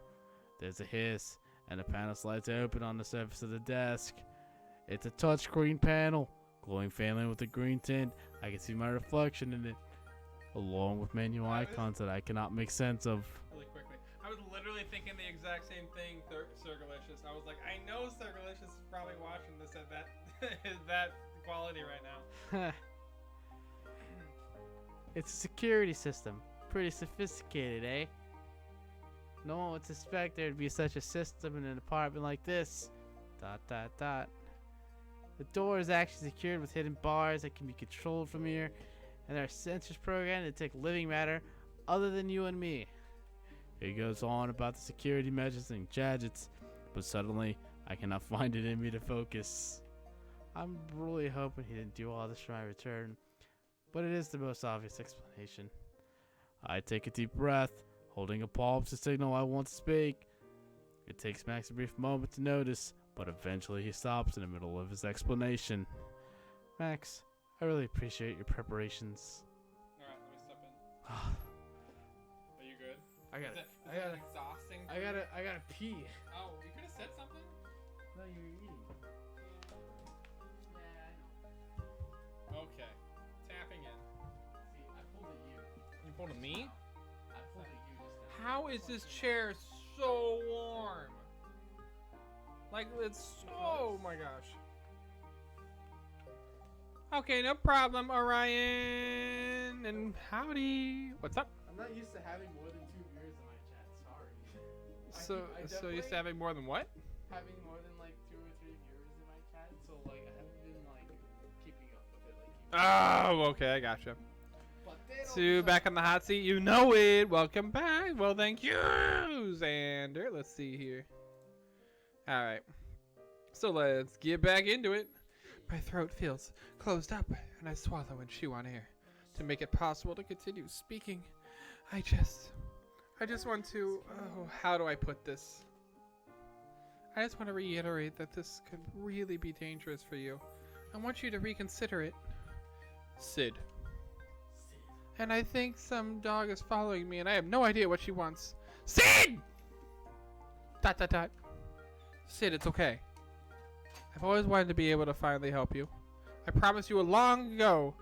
There's a hiss, and the panel slides open on the surface of the desk. It's a touchscreen panel, glowing faintly with a green tint. I can see my reflection in it, along with menu icons that I cannot make sense of. Really quickly, I was literally thinking the exact same thing, Sirgalicious. I was like, I know Sirgalicious is probably watching this at that quality right now. It's a security system. Pretty sophisticated, eh? No one would suspect there'd be such a system in an apartment like this. ... The door is actually secured with hidden bars that can be controlled from here, and there are sensors programmed to detect living matter other than you and me. He goes on about the security measures and gadgets, but suddenly I cannot find it in me to focus. I'm really hoping he didn't do all this for my return, but it is the most obvious explanation. I take a deep breath, holding a palm to signal I want to speak. It takes Max a brief moment to notice, but eventually he stops in the middle of his explanation. Max, I really appreciate your preparations. Alright, let me step in. Are you good? I got it. Is that exhausting? I gotta pee. Oh, you could have said something? No, you were eating. Yeah, I know. Okay. Tapping in. See, I pulled at you. You pulled at me? I pulled at you just now. How is this chair so warm? Like, it's so... Oh my gosh. Okay, no problem, Orion. And howdy. What's up? I'm not used to having more than 2 viewers in my chat, sorry. So used to having more than what? Having more than like 2 or 3 viewers in my chat, so like I haven't been like keeping up with it like you. Oh, okay, I gotcha. So back on the hot seat, you know it. Welcome back. Well, thank you, Xander. Let's see here. All right, so let's get back into it. My throat feels closed up, and I swallow and chew on air to make it possible to continue speaking. I just want to, oh, how do I put this? I just want to reiterate that this could really be dangerous for you. I want you to reconsider it. Sid. And I think some dog is following me and I have no idea what she wants. Sid! ... Sid, it's okay. I've always wanted to be able to finally help you. I promised you long ago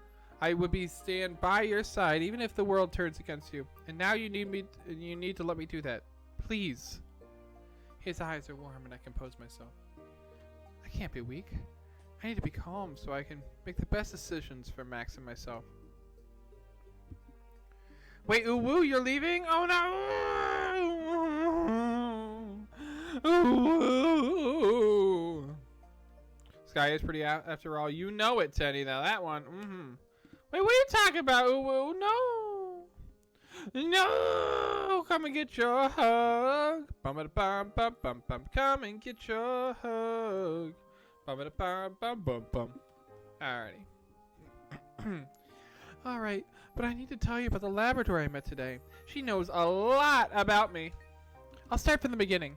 I would stand by your side even if the world turns against you. And now you need to let me do that. Please. His eyes are warm and I compose myself. I can't be weak. I need to be calm so I can make the best decisions for Max and myself. Wait, Uwu, you're leaving? Oh no! Uwu! Sky is pretty out after all. You know it, Teddy. Now that one. Wait, what are you talking about, Uwu? No! No! Come and get your hug. Bum bum bum bum bum. Come and get your hug. Bum bum bum bum bum. Alrighty. Alright, but I need to tell you about the Labrador I met today. She knows a lot about me. I'll start from the beginning.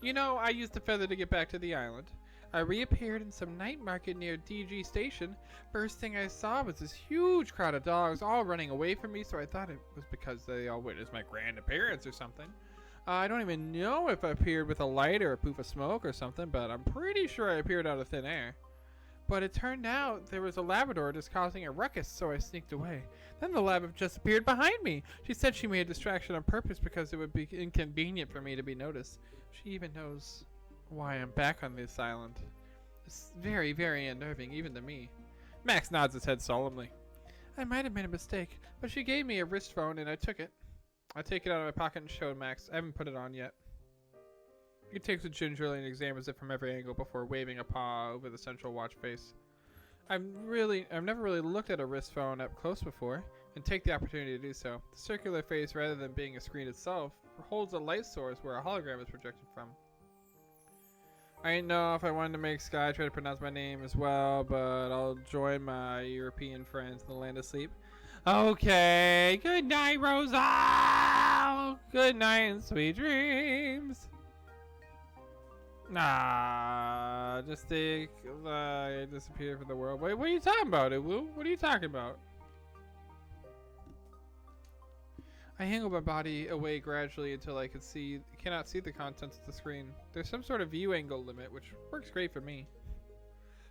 You know, I used the feather to get back to the island. I reappeared in some night market near DG Station. First thing I saw was this huge crowd of dogs all running away from me, so I thought it was because they all witnessed my grand appearance or something. I don't even know if I appeared with a light or a poof of smoke or something, but I'm pretty sure I appeared out of thin air. But it turned out there was a Labrador just causing a ruckus, so I sneaked away. Then the lab just appeared behind me. She said she made a distraction on purpose because it would be inconvenient for me to be noticed. She even knows why I'm back on this island. It's very, very unnerving, even to me. Max nods his head solemnly. I might have made a mistake, but she gave me a wrist phone and I took it. I take it out of my pocket and showed Max. I haven't put it on yet. He takes it gingerly and examines it from every angle before waving a paw over the central watch face. I've never really looked at a wrist phone up close before, and take the opportunity to do so. The circular face, rather than being a screen itself, holds a light source where a hologram is projected from. I didn't know if I wanted to make Sky try to pronounce my name as well, but I'll join my European friends in the land of sleep. Okay, good night, Rosa! Good night and sweet dreams! Nah, just think I disappeared from the world. Wait, what are you talking about, Uwu? What are you talking about? I angled my body away gradually until I cannot see the contents of the screen. There's some sort of view angle limit, which works great for me.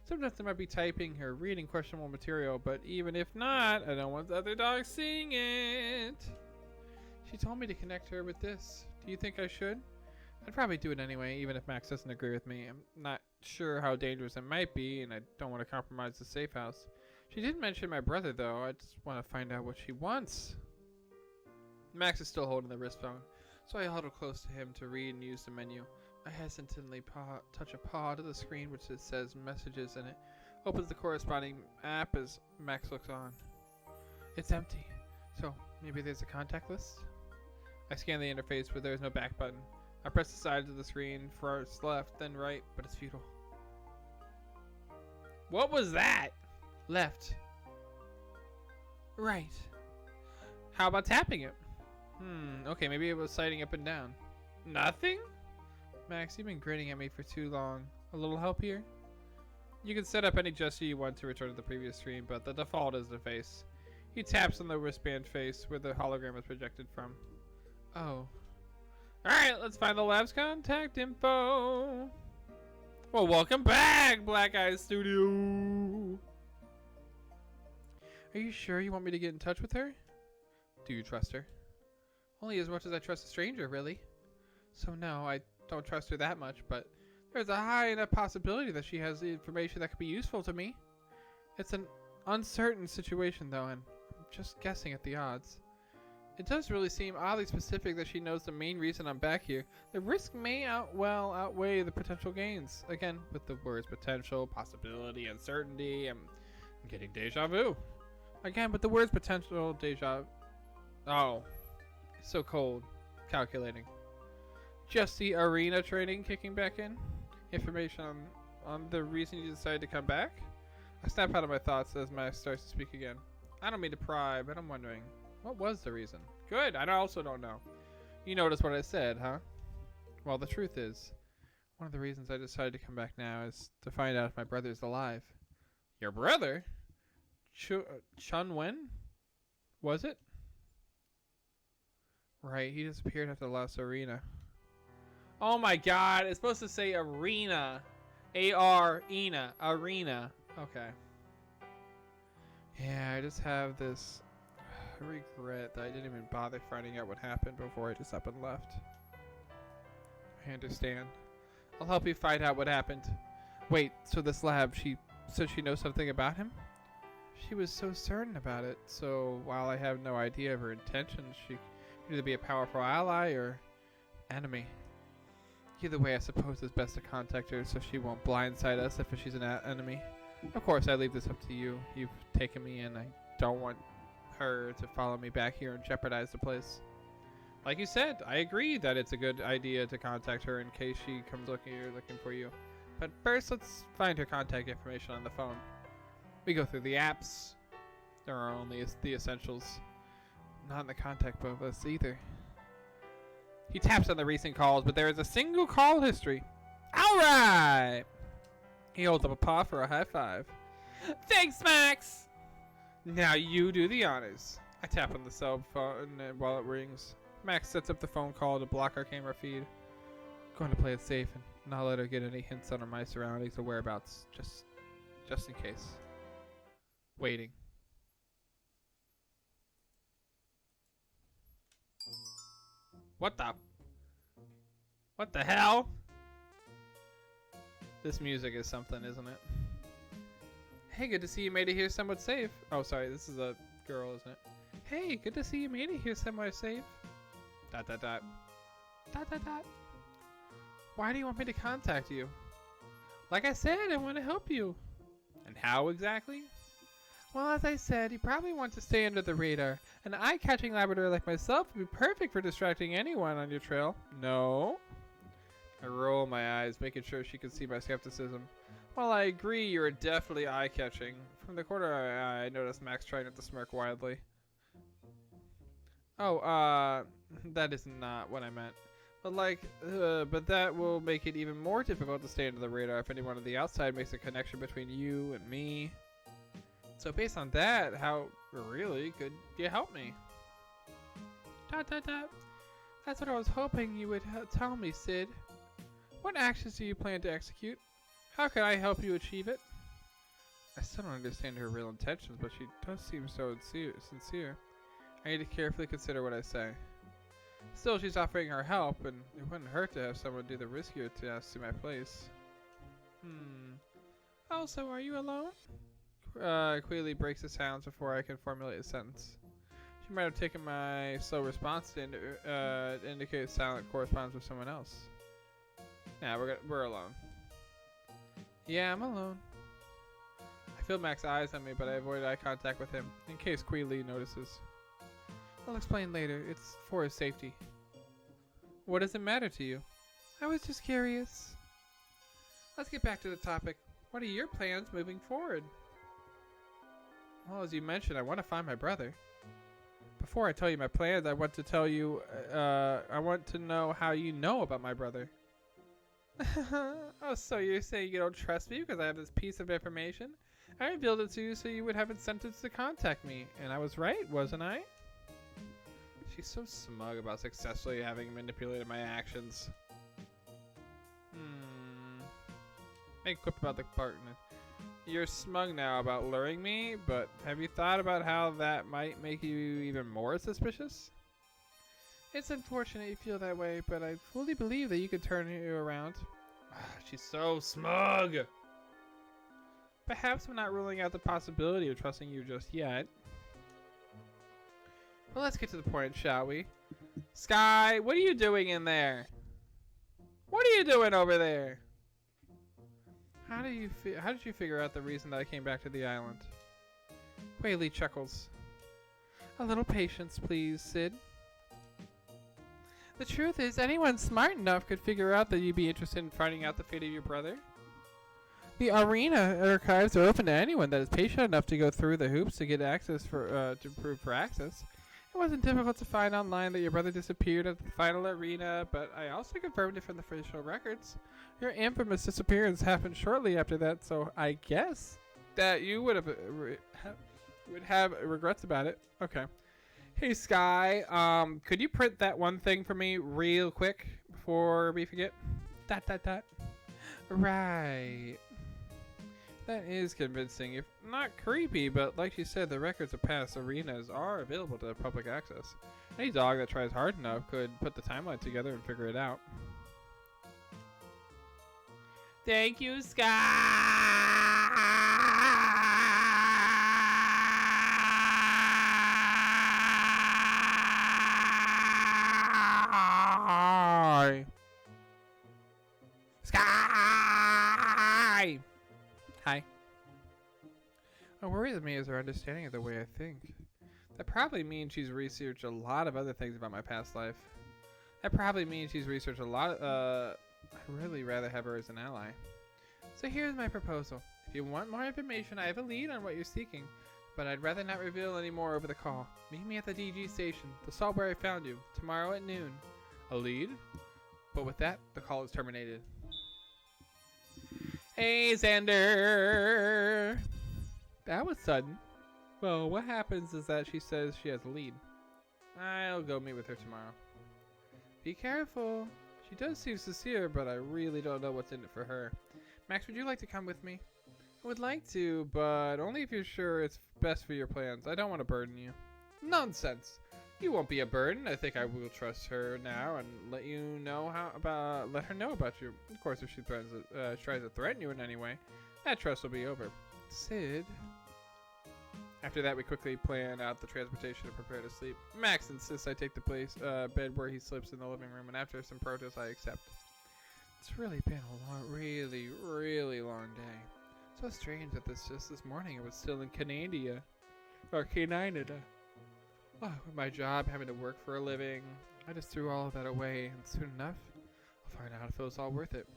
Sometimes I might be typing or reading questionable material, but even if not, I don't want the other dogs seeing it. She told me to connect her with this. Do you think I should? I'd probably do it anyway, even if Max doesn't agree with me. I'm not sure how dangerous it might be, and I don't want to compromise the safe house. She did mention my brother, though. I just want to find out what she wants. Max is still holding the wrist phone, so I huddle close to him to read and use the menu. I hesitantly touch a paw to the screen, which says messages in it. Opens the corresponding app as Max looks on. It's empty, so maybe there's a contact list? I scan the interface, but there's no back button. I press the sides of the screen, first left, then right, but it's futile. What was that? Left. Right. How about tapping it? Okay, maybe it was sighting up and down. Nothing? Max, you've been grinning at me for too long. A little help here? You can set up any gesture you want to return to the previous screen, but the default is the face. He taps on the wristband face where the hologram is projected from. Oh. Alright, let's find the lab's contact info. Well, welcome back, Black Eye Studio. Are you sure you want me to get in touch with her? Do you trust her? Only as much as I trust a stranger, really. So no, I don't trust her that much, but there's a high enough possibility that she has the information that could be useful to me. It's an uncertain situation, though, and I'm just guessing at the odds. It does really seem oddly specific that she knows the main reason I'm back here. The risk may outweigh the potential gains. Again, with the words potential, possibility, uncertainty, I'm getting deja vu. Again, with the words potential, deja... Oh. So cold. Calculating. Just the arena training kicking back in? Information on the reason you decided to come back? I snap out of my thoughts as Max starts to speak again. I don't mean to pry, but I'm wondering, what was the reason? Good, I also don't know. You noticed what I said, huh? Well, the truth is, one of the reasons I decided to come back now is to find out if my brother's alive. Your brother? Chun-Wen? Was it? Right, he disappeared after the last arena. Oh my god, it's supposed to say arena. A-R-Ena. Arena. Okay. Yeah, I just have this regret that I didn't even bother finding out what happened before I just up and left. I understand. I'll help you find out what happened. Wait, so this lab, she said she knows something about him? She was so certain about it, so while I have no idea of her intentions, she could either be a powerful ally or enemy. Either way, I suppose it's best to contact her so she won't blindside us if she's an enemy. Of course, I leave this up to you. You've taken me in. I don't want her to follow me back here and jeopardize the place. Like you said, I agree that it's a good idea to contact her in case she comes looking for you. But first, let's find her contact information on the phone. We go through the apps. There are only the essentials. Not in the contact book list either. He taps on the recent calls, but there is a single call history. Alright! He holds up a paw for a high five. Thanks, Max! Now you do the honors. I tap on the cell phone while it rings. Max sets up the phone call to block our camera feed. Going to play it safe and not let her get any hints on my surroundings or whereabouts, just in case. Waiting. What the hell? This music is something, isn't it? Hey, good to see you made it here somewhat safe. Oh, sorry, this is a girl, isn't it? Hey, good to see you made it here somewhat safe. ... Why do you want me to contact you? Like I said, I want to help you. And how exactly? Well, as I said, you probably want to stay under the radar. An eye-catching laboratory like myself would be perfect for distracting anyone on your trail. No? I roll my eyes, making sure she can see my skepticism. Well, I agree you're definitely eye-catching. From the corner of my eye, I noticed Max trying not to smirk wildly. Oh, that is not what I meant. But that will make it even more difficult to stay under the radar if anyone on the outside makes a connection between you and me. So based on that, how really could you help me? ... That's what I was hoping you would tell me, Sid. What actions do you plan to execute? How can I help you achieve it? I still don't understand her real intentions, but she does seem so sincere. I need to carefully consider what I say. Still, she's offering her help, and it wouldn't hurt to have someone do the riskier tasks in my place. Also, are you alone? Queely breaks the sounds before I can formulate a sentence. She might have taken my slow response to indicate silent corresponds with someone else. Nah, we're alone. Yeah, I'm alone. I feel Max's eyes on me, but I avoid eye contact with him, in case Queely notices. I'll explain later. It's for his safety. What does it matter to you? I was just curious. Let's get back to the topic. What are your plans moving forward? Well, as you mentioned, I want to find my brother. Before I tell you my plans, I want to tell you, I want to know how you know about my brother. Oh, so you're saying you don't trust me because I have this piece of information? I revealed it to you so you would have incentives to contact me. And I was right, wasn't I? She's so smug about successfully having manipulated my actions. Make a quip about the partner. You're smug now about luring me, but have you thought about how that might make you even more suspicious? It's unfortunate you feel that way, but I fully believe that you could turn you around. She's so smug! Perhaps I'm not ruling out the possibility of trusting you just yet. Well, let's get to the point, shall we? Sky, what are you doing in there? What are you doing over there? How did you figure out the reason that I came back to the island? Quayle chuckles. A little patience, please, Sid. The truth is, anyone smart enough could figure out that you'd be interested in finding out the fate of your brother. The arena archives are open to anyone that is patient enough to go through the hoops to get access to prove for access. It wasn't difficult to find online that your brother disappeared at the final arena, but I also confirmed it from the official records. Your infamous disappearance happened shortly after that, so I guess that you would have regrets about it. Okay. Hey Sky, could you print that one thing for me real quick before we forget? ... Right. That is convincing, if not creepy, but like you said, the records of past arenas are available to public access. Any dog that tries hard enough could put the timeline together and figure it out. Thank you, Sky! Sky! Hi. What worries me is her understanding of the way I think. That probably means she's researched a lot of other things about my past life. That probably means she's researched a lot. I'd really rather have her as an ally. So here's my proposal. If you want more information, I have a lead on what you're seeking, but I'd rather not reveal any more over the call. Meet me at the DG station, the stall where I found you, tomorrow at noon. A lead? But with that, the call is terminated. Hey, Xander! That was sudden. Well, what happens is that she says she has a lead. I'll go meet with her tomorrow. Be careful. She does seem sincere, but I really don't know what's in it for her. Max, would you like to come with me? I would like to, but only if you're sure it's best for your plans. I don't want to burden you. Nonsense. You won't be a burden. I think I will trust her now and let her know about you. Of course, if she tries to threaten you in any way, that trust will be over. Sid. After that, we quickly plan out the transportation and prepare to sleep. Max insists I take the bed where he sleeps in the living room, and after some protest, I accept. It's really been a really, really long day. So strange that just this morning it was still in Canada. Or Canada. Oh, with my job, having to work for a living, I just threw all of that away, and soon enough, I'll find out if it was all worth it.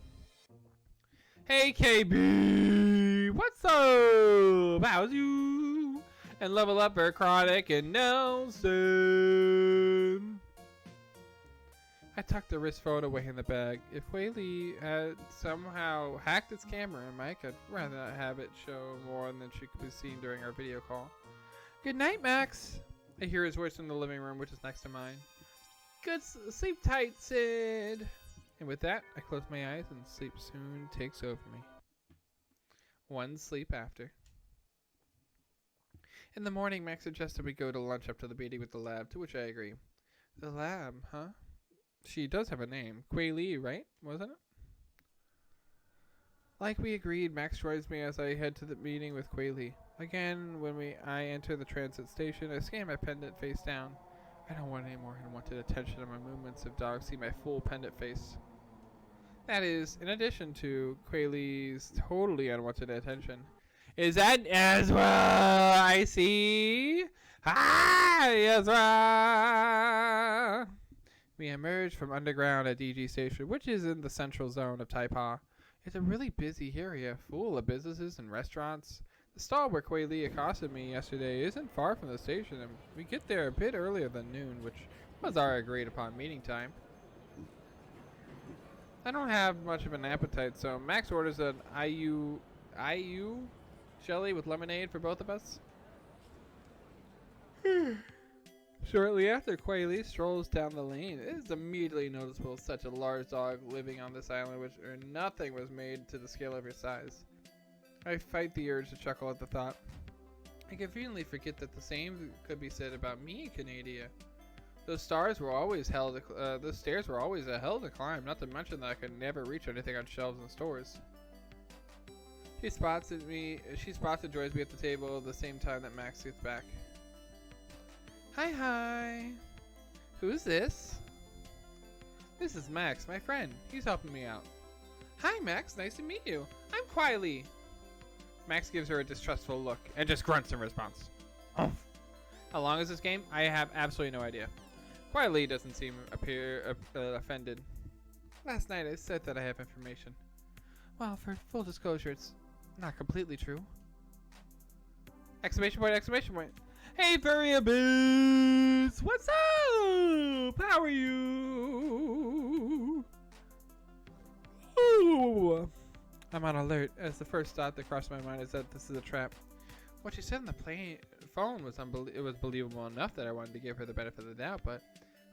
Hey, KB! What's up? How's you? And level up for Chronic and Nelson. I tucked the wrist phone away in the bag. If Whaley had somehow hacked its camera and mic, I'd rather not have it show more than she could be seen during our video call. Good night, Max. I hear his voice in the living room, which is next to mine. Good sleep tight, Sid. And with that, I close my eyes and sleep soon takes over me. One sleep after. In the morning, Max suggested we go to lunch after the meeting with the lab, to which I agree. The lab, huh? She does have a name. Kuei Li, right? Wasn't it? Like we agreed, Max joins me as I head to the meeting with Kuei Li. Again, when I enter the transit station, I scan my pendant face down. I don't want any more unwanted attention on my movements if dogs see my full pendant face. That is, in addition to Kuei Li's totally unwanted attention. Is that Ezra I see? Hi, Ezra! We emerge from underground at DG Station, which is in the central zone of Taipa. It's a really busy area, full of businesses and restaurants. The stall where Kuei Li accosted me yesterday isn't far from the station, and we get there a bit earlier than noon, which was our agreed upon meeting time. I don't have much of an appetite, so Max orders an IU jelly with lemonade for both of us. Shortly after, Kuei Li strolls down the lane. It is immediately noticeable such a large dog living on this island, which nothing was made to the scale of her size. I fight the urge to chuckle at the thought. I conveniently forget that the same could be said about me in Canada. Those stairs were always a hell to climb, not to mention that I could never reach anything on shelves in stores. She spots and joins me at the table at the same time that Max gets back. Hi. Who's this? This is Max, my friend. He's helping me out. Hi, Max. Nice to meet you. I'm Kuei Li. Max gives her a distrustful look and just grunts in response. How long is this game? I have absolutely no idea. Kuei Li doesn't seem offended. Last night I said that I have information. Well, for full disclosure, it's Not completely true. Exclamation point, exclamation point. Hey, variables! What's up? How are you? Ooh. I'm on alert, as the first thought that crossed my mind is that this is a trap. What she said on the phone was it was believable enough that I wanted to give her the benefit of the doubt, but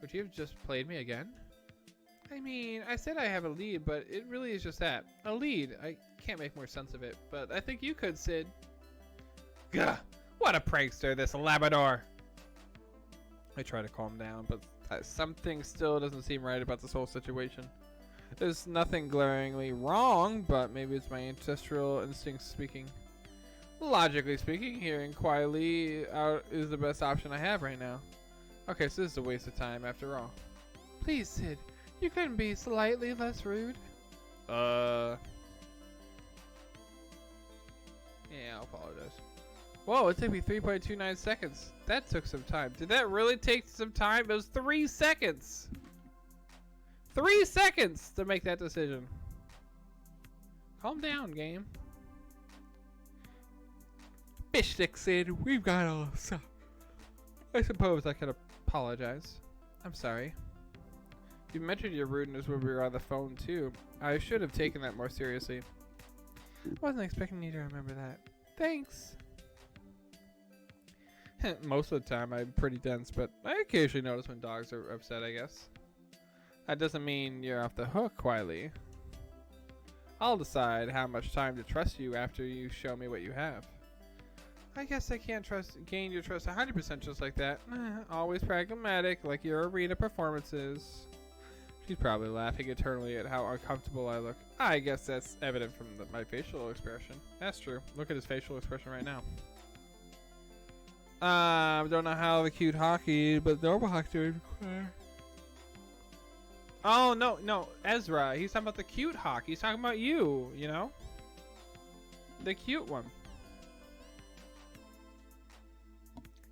would you have just played me again? I mean, I said I have a lead, but it really is just that. A lead. I can't make more sense of it, but I think you could, Sid. Gah! What a prankster, this Labrador! I try to calm down, but something still doesn't seem right about this whole situation. There's nothing glaringly wrong, but maybe it's my ancestral instincts speaking. Logically speaking, hearing quietly out is the best option I have right now. Okay, so this is a waste of time after all. Please, Sid, you couldn't be slightly less rude? Yeah, I'll apologize. Whoa, it took me 3.29 seconds. That took some time. Did that really take some time? It was 3 seconds! 3 seconds to make that decision. Calm down, game. Fish stick, Sid. We've got all stuff. I suppose I could apologize. I'm sorry. You mentioned your rudeness when we were on the phone, too. I should have taken that more seriously. Wasn't expecting you to remember that. Thanks. Most of the time, I'm pretty dense, but I occasionally notice when dogs are upset, I guess. That doesn't mean you're off the hook, quietly. I'll decide how much time to trust you after you show me what you have. I guess I can't gain your trust 100% just like that. Always pragmatic, like your arena performances. She's probably laughing eternally at how uncomfortable I look. I guess that's evident from my facial expression. That's true. Look at his facial expression right now. Don't know how the cute hockey, but normal hockey doing. Oh, no, Ezra. He's talking about the cute hawk. He's talking about you, you know? The cute one.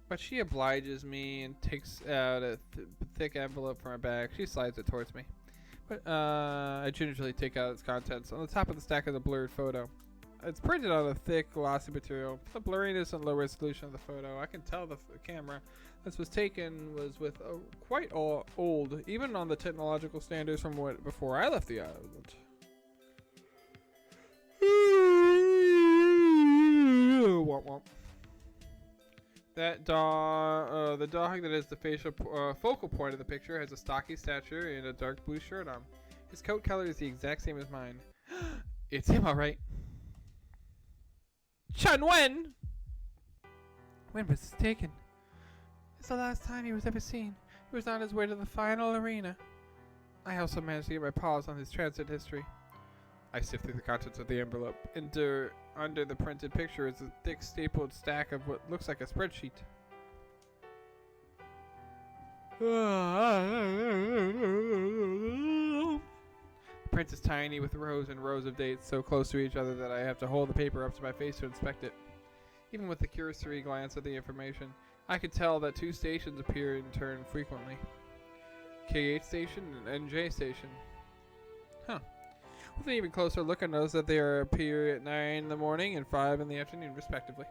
But she obliges me and takes out a thick envelope from her bag. She slides it towards me. But I gingerly take out its contents. On the top of the stack is a blurred photo. It's printed on a thick, glossy material. The blurriness and low resolution of the photo. I can tell the camera this was taken was with quite old, even on the technological standards from before I left the island. Womp womp. That dog, the dog that is the facial focal point of the picture has a stocky stature and a dark blue shirt on. His coat color is the exact same as mine. It's him, all right. Chun Wen! When was this taken? It's the last time he was ever seen. He was on his way to the final arena. I also managed to get my paws on his transit history. I sift through the contents of the envelope. Under the printed picture is a thick stapled stack of what looks like a spreadsheet. The print is tiny with rows and rows of dates so close to each other that I have to hold the paper up to my face to inspect it. Even with the cursory glance at the information, I could tell that 2 stations appear in turn frequently. K8 station and NJ station. Huh. With an even closer look, I notice that they appear at 9 in the morning and 5 in the afternoon, respectively.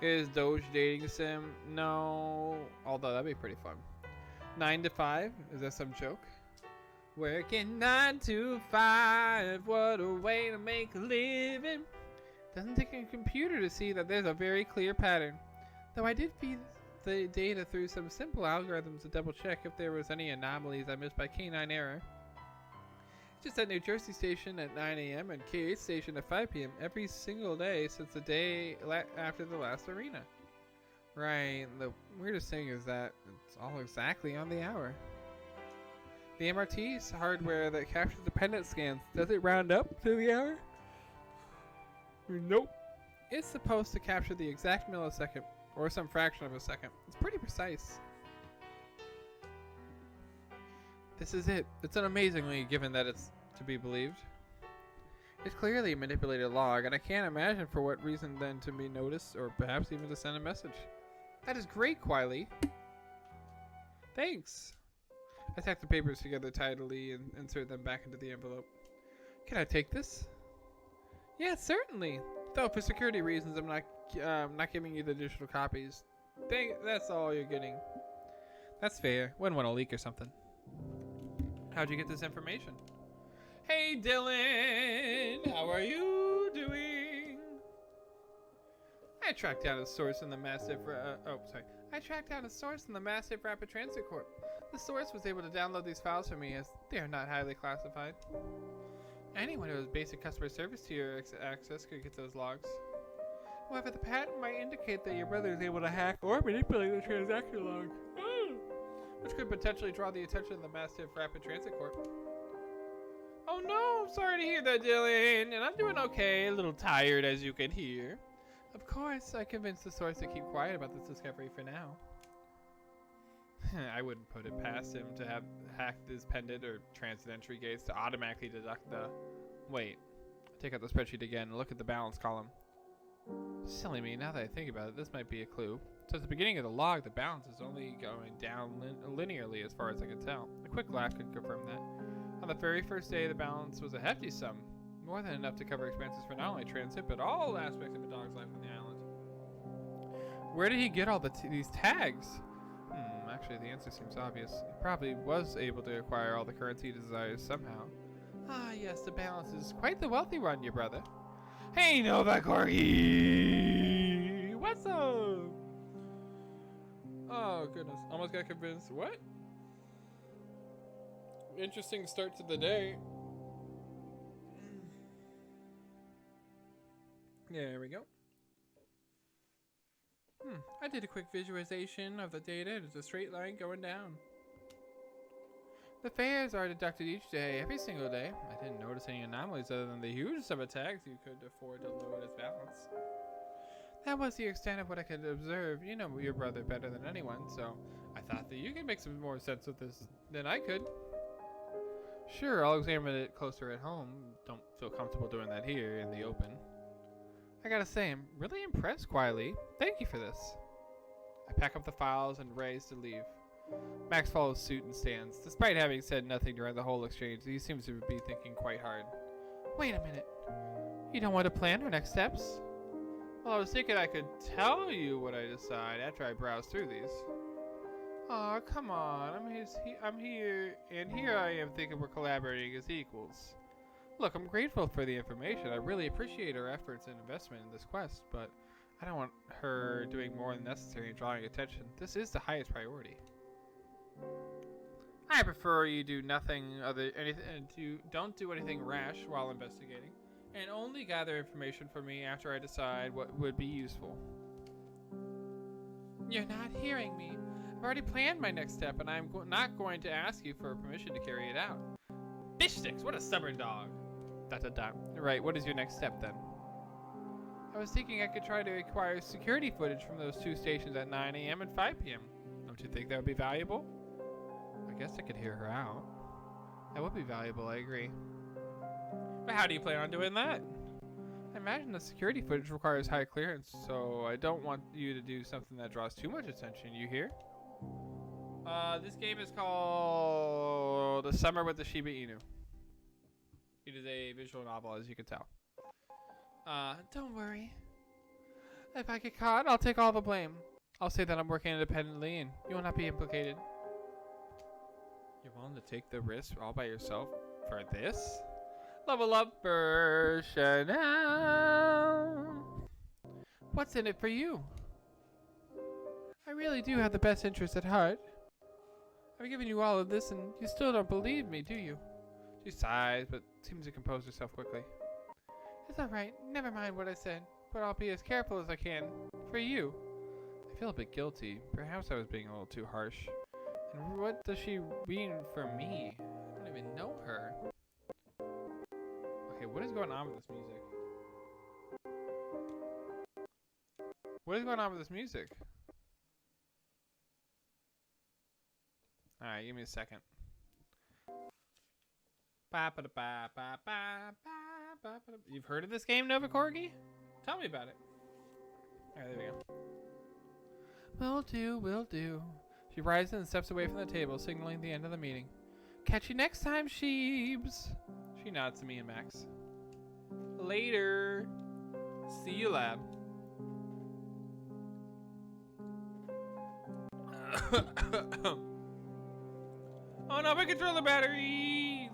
Is Doge dating sim? No. Although that'd be pretty fun. 9 to 5? Is that some joke? Working 9 to 5. What a way to make a living. Doesn't take a computer to see that there's a very clear pattern. Though I did feed the data through some simple algorithms to double check if there was any anomalies I missed by K9 error. Just at New Jersey station at 9 a.m. and K8 station at 5 p.m. every single day since the day after the last arena. Right, the weirdest thing is that it's all exactly on the hour. The MRT's hardware that captures dependent scans, does it round up to the hour? Nope. It's supposed to capture the exact millisecond, or some fraction of a second. It's pretty precise. This is it. It's done amazingly, given that it's to be believed. It's clearly a manipulated log, and I can't imagine for what reason then to be noticed, or perhaps even to send a message. That is great, Quiley. Thanks. I tack the papers together tidily and insert them back into the envelope. Can I take this? Yeah, certainly. Though for security reasons, I'm not giving you the digital copies. That's all you're getting. That's fair. Wouldn't want to leak or something. How'd you get this information? Hey, Dylan! How are you doing? I tracked down a source in the massive... I tracked down a source in the massive Rapid Transit Corp. The source was able to download these files for me as they are not highly classified. Anyone who has basic customer service to your access could get those logs. However, the patent might indicate that your brother is able to hack or manipulate the transaction log, which could potentially draw the attention of the massive Rapid Transit Corp. Oh no, I'm sorry to hear that, Dylan, and I'm doing okay, a little tired as you can hear. Of course, I convinced the source to keep quiet about this discovery for now. I wouldn't put it past him to have hacked his pendant or transit entry gates to automatically deduct the... Wait, take out the spreadsheet again and look at the balance column. Silly me, now that I think about it, this might be a clue. So at the beginning of the log, the balance is only going down linearly as far as I can tell. A quick laugh could confirm that. On the very first day, the balance was a hefty sum. More than enough to cover expenses for not only transit, but all aspects of a dog's life on the island. Where did he get all these tags? Actually, the answer seems obvious. He probably was able to acquire all the currency he desires somehow. Ah, yes, the balance is quite the wealthy one, your brother. Hey, Nova Corgi! What's up? Oh, goodness. Almost got convinced. What? Interesting start to the day. There we go. I did a quick visualization of the data. It's a straight line going down. The fares are deducted each day, every single day. I didn't notice any anomalies other than the huge sum of tags you could afford to load as balance. That was the extent of what I could observe. You know your brother better than anyone, so I thought that you could make some more sense of this than I could. Sure, I'll examine it closer at home. Don't feel comfortable doing that here in the open. I gotta say, I'm really impressed, Quietly. Thank you for this. I pack up the files and raise to leave. Max follows suit and stands. Despite having said nothing during the whole exchange, he seems to be thinking quite hard. Wait a minute. You don't want to plan our next steps? Well, I was thinking I could tell you what I decide after I browse through these. Aw, come on. I'm here, and here I am thinking we're collaborating as equals. Look, I'm grateful for the information. I really appreciate her efforts and investment in this quest, but I don't want her doing more than necessary and drawing attention. This is the highest priority. I prefer you do don't do anything rash while investigating, and only gather information from me after I decide what would be useful. You're not hearing me. I've already planned my next step, and I'm not going to ask you for permission to carry it out. Fish sticks, what a stubborn dog. ... Right, what is your next step then? I was thinking I could try to acquire security footage from those two stations at 9 AM and 5 PM. Don't you think that would be valuable? I guess I could hear her out. That would be valuable, I agree. But how do you plan on doing that? I imagine the security footage requires high clearance, so I don't want you to do something that draws too much attention, you hear? This game is called The Summer with the Shiba Inu. It is a visual novel, as you can tell. Don't worry. If I get caught, I'll take all the blame. I'll say that I'm working independently and you will not be implicated. You're willing to take the risk all by yourself for this? Level up for Chanel. What's in it for you? I really do have the best interest at heart. I've given you all of this and you still don't believe me, do you? She sighs, but seems to compose herself quickly. It's alright, never mind what I said, but I'll be as careful as I can. For you. I feel a bit guilty. Perhaps I was being a little too harsh. And what does she mean for me? I don't even know her. Okay, what is going on with this music? What is going on with this music? Alright, give me a second. You've heard of this game, Nova Corgi? Tell me about it. Alright, there we go. Will do. She rises and steps away from the table, signaling the end of the meeting. Catch you next time, sheebs. She nods to me and Max. later. See you, lab. Oh no, my controller batteries!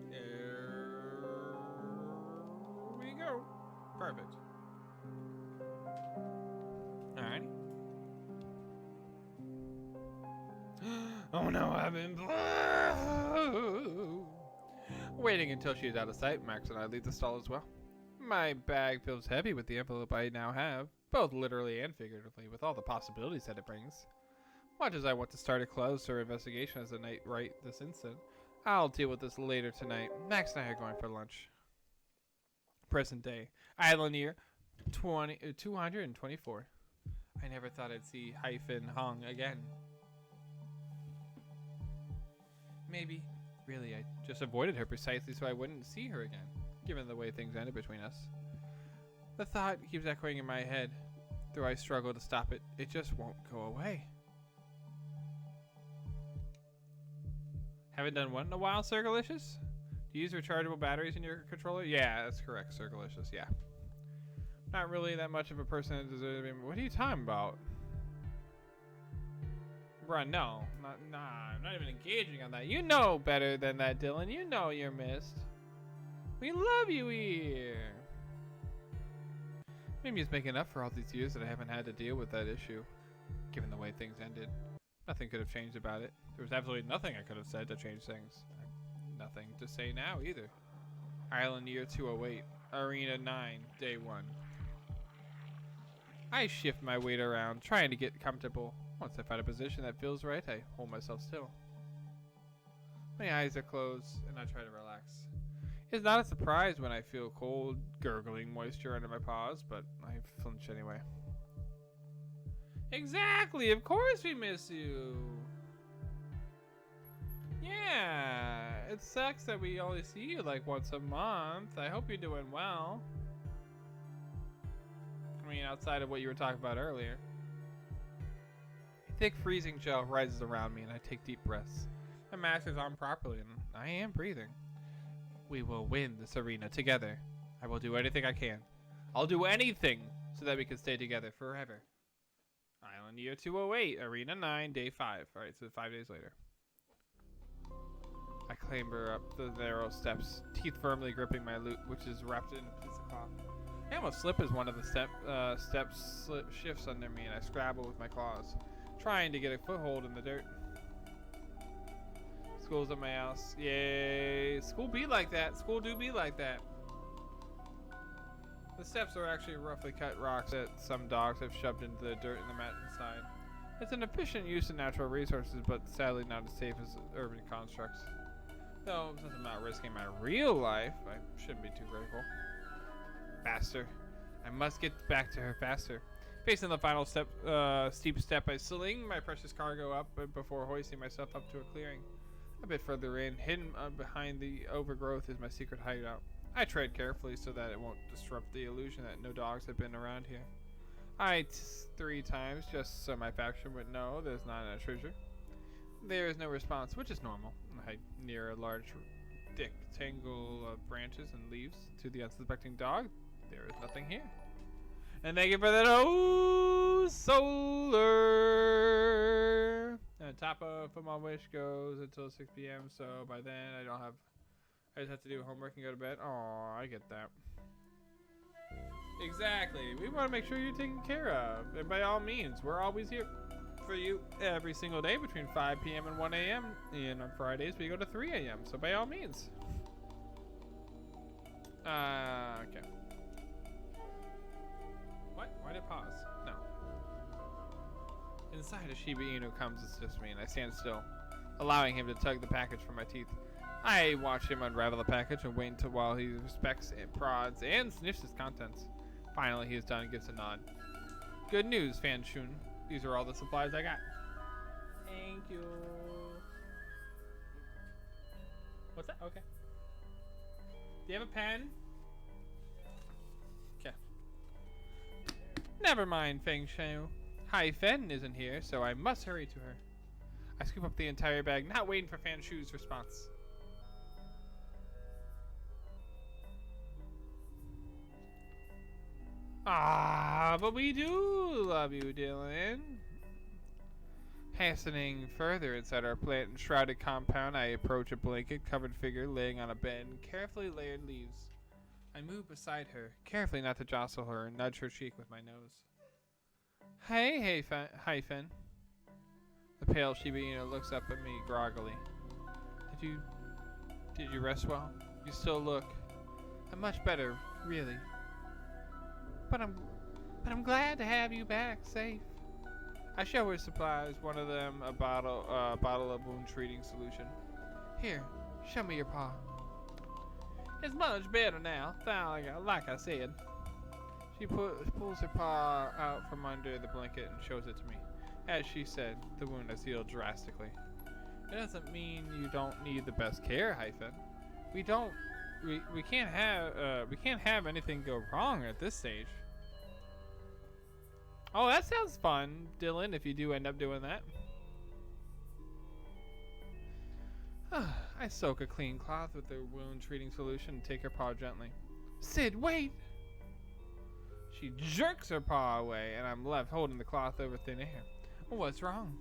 There we go. Perfect. Alrighty. Oh no, I've been waiting until she's out of sight. Max and I leave the stall as well. My bag feels heavy with the envelope I now have, both literally and figuratively, with all the possibilities that it brings. Much as I want to start a closer investigation as the night right this instant, I'll deal with this later tonight. Max and I are going for lunch. Present day. Island year 224. I never thought I'd see hyphen Hong again. Maybe. Really, I just avoided her precisely so I wouldn't see her again, given the way things ended between us. The thought keeps echoing in my head. Though I struggle to stop it, it just won't go away. Haven't done what in a while, Circalicious? Do you use rechargeable batteries in your controller? Yeah, that's correct, Circalicious, yeah. Not really that much of a person that deserves to be... What are you talking about? Bruh, no. I'm not even engaging on that. You know better than that, Dylan. You know you're missed. We love you here. Maybe it's making up for all these years that I haven't had to deal with that issue. Given the way things ended, nothing could have changed about it. There was absolutely nothing I could have said to change things. Nothing to say now either. Island year 208, Arena 9, day 1. I shift my weight around, trying to get comfortable. Once I find a position that feels right, I hold myself still. My eyes are closed, and I try to relax. It's not a surprise when I feel cold, gurgling moisture under my paws, but I flinch anyway. Exactly! Of course we miss you! Yeah! It sucks that we only see you like once a month. I hope you're doing well. I mean, outside of what you were talking about earlier. A thick freezing gel rises around me and I take deep breaths. My mask is on properly and I am breathing. We will win this arena together. I will do anything I can. I'll do anything so that we can stay together forever. Island year 208, Arena 9, day 5. Alright, so 5 days later. I clamber up the narrow steps, teeth firmly gripping my loot, which is wrapped in a piece of cloth. I almost slip as one of the steps shifts under me and I scrabble with my claws, trying to get a foothold in the dirt. School's at my house. Yay! School be like that. School do be like that. The steps are actually roughly cut rocks that some dogs have shoved into the dirt in the mountainside. It's an efficient use of natural resources, but sadly not as safe as urban constructs. Though, since I'm not risking my real life, I shouldn't be too critical. Faster. I must get back to her faster. Facing the final step, steep step, I sling my precious cargo up before hoisting myself up to a clearing. A bit further in, hidden behind the overgrowth, is my secret hideout. I tread carefully so that it won't disrupt the illusion that no dogs have been around here. I 3 times just so my faction would know there's not a treasure. There is no response, which is normal. I near a large thick tangle of branches and leaves. To the unsuspecting dog, there is nothing here. And thank you for that. Oh, solar. And top of my wish goes until 6 p.m. So by then I just have to do homework and go to bed. Oh, I get that. Exactly. We want to make sure you're taken care of. And by all means, we're always here for you every single day between 5 p.m. and 1 a.m. And on Fridays we go to 3 a.m. So by all means. Okay. What? Why did it pause? No. Inside, a Shiba Inu comes and sniffs me, and I stand still, allowing him to tug the package from my teeth. I watch him unravel the package and wait until while he respects and prods and sniffs its contents. Finally, he is done and gives a nod. Good news, Fan Shun. These are all the supplies I got. Thank you. What's that? Okay. Do you have a pen? Okay. Never mind, Feng Shu. Hai Fen isn't here, so I must hurry to her. I scoop up the entire bag, not waiting for Fan Shu's response. Ah, but we do love you, Dylan. Hastening further inside our plant and shrouded compound, I approach a blanket-covered figure laying on a bed in carefully layered leaves. I move beside her, carefully not to jostle her, and nudge her cheek with my nose. Hey, Hyphen. The pale Shiba Inu looks up at me groggily. Did you rest well? You still look. I'm much better, really. But I'm glad to have you back, safe. I show her supplies, one of them a bottle of wound treating solution. Here, show me your paw. It's much better now, like I said. She pulls her paw out from under the blanket and shows it to me. As she said, the wound has healed drastically. It doesn't mean you don't need the best care, Hyphen. We can't have anything go wrong at this stage. Oh, that sounds fun, Dylan, if you do end up doing that. I soak a clean cloth with the wound treating solution and take her paw gently. Sid, wait! She jerks her paw away, and I'm left holding the cloth over thin air. What's wrong?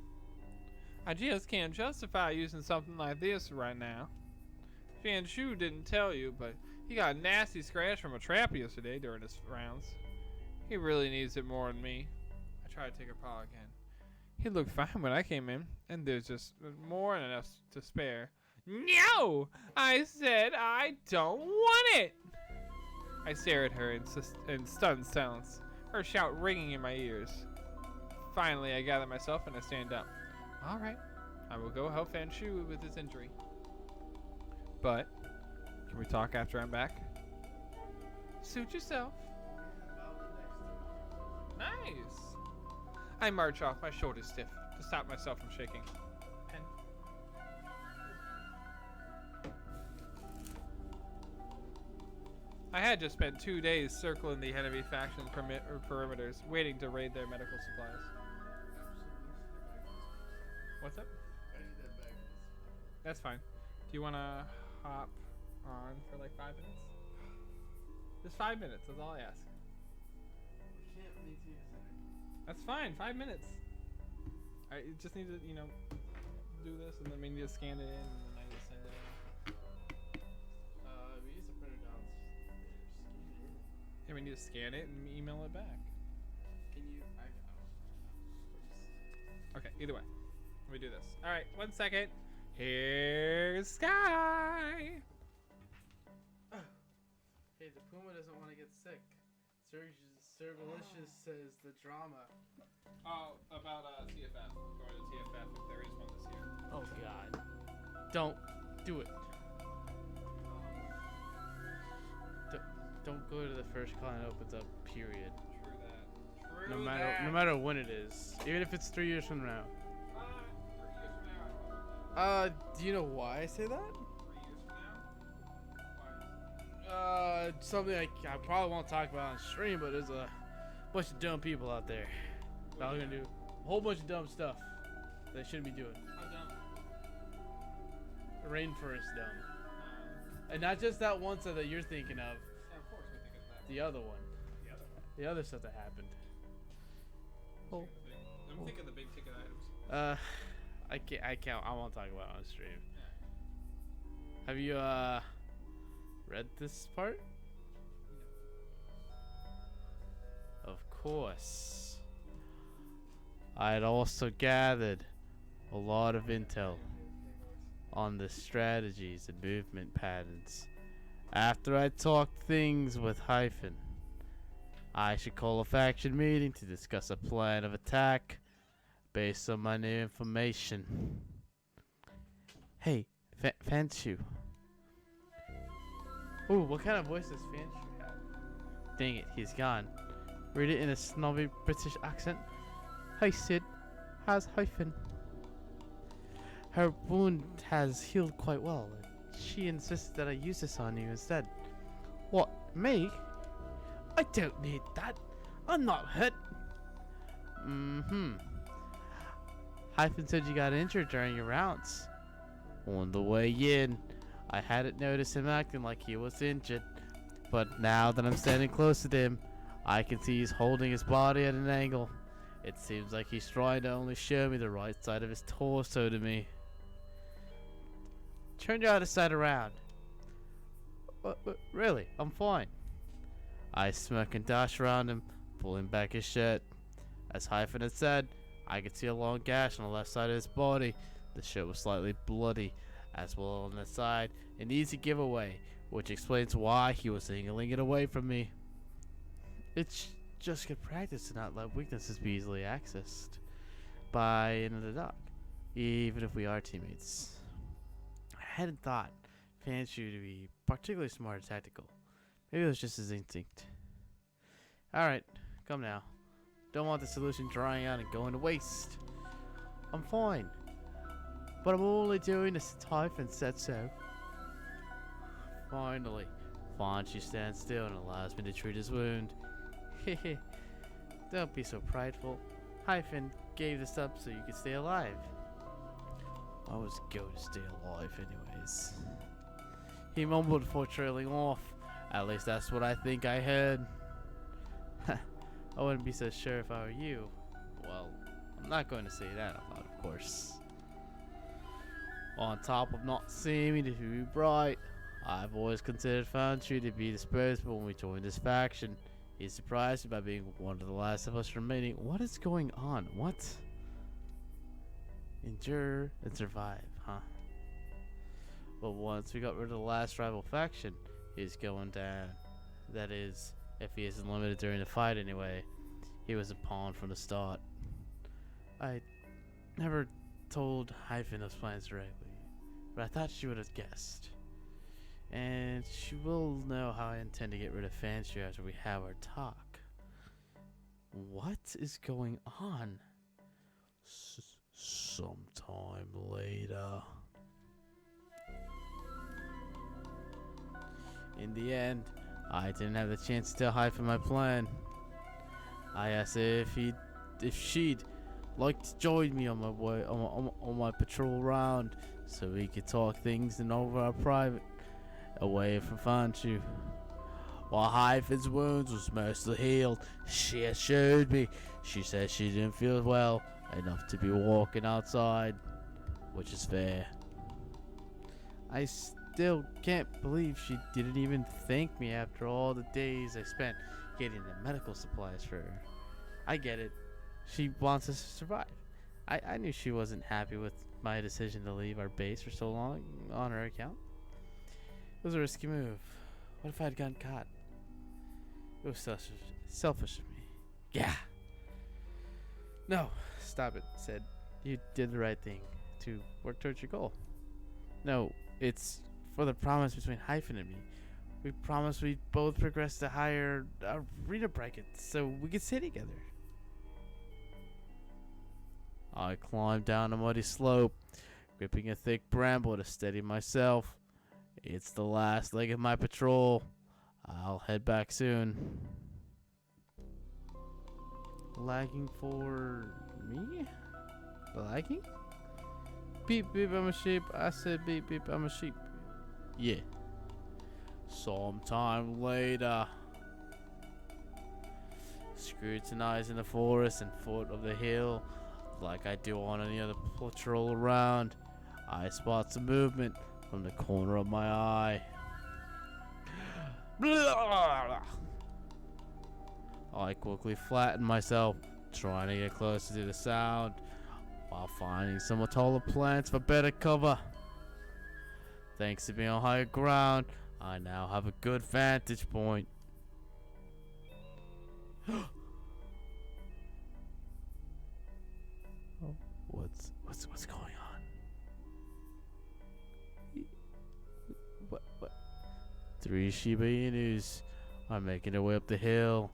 I just can't justify using something like this right now. Fan Shu didn't tell you, but he got a nasty scratch from a trap yesterday during his rounds. He really needs it more than me. I try to take her paw again. He looked fine when I came in, and there's just more than enough to spare. No! I said I don't want it! I stare at her in stunned silence, her shout ringing in my ears. Finally, I gather myself and I stand up. Alright, I will go help Fan Shu with his injury. But, can we talk after I'm back? Suit yourself. Nice! I march off, my shoulders stiff, to stop myself from shaking. Pen. I had just spent 2 days circling the enemy faction's perimeters, waiting to raid their medical supplies. What's up? That's fine. Do you want to hop on for like 5 minutes? Just 5 minutes, that's all I ask. That's fine, 5 minutes. I just need to, do this, and then we need to scan it in, and then I need to send it in. We used to print it downstairs. Yeah, we need to scan it and email it back. Can you? Okay, either way. Let me do this. Alright, 1 second. Here's Sky! Hey, the Puma doesn't want to get sick. Servalicious says the drama. Oh, about TFF. Going to TFF if there is one this year. Oh god. Don't do it. Don't go to the first con that opens up, period. True that. No matter when it is. Even if it's 3 years from now. 3 years from now. Do you know why I say that? 3 years from now? Why? Something I probably won't talk about on stream, but there's a bunch of dumb people out there. They're all gonna do a whole bunch of dumb stuff they shouldn't be doing. How dumb? Rainforest dumb. And not just that one stuff that you're thinking of. Yeah, of course we're thinking of that. The other one. The other one. The other stuff that happened. Oh. I'm thinking the big ticket items. I can't. I won't talk about it on stream. Yeah. Have you read this part? No. Of course. I had also gathered a lot of intel on the strategies and movement patterns. After I talked things with Hyphen, I should call a faction meeting to discuss a plan of attack based on my new information. Hey, Fanshu. Ooh, what kind of voice does Fanshu have? Dang it, he's gone. Read it in a snobby British accent. Hi Sid, how's Hyphen? Her wound has healed quite well. She insisted that I use this on you instead. What, me? I don't need that. I'm not hurt. Hyphen said you got injured during your rounds. On the way in, I hadn't noticed him acting like he was injured. But now that I'm standing close to him, I can see he's holding his body at an angle. It seems like he's trying to only show me the right side of his torso to me. Turn your other side around. Really, I'm fine. I smirk and dash around him, pulling back his shirt. As Hyphen had said, I could see a long gash on the left side of his body. The shirt was slightly bloody, as well on the side, an easy giveaway, which explains why he was angling it away from me. It's just good practice to not let weaknesses be easily accessed by another dog, even if we are teammates. I hadn't thought Fanshu to be particularly smart or tactical. Maybe it was just his instinct. Alright, come now. Don't want the solution drying out and going to waste. I'm fine. But I'm only doing this type and said so. Finally, Fanshu stands still and allows me to treat his wound. Hehe. Don't be so prideful. Hyphen gave this up so you could stay alive. I was going to stay alive anyways. He mumbled before trailing off. At least that's what I think I heard. I wouldn't be so sure if I were you. Well, I'm not going to say that out loud, of course. On top of not seeming to be bright, I've always considered Fanshu to be disposable when we joined this faction. He surprised me by being one of the last of us remaining. What is going on? What? Endure and survive, huh? But once we got rid of the last rival faction, he's going down. That is, if he isn't limited during the fight anyway. He was a pawn from the start. I never told Hyphen those plans directly, but I thought she would have guessed. And she will know how I intend to get rid of Fanshu after we have our talk. What is going on? Sometime later. In the end, I didn't have the chance to tell Hyphen my plan. I asked her if she'd like to join me on my way on my patrol round, so we could talk things and over our private, away from Fanshu. While Hyphen's wounds was mostly healed, she assured me she said she didn't feel well enough to be walking outside, which is fair. I still can't believe she didn't even thank me after all the days I spent getting the medical supplies for her. I get it. She wants us to survive. I knew she wasn't happy with my decision to leave our base for so long on her account. It was a risky move. What if I had gotten caught? It was selfish of me. Yeah. No, stop it, said. You did the right thing to work towards your goal. No, it's for the promise between Hyphen and me. We promised we'd both progress to higher arena brackets so we could stay together. I climbed down a muddy slope, gripping a thick bramble to steady myself. It's the last leg of my patrol. I'll head back soon. Lagging for me? Lagging? Beep beep, I'm a sheep. I said beep beep, I'm a sheep. Yeah. Sometime later. Scrutinizing the forest and foot of the hill, like I do on any other patrol around, I spot some movement from the corner of my eye. I quickly flatten myself, trying to get closer to the sound, while finding some taller plants for better cover. Thanks to being on higher ground, I now have a good vantage point. Oh, what's going on? What? 3 Shiba Inus are making their way up the hill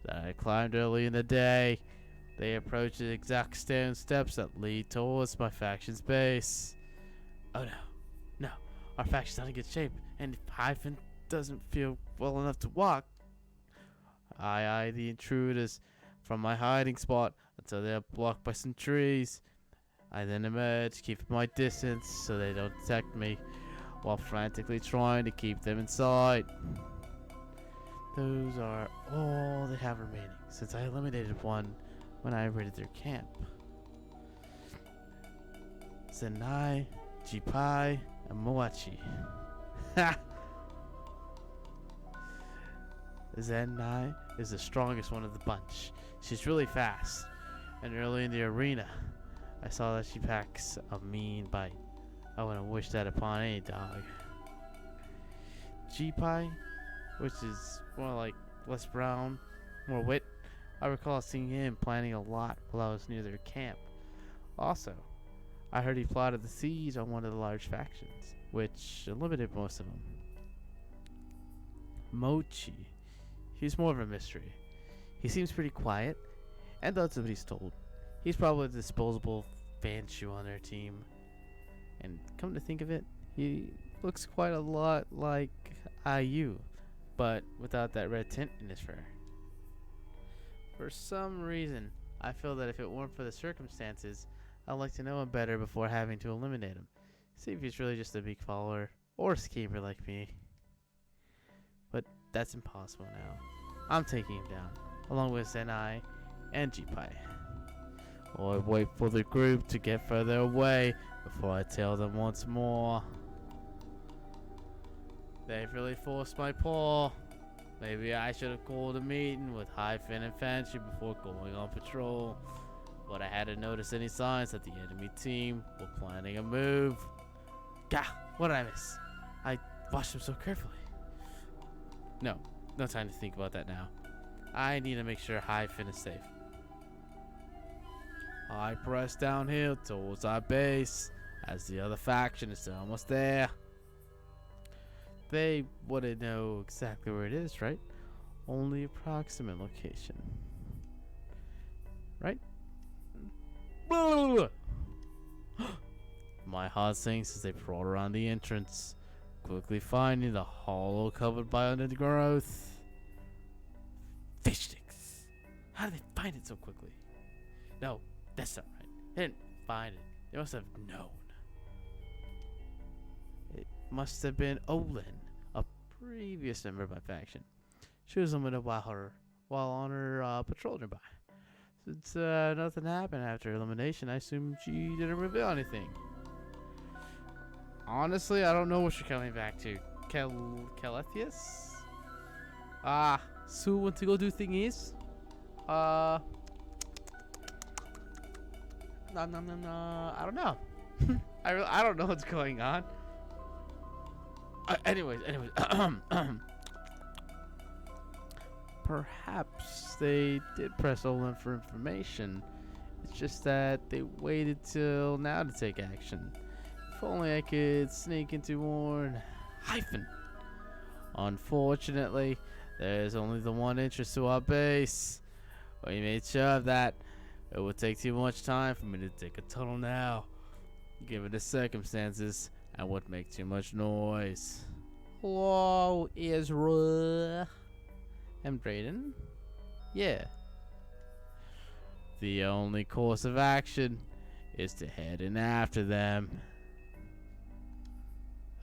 that I climbed early in the day. They approach the exact stone steps that lead towards my faction's base. Oh no, our faction's not in good shape, and if Hyphen doesn't feel well enough to walk, I eye the intruders from my hiding spot until they are blocked by some trees. I then emerge, keeping my distance so they don't detect me, while frantically trying to keep them inside. Those are all they have remaining, since I eliminated one when I raided their camp. Zenai, Jipai, and Moachi. Ha! Zenai is the strongest one of the bunch. She's really fast, and early in the arena, I saw that she packs a mean bite. I wouldn't wish that upon any dog. Jipai, which is more like less brown, more wit. I recall seeing him planning a lot while I was near their camp. Also, I heard he plotted the siege on one of the large factions, which eliminated most of them. Mochi. He's more of a mystery. He seems pretty quiet, and does what he's told. He's probably the disposable Fanshu on their team. And come to think of it, he looks quite a lot like IU, but without that red tint in his fur. For some reason, I feel that if it weren't for the circumstances, I'd like to know him better before having to eliminate him. See if he's really just a big follower or a schemer like me. But that's impossible now. I'm taking him down, along with Zenai and Jipai. Or wait for the group to get further away before I tell them once more. They've really forced my paw. Maybe I should have called a meeting with Hyphen and Fanshu before going on patrol. But I hadn't noticed any signs that the enemy team were planning a move. Gah! What did I miss? I watched them so carefully. No time to think about that now. I need to make sure Hyphen is safe. I press downhill towards our base as the other faction is almost there. They wouldn't know exactly where it is, right? Only approximate location. Right? My heart sinks as they crawl around the entrance, quickly finding the hollow covered by undergrowth. Fish sticks! How did they find it so quickly? No, that's not right. They didn't find it. They must have known. It must have been Olin, a previous member of my faction. She was limited while on her patrol nearby. Since nothing happened after elimination, I assume she didn't reveal anything. Honestly, I don't know what you're coming back to. Calethius? Sue went to go do thingies? No, I don't know. I don't know what's going on. Anyways. Perhaps they did press Olin for information. It's just that they waited till now to take action. If only I could sneak into Warren Hyphen. Unfortunately, there's only the one entrance to our base. We made sure of that. It would take too much time for me to dig a tunnel now, given the circumstances, and would make too much noise. Hello, Ezra. And Brayden? Yeah. The only course of action is to head in after them.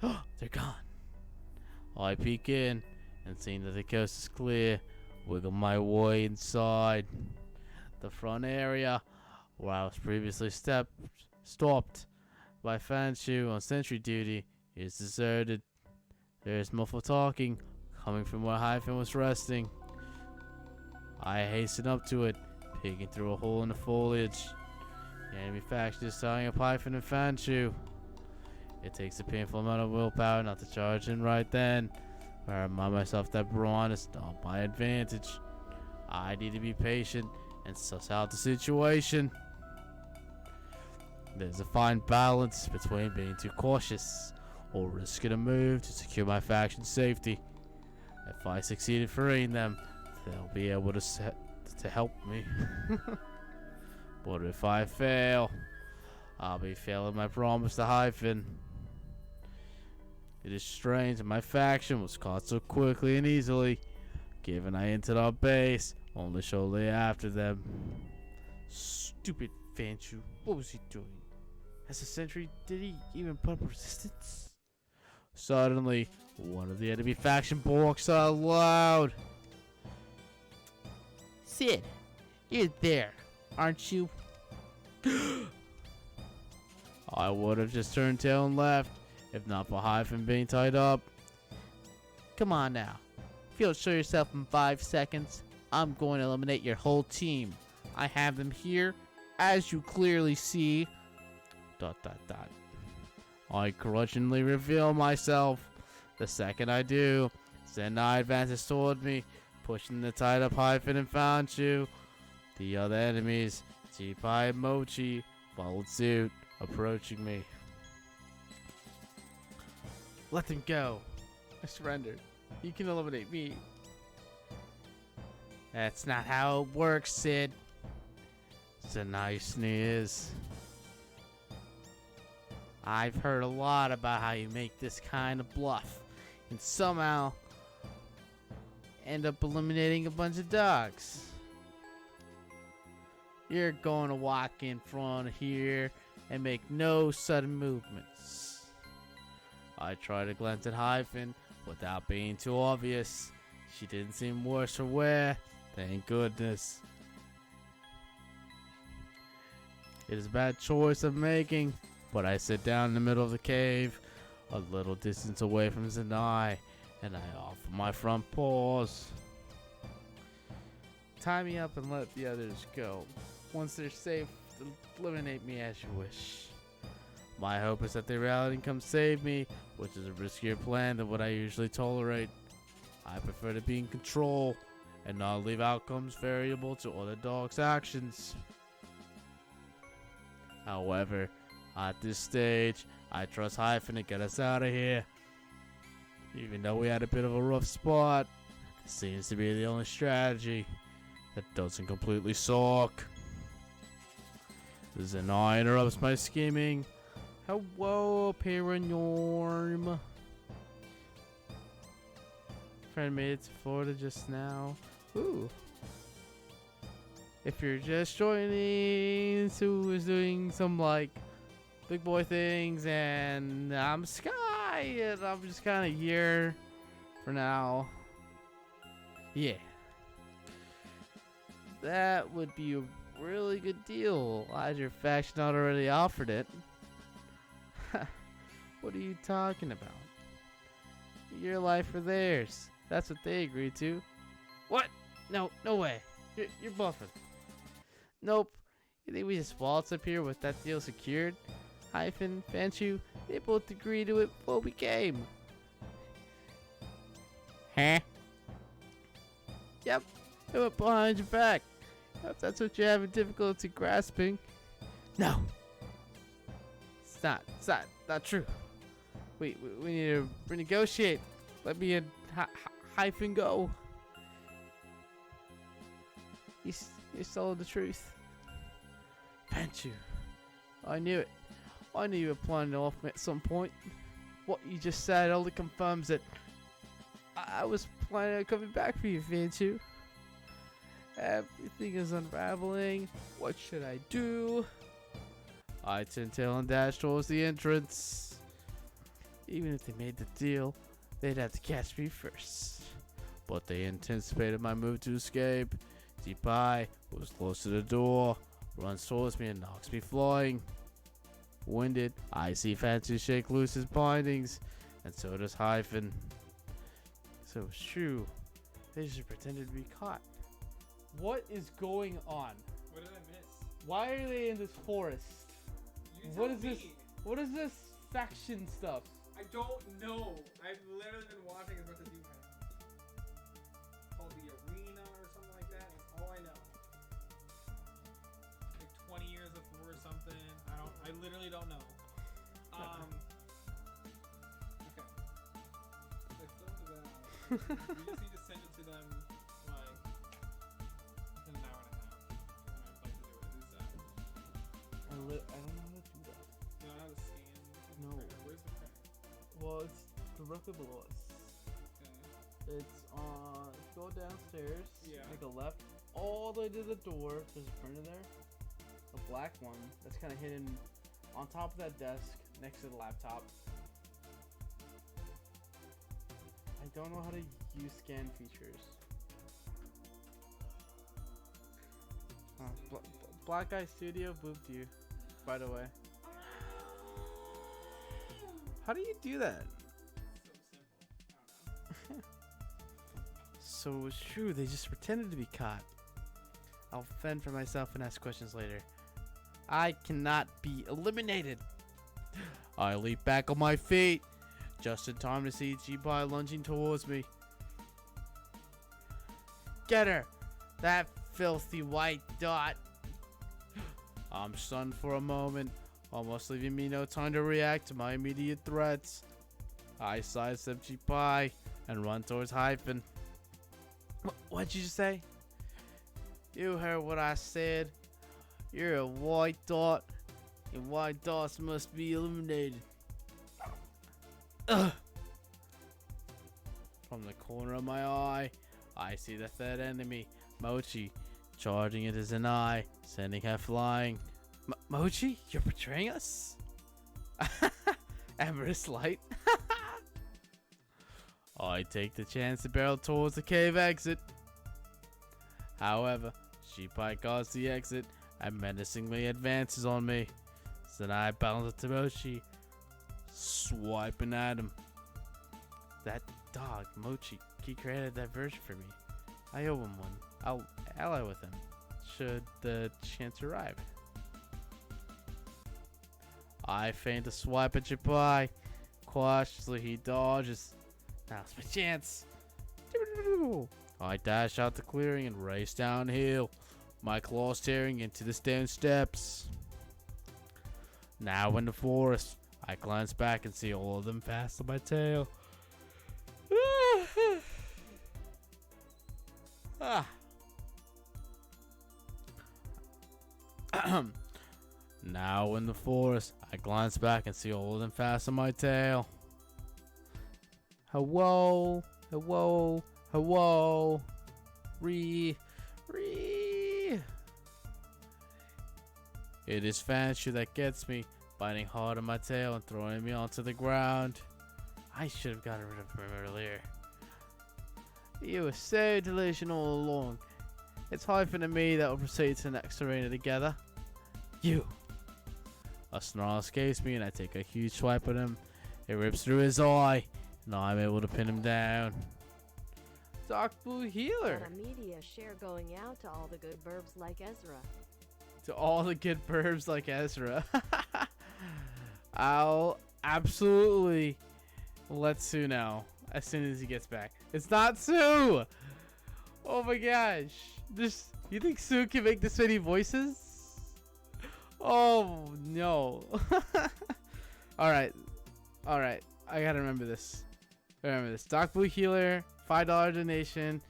They're gone. I peek in and seeing that the coast is clear, wiggle my way inside. The front area, where I was previously stopped by Fanshu on sentry duty, is deserted. There is muffled talking coming from where Hyphen was resting. I hasten up to it, peeking through a hole in the foliage. The enemy faction is tying up Hyphen and Fanshu. It takes a painful amount of willpower not to charge in right then, but I remind myself that brawn is not my advantage. I need to be patient and suss out the situation. There's a fine balance between being too cautious or risking a move to secure my faction's safety. If I succeed in freeing them, they'll be able to help me. But if I fail, I'll be failing my promise to Hyphen. It is strange that my faction was caught so quickly and easily, given I entered our base only shortly after them. Stupid Fanshu, what was he doing? As a sentry, did he even put up resistance? Suddenly, one of the enemy faction barks out loud. Sid, you're there, aren't you? I would have just turned tail and left, if not for Hyphen being tied up. Come on now. If you don't show yourself in 5 seconds, I'm going to eliminate your whole team. I have them here, as you clearly see. ... I grudgingly reveal myself. The second I do, Zenai advances toward me, pushing the tied up Hyphen and found you. The other enemies, T-Pie and Mochi, followed suit, approaching me. Let them go. I surrendered. You can eliminate me. That's not how it works, Sid. Zenai sneers. I've heard a lot about how you make this kind of bluff and somehow end up eliminating a bunch of dogs. You're going to walk in front of here and make no sudden movements. I try to glance at Hyphen without being too obvious. She didn't seem worse for wear, thank goodness. It is a bad choice I'm making, but I sit down in the middle of the cave, a little distance away from Zenai, and I offer my front paws. Tie me up and let the others go. Once they're safe, eliminate me as you wish. My hope is that they rally and come save me, which is a riskier plan than what I usually tolerate. I prefer to be in control and not leave outcomes variable to other dogs' actions. However, at this stage, I trust Hyphen to get us out of here. Even though we had a bit of a rough spot, this seems to be the only strategy that doesn't completely suck. Zenai interrupts my scheming. Hello, Paranorm. Friend made it to Florida just now. Ooh. If you're just joining, Sue is doing some like big boy things, and I'm Sky, and I'm just kind of here for now. Yeah. That would be a really good deal. As your faction not already offered it. What are you talking about? Your life or theirs. That's what they agreed to. What? No way. You're bluffing. Nope. You think we just waltz up here with that deal secured? Hyphen, Fanchu, they both agreed to it before we came. Huh? Yep. It went behind your back. If that's what you're having difficulty grasping. No. It's not true. We need to renegotiate. Let me and Hyphen go. You stole the truth. Fanchu. I knew it. I knew you were planning to off me at some point. What you just said only confirms it. I was planning on coming back for you, Fanchu. Everything is unraveling. What should I do? I turn tail and dash towards the entrance. Even if they made the deal, they'd have to catch me first. But they anticipated my move to escape. T-Pie, who was close to the door, runs towards me and knocks me flying. Winded, I see Fancy shake loose his bindings, and so does Hyphen. So it's true. They just pretended to be caught. What is going on? What did I miss? Why are they in this forest? What is this? What is this faction stuff? I don't know. I've literally been watching as much as you have. Called the Arena or something like that. That's all I know. Like 20 years before or something. I literally don't know. Okay. I filmed it out. We just need to send it to them like in an hour and a half. And I'd like to do it. Is that? I don't know how to do that. You know how to scan? No. Where's the printer? Well, it's directly below us. Okay. It's on. Go downstairs. Yeah. Make a left. All the way to the door. There's a printer there. A black one that's kind of hidden on top of that desk next to the laptop. I don't know how to use scan features. Black Eye Studio booped you, by the way. How do you do that? So it's true, they just pretended to be caught. I'll fend for myself and ask questions later. I cannot be eliminated. I leap back on my feet, just in time to see G-Pi lunging towards me. Get her! That filthy white dot! I'm stunned for a moment, almost leaving me no time to react to my immediate threats. I sidestep G-Pi and run towards Hyphen. What'd you just say? You heard what I said. You're a white dot, and white dots must be eliminated. Ugh. From the corner of my eye, I see the third enemy, Mochi, charging into Zanai, sending her flying. Mochi, you're betraying us? Amber's light. I take the chance to barrel towards the cave exit. However, Shibai guards the exit and menacingly advances on me. Zanai battles to Mochi, swiping at him. That dog, Mochi, he created that version for me. I owe him one. I'll ally with him, should the chance arrive. I feint to swipe at Shibai. Cautiously, he dodges. Now's my chance. I dash out the clearing and race downhill, my claws tearing into the stone steps. Now in the forest, I glance back and see all of them fast on my tail. Now in the forest, I glance back and see all of them fast on my tail. Hello, hello, hello. Ree. It is Fanshu that gets me, biting hard on my tail and throwing me onto the ground. I should have gotten rid of him earlier. You were so delusional all along. It's Hyphen and me that will proceed to the next arena together. You. A snarl escapes me and I take a huge swipe at him. It rips through his eye and I'm able to pin him down. Dark Blue Healer. And a media share going out to all the good burbs like Ezra. To all the good burbs like Ezra. I'll absolutely let Sue know as soon as he gets back. It's not Sue! Oh my gosh. You think Sue can make this many voices? Oh no. Alright. I gotta remember this. Dark Blue Healer, $5 donation,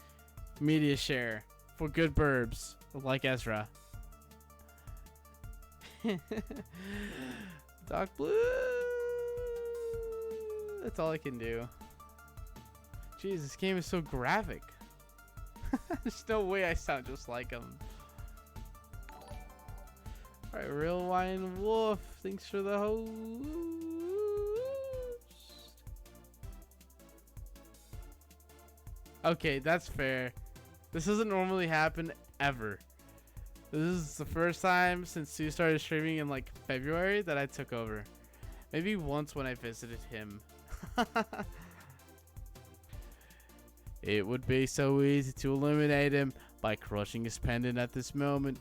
media share for good burbs like Ezra. Dark Blue. That's all I can do. Jeez, this game is so graphic. There's no way I sound just like him. Alright, Real Wine Wolf. Thanks for the host. Okay, that's fair. This doesn't normally happen ever. This is the first time since Sue started streaming in like February that I took over. Maybe once when I visited him. It would be so easy to eliminate him by crushing his pendant at this moment.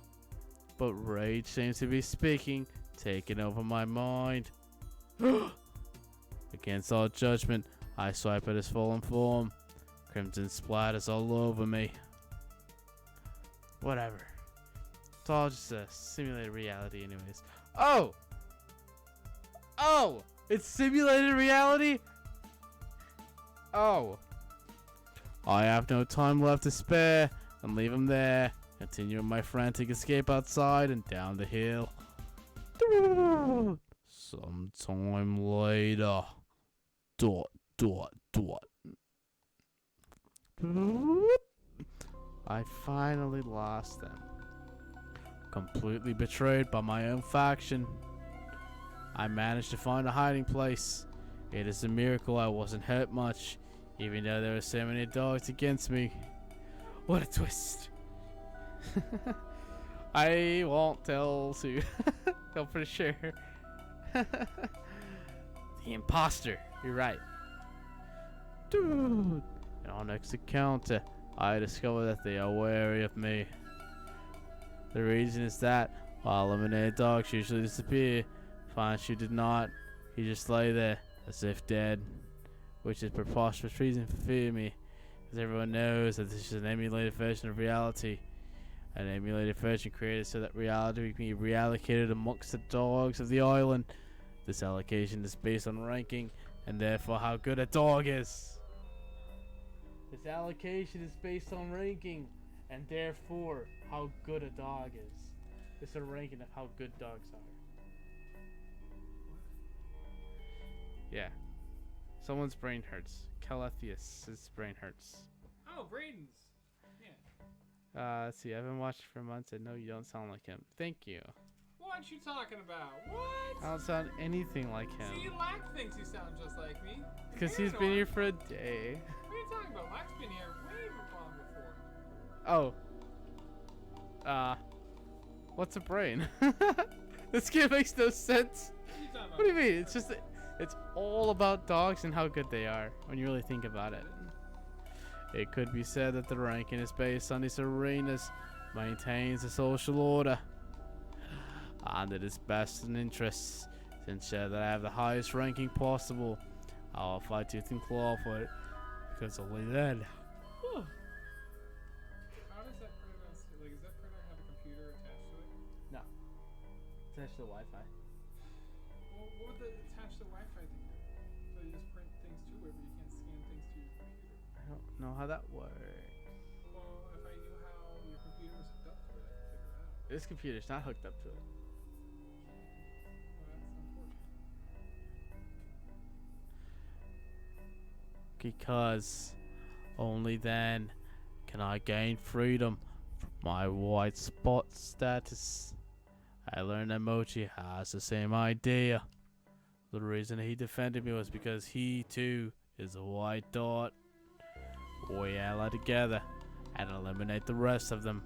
But rage seems to be speaking, taking over my mind. Against all judgment, I swipe at his fallen form. Crimson splatters all over me. Whatever. It's all just a simulated reality anyways. Oh! It's simulated reality? Oh. I have no time left to spare and leave him there. Continuing my frantic escape outside and down the hill. Sometime later. ... I finally lost them. Completely betrayed by my own faction. I managed to find a hiding place. It is a miracle I wasn't hurt much, even though there were so many dogs against me. What a twist. I won't tell Sue. Tell for sure. The imposter. You're right. Dude. And on next encounter, I discover that they are wary of me. The reason is that while eliminated dogs usually disappear, Fanshu did not. He just lay there as if dead, which is preposterous reason for fearing me, because everyone knows that this is an emulated version of reality. An emulated version created so that reality can be reallocated amongst the dogs of the island. This allocation is based on ranking and therefore how good a dog is. This allocation is based on ranking and therefore how good a dog is. It's a ranking of how good dogs are. Yeah. Someone's brain hurts. Calethius' brain hurts. Oh, Braden's. Let's see, I haven't watched for months. I know you don't sound like him. Thank you. What you talking about? What? I don't sound anything like him. See, Lack thinks you sound just like me. Because he's been here for a day. What are you talking about? Lack's been here way long before. Oh. What's a brain? This game makes no sense. What do you mean? It's just, it's all about dogs and how good they are when you really think about it. It could be said that the ranking is based on these arenas, maintains the social order, and it is best in interests to ensure that I have the highest ranking possible. I'll fight tooth and claw for it, because only then. How does that printer, like, does that printer have a computer attached to it? No. Attached to the Wi-Fi. Well, what would the attach the Wi-Fi thing do? So you just print things to it, but you can't scan things to your computer. I don't know how that works. Well, if I knew how your computer was hooked up to it, I could figure it out. This computer's not hooked up to it. Well, that's unfortunate. Because only then can I gain freedom from my white spot status. I learned that Mochi has the same idea. The reason he defended me was because he too is a white dot. We ally together and eliminate the rest of them.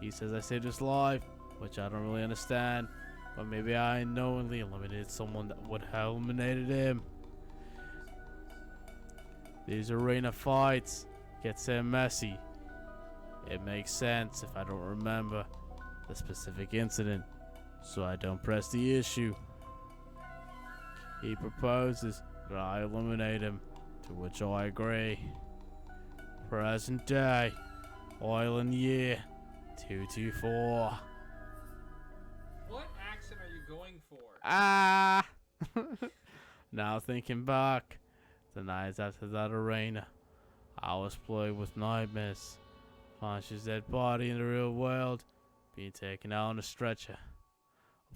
He says I saved his life, which I don't really understand, but maybe I unknowingly eliminated someone that would have eliminated him. These arena fights get so messy. It makes sense if I don't remember the specific incident, so I don't press the issue. He proposes that I eliminate him, to which I agree. Present day, Island year 224. What accent are you going for? Ah! Now thinking back, the nights after that arena, I was plagued with nightmares. Fanshu's dead body in the real world, being taken out on a stretcher.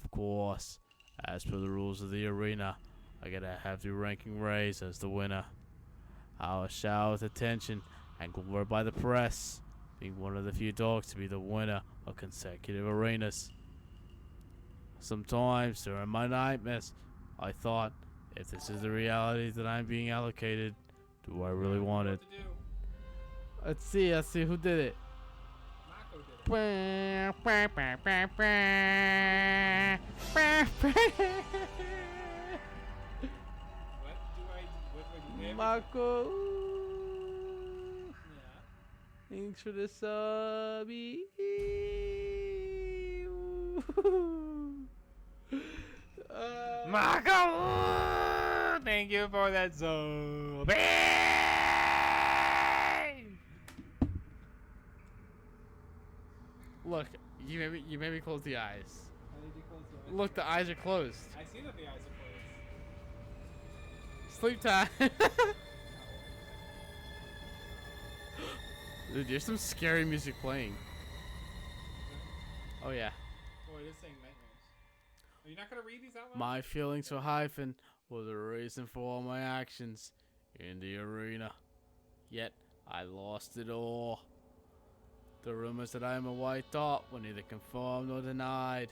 Of course, as per the rules of the arena, I gotta have the ranking raised as the winner. I was showered with attention and glorified by the press, being one of the few dogs to be the winner of consecutive arenas. Sometimes during my nightmares, I thought, if this is the reality that I'm being allocated, do I really want it? Let's see who did it. Mako. Thanks for the subby. Mako! Thank you for that sub. Look, you made me close the eyes. How did you close the eyes? Look, the eyes are closed. I see that the eyes are closed. Sleep time. Dude, there's some scary music playing. Oh yeah. Oh, it is saying nightmares. Are you not gonna read these out loud? My feelings for Hyphen were the reason for all my actions in the arena. Yet I lost it all. The rumors that I am a white dot were neither confirmed nor denied.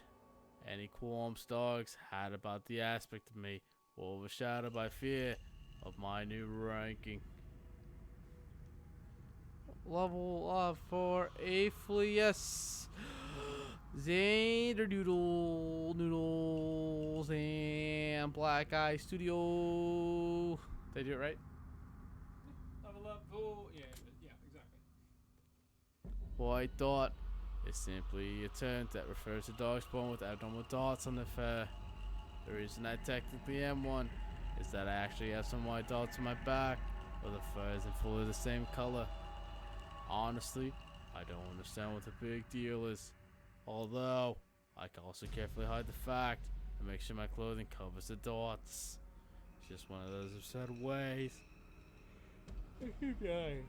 Any qualms dogs had about the aspect of me were overshadowed by fear of my new ranking. Level up for Aphelius. Zander Noodles and Black Eye Studio. Did I do it right? Level up, full. Yeah, exactly. White dot is simply a term that refers to dogs born with abnormal dots on their fur. The reason I technically am one is that I actually have some white dots on my back, but the fur isn't fully the same color. Honestly, I don't understand what the big deal is. Although, I can also carefully hide the fact and make sure my clothing covers the dots. It's just one of those absurd ways. I keep dying.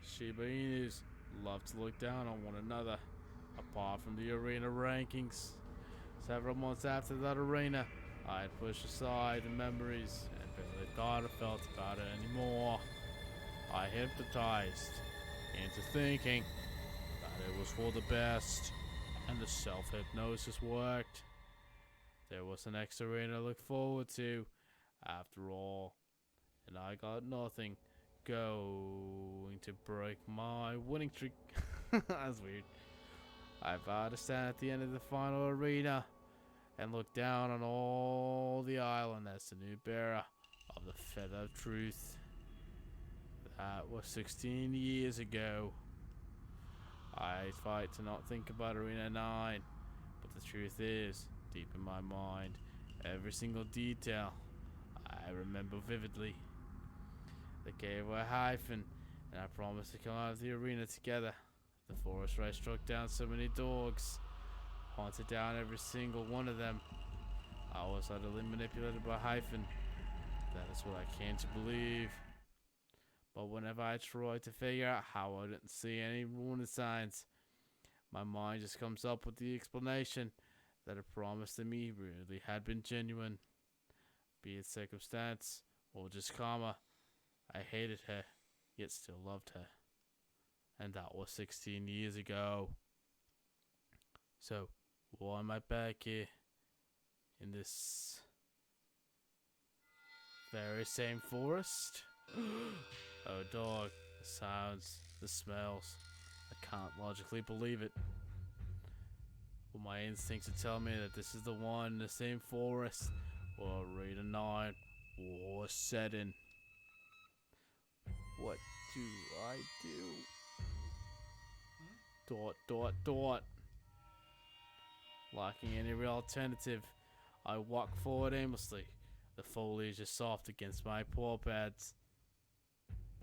Shiba Inus love to look down on one another. Apart from the arena rankings, several months after that arena, I had pushed aside the memories and barely thought or felt about it anymore. I hypnotized into thinking that it was for the best, and the self-hypnosis worked. There was an next arena to look forward to, after all, and I got nothing going to break my winning streak. That's weird. I vowed to stand at the end of the final arena and look down on all the island as the new bearer of the Feather of Truth. That was 16 years ago. I fight to not think about Arena 9, but the truth is, deep in my mind, every single detail I remember vividly. They gave away a hyphen, and I promised to come out of the arena together. The forest where I struck down so many dogs, haunted down every single one of them. I was utterly manipulated by hyphen. That is what I came to believe. But whenever I tried to figure out how I didn't see any warning signs, my mind just comes up with the explanation that a promise to me really had been genuine. Be it circumstance or just karma, I hated her, yet still loved her. And that was 16 years ago. So, why am I back here in this very same forest? Oh dog, the sounds, the smells. I can't logically believe it. Well, my instincts are telling me that this is the one in the same forest where Arena 9 was set in. What do I do? ... Lacking any real alternative, I walk forward aimlessly. The foliage is soft against my paw pads.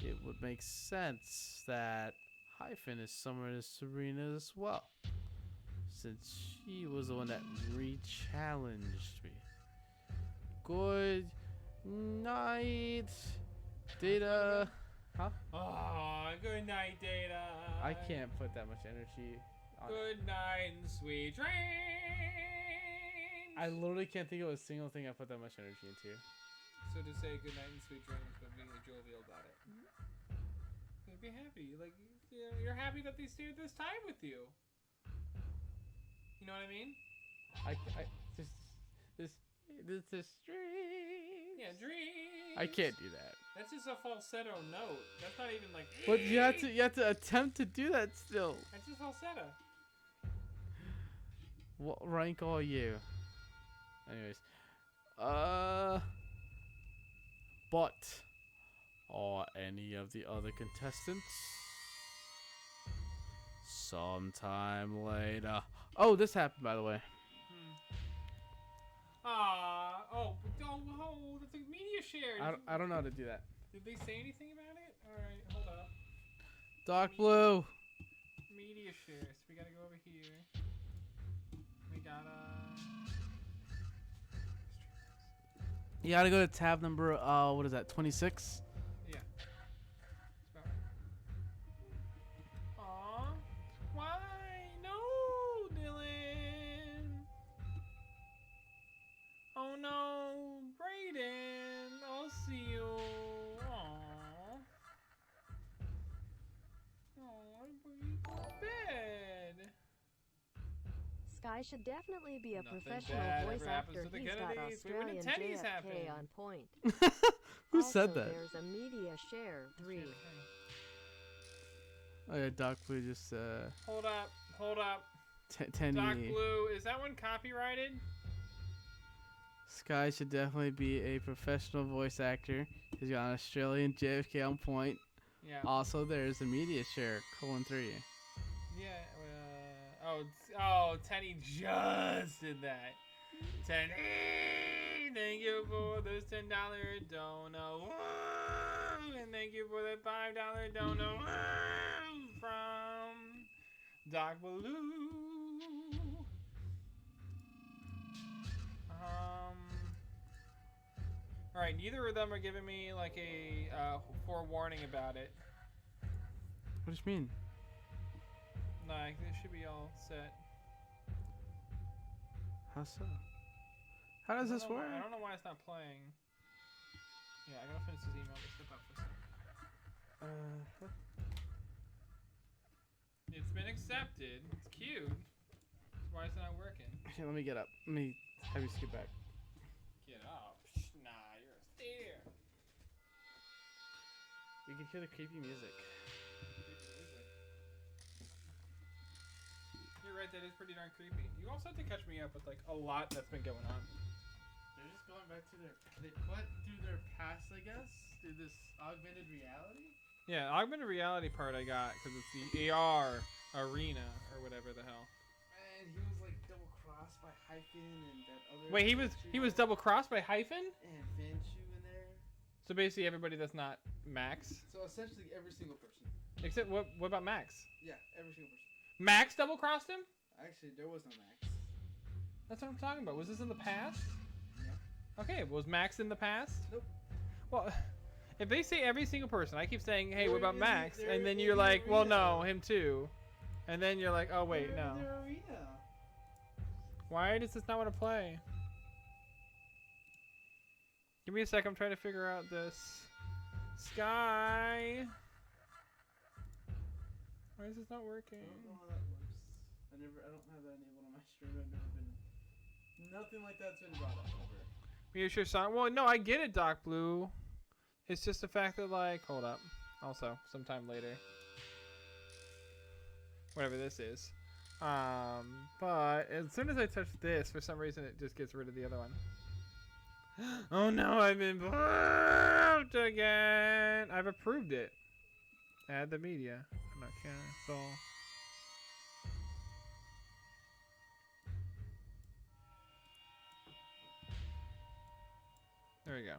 It would make sense that Hyphen is somewhere in this arena as well, since she was the one that re-challenged me. Good night, Data. Huh? Oh, good night, Data. I can't put that much energy on Good night and sweet dreams. I literally can't think of a single thing I put that much energy into. So to say good night and sweet dreams, but being jovial about it. You'd be happy. Like, you're happy that they stayed this time with you. You know what I mean? This dream. Yeah, dreams. I can't do that. That's just a falsetto note. That's not even like. But you have to attempt to do that still. That's just falsetto. What rank are you? Anyways, but are any of the other contestants? Sometime later. Oh, this happened, by the way. That's a media share. I don't know how to do that. Did they say anything about it? Alright, hold up. Dark blue. Media shares. We gotta go over here. We gotta. You gotta go to tab number, what is that, 26? Yeah. Aw. Why? No, Dylan. Oh no, Brayden. I'll see you. Aww. Oh, I put you to bed. Sky should definitely be a Nothing professional bad voice ever happens actor. to the He's got Kennedys. Wait, when did Australian Teddy's JFK happen? on point. Who Also, said that? There's a media share 3. Oh yeah, Doc Blue just Hold up. Hold up. 10 Doc Blue, is that one copyrighted? Sky should definitely be a professional voice actor. He's got an Australian JFK on point. Yeah. Also, there's a media share, :3. Yeah. Oh, Tenny just did that. Tenny, thank you for this $10 dono. And thank you for the $5 dono from Doc Blue. All right, neither of them are giving me like a forewarning about it. What do you mean? Nah, this should be all set. How so? How does this work? I don't know why it's not playing. Yeah, I gotta finish this email. Just step up for a second. It's been accepted. It's cute. Why is it not working? Here, let me get up. Let me have you skip back. Get up. Nah, you're a steer. You can hear the creepy music. You're right, that is pretty darn creepy. You also have to catch me up with like a lot that's been going on. They're just going back to they went through their past, I guess, through this augmented reality. Yeah, augmented reality part I got because it's the AR arena or whatever the hell. And he was like double crossed by Hyphen and that other. Wait, he was double crossed by Hyphen? And Vanshu in there. So basically everybody that's not Max. So essentially every single person. Except what about Max? Yeah, every single person. Max double crossed him? Actually, there was no Max. That's what I'm talking about. Was this in the past? Yeah. Okay, was Max in the past? Nope. Well, if they say every single person, I keep saying, hey, what about Max? And then you're like, well, no, him too. And then you're like, oh, wait, no. Why does this not want to play? Give me a sec. I'm trying to figure out this. Sky. Why is this not working? I don't know how that works. I don't have that enabled on my stream. I've never been. Nothing like that's been brought up ever. You sure, son? Well, no, I get it, Doc Blue. It's just the fact that, like, hold up. Also, sometime later. Whatever this is. But as soon as I touch this, for some reason, it just gets rid of the other one. Oh no, I've been blocked again. I've approved it. Add the media. I'm not cancel. There we go.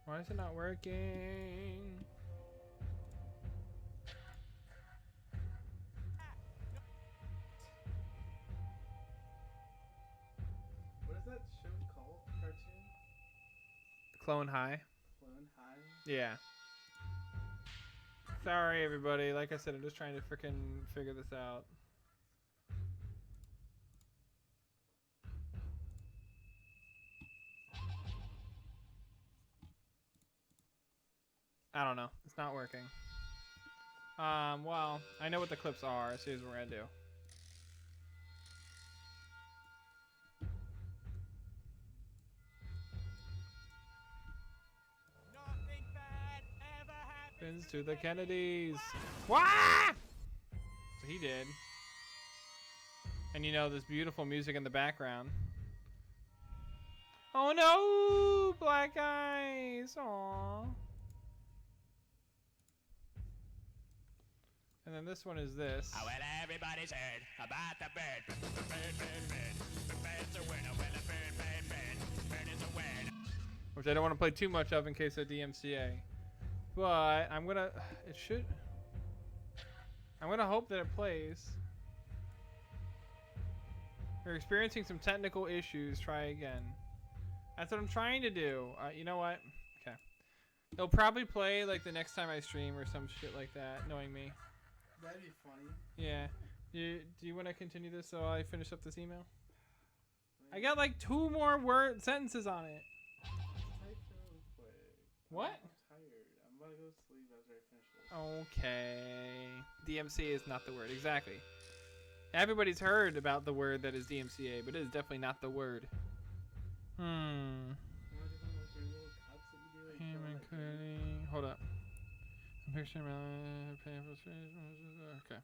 Why is it not working? What is that show called? Cartoon? Clone High. Clone High? Yeah. Sorry, everybody. Like I said, I'm just trying to freaking figure this out. I don't know. It's not working. Well, I know what the clips are, so here's what we're gonna do. Nothing bad ever happens To the Kennedys. Wah! So he did. And you know, this beautiful music in the background. Oh no! Black eyes! Aww. And then this one is this. Oh, well, everybody's heard about the bird. The bird's a winner. Well, a bird is a winner. Which I don't want to play too much of in case of DMCA. But I'm gonna, I'm gonna hope that it plays. We're experiencing some technical issues. Try again. That's what I'm trying to do. You know what? Okay. It'll probably play like the next time I stream or some shit like that, knowing me. That'd be funny. Yeah. Do you want to continue this so I finish up this email? I got like 2 more sentences on it. Type real quick. What? I'm tired. I'm about to go to sleep after I finish this. Okay. DMCA is not the word. Exactly. Everybody's heard about the word that is DMCA, but it is definitely not the word. Hold up. I'm picturing my okay.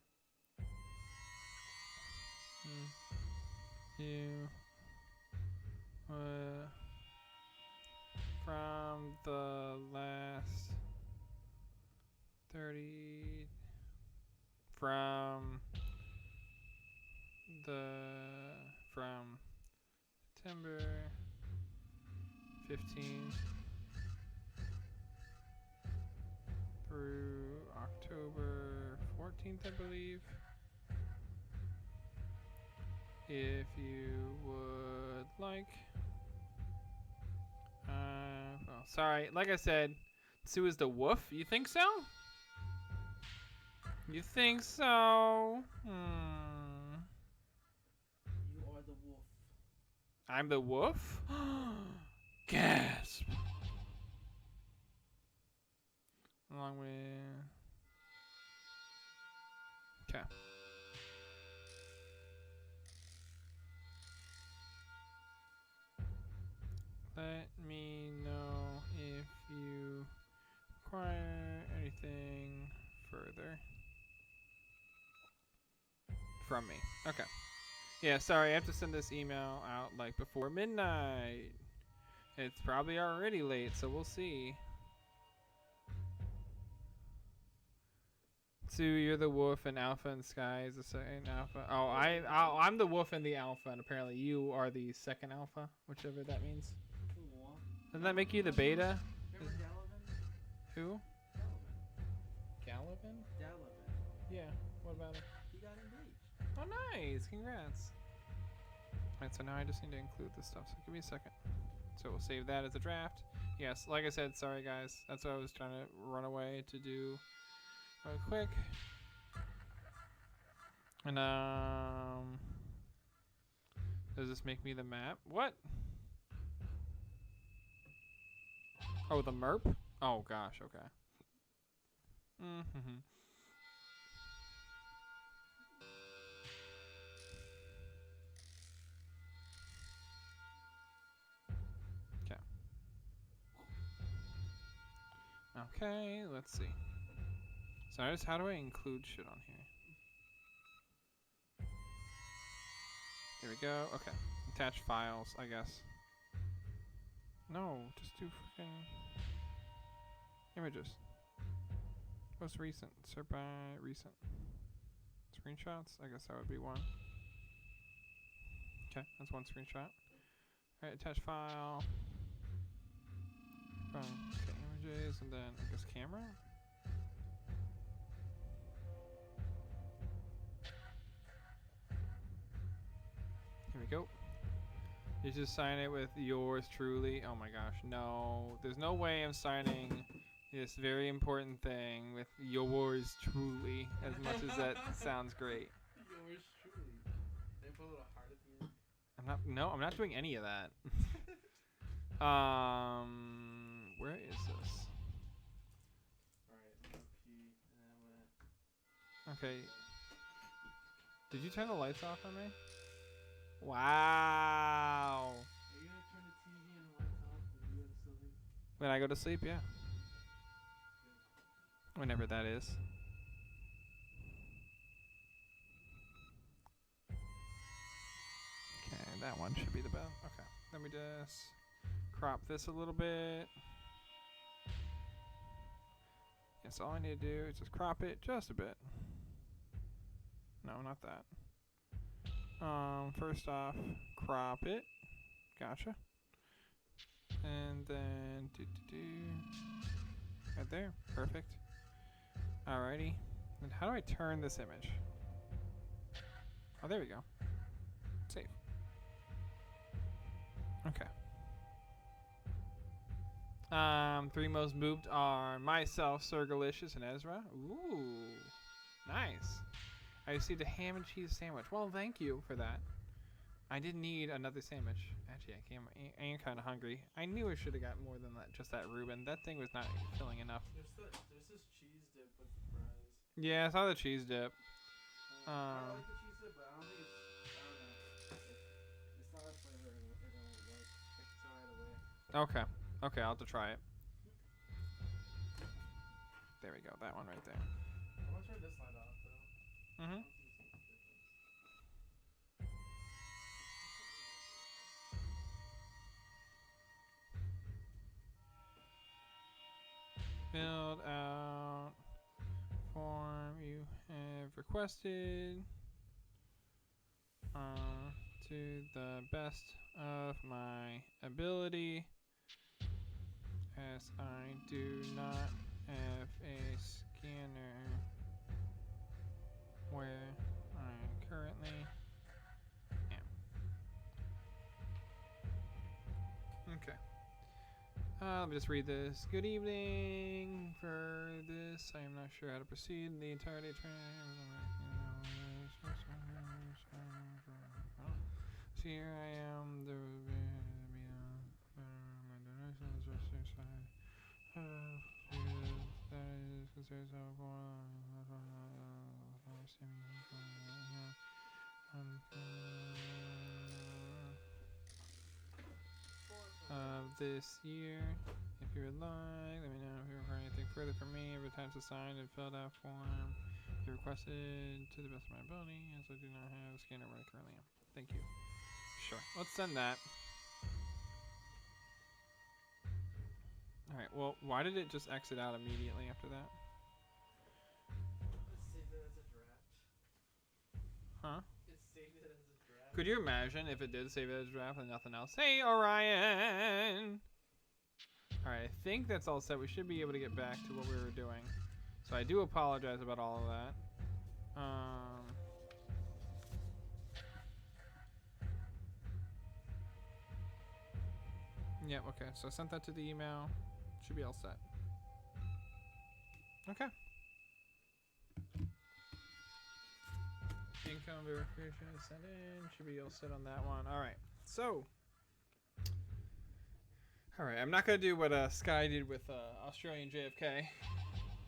You from the last 30 from September 15 through October 14th, I believe. If you would like. Oh, sorry. Like I said, Sue is the wolf. You think so? You think so? You are the wolf. I'm the wolf? Gasp. Along with... Okay. Let me know if you require anything further from me. Okay. Yeah, sorry, I have to send this email out like before midnight. It's probably already late, so we'll see. Sue, you're the wolf, and Alpha and Sky is the second Alpha. Oh, I'm the wolf and the Alpha, and apparently you are the second Alpha, whichever that means. Doesn't that make you the beta? Remember Gallivan? Who? Gallivan? Gallivan. Yeah. What about him? He got engaged. Oh, nice. Congrats. Alright, so now I just need to include this stuff. So give me a second. So we'll save that as a draft. Yes, like I said, sorry guys. That's what I was trying to run away to do real quick. And does this make me the map? What? Oh, the MERP? Oh gosh, okay. Okay, let's see. So how do I include shit on here? There we go. Okay. Attach files, I guess. No, just do freaking images. Most recent. Sort by recent. Screenshots? I guess that would be one. Okay, that's one screenshot. Alright, attach file. From okay, images, and then I guess camera. Here we go. You just sign it with yours truly. Oh my gosh, no. There's no way I'm signing this very important thing with yours truly, as much as that sounds great. Yours truly. They put a little heart at the end. I'm not doing any of that. Where is this? Alright, I'm gonna pee, and I'm gonna... Okay. Did you turn the lights off on me? Wow. Are you gonna turn the TV and the lights off when you go to sleep? When I go to sleep, yeah. Whenever that is. Okay, that one should be the best. Okay, let me just crop this a little bit. Yes, all I need to do is just crop it just a bit. No, not that. First off, crop it. Gotcha. And then right there. Perfect. Alrighty. And how do I turn this image? Oh, there we go. Save. Okay. 3 most moved are myself, Sirgalicious, and Ezra. Ooh. Nice. I received a ham and cheese sandwich. Well, thank you for that. I didn't need another sandwich. Actually, I am kind of hungry. I knew I should have got more than that. Just that Reuben. That thing was not filling enough. There's this cheese dip with the fries. Yeah, I saw the cheese dip. I like the cheese dip, but I don't think it's not a flavor they're gonna like throw right away. Okay. Okay, I'll have to try it. There we go. That one right there. I'm gonna turn this light off though. Mm-hmm. Filled out form you have requested to the best of my ability, as I do not have a scanner where I currently am. Okay. Let me just read this. Good evening. For this, I am not sure how to proceed. The entirety of training. So here I am. This year, if you would like, let me know if you require anything further from me. Every time it's signed and filled out form, you requested to the best of my ability, as I do not have a scanner where I currently am. Thank you. Sure, let's send that. Alright, well, why did it just exit out immediately after that? Let's save it as a draft. Huh? It's saved it as a draft. Could you imagine if it did save it as a draft and nothing else? Hey, Orion! Alright, I think that's all set. We should be able to get back to what we were doing. So I do apologize about all of that. Yep, okay. So I sent that to the email. Should be all set. Okay. Income verification is sent in. Should be all set on that one. Alright. So. Alright, I'm not going to do what Sky did with Australian JFK.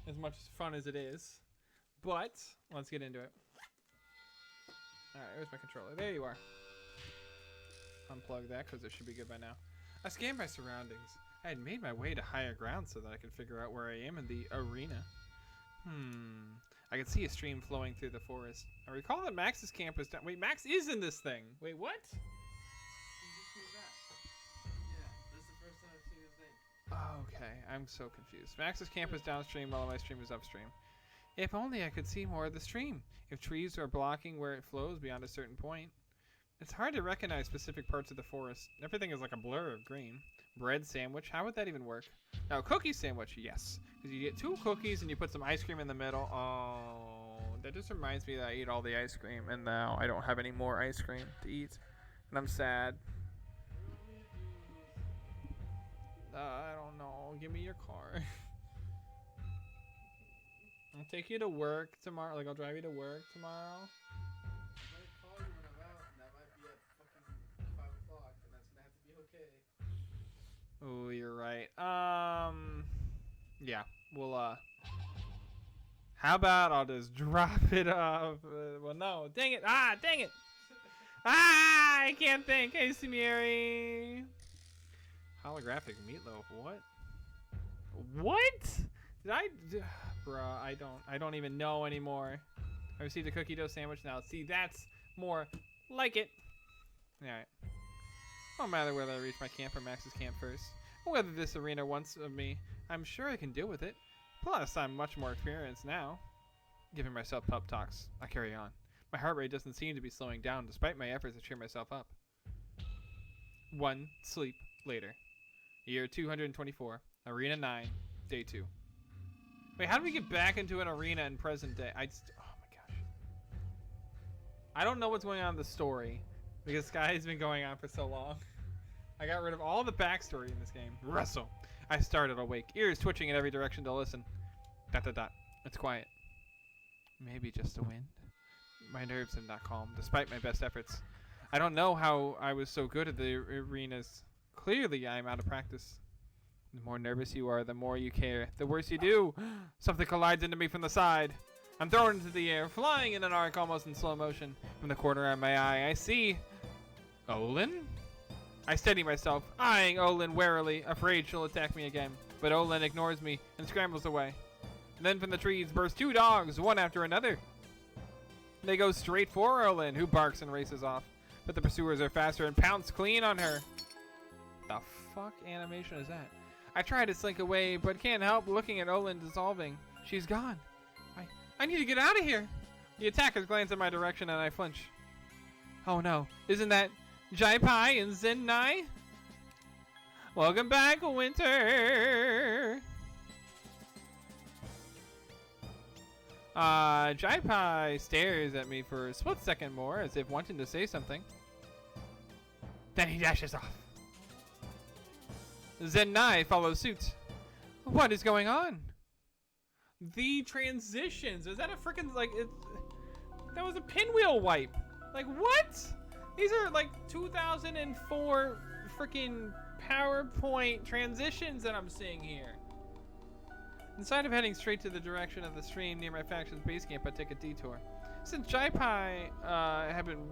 As much fun as it is. But, let's get into it. Alright, where's my controller? There you are. Unplug that because it should be good by now. I scanned my surroundings. I had made my way to higher ground so that I could figure out where I am in the arena. I could see a stream flowing through the forest. I recall that Max's camp was down. Wait, Max is in this thing. Wait, what? He just came back. Yeah, this is the first time I've seen his name. Okay, I'm so confused. Max's camp was downstream while my stream was upstream. If only I could see more of the stream. If trees are blocking where it flows beyond a certain point. It's hard to recognize specific parts of the forest. Everything is like a blur of green. Bread sandwich, how would that even work? Now, cookie sandwich, yes. Because you get 2 cookies and you put some ice cream in the middle. Oh, that just reminds me that I ate all the ice cream and now I don't have any more ice cream to eat. And I'm sad. I don't know. Give me your car. I'll take you to work tomorrow. Like, I'll drive you to work tomorrow. Oh, you're right. Yeah, we'll, how about I'll just drop it off? Well, no, dang it. Ah, dang it. I can't think. Hey, Simieri. Holographic meatloaf. What? What? Did I, bruh, I don't even know anymore. I received a cookie dough sandwich now. See, that's more like it. All right. No matter whether I reach my camp or Max's camp first, or whether this arena wants of me, I'm sure I can deal with it. Plus, I'm much more experienced now. Giving myself pep talks, I carry on. My heart rate doesn't seem to be slowing down despite my efforts to cheer myself up. 1 sleep later. Year 224. Arena 9. Day 2. Wait, how do we get back into an arena in present day? Oh my gosh. I don't know what's going on in the story. Because Sky has been going on for so long. I got rid of all the backstory in this game. Wrestle. I started awake, ears twitching in every direction to listen. ... It's quiet. Maybe just the wind. My nerves have not calmed, despite my best efforts. I don't know how I was so good at the arenas. Clearly, I'm out of practice. The more nervous you are, the more you care. The worse you do. Something collides into me from the side. I'm thrown into the air, flying in an arc almost in slow motion. From the corner of my eye, I see... Olin? I steady myself, eyeing Olin warily, afraid she'll attack me again. But Olin ignores me and scrambles away. And then from the trees burst 2 dogs, one after another. They go straight for Olin, who barks and races off. But the pursuers are faster and pounce clean on her. The fuck animation is that? I try to slink away, but can't help looking at Olin dissolving. She's gone. I need to get out of here. The attackers glance in my direction and I flinch. Oh no, isn't that Jaipai and Zen'py? Welcome back, Winter. Jaipai stares at me for a split second more as if wanting to say something. Then he dashes off. Zen'py follows suit. What is going on? The transitions. Is that a freaking like it? That was a pinwheel wipe. Like what? These are like 2004 freaking PowerPoint transitions that I'm seeing here. Instead of heading straight to the direction of the stream near my faction's base camp, I take a detour. Since Jaipai had been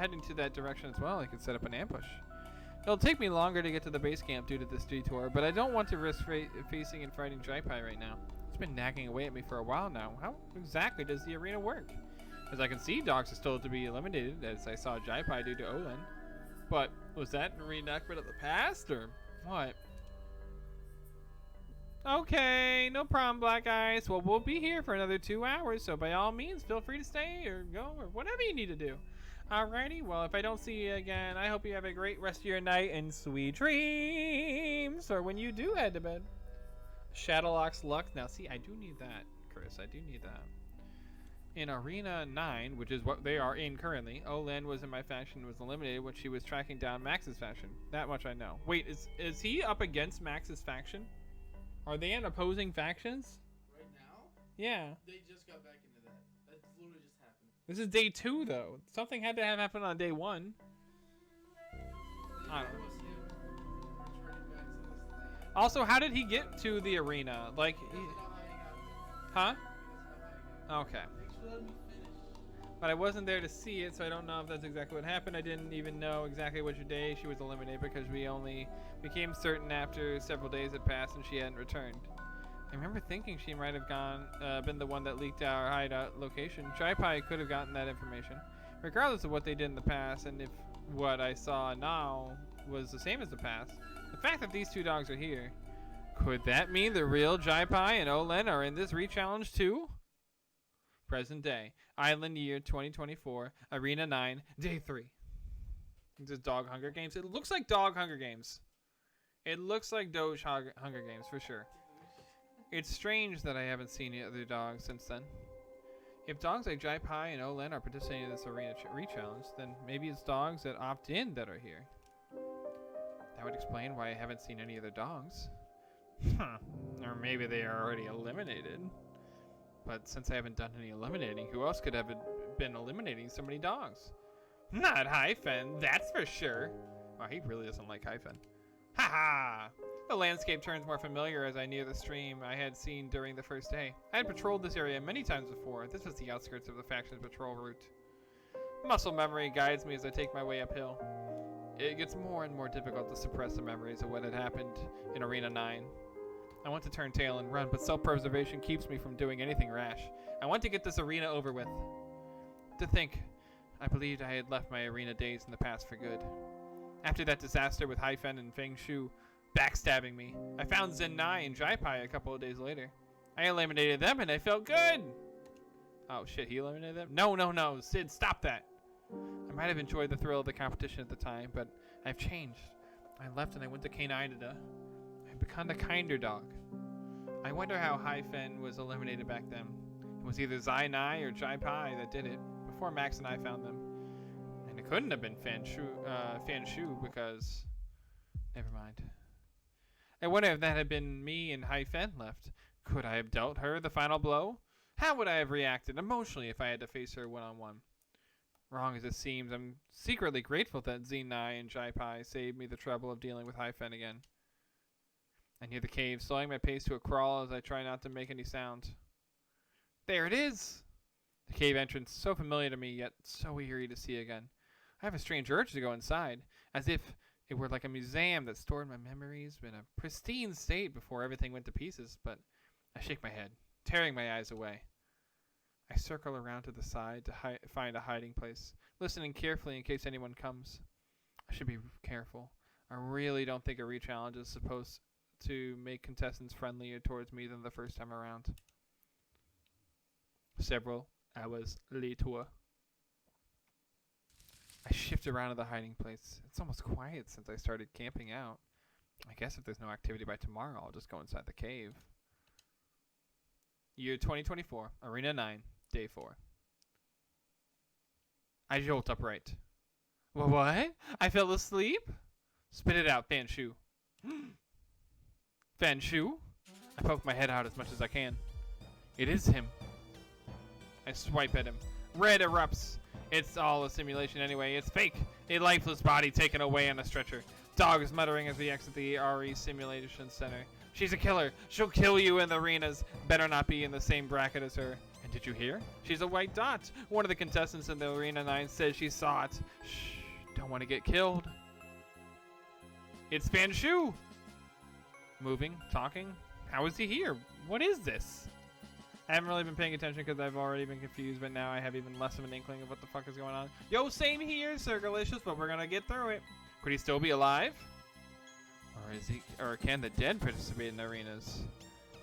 heading to that direction as well, I could set up an ambush. It'll take me longer to get to the base camp due to this detour, but I don't want to risk facing and fighting Jaipai right now. It's been nagging away at me for a while now. How exactly does the arena work? As I can see, dogs are still to be eliminated, as I saw Jaipai do to Olin. But was that a reenactment of the past, or what? Okay, no problem, Black Eyes. Well, we'll be here for another 2 hours, so by all means, feel free to stay or go or whatever you need to do. Alrighty, well, if I don't see you again, I hope you have a great rest of your night and sweet dreams, or when you do head to bed. Shadowlock's luck. Now, see, I do need that, Chris. I do need that. In Arena 9, which is what they are in currently, Olin was in my faction and was eliminated when she was tracking down Max's faction. That much I know. Wait, is he up against Max's faction? Are they in opposing factions? Right now? Yeah. They just got back into that. That literally just happened. This is day 2, though. Something had to have happened on day 1. I don't know. Also, how did he get to the arena? Like, huh? Okay. But I wasn't there to see it, so I don't know if that's exactly what happened. I didn't even know exactly which day she was eliminated because we only became certain after several days had passed and she hadn't returned. I remember thinking she might have been the one that leaked our hideout location. Jaipai could have gotten that information. Regardless of what they did in the past, and if what I saw now was the same as the past, the fact that these 2 dogs are here, could that mean the real Jaipai and Olin are in this re-challenge too? Present day, Island year 2024, Arena 9, day 3. This is Dog Hunger Games. It looks like Dog Hunger Games. It looks like Doge Hunger Games for sure. It's strange that I haven't seen any other dogs since then. If dogs like Jaipai and Olin are participating in this arena re-challenge, then maybe it's dogs that opt in that are here. That would explain why I haven't seen any other dogs. Or maybe they are already eliminated. But since I haven't done any eliminating, who else could have been eliminating so many dogs? Not Hyphen, that's for sure. Wow, he really doesn't like Hyphen. Haha! The landscape turns more familiar as I near the stream I had seen during the first day. I had patrolled this area many times before. This was the outskirts of the faction's patrol route. Muscle memory guides me as I take my way uphill. It gets more and more difficult to suppress the memories of what had happened in Arena 9. I want to turn tail and run, but self-preservation keeps me from doing anything rash. I want to get this arena over with. To think, I believed I had left my arena days in the past for good. After that disaster with Hyphen and Feng Shu backstabbing me, I found Zen'py and Jaipai a couple of days later. I eliminated them and I felt good! Oh shit, he eliminated them? No, Sid, stop that! I might have enjoyed the thrill of the competition at the time, but I've changed. I left and I went to Canida. I've become a kinder dog. I wonder how Hyphen was eliminated back then. It was either Zainai or Jaipai that did it, before Max and I found them. And it couldn't have been Fan Shu because... Never mind. I wonder if that had been me and Hyphen left. Could I have dealt her the final blow? How would I have reacted emotionally if I had to face her one-on-one? Wrong as it seems, I'm secretly grateful that Zenai and Jaipai saved me the trouble of dealing with Hyphen again. I near the cave, slowing my pace to a crawl as I try not to make any sound. There it is! The cave entrance, so familiar to me, yet so eerie to see again. I have a strange urge to go inside, as if it were like a museum that stored my memories in a pristine state before everything went to pieces, but I shake my head, tearing my eyes away. I circle around to the side to find a hiding place, listening carefully in case anyone comes. I should be careful. I really don't think a re-challenge is supposed to make contestants friendlier towards me than the first time around. Several hours later. I shift around to the hiding place. It's almost quiet since I started camping out. I guess if there's no activity by tomorrow, I'll just go inside the cave. Year 2024, Arena 9, Day 4. I jolt upright. What? I fell asleep? Spit it out, Fanshu. Fanshu? I poke my head out as much as I can. It is him. I swipe at him. Red erupts. It's all a simulation anyway. It's fake. A lifeless body taken away on a stretcher. Dog is muttering as we exit the RE Simulation Center. She's a killer. She'll kill you in the arenas. Better not be in the same bracket as her. And did you hear? She's a white dot. One of the contestants in the Arena 9 says she saw it. Shh. Don't want to get killed. It's Fanshu. Moving. Talking. How is he here? What is this? I haven't really been paying attention because I've already been confused, but now I have even less of an inkling of what the fuck is going on. Yo, same here, Circalicious, but we're gonna get through it. Could he still be alive? Or can the dead participate in the arenas?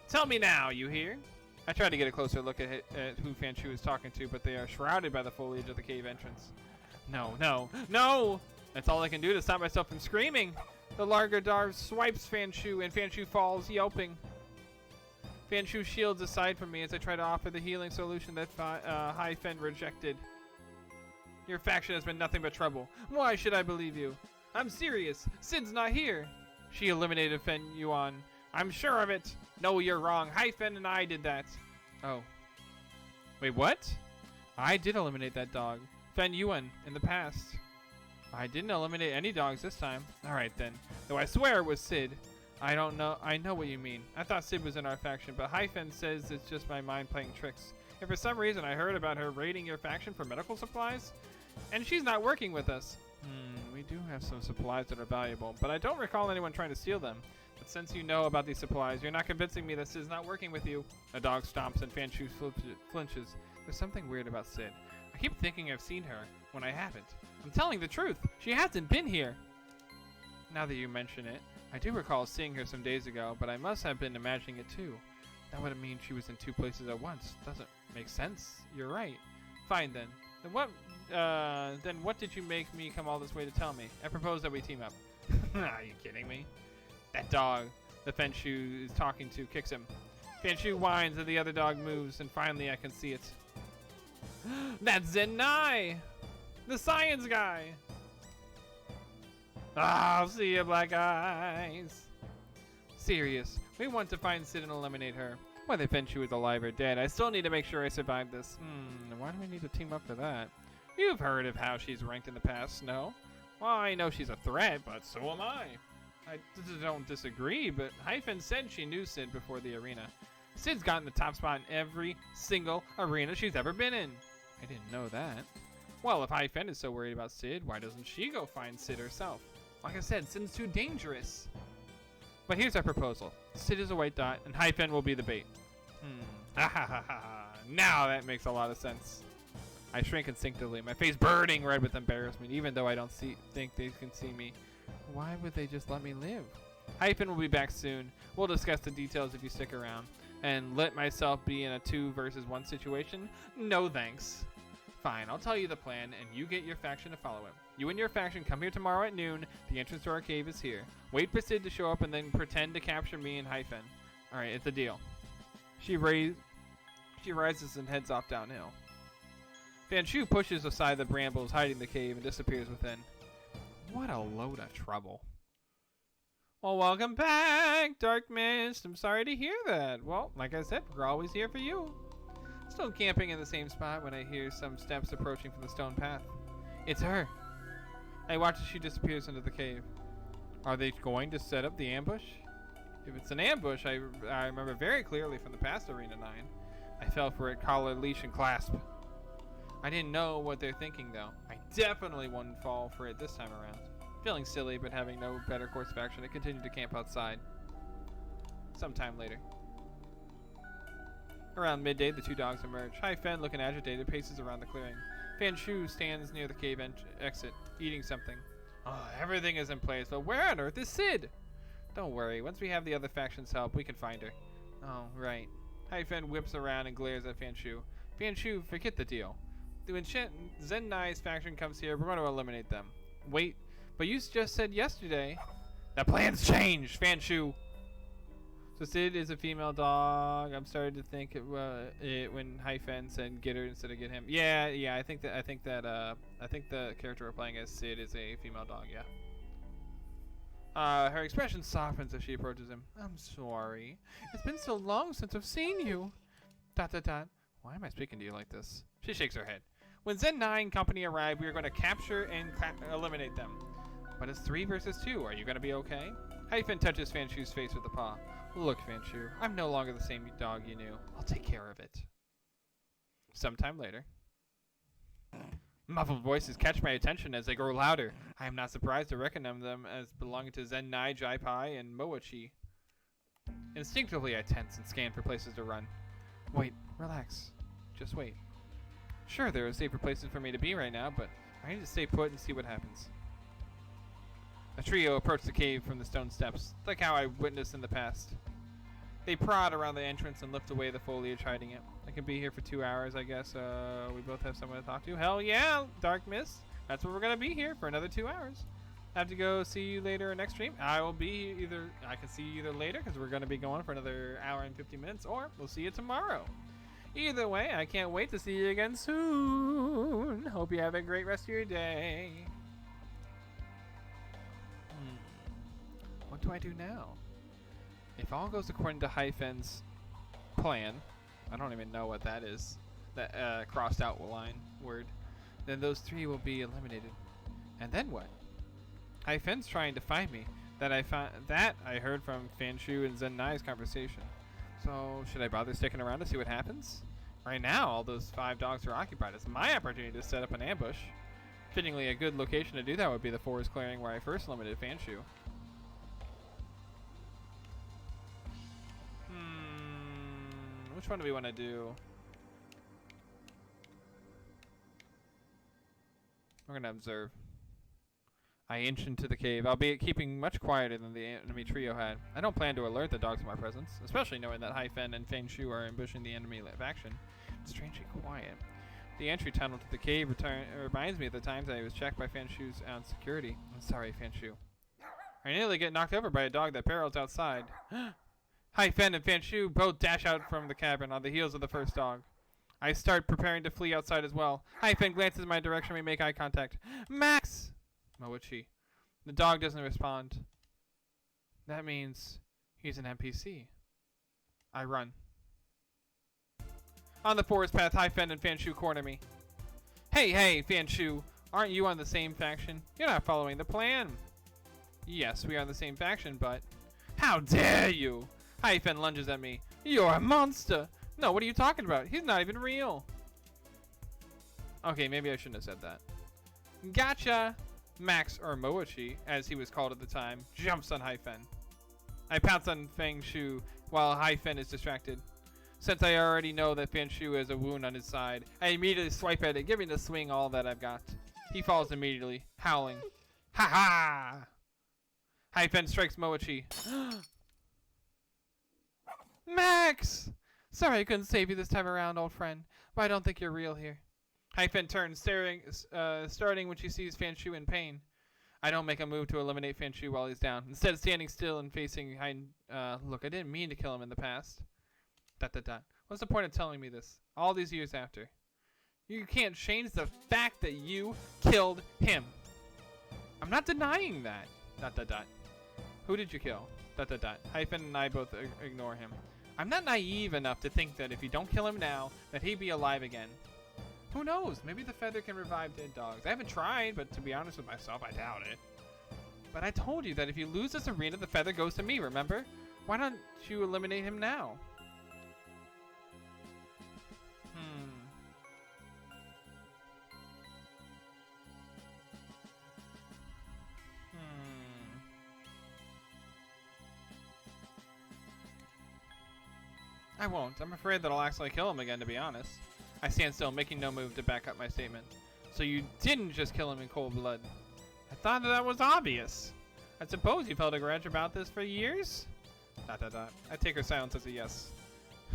Tell me now, you hear? I tried to get a closer look at who Fanshu is talking to, but they are shrouded by the foliage of the cave entrance. No, no, no! That's all I can do to stop myself from screaming. The larger Darv swipes Fanshu, and Fanshu falls, yelping. Fanshu shields aside from me as I try to offer the healing solution that Hyphen rejected. Your faction has been nothing but trouble. Why should I believe you? I'm serious. Sid's not here. She eliminated Fen Yuan. I'm sure of it. No, you're wrong. Hyphen and I did that. Oh. Wait, what? I did eliminate that dog. Fen Yuan in the past. I didn't eliminate any dogs this time. Alright then. Though I swear it was Sid. I don't know. I know what you mean. I thought Sid was in our faction, but Hyphen says it's just my mind playing tricks. If for some reason I heard about her raiding your faction for medical supplies, and she's not working with us. We do have some supplies that are valuable, but I don't recall anyone trying to steal them. But since you know about these supplies, you're not convincing me that Sid's not working with you. A dog stomps and Fanshu flinches. There's something weird about Sid. I keep thinking I've seen her when I haven't. I'm telling the truth. She hasn't been here. Now that you mention it, I do recall seeing her some days ago, but I must have been imagining it too. That would mean she was in two places at once. Doesn't make sense. You're right. Fine then. Then what did you make me come all this way to tell me? I propose that we team up. Are you kidding me? That dog the Fanshu is talking to kicks him. Fanshu whines and the other dog moves, and finally I can see it. That's Zenai! The science guy! I'll see you, Black Eyes. Serious. We want to find Sid and eliminate her. Whether Fanshu is alive or dead, I still need to make sure I survive this. Why do we need to team up for that? You've heard of how she's ranked in the past, no? Well, I know she's a threat, but so am I. I don't disagree, but Hyphen said she knew Sid before the arena. Sid's gotten the top spot in every single arena she's ever been in. I didn't know that. Well, if Hyphen is so worried about Sid, why doesn't she go find Sid herself? Like I said, Sid's too dangerous. But here's our proposal. Sid is a white dot, and Hyphen will be the bait. Now that makes a lot of sense. I shrink instinctively, my face burning red with embarrassment, even though I don't think they can see me. Why would they just let me live? Hyphen will be back soon. We'll discuss the details if you stick around. And let myself be in a 2 versus 1 situation? No thanks. Fine, I'll tell you the plan, and you get your faction to follow it. You and your faction come here tomorrow at noon. The entrance to our cave is here. Wait for Sid to show up and then pretend to capture me and Hyphen. Alright, it's a deal. She rises and heads off downhill. Fanshu pushes aside the brambles hiding the cave and disappears within. What a load of trouble. Well, welcome back, Dark Mist. I'm sorry to hear that. Well, like I said, we're always here for you. Still camping in the same spot when I hear some steps approaching from the stone path. It's her. I watch as she disappears into the cave. Are they going to set up the ambush? If it's an ambush, I remember very clearly from the past Arena 9. I fell for it, collar, leash, and clasp. I didn't know what they're thinking, though. I definitely wouldn't fall for it this time around. Feeling silly, but having no better course of action, I continued to camp outside. Sometime later. Around midday, the two dogs emerge. Hai Fen, looking agitated, paces around the clearing. Fan Shu stands near the cave exit, eating something. Oh, everything is in place, but where on earth is Sid? Don't worry, once we have the other faction's help, we can find her. Oh, right. Hai Fen whips around and glares at Fan Shu. Fan Shu, forget the deal. When Zen Nai's faction comes here, we're going to eliminate them. Wait, but you just said yesterday. The plans changed, Fan Shu. So Sid is a female dog. I'm starting to think when Hai Fen said get her instead of get him. Yeah. I think the character we're playing as Sid is a female dog. Yeah. Her expression softens as she approaches him. I'm sorry. It's been so long since I've seen you. ... Why am I speaking to you like this? She shakes her head. When Zen 9 company arrive, we are going to capture and eliminate them. But it's 3 versus 2. Are you going to be okay? Hai Fen touches Fan Shu's face with a paw. Look, Fan Shu, I'm no longer the same dog you knew. I'll take care of it. Sometime later. Muffled voices catch my attention as they grow louder. I am not surprised to recognize them as belonging to Zen Nai, Jai Pai, and Moachi. Instinctively, I tense and scan for places to run. Wait, relax. Just wait. Sure, there are safer places for me to be right now, but I need to stay put and see what happens. A trio approach the cave from the stone steps, like how I witnessed in the past. They prod around the entrance and lift away the foliage hiding it. I can be here for 2 hours, I guess. We both have someone to talk to. Hell yeah, Dark Mist. That's what we're gonna be here for another 2 hours. I have to go see you later next stream. I can see you either later because we're gonna be going for another hour and 50 minutes, or we'll see you tomorrow. Either way, I can't wait to see you again soon. Hope you have a great rest of your day. What do I do now? If all goes according to Hai Fen's plan, I don't even know what that is, that crossed out line word, then those 3 will be eliminated. And then what? Hai Fen's trying to find me. That I heard from Fan Shu and Zen Nai's conversation. So should I bother sticking around to see what happens? Right now, all those 5 dogs are occupied. It's my opportunity to set up an ambush. Fittingly, a good location to do that would be the forest clearing where I first limited Fan Shu. Which one do we want to do? We're going to observe. I inch into the cave, albeit keeping much quieter than the enemy trio had. I don't plan to alert the dogs of my presence, especially knowing that Hai Fen and Feng Shu are ambushing the enemy faction. It's strangely quiet. The entry tunnel to the cave reminds me of the times I was checked by Fan Shu's own security. I'm sorry, Fan Shu. I nearly get knocked over by a dog that barrels outside. Hai Fen and Fan Shu both dash out from the cabin on the heels of the first dog. I start preparing to flee outside as well. Hai Fen glances in my direction. We make eye contact. Max! Moachi. The dog doesn't respond. That means he's an NPC. I run. On the forest path, Hai Fen and Fan Shu corner me. Hey, Fan Shu. Aren't you on the same faction? You're not following the plan. Yes, we are on the same faction, but... How dare you! Hai Fen lunges at me. You're a monster! No, what are you talking about? He's not even real. Okay, maybe I shouldn't have said that. Gotcha! Max, or Moachi, as he was called at the time, jumps on Hai Fen. I pounce on Feng Shu while Hai Fen is distracted. Since I already know that Fan Shu has a wound on his side, I immediately swipe at it, giving the swing all that I've got. He falls immediately, howling. Ha ha! Hai Fen strikes Moachi. Max! Sorry I couldn't save you this time around, old friend, but I don't think you're real here. Hai Fen turns, starting when she sees Fan Shu in pain. I don't make a move to eliminate Fan Shu while he's down. Instead, standing still and facing look, I didn't mean to kill him in the past. ... What's the point of telling me this? All these years after. You can't change the fact that you killed him. I'm not denying that. ... Who did you kill? ... Hai Fen and I both ignore him. I'm not naive enough to think that if you don't kill him now, that he'd be alive again. Who knows? Maybe the feather can revive dead dogs. I haven't tried, but to be honest with myself, I doubt it. But I told you that if you lose this arena, the feather goes to me, remember? Why don't you eliminate him now? I won't. I'm afraid that I'll actually kill him again, to be honest. I stand still, making no move to back up my statement. So you didn't just kill him in cold blood. I thought that was obvious. I suppose you've held a grudge about this for years? ... I take her silence as a yes.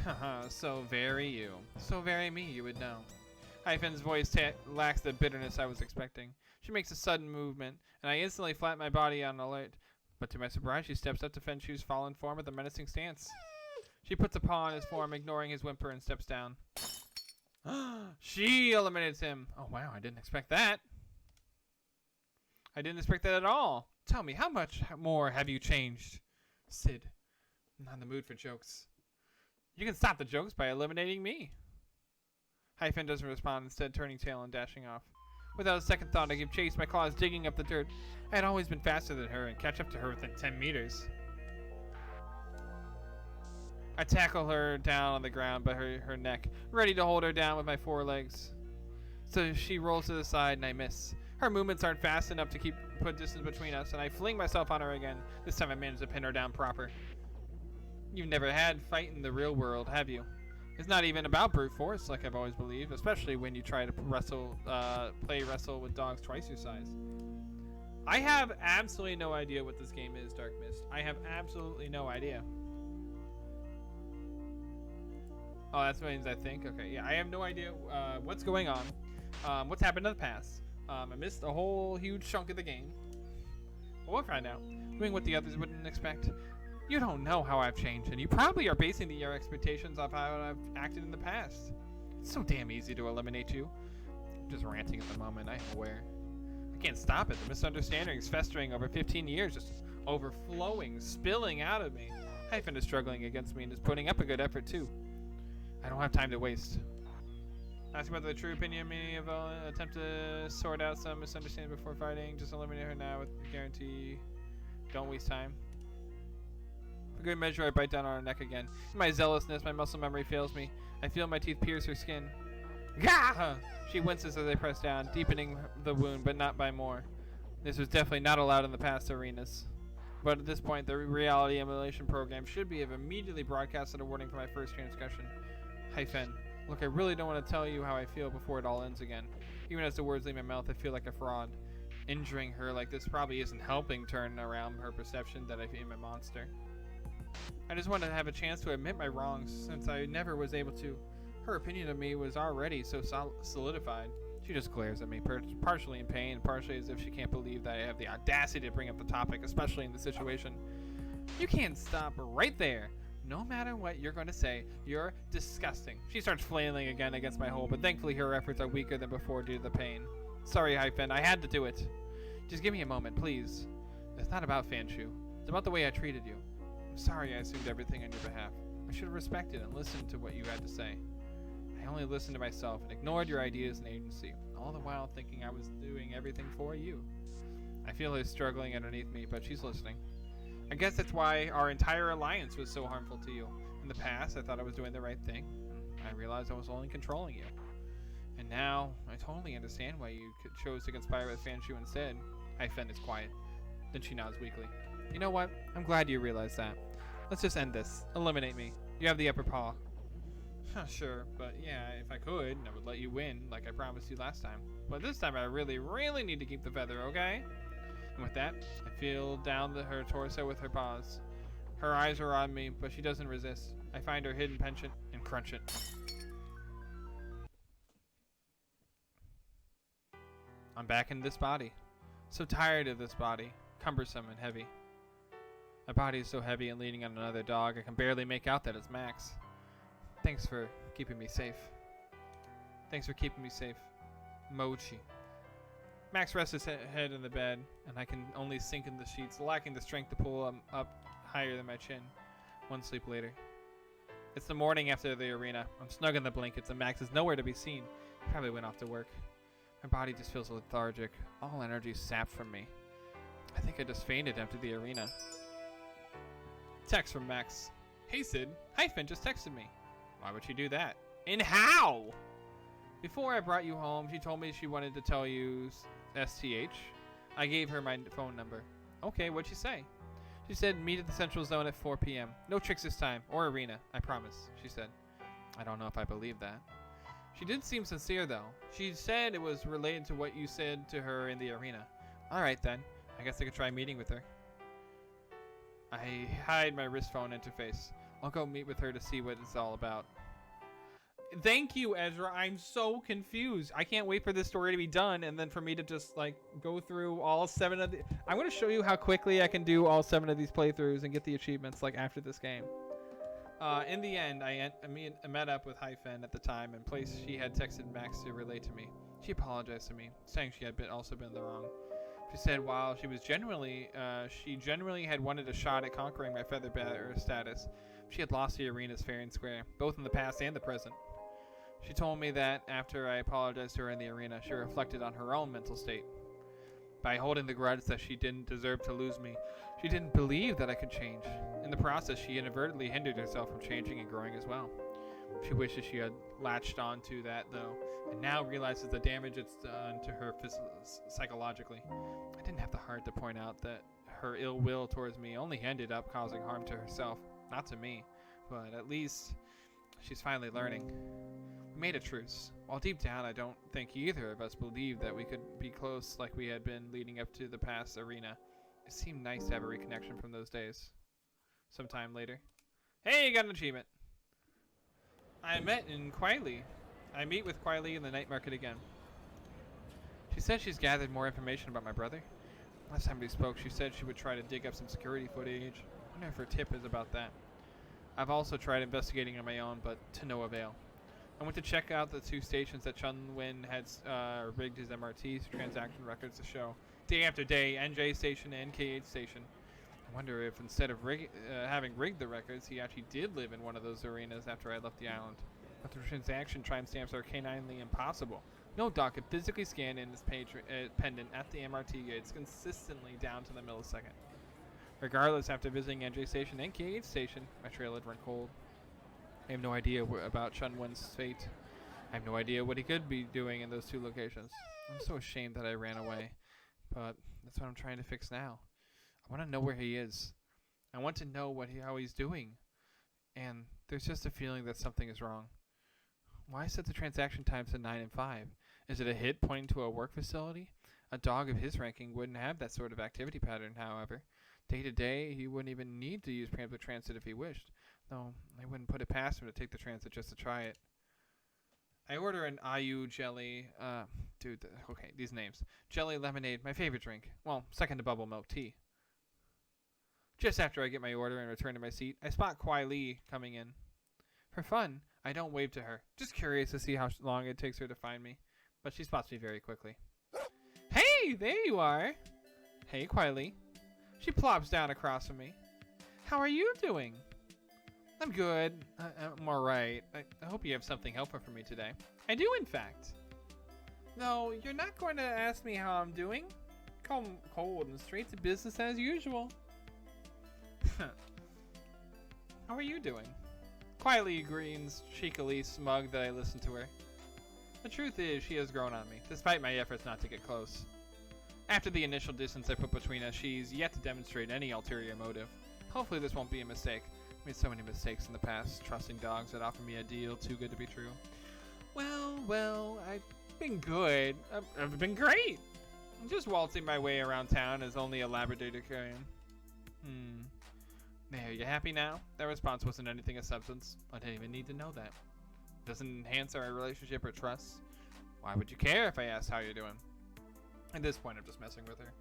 Haha, so very you. So very me, you would know. Hyphen's voice lacks the bitterness I was expecting. She makes a sudden movement, and I instantly flatten my body on alert. But to my surprise, she steps up to Fenshu's fallen form with a menacing stance. She puts a paw on his form, ignoring his whimper, and steps down. She eliminates him. Oh, wow, I didn't expect that. I didn't expect that at all. Tell me, how much more have you changed? Sid, I'm not in the mood for jokes. You can stop the jokes by eliminating me. Hyphen doesn't respond, instead turning tail and dashing off. Without a second thought, I give chase, my claws digging up the dirt. I had always been faster than her and catch up to her within 10 meters. I tackle her down on the ground by her neck, ready to hold her down with my forelegs. So she rolls to the side and I miss. Her movements aren't fast enough to put distance between us, and I fling myself on her again. This time I manage to pin her down proper. You've never had fight in the real world, have you? It's not even about brute force, like I've always believed, especially when you try to play wrestle with dogs twice your size. I have absolutely no idea what this game is, Dark Mist. I have absolutely no idea. Oh, that's what means I think. Okay, yeah, I have no idea what's going on, what's happened in the past. I missed a whole huge chunk of the game. But we'll find out. Doing what the others wouldn't expect. You don't know how I've changed, and you probably are basing your expectations off how I've acted in the past. It's so damn easy to eliminate you. I'm just ranting at the moment, I'm aware. I can't stop it. The misunderstandings festering over 15 years, just overflowing, spilling out of me. Hyphen is struggling against me and is putting up a good effort too. I don't have time to waste. Ask about the true opinion of me of attempt to sort out some misunderstanding before fighting. Just eliminate her now with guarantee. Don't waste time. For good measure, I bite down on her neck again. In my zealousness, my muscle memory fails me. I feel my teeth pierce her skin. Gah! She winces as I press down, deepening the wound, but not by more. This was definitely not allowed in the past arenas. But at this point, the reality emulation program should be immediately broadcasted a warning for my first transgression. Hyphen. Look, I really don't want to tell you how I feel before it all ends again. Even as the words leave my mouth, I feel like a fraud. Injuring her like this probably isn't helping turn around her perception that I am a monster. I just wanted to have a chance to admit my wrongs, since I never was able to. Her opinion of me was already so solidified. She just glares at me, partially in pain, partially as if she can't believe that I have the audacity to bring up the topic, especially in this situation. You can't stop right there. No matter what you're going to say, you're disgusting. She starts flailing again against my hole, but thankfully her efforts are weaker than before due to the pain. Sorry, Hyphen, I had to do it. Just give me a moment, please. It's not about Fanshu. It's about the way I treated you. I'm sorry I assumed everything on your behalf. I should have respected and listened to what you had to say. I only listened to myself and ignored your ideas and agency, all the while thinking I was doing everything for you. I feel her struggling underneath me, but she's listening. I guess that's why our entire alliance was so harmful to you. In the past, I thought I was doing the right thing. I realized I was only controlling you. And now, I totally understand why you chose to conspire with Fanshu instead. Hyphen is quiet. Then she nods weakly. You know what? I'm glad you realized that. Let's just end this. Eliminate me. You have the upper paw. Sure, but yeah, if I could, I would let you win, like I promised you last time. But this time I really, really need to keep the feather, okay? And with that, I feel down her torso with her paws. Her eyes are on me, but she doesn't resist. I find her hidden penchant and crunch it. I'm back in this body. So tired of this body. Cumbersome and heavy. My body is so heavy and leaning on another dog, I can barely make out that it's Max. Thanks for keeping me safe. Thanks for keeping me safe. Mochi. Max rests his head in the bed, and I can only sink in the sheets, lacking the strength to pull him up higher than my chin. One sleep later. It's the morning after the arena. I'm snug in the blankets and Max is nowhere to be seen. He probably went off to work. My body just feels lethargic. All energy sapped from me. I think I just fainted after the arena. Text from Max. Hey Sid, Hyphen just texted me. Why would she do that? And how? Before I brought you home, she told me she wanted to tell you STH. I gave her my phone number. Okay, what'd she say? She said meet at the Central Zone at 4 p.m. No tricks this time, or arena, I promise, she said. I don't know if I believe that. She did seem sincere though. She said it was related to what you said to her in the arena. Alright then, I guess I could try meeting with her. I hide my wrist phone interface. I'll go meet with her to see what it's all about. Thank you, Ezra. I'm so confused. I can't wait for this story to be done and then for me to just like go through all 7 of the... I'm going to show you how quickly I can do all 7 of these playthroughs and get the achievements like after this game. In the end, I met up with Hyphen at the time and place she had texted Max to relate to me. She apologized to me, saying she had also been in the wrong. She said while she genuinely had wanted a shot at conquering my feather bearer status, she had lost the arenas fair and square, both in the past and the present. She told me that after I apologized to her in the arena, she reflected on her own mental state. By holding the grudge that she didn't deserve to lose me, she didn't believe that I could change. In the process, she inadvertently hindered herself from changing and growing as well. She wishes she had latched on to that, though, and now realizes the damage it's done to her psychologically. I didn't have the heart to point out that her ill will towards me only ended up causing harm to herself, not to me, but at least she's finally learning. We made a truce. While deep down I don't think either of us believed that we could be close like we had been leading up to the past arena. It seemed nice to have a reconnection from those days. Sometime later. Hey, you got an achievement. I met in Quiley. I meet with Quiley in the night market again. She said she's gathered more information about my brother. Last time we spoke, she said she would try to dig up some security footage. I wonder if her tip is about that. I've also tried investigating on my own, but to no avail. I went to check out the 2 stations that Chun-Win had rigged his MRT transaction records to show. Day after day, NJ station and KH station. I wonder if instead of having rigged the records, he actually did live in one of those arenas after I left the island. But the transaction timestamps are caninely impossible. No dog could physically scan in his pendant at the MRT gates consistently down to the millisecond. Regardless, after visiting NJ station and KH station, my trail had run cold. I have no idea about Chun-Wen's fate. I have no idea what he could be doing in those 2 locations. I'm so ashamed that I ran away. But that's what I'm trying to fix now. I want to know where he is. I want to know how he's doing. And there's just a feeling that something is wrong. Why set the transaction times to 9 and 5? Is it a hit pointing to a work facility? A dog of his ranking wouldn't have that sort of activity pattern, however. Day to day, he wouldn't even need to use public transit if he wished. Though, I wouldn't put it past him to take the transit just to try it. I order an Aaaa jelly, okay, these names. Jelly lemonade, my favorite drink. Well, second to bubble milk tea. Just after I get my order and return to my seat, I spot Kwai Lee coming in. For fun, I don't wave to her, just curious to see how long it takes her to find me. But she spots me very quickly. Hey, there you are! Hey, Kwai Lee. She plops down across from me. How are you doing? I'm good. I'm alright. I hope you have something helpful for me today. I do, in fact. No, you're not going to ask me how I'm doing. Come cold and straight to business as usual. How are you doing? Quietly grins, cheekily smug that I listen to her. The truth is, she has grown on me, despite my efforts not to get close. After the initial distance I put between us, she's yet to demonstrate any ulterior motive. Hopefully this won't be a mistake. I made so many mistakes in the past, trusting dogs that offer me a deal too good to be true. Well, I've been good. I've been great. I'm just waltzing my way around town as only a Labrador can. There, you happy now? That response wasn't anything of substance. I didn't even need to know that. It doesn't enhance our relationship or trust. Why would you care if I asked how you're doing? At this point, I'm just messing with her.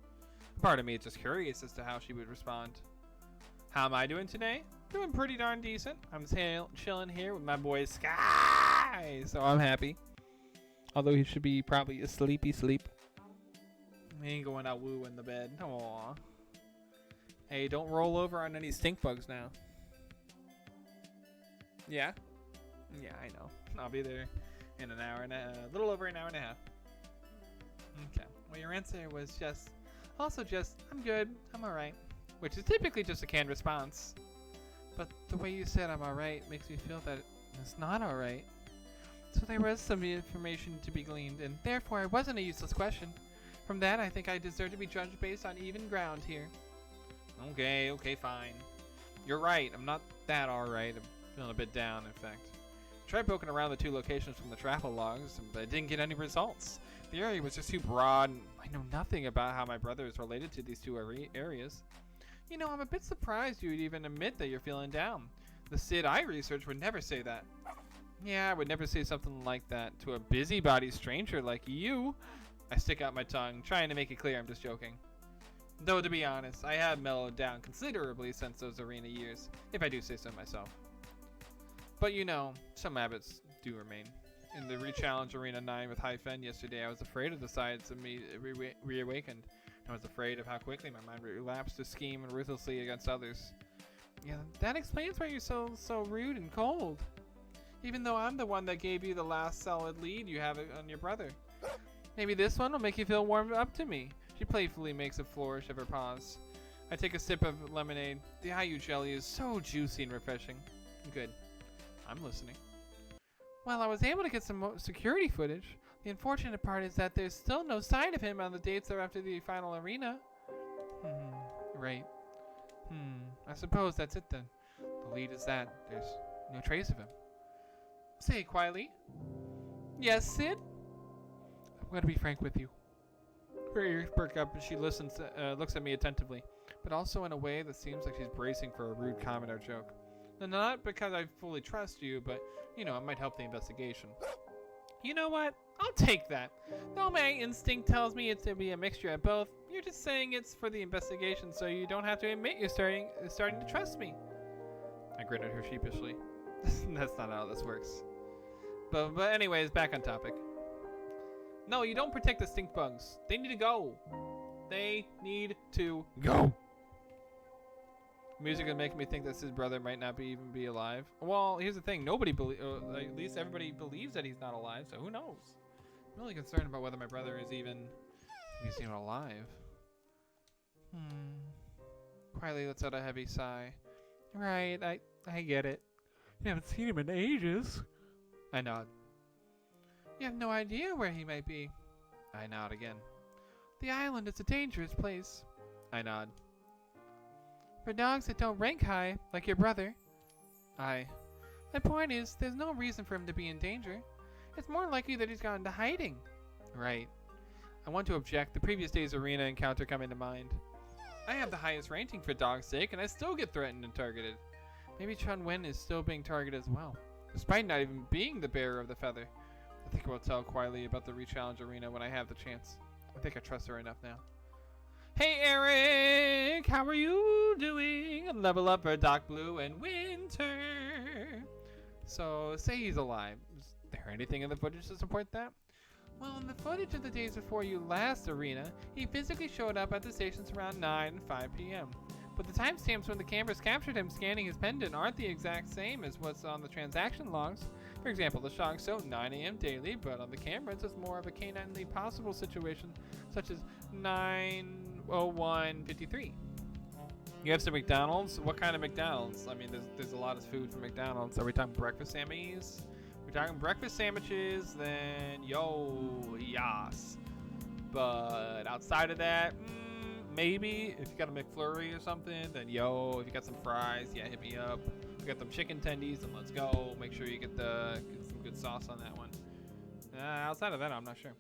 Part of me is just curious as to how she would respond. How am I doing today? Doing pretty darn decent. I'm chilling here with my boy Sky, so I'm happy. Although he should be probably a sleepy sleep. He ain't going out woo in the bed. Aww. Hey, don't roll over on any stink bugs now. Yeah? Yeah, I know. I'll be there in an hour and a little over an hour and a half. Okay. Well, your answer was just, I'm good, I'm alright. Which is typically just a canned response. But the way you said I'm alright makes me feel that it's not alright. So there was some information to be gleaned, and therefore it wasn't a useless question. From that, I think I deserve to be judged based on even ground here. Okay, fine. You're right, I'm not that alright. I'm feeling a bit down, in fact. I tried poking around the 2 locations from the travel logs, but I didn't get any results. The area was just too broad, and I know nothing about how my brother is related to these 2 areas. You know, I'm a bit surprised you'd even admit that you're feeling down. The Sid I researched would never say that. Yeah, I would never say something like that to a busybody stranger like you. I stick out my tongue, trying to make it clear I'm just joking. Though, to be honest, I have mellowed down considerably since those arena years, if I do say so myself. But you know, some habits do remain. In the re-challenge Arena 9 with Hyphen yesterday, I was afraid of the sides of me reawakened. I was afraid of how quickly my mind relapsed to scheme ruthlessly against others. Yeah, that explains why you're so rude and cold. Even though I'm the one that gave you the last solid lead you have on your brother. Maybe this one will make you feel warmed up to me. She playfully makes a flourish of her paws. I take a sip of lemonade. The Heyo jelly is so juicy and refreshing. Good. I'm listening. Well, I was able to get some security footage. The unfortunate part is that there's still no sign of him on the dates that are after the final arena. Right. I suppose that's it then. The lead is that there's no trace of him. Say it quietly. Yes, Sid? I'm going to be frank with you. Her ears perk up and she listens, looks at me attentively, but also in a way that seems like she's bracing for a rude comment or joke. And not because I fully trust you, but, you know, it might help the investigation. You know what? I'll take that. Though my instinct tells me it's to be a mixture of both, you're just saying it's for the investigation so you don't have to admit you're starting to trust me. I grin at her sheepishly. That's not how this works. But anyways, back on topic. No, you don't protect the stink bugs. They need to go. They need to go. Music is making me think that his brother might not even be alive. Well, here's the thing. Nobody at least everybody believes that he's not alive, so who knows? I'm really concerned about whether my brother is even alive. Quietly lets out a heavy sigh. Right, I get it. You haven't seen him in ages. I nod. You have no idea where he might be. I nod again. The island is a dangerous place. I nod. For dogs that don't rank high, like your brother. My point is, there's no reason for him to be in danger. It's more likely that he's gone into hiding. Right. I want to object, the previous day's arena encounter coming to mind. I have the highest ranking for dog's sake, and I still get threatened and targeted. Maybe Chun Wen is still being targeted as well, despite not even being the bearer of the feather. I think we'll tell quietly about the re-challenge arena when I have the chance. I think I trust her enough now. Hey Eric, how are you doing? Level up for Dark Blue and Winter. So, say he's alive. Is there anything in the footage to support that? Well, in the footage of the days before you last arena, he physically showed up at the stations around 9 and 5 p.m. But the timestamps when the cameras captured him scanning his pendant aren't the exact same as what's on the transaction logs. For example, the shot showed 9 a.m. daily, but on the cameras it's more of a canine possible situation, such as 9:01:53. You have some McDonald's? What kind of McDonald's? I mean, there's a lot of food from McDonald's. Are we talking breakfast sandwiches? We're talking breakfast sandwiches, then yas. But outside of that, maybe if you got a McFlurry or something, then if you got some fries, yeah, hit me up. If you got them chicken tendies, then let's go. Make sure you get some good sauce on that one. Outside of that, I'm not sure.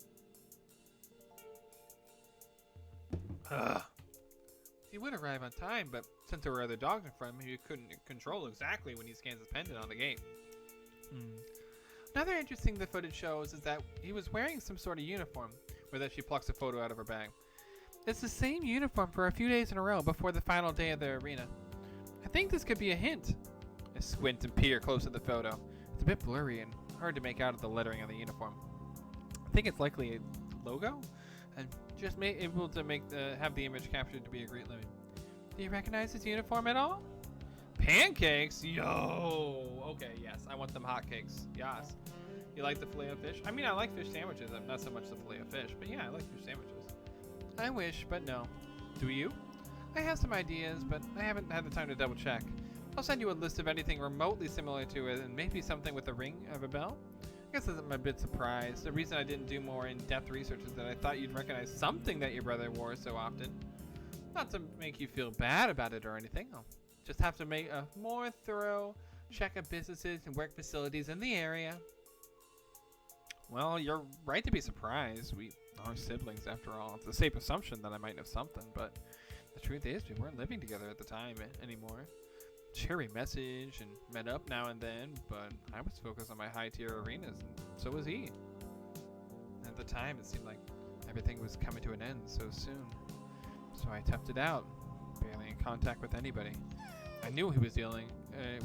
He would arrive on time, but since there were other dogs in front of him, he couldn't control exactly when he scans his pendant on the gate. Another interesting the footage shows is that he was wearing some sort of uniform, where that she plucks a photo out of her bag. It's the same uniform for a few days in a row before the final day of the arena. I think this could be a hint. I squint and peer close to the photo. It's a bit blurry and hard to make out the lettering on the uniform. I think it's likely a logo, and just able to have the image captured to be a great limit. Do you recognize his uniform at all? Pancakes? Yo! Okay, yes. I want them hotcakes. Yes. You like the filet of fish? I mean, I like fish sandwiches. Not so much the filet of fish, but yeah, I like fish sandwiches. I wish, but no. Do you? I have some ideas, but I haven't had the time to double check. I'll send you a list of anything remotely similar to it, and maybe something with a ring of a bell. I guess I'm a bit surprised. The reason I didn't do more in-depth research is that I thought you'd recognize something that your brother wore so often. Not to make you feel bad about it or anything. I'll just have to make a more thorough check of businesses and work facilities in the area. Well, you're right to be surprised. We are siblings after all. It's a safe assumption that I might know something, but the truth is we weren't living together at the time anymore. Sure, we messaged and met up now and then, but I was focused on my high-tier arenas, and so was he. At the time, it seemed like everything was coming to an end so soon. So I toughed it out, barely in contact with anybody. I knew he was dealing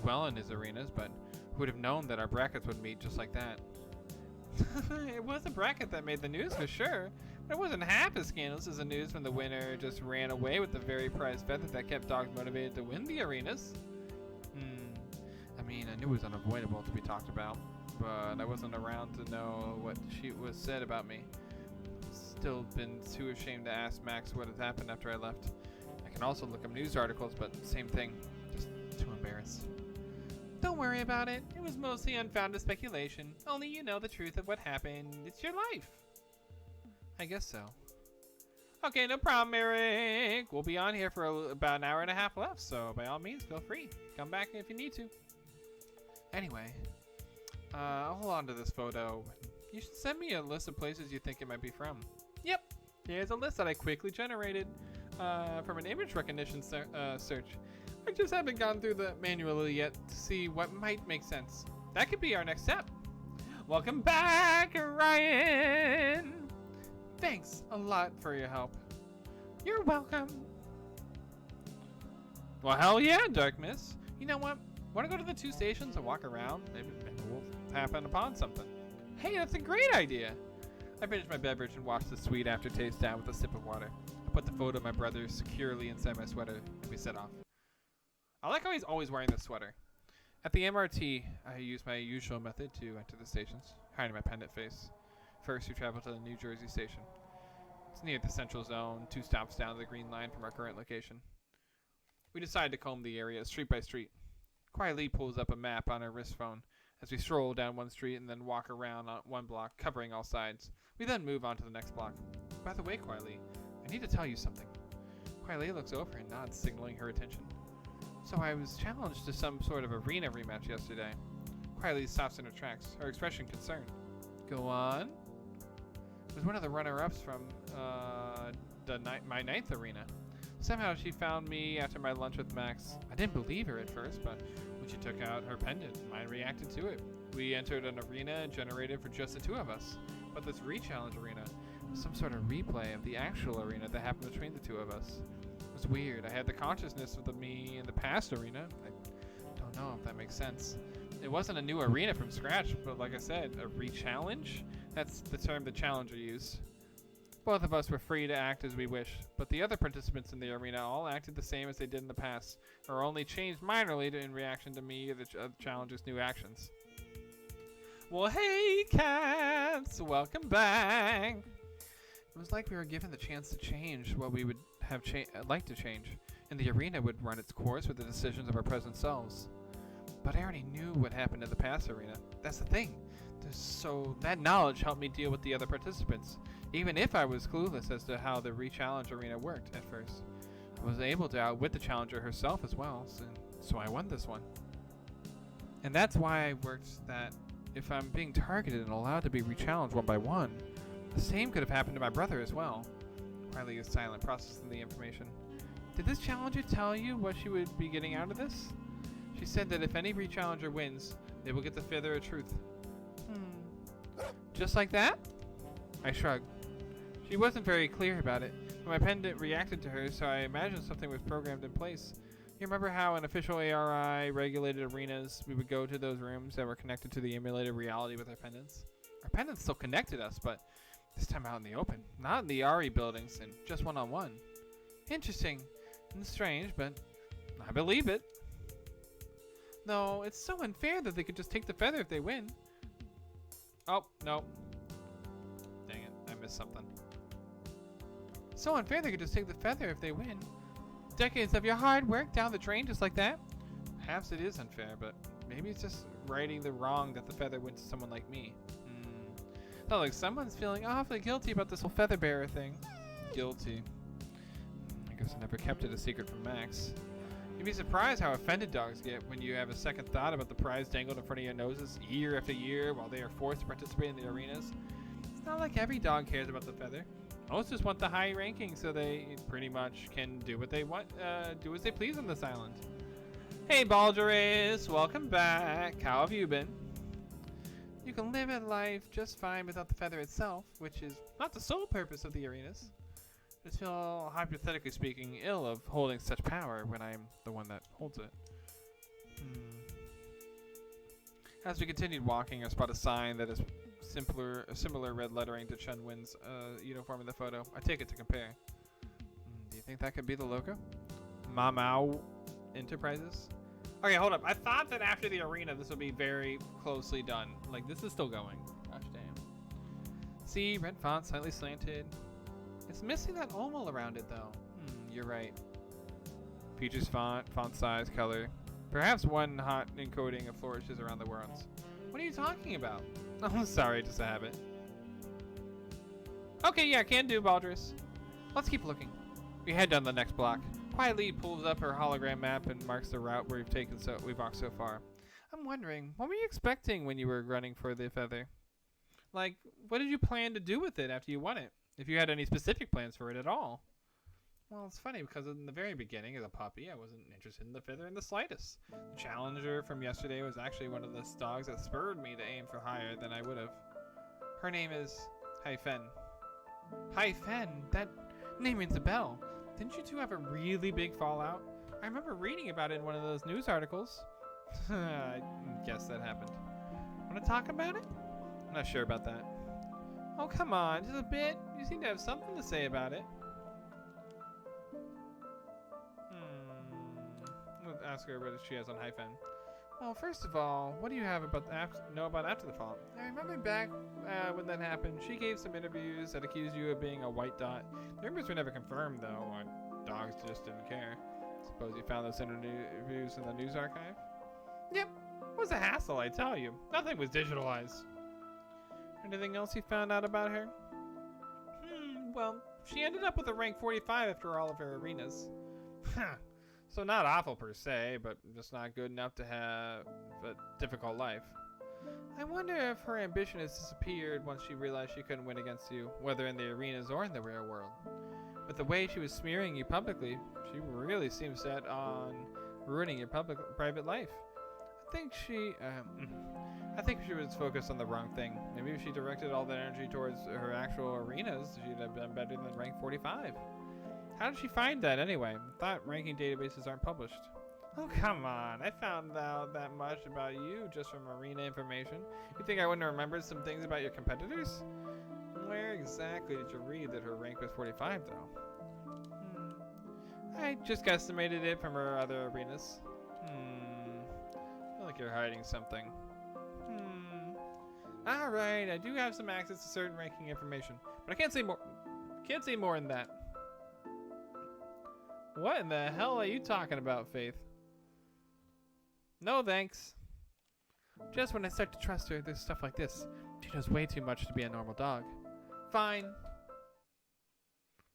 well in his arenas, but who would have known that our brackets would meet just like that? It was a bracket that made the news for sure, but it wasn't half as scandalous as the news when the winner just ran away with the very prized feather that kept dogs motivated to win the arenas. I mean, I knew it was unavoidable to be talked about, but I wasn't around to know what was said about me. Still been too ashamed to ask Max what had happened after I left. I can also look up news articles, but same thing, just too embarrassed. Don't worry about it. It was mostly unfounded speculation. Only you know the truth of what happened. It's your life. I guess so. Okay, no problem, Eric. We'll be on here for about an hour and a half left, so by all means, feel free. Come back if you need to. Anyway, I'll hold on to this photo. You should send me a list of places you think it might be from. Yep, here's a list that I quickly generated from an image recognition search. I just haven't gone through the manually yet to see what might make sense. That could be our next step. Welcome back, Ryan. Thanks a lot for your help. You're welcome. Well, hell yeah, Dark Miss. You know what? Want to go to the 2 stations and walk around? Maybe we'll happen upon something. Hey, that's a great idea. I finished my beverage and washed the sweet aftertaste down with a sip of water. I put the photo of my brother securely inside my sweater, and we set off. I like how he's always wearing this sweater. At the MRT, I used my usual method to enter the stations, hiding my pendant face. First, we traveled to the New Jersey station. It's near the Central Zone, 2 stops down the Green Line from our current location. We decided to comb the area street by street. Quietly pulls up a map on her wrist phone as we stroll down one street and then walk around on one block, covering all sides. We then move on to the next block. By the way, Quietly, I need to tell you something. Quietly looks over and nods, signaling her attention. So I was challenged to some sort of arena rematch yesterday. Quietly stops in her tracks, her expression concerned. Go on. It was one of the runner-ups from my 9th arena. Somehow she found me after my lunch with Max. I didn't believe her at first, but when she took out her pendant, I reacted to it. We entered an arena generated for just the 2 of us. But this re-challenge arena was some sort of replay of the actual arena that happened between the 2 of us. It was weird. I had the consciousness of me in the past arena. I don't know if that makes sense. It wasn't a new arena from scratch, but like I said, a re-challenge? That's the term the challenger used. Both of us were free to act as we wished, but the other participants in the arena all acted the same as they did in the past, or only changed minorly in reaction to me or the challenger's new actions. Well, hey, cats! Welcome back! It was like we were given the chance to change what we would have liked to change, and the arena would run its course with the decisions of our present selves. But I already knew what happened in the past arena. That's the thing. So that knowledge helped me deal with the other participants, even if I was clueless as to how the re-challenge arena worked at first. I was able to outwit the challenger herself as well, so I won this one. And that's why I worked that if I'm being targeted and allowed to be re-challenged one by one, the same could have happened to my brother as well. Riley is silent, processing the information. Did this challenger tell you what she would be getting out of this? She said that if any re-challenger wins, they will get the feather of truth. Just like that? I shrugged. She wasn't very clear about it, but my pendant reacted to her, so I imagined something was programmed in place. You remember how in official ARI regulated arenas, we would go to those rooms that were connected to the emulated reality with our pendants? Our pendants still connected us, but this time out in the open. Not in the RE buildings, and just one-on-one. Interesting and strange, but I believe it. No, it's so unfair that they could just take the feather if they win. Oh, no. Dang it, I missed something. So unfair they could just take the feather if they win. Decades of your hard work down the drain just like that? Perhaps it is unfair, but maybe it's just righting the wrong that the feather went to someone like me. Felt like someone's feeling awfully guilty about this whole feather bearer thing. Guilty. I guess I never kept it a secret from Max. You'd be surprised how offended dogs get when you have a second thought about the prize dangled in front of your noses year after year while they are forced to participate in the arenas. It's not like every dog cares about the feather. Most just want the high ranking so they pretty much can do what they want, do as they please on this island. Hey Baldurus, welcome back. How have you been? You can live a life just fine without the feather itself, which is not the sole purpose of the arenas. I just feel, hypothetically speaking, ill of holding such power when I'm the one that holds it. As we continued walking, I spot a sign that is similar red lettering to Chun Win's uniform in the photo. I take it to compare. Do you think that could be the logo? Mamau Enterprises? Okay, hold up. I thought that after the arena, this would be very closely done. Like, this is still going. Gosh damn. See, red font, slightly slanted. It's missing that oval around it, though. You're right. Features font size, color. Perhaps one hot encoding of flourishes around the words. What are you talking about? Oh, sorry, just a habit. Okay, yeah, can do, Baldurus. Let's keep looking. We head down the next block. Quietly pulls up her hologram map and marks the route we've walked so far. I'm wondering, what were you expecting when you were running for the feather? Like, what did you plan to do with it after you won it? If you had any specific plans for it at all? Well, it's funny because in the very beginning as a puppy, I wasn't interested in the feather in the slightest. The challenger from yesterday was actually one of the dogs that spurred me to aim for higher than I would have. Her name is Hai-Fen. Hai-Fen? That name rings a bell. Didn't you two have a really big fallout? I remember reading about it in one of those news articles. I guess that happened. Want to talk about it? I'm not sure about that. Oh, come on, just a bit. You seem to have something to say about it. Let's ask her what she has on Hai-Fen. Well, first of all, what do you have about know about after the fall? I remember back when that happened, she gave some interviews that accused you of being a white dot. The rumors were never confirmed, though. Dogs just didn't care. Suppose you found those interviews in the news archive? Yep. It was a hassle, I tell you. Nothing was digitalized. Anything else you found out about her? Well, she ended up with a rank 45 after all of her arenas. So not awful per se, but just not good enough to have a difficult life. I wonder if her ambition has disappeared once she realized she couldn't win against you, whether in the arenas or in the real world. With the way she was smearing you publicly, she really seems set on ruining your private life. I think she was focused on the wrong thing. Maybe if she directed all that energy towards her actual arenas, she'd have been better than rank 45. How did she find that anyway? I thought ranking databases aren't published. Oh, come on. I found out that much about you just from arena information. You think I wouldn't have remembered some things about your competitors? Where exactly did you read that her rank was 45, though? I just guesstimated it from her other arenas. I feel like you're hiding something. Alright, I do have some access to certain ranking information, but I can't say more. Can't say more than that. What in the hell are you talking about, Faith? No thanks. Just when I start to trust her, there's stuff like this. She knows way too much to be a normal dog. Fine.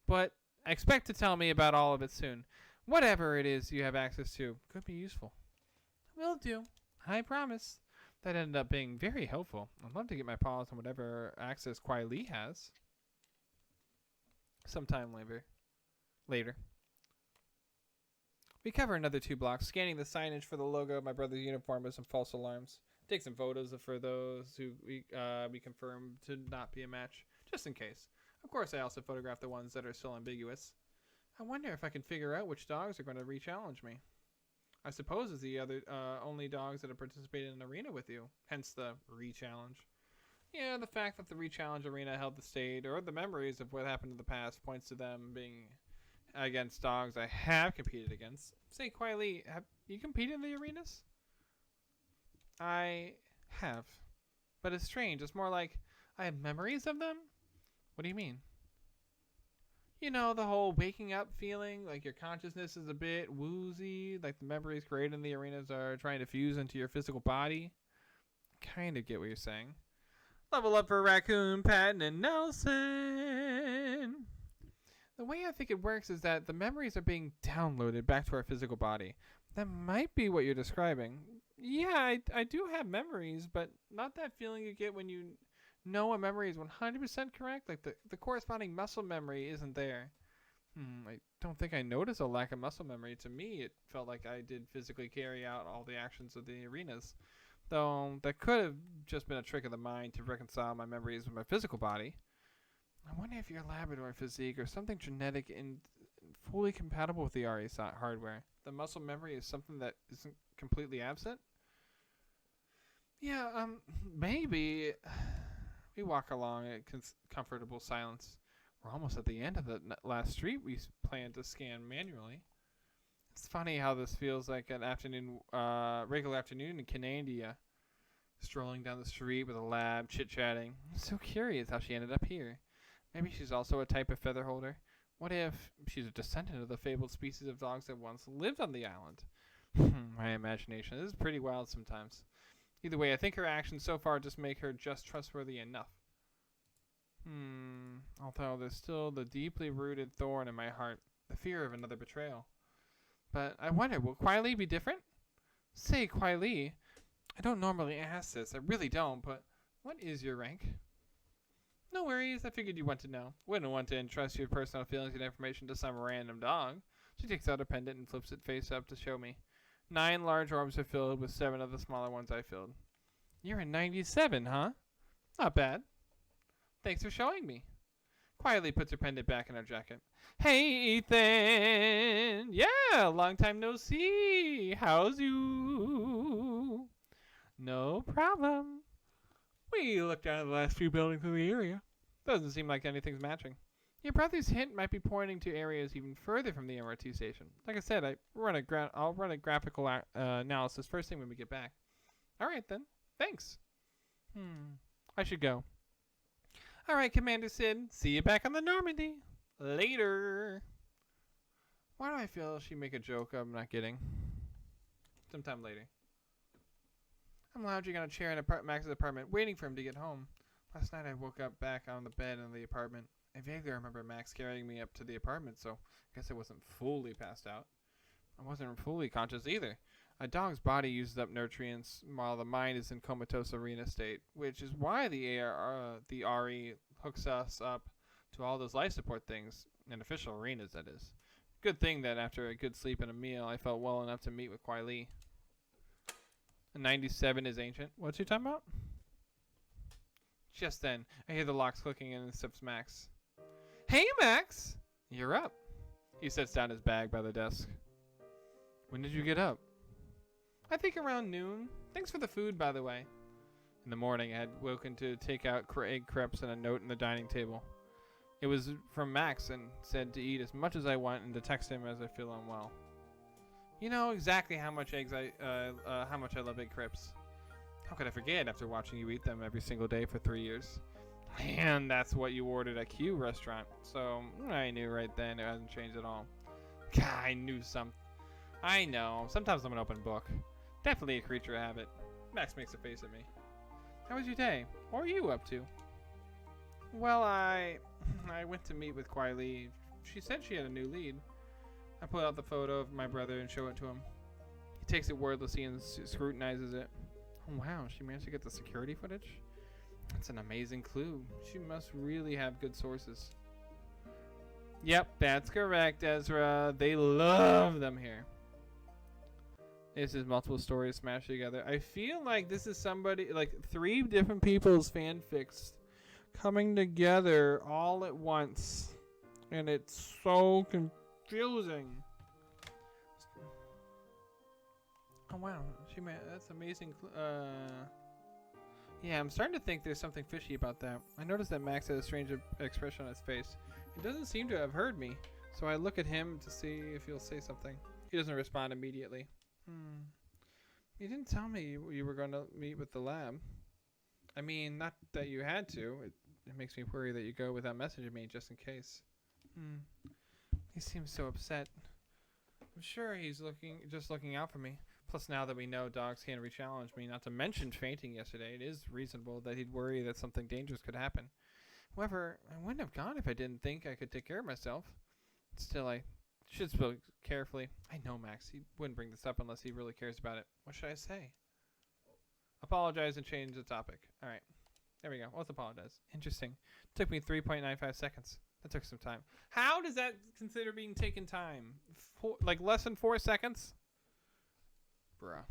But I expect to tell me about all of it soon. Whatever it is you have access to could be useful. Will do. I promise. That ended up being very helpful. I'd love to get my paws on whatever access Kwai Li has. Sometime later. We cover another 2 blocks, scanning the signage for the logo of my brother's uniform with some false alarms. Take some photos for those who we confirmed to not be a match, just in case. Of course, I also photograph the ones that are still ambiguous. I wonder if I can figure out which dogs are going to re-challenge me. I suppose it's the other only dogs that have participated in an arena with you, hence the re-challenge. Yeah, the fact that the re-challenge arena held the state, or the memories of what happened in the past, points to them being against dogs I have competed against. Say, Kwai Li, have you competed in the arenas? I have. But it's strange. It's more like I have memories of them? What do you mean? You know, the whole waking up feeling, like your consciousness is a bit woozy, like the memories created in the arenas are trying to fuse into your physical body. Kind of get what you're saying. Level up for Raccoon, Patton, and Nelson. The way I think it works is that the memories are being downloaded back to our physical body. That might be what you're describing. Yeah, I do have memories, but not that feeling you get when you know a memory is 100% correct. Like the corresponding muscle memory isn't there. I don't think I noticed a lack of muscle memory. To me, it felt like I did physically carry out all the actions of the arenas. Though that could have just been a trick of the mind to reconcile my memories with my physical body. I wonder if your Labrador physique or something genetic and fully compatible with the RE hardware. The muscle memory is something that isn't completely absent? Yeah, maybe. We walk along in comfortable silence. We're almost at the end of the last street we planned to scan manually. It's funny how this feels like an afternoon, regular afternoon in Canada. Strolling down the street with a lab, chit-chatting. I'm so curious how she ended up here. Maybe she's also a type of feather holder. What if she's a descendant of the fabled species of dogs that once lived on the island? My imagination is pretty wild sometimes. Either way, I think her actions so far just make her just trustworthy enough. Although there's still the deeply rooted thorn in my heart, the fear of another betrayal. But I wonder, will Kwai Li be different? Say, Kwai Li, I don't normally ask this, I really don't, but what is your rank? No worries, I figured you want to know. Wouldn't want to entrust your personal feelings and information to some random dog. She takes out a pendant and flips it face up to show me. 9 large orbs are filled with 7 of the smaller ones I filled. You're a 97, huh? Not bad. Thanks for showing me. Quietly puts her pendant back in her jacket. Hey, Ethan! Yeah, long time no see. How's you? No problem. We looked down at the last few buildings in the area. Doesn't seem like anything's matching. Your brother's hint might be pointing to areas even further from the MRT station. Like I said, I'll run a graphical analysis first thing when we get back. All right, then. Thanks. I should go. All right, Commander Sid. See you back on the Normandy. Later. Why do I feel she'd make a joke I'm not getting? Sometime later. I'm lounging on a chair in Max's apartment, waiting for him to get home. Last night I woke up back on the bed in the apartment. I vaguely remember Max carrying me up to the apartment, so I guess I wasn't fully passed out. I wasn't fully conscious either. A dog's body uses up nutrients while the mind is in comatose arena state, which is why the RE hooks us up to all those life support things, and official arenas, that is. Good thing that after a good sleep and a meal, I felt well enough to meet with Kwai Li. 97 is ancient. What's he talking about? Just then, I hear the locks clicking and steps Max. Hey, Max! You're up. He sets down his bag by the desk. When did you get up? I think around noon. Thanks for the food, by the way. In the morning, I had woken to take out egg crepes and a note in the dining table. It was from Max and said to eat as much as I want and to text him as I feel unwell. You know exactly how much how much I love egg crepes. How could I forget after watching you eat them every single day for 3 years? And that's what you ordered at Q restaurant. So I knew right then it hasn't changed at all. God, I knew something. I know. Sometimes I'm an open book. Definitely a creature of habit. Max makes a face at me. How was your day? What were you up to? Well, I went to meet with Kwai Li. She said she had a new lead. I pull out the photo of my brother and show it to him. He takes it wordlessly and scrutinizes it. Oh, wow, she managed to get the security footage? That's an amazing clue. She must really have good sources. Yep, that's correct, Ezra. They love them here. This is multiple stories smashed together. I feel like this is somebody, like 3 different people's fanfics coming together all at once. And it's so confusing. Oh wow, that's amazing. Yeah, I'm starting to think there's something fishy about that. I noticed that Max had a strange expression on his face. He doesn't seem to have heard me, so I look at him to see if he'll say something. He doesn't respond immediately. You didn't tell me you were going to meet with the lab. I mean, not that you had to. It makes me worry that you go without messaging me just in case. He seems so upset. I'm sure he's just looking out for me. Plus, now that we know dogs can't re-challenge me, not to mention fainting yesterday, it is reasonable that he'd worry that something dangerous could happen. However, I wouldn't have gone if I didn't think I could take care of myself. Still, I should speak carefully. I know, Max. He wouldn't bring this up unless he really cares about it. What should I say? Apologize and change the topic. All right. There we go. Let's apologize. Interesting. Took me 3.95 seconds. That took some time. How does that consider being taken time? Like less than 4 seconds? Bruh.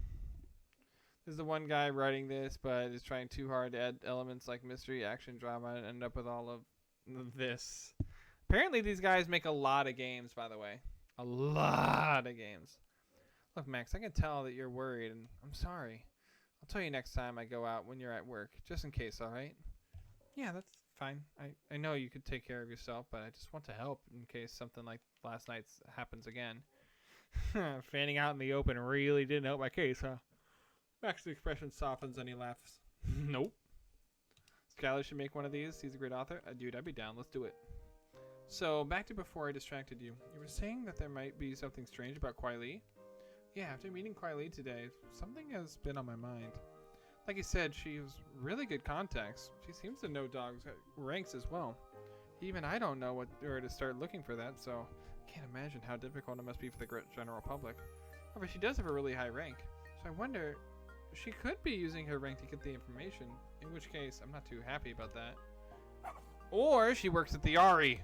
This is the one guy writing this, but is trying too hard to add elements like mystery, action, drama, and end up with all of this. Apparently these guys make a lot of games, by the way. A lot of games. Look, Max, I can tell that you're worried, and I'm sorry. I'll tell you next time I go out when you're at work, just in case, alright? Yeah, that's fine. I know you could take care of yourself, but I just want to help in case something like last night's happens again. Fanning out in the open really didn't help my case, huh? Max's expression softens and he laughs. Nope. Skylar should make one of these. He's a great author. Dude, I'd be down. Let's do it. So, back to before I distracted you. You were saying that there might be something strange about Kwai Li? Yeah, after meeting Kwai Li today, something has been on my mind. Like you said, she has really good contacts. She seems to know dogs' ranks as well. Even I don't know where to start looking for that, so I can't imagine how difficult it must be for the general public. However, she does have a really high rank, so I wonder, she could be using her rank to get the information, in which case I'm not too happy about that. Or she works at the Aaaa.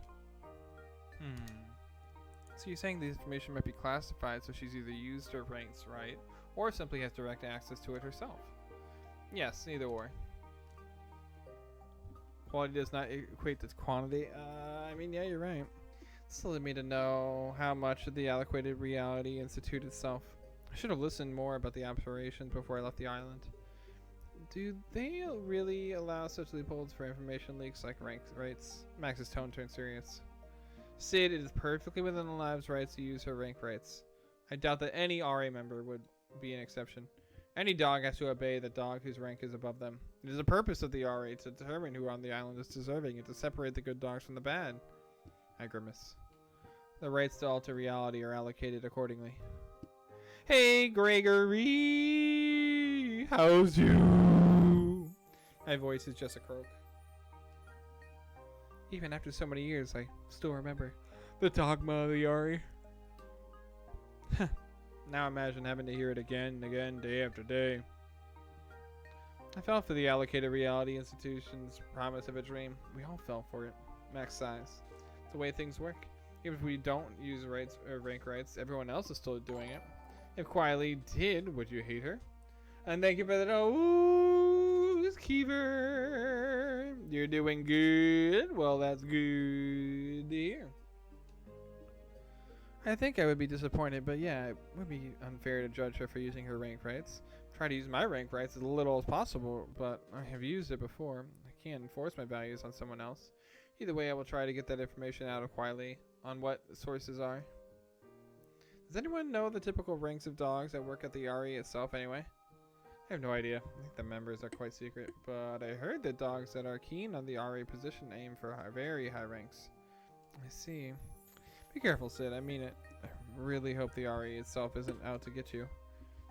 So you're saying the information might be classified, so she's either used her ranks right, or simply has direct access to it herself. Yes, either or. Quality does not equate to quantity. I mean, yeah, you're right. Still led me to know how much of the Allocated Reality Institute itself. I should have listened more about the operations before I left the island. Do they really allow such loopholes for information leaks like rank rights? Max's tone turned serious. Sid, it is perfectly within the lab's rights to use her rank rights. I doubt that any Aaaa member would be an exception. Any dog has to obey the dog whose rank is above them. It is the purpose of the Aaaa to determine who on the island is deserving and to separate the good dogs from the bad. I grimace. The rights to alter reality are allocated accordingly. Hey, Gregory! How's you? My voice is just a croak. Even after so many years, I still remember the dogma of the Aaaa. Now imagine having to hear it again and again, day after day. I fell for the Allocated Reality Institution's promise of a dream. We all fell for it. Max sighs. It's the way things work. Even if we don't use rights or rank rights, everyone else is still doing it. If Kwai Li did, would you hate her? And thank you for the nose, Keever. You're doing good. Well, that's good to hear. I think I would be disappointed, but yeah, it would be unfair to judge her for using her rank rights. Try to use my rank rights as little as possible, but I have used it before. I can't enforce my values on someone else. Either way, I will try to get that information out of Kwai Li on what the sources are. Does anyone know the typical ranks of dogs that work at the Aaaa itself anyway? I have no idea. I think the members are quite secret, but I heard that dogs that are keen on the Aaaa position aim for very high ranks. I see. Be careful, Sid. I mean it. I really hope the Aaaa itself isn't out to get you.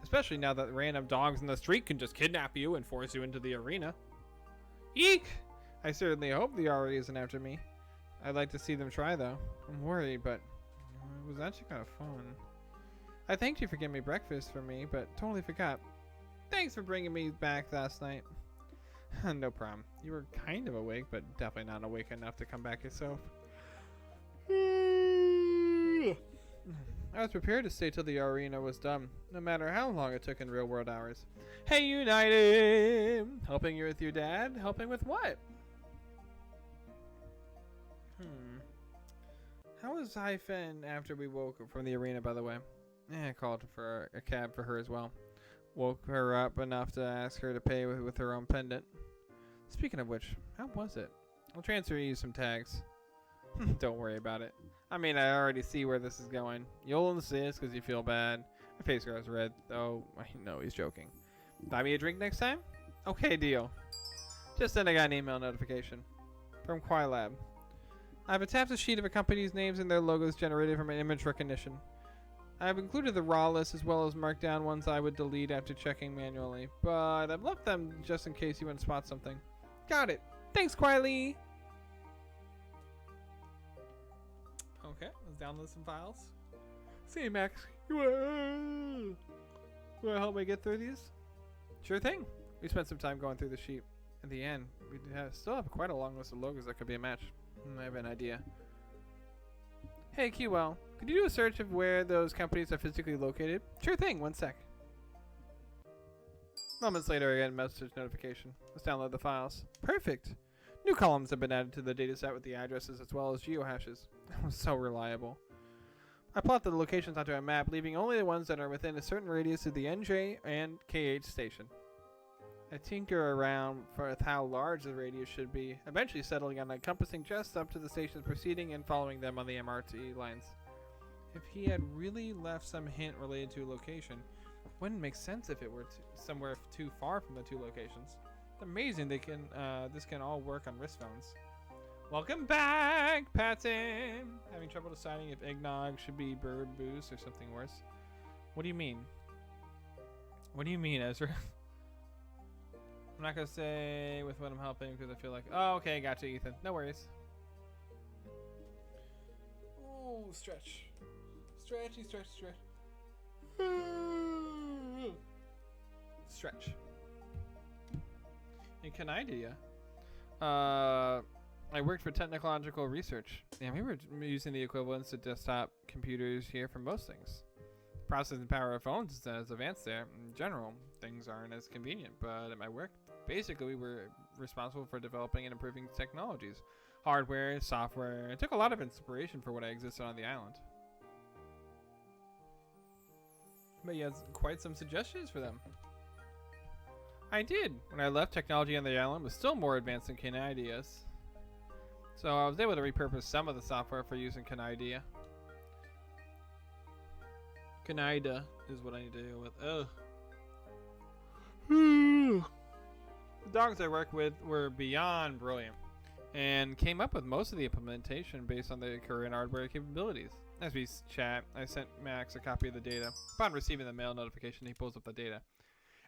Especially now that random dogs in the street can just kidnap you and force you into the arena. Eek! I certainly hope the Aaaa isn't after me. I'd like to see them try, though. I'm worried, but it was actually kind of fun. I thanked you for getting me breakfast for me, but totally forgot. Thanks for bringing me back last night. No problem. You were kind of awake, but definitely not awake enough to come back yourself. I was prepared to stay till the arena was done, no matter how long it took in real-world hours. Hey, United! Helping you with your dad? Helping with what? How was Hyphen after we woke up from the arena, by the way? I called for a cab for her as well. Woke her up enough to ask her to pay with her own pendant. Speaking of which, how was it? I'll transfer you some tags. Don't worry about it. I mean, I already see where this is going. You'll insist because you feel bad. My face grows red. Oh, I know he's joking. Buy me a drink next time? Okay, deal. Just then I got an email notification from Quilab. I've attached a sheet of a company's names and their logos generated from an image recognition. I've included the raw list as well as marked down ones I would delete after checking manually, but I've left them just in case you want to spot something. Got it. Thanks, Quiley. Okay, let's download some files. See, Max, you want to help me get through these? Sure thing. We spent some time going through the sheet. At the end, we still have quite a long list of logos that could be a match. I have an idea. Hey, QL, could you do a search of where those companies are physically located? Sure thing, 1 sec. Moments later, I get a message notification. Let's download the files. Perfect. New columns have been added to the dataset with the addresses as well as geohashes. That was so reliable. I plotted the locations onto a map, leaving only the ones that are within a certain radius of the NJ and KH station. I tinker around with how large the radius should be, eventually settling on encompassing just up to the stations preceding and following them on the MRT lines. If he had really left some hint related to a location, it wouldn't make sense if it were somewhere too far from the two locations. It's amazing they can this can all work on wrist phones. Welcome back, Patton! Having trouble deciding if eggnog should be bird boost or something worse. What do you mean? What do you mean, Ezra? I'm not gonna say with what I'm helping because I feel like, oh, okay, gotcha, Ethan. No worries. Ooh, stretch. Stretchy, stretch, stretch. Stretch. And can I do ya? I worked for technological research. Yeah, we were using the equivalents to desktop computers here for most things. The processing power of phones is as advanced there. In general, things aren't as convenient, but at my work, basically we were responsible for developing and improving technologies. Hardware, software. It took a lot of inspiration for what I existed on the island. But you had quite some suggestions for them. I did. When I left, technology on the island was still more advanced than Canaidia's. So I was able to repurpose some of the software for use in Canaidia. Canaida is what I need to deal with. Ugh. The dogs I work with were beyond brilliant and came up with most of the implementation based on the current hardware capabilities. As we chat, I sent Max a copy of the data. Upon receiving the mail notification, he pulls up the data.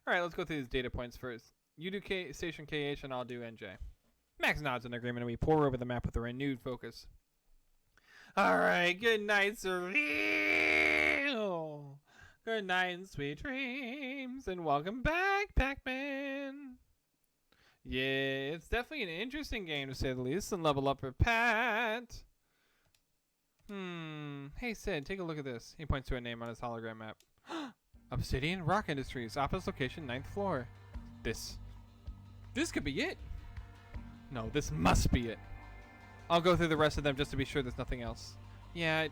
Alright, let's go through these data points first. You do Station KH and I'll do NJ. Max nods in agreement and we pour over the map with a renewed focus. Alright, good night, surreal. Good night and sweet dreams. And welcome back, Pac-Man. Yeah, it's definitely an interesting game to say the least. And level up for Pat. Hey Sid, take a look at this. He points to a name on his hologram map. Obsidian Rock Industries, office location 9th floor. This could be it. No, this must be it. I'll go through the rest of them just to be sure there's nothing else. Yeah,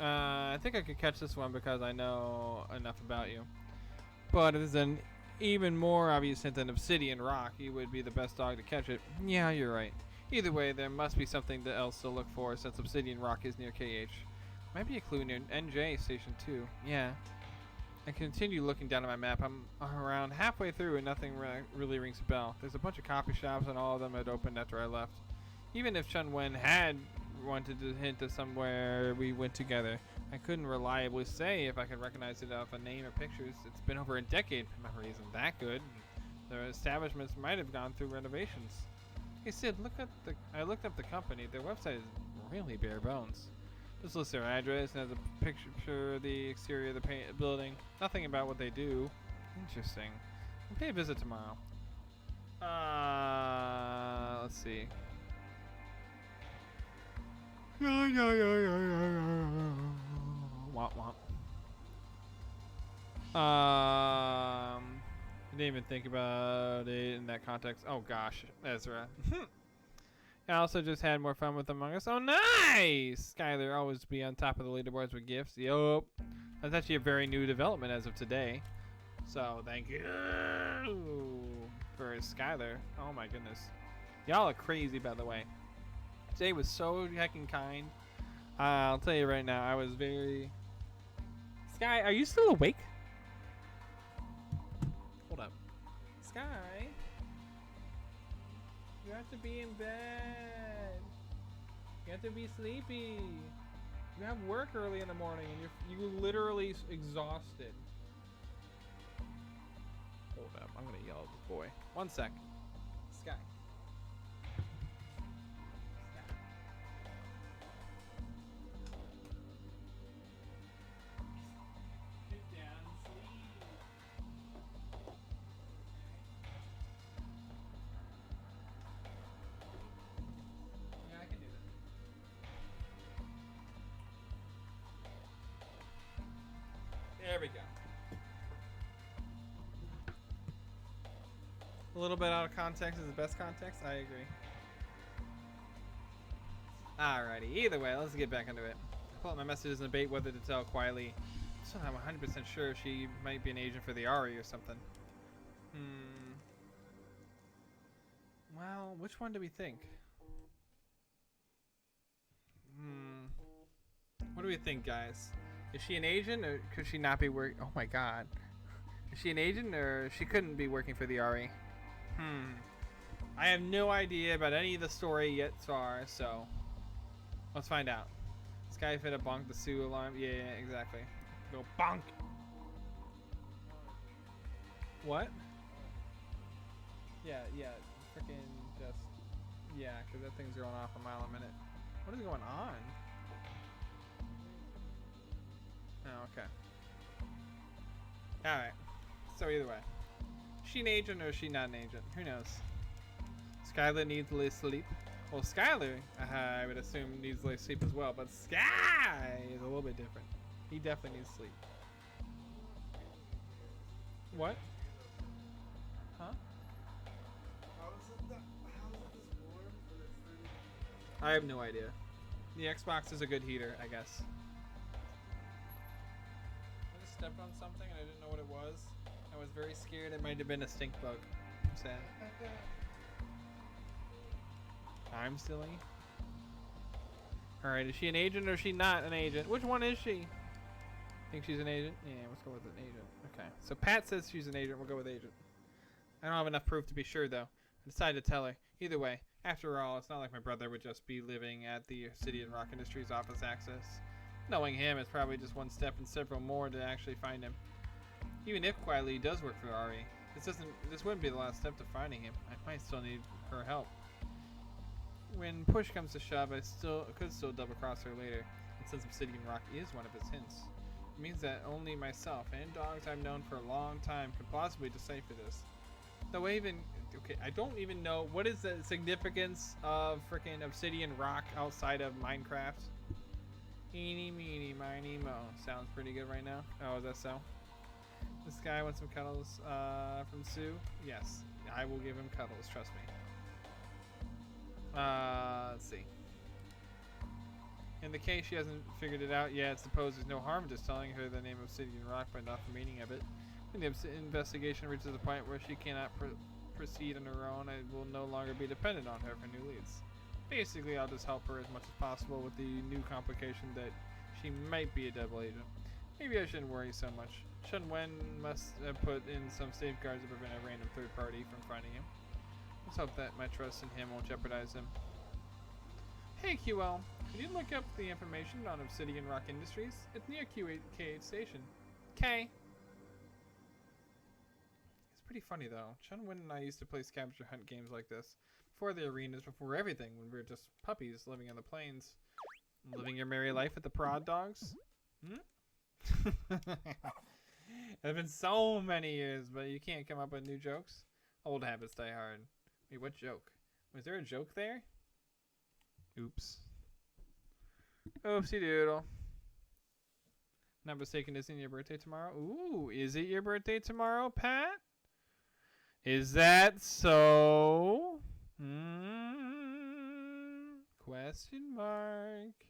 I think I could catch this one because I know enough about you. But if there's an even more obvious hint than Obsidian Rock, you would be the best dog to catch it. Yeah, you're right. Either way, there must be something else to look for since Obsidian Rock is near KH. Might be a clue near NJ Station 2. Yeah. I continue looking down at my map. I'm around halfway through and nothing really rings a bell. There's a bunch of coffee shops and all of them had opened after I left. Even if Chun Wen had wanted to hint to somewhere we went together, I couldn't reliably say if I could recognize it off a name or pictures. It's been over a decade. My memory isn't that good. The establishments might have gone through renovations. Hey Sid, I looked up the company. Their website is really bare bones. Just lists their address and has a picture of the exterior of the building. Nothing about what they do. Interesting. I'll pay a visit tomorrow. Let's see. Womp womp. I didn't even think about it in that context. Oh gosh, Ezra. I also just had more fun with Among Us. Oh, nice! Skylar always be on top of the leaderboards with gifts. Yup. That's actually a very new development as of today. So, thank you for Skylar. Oh my goodness. Y'all are crazy, by the way. Today was so heckin' kind. I'll tell you right now, I was very... Sky, are you still awake? Hold up. Sky? You have to be in bed. You have to be sleepy. You have work early in the morning and you're literally exhausted. Hold up. I'm going to yell at this boy. 1 sec. Sky. There we go. A little bit out of context is the best context. I agree. Alrighty. Either way, let's get back into it. I pull out my messages and debate whether to tell quietly. So I'm 100% sure she might be an agent for the Aaaa or something. Well, which one do we think? What do we think, guys? Is she an agent, or could she not be working? Oh my god. Is she an agent, or she couldn't be working for the Aaaa? I have no idea about any of the story yet far, so let's find out. Sky fit a bonk the Sue alarm. Yeah, exactly. Go bonk. What? Yeah, freaking just, yeah, because that thing's going off a mile a minute. What is going on? Oh, okay. Alright. So either way. Is she an agent or is she not an agent? Who knows? Skylar needs less sleep. Well, Skylar, I would assume, needs less sleep as well, but Sky is a little bit different. He definitely needs sleep. What? Huh? I have no idea. The Xbox is a good heater, I guess. I just stepped on something and I didn't know what it was. I was very scared it might have been a stink bug. I'm sad. I'm silly. Alright, is she an agent or is she not an agent? Which one is she? Think she's an agent? Yeah, let's go with an agent. Okay, so Pat says she's an agent. We'll go with agent. I don't have enough proof to be sure, though. I decided to tell her. Either way, after all, it's not like my brother would just be living at the City and Rock Industries office access. Knowing him is probably just one step and several more to actually find him. Even if quietly he does work for Aaaa, this wouldn't be the last step to finding him. I might still need her help. When push comes to shove, I could still double-cross her later, and since Obsidian Rock is one of his hints, it means that only myself and dogs I've known for a long time could possibly decipher this. Though okay, I don't even know what is the significance of freaking Obsidian Rock outside of Minecraft. Eeny, meeny, miny, mo. Sounds pretty good right now. Oh, is that so? This guy wants some cuddles from Sue? Yes, I will give him cuddles, trust me. Let's see. In the case she hasn't figured it out yet, suppose there's no harm in just telling her the name of Obsidian Rock but not the meaning of it. When the investigation reaches a point where she cannot proceed on her own, I will no longer be dependent on her for new leads. Basically, I'll just help her as much as possible with the new complication that she might be a double agent. Maybe I shouldn't worry so much. Shun Wen must have put in some safeguards to prevent a random third party from finding him. Let's hope that my trust in him won't jeopardize him. Hey QL, could you look up the information on Obsidian Rock Industries? It's near K8 Station. K. It's pretty funny though. Chun Wen and I used to play scavenger hunt games like this. Before the arenas, before everything, when we were just puppies living on the plains. Living your merry life with the prod dogs? It's been so many years, but you can't come up with new jokes? Old habits die hard. Wait, what joke? Was there a joke there? Oops. Oopsie doodle. Not mistaken, isn't your birthday tomorrow? Ooh, is it your birthday tomorrow, Pat? Is that so? Question mark.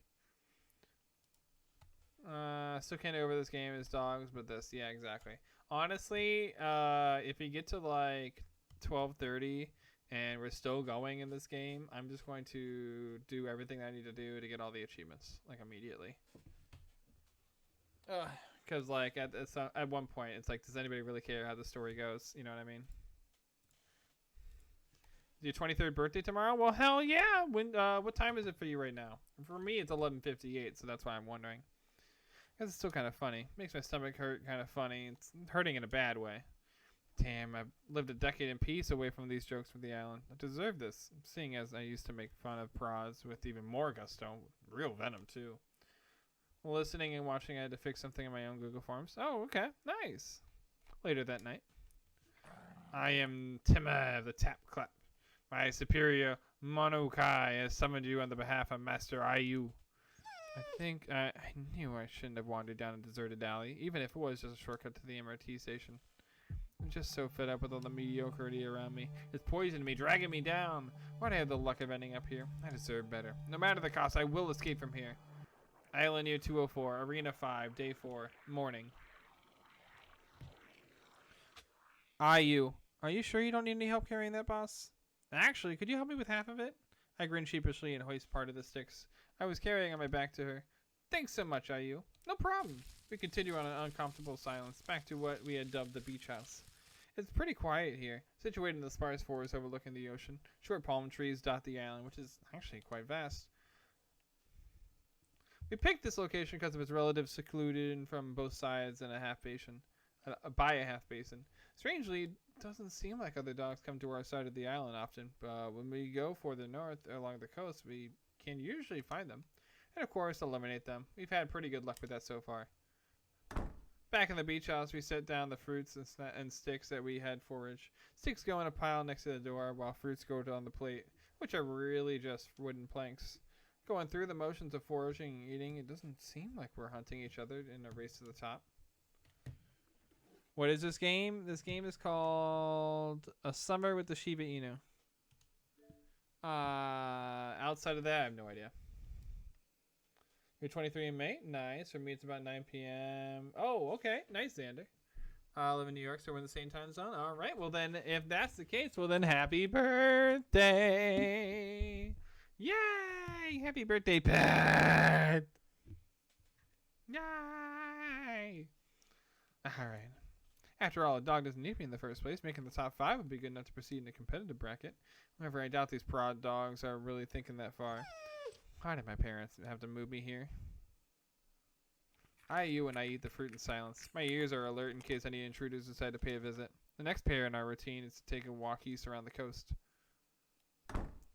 Still can't get over this game as dogs, but this, yeah, exactly. Honestly, if you get to like 12:30 and we're still going in this game, I'm just going to do everything I need to do to get all the achievements, like immediately. Because like at one point it's like, does anybody really care how the story goes? You know what I mean? Your 23rd birthday tomorrow? Well, hell yeah. When what time is it for you right now? For me, it's 11:58, so that's why I'm wondering. Because it's still kind of funny. Makes my stomach hurt kind of funny. It's hurting in a bad way. Damn, I've lived a decade in peace away from these jokes from the island. I deserve this, seeing as I used to make fun of pros with even more gusto. Real venom, too. Listening and watching, I had to fix something in my own Google Forms. Oh, okay. Nice. Later that night. I am Tima of the Tap Clap. My superior, Monokai, has summoned you on the behalf of Master Aaaa. I think I knew I shouldn't have wandered down a deserted alley, even if it was just a shortcut to the MRT station. I'm just so fed up with all the mediocrity around me. It's poisoning me, dragging me down. Why'd I have the luck of ending up here? I deserve better. No matter the cost, I will escape from here. Island Year 204, Arena 5, Day 4, morning. Aaaa, are you sure you don't need any help carrying that, boss? Actually, could you help me with half of it? I grin sheepishly and hoist part of the sticks I was carrying on my back to her. Thanks so much, Aaaa. No problem. We continue on an uncomfortable silence, back to what we had dubbed the beach house. It's pretty quiet here, situated in the sparse forest overlooking the ocean. Short palm trees dot the island, which is actually quite vast. We picked this location because of its relative secluded from both sides and by a half basin. Strangely, it doesn't seem like other dogs come to our side of the island often, but when we go further north along the coast, we can usually find them. And of course, eliminate them. We've had pretty good luck with that so far. Back in the beach house, we set down the fruits and sticks that we had foraged. Sticks go in a pile next to the door, while fruits go on the plate, which are really just wooden planks. Going through the motions of foraging and eating, it doesn't seem like we're hunting each other in a race to the top. What is this game? This game is called A Summer with the Shiba Inu. Outside of that, I have no idea. You're 23 in May? Nice. For me, it's about 9 p.m. Oh, okay. Nice, Xander. I live in New York, so we're in the same time zone. All right. Well, then, if that's the case, well, then, happy birthday. Yay! Happy birthday, Pat. Yay! All right. After all, a dog doesn't need me in the first place. Making the top 5 would be good enough to proceed in a competitive bracket. However, I doubt these prod dogs are really thinking that far. Why did my parents have to move me here? Aaaa and I eat the fruit in silence. My ears are alert in case any intruders decide to pay a visit. The next pair in our routine is to take a walk east around the coast.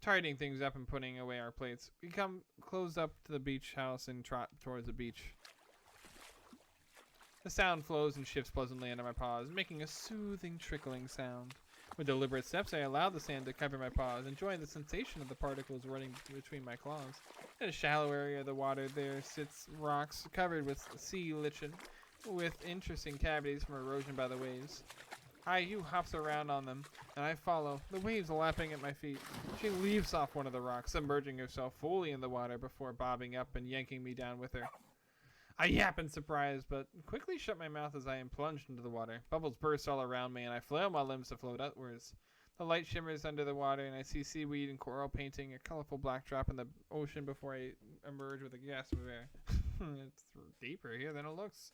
Tidying things up and putting away our plates, we come close up to the beach house and trot towards the beach. The sound flows and shifts pleasantly under my paws, making a soothing trickling sound. With deliberate steps, I allow the sand to cover my paws, enjoying the sensation of the particles running between my claws. In a shallow area of the water, there sits rocks covered with sea lichen, with interesting cavities from erosion by the waves. Aaaa hops around on them, and I follow, the waves lapping at my feet. She leaps off one of the rocks, submerging herself fully in the water before bobbing up and yanking me down with her. I yap in surprise, but quickly shut my mouth as I am plunged into the water. Bubbles burst all around me, and I flail my limbs to float upwards. The light shimmers under the water, and I see seaweed and coral painting a colorful black drop in the ocean before I emerge with a gasp of air. It's deeper here than it looks.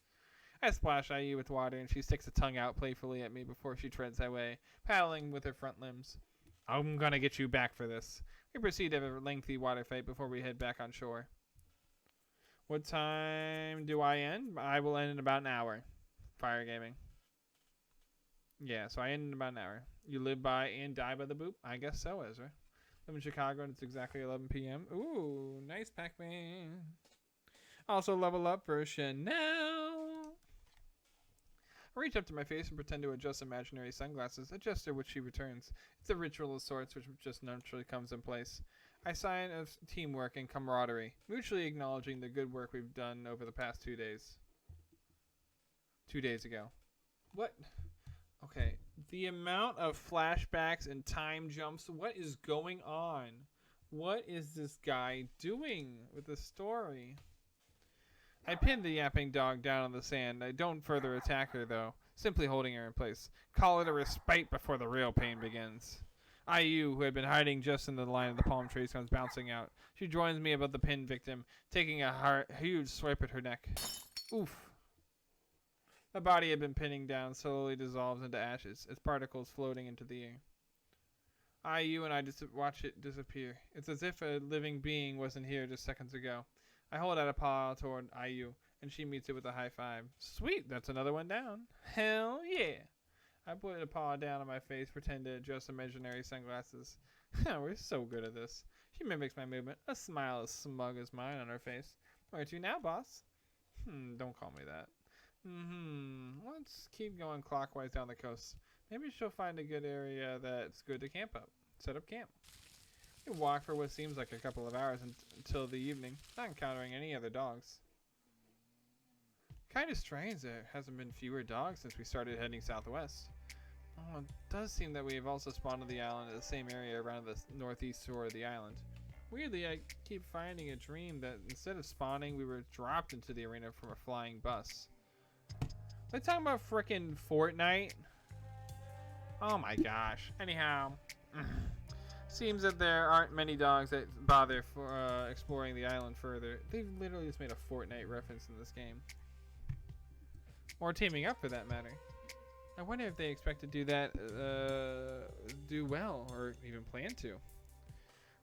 I splash Aaaa with water, and she sticks a tongue out playfully at me before she treads away, paddling with her front limbs. I'm gonna get you back for this. We proceed to have a lengthy water fight before we head back on shore. What time do I end? I will end in about an hour. Fire gaming. Yeah, so I end in about an hour. You live by and die by the boop? I guess so, Ezra. Live in Chicago and it's exactly 11 p.m. Ooh, nice Pac-Man. Also level up for Chanel. I reach up to my face and pretend to adjust imaginary sunglasses, a gesture which she returns. It's a ritual of sorts which just naturally comes in place. I sign of teamwork and camaraderie, mutually acknowledging the good work we've done over the past 2 days. 2 days ago. What? Okay. The amount of flashbacks and time jumps. What is going on? What is this guy doing with the story? I pin the yapping dog down on the sand. I don't further attack her, though, simply holding her in place. Call it a respite before the real pain begins. Aaaa, who had been hiding just in the line of the palm trees, comes bouncing out. She joins me above the pinned victim, taking a huge swipe at her neck. Oof. The body had been pinning down, slowly dissolves into ashes, its particles floating into the air. You and I just watch it disappear. It's as if a living being wasn't here just seconds ago. I hold out a paw toward IU, and she meets it with a high five. Sweet, that's another one down. Hell yeah. I put a paw down on my face, pretend to adjust imaginary sunglasses. We're so good at this. She mimics my movement, a smile as smug as mine on her face. Where to now, boss? Don't call me that. Let's keep going clockwise down the coast. Maybe she'll find a good area that's good to camp up. Set up camp. We walk for what seems like a couple of hours until the evening, not encountering any other dogs. Kind of strange there hasn't been fewer dogs since we started heading southwest. Oh, it does seem that we have also spawned on the island at the same area around the northeast shore of the island. Weirdly, I keep finding a dream that instead of spawning, we were dropped into the arena from a flying bus. They're talking about frickin' Fortnite. Oh my gosh. Anyhow, seems that there aren't many dogs that bother for exploring the island further. They've literally just made a Fortnite reference in this game. Or teaming up for that matter. I wonder if they expect to do that, do well, or even plan to.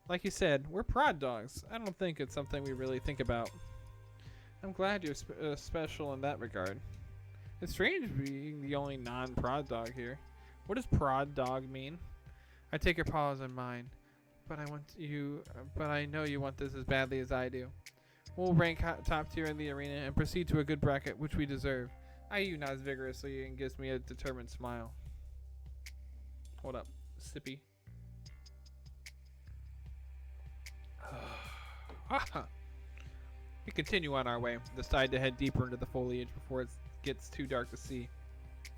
Like you said, we're prod dogs. I don't think it's something we really think about. I'm glad you're special in that regard. It's strange being the only non-prod dog here. What does prod dog mean? I take your paws in mine, but I know you want this as badly as I do. We'll rank top tier in the arena and proceed to a good bracket, which we deserve. IU nods vigorously and gives me a determined smile. Hold up, sippy. We continue on our way, decide to head deeper into the foliage before it gets too dark to see.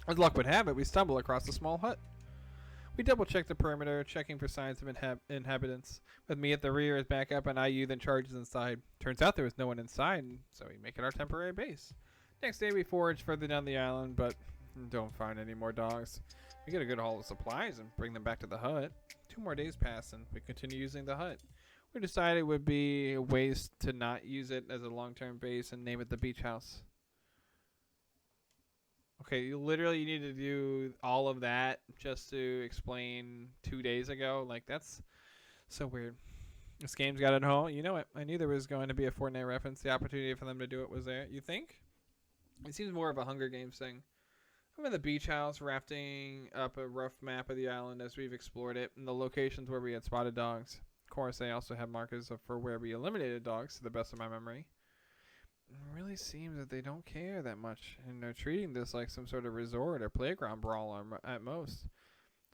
As luck would have it, we stumble across a small hut. We double check the perimeter, checking for signs of inhabitants. With me at the rear as backup, and IU then charges inside. Turns out there was no one inside, so we make it our temporary base. Next day we forage further down the island, but don't find any more dogs. We get a good haul of supplies and bring them back to the hut. 2 more days pass and we continue using the hut. We decided it would be a waste to not use it as a long-term base and name it the beach house. Okay, you need to do all of that just to explain 2 days ago. Like, that's so weird. This game's got it all. You know what? I knew there was going to be a Fortnite reference. The opportunity for them to do it was there. You think? It seems more of a Hunger Games thing. I'm in the beach house, rafting up a rough map of the island as we've explored it, and the locations where we had spotted dogs. Of course, they also have markers for where we eliminated dogs, to the best of my memory. It really seems that they don't care that much, and they're treating this like some sort of resort or playground brawl at most.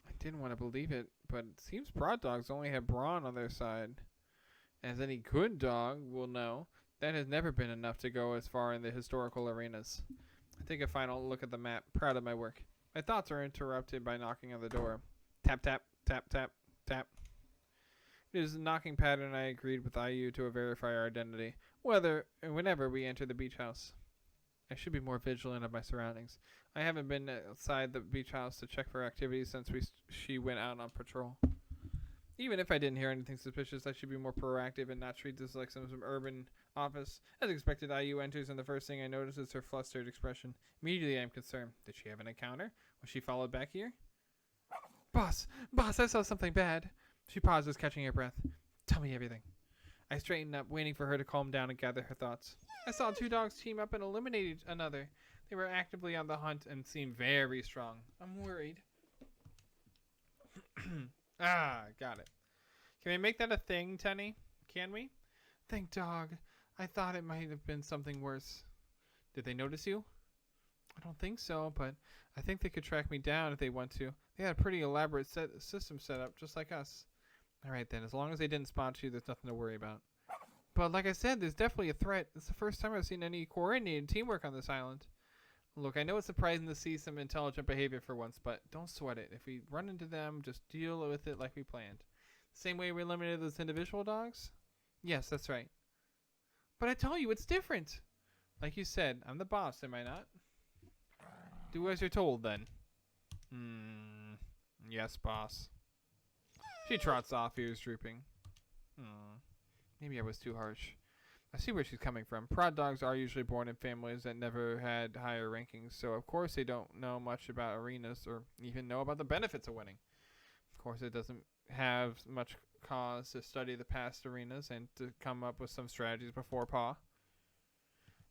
I didn't want to believe it, but it seems prod dogs only have brawn on their side. As any good dog will know, that has never been enough to go as far in the historical arenas. I take a final look at the map, proud of my work. My thoughts are interrupted by knocking on the door. Tap, tap, tap, tap, tap. It is a knocking pattern I agreed with IU to verify our identity, whenever we enter the beach house. I should be more vigilant of my surroundings. I haven't been outside the beach house to check for activities since she went out on patrol. Even if I didn't hear anything suspicious, I should be more proactive and not treat this like some urban office. As expected, IU enters, and the first thing I notice is her flustered expression. Immediately, I'm concerned. Did she have an encounter? Was she followed back here? Boss, I saw something bad. She pauses, catching her breath. Tell me everything. I straighten up, waiting for her to calm down and gather her thoughts. I saw 2 dogs team up and eliminate another. They were actively on the hunt and seemed very strong. I'm worried. Got it. Can we make that a thing, Tenny? Can we? Thank dog. I thought it might have been something worse. Did they notice you? I don't think so, but I think they could track me down if they want to. They had a pretty elaborate system set up, just like us. Alright then, as long as they didn't spot you, there's nothing to worry about. But like I said, there's definitely a threat. It's the first time I've seen any coordinated teamwork on this island. Look, I know it's surprising to see some intelligent behavior for once, but don't sweat it. If we run into them, just deal with it like we planned. Same way we eliminated those individual dogs? Yes, that's right. But I tell you, it's different. Like you said, I'm the boss, am I not? Do as you're told, then. Yes, boss. She trots off, ears drooping. Maybe I was too harsh. I see where she's coming from. Prod dogs are usually born in families that never had higher rankings, so of course they don't know much about arenas or even know about the benefits of winning. Of course, it doesn't have much cause to study the past arenas and to come up with some strategies before paw.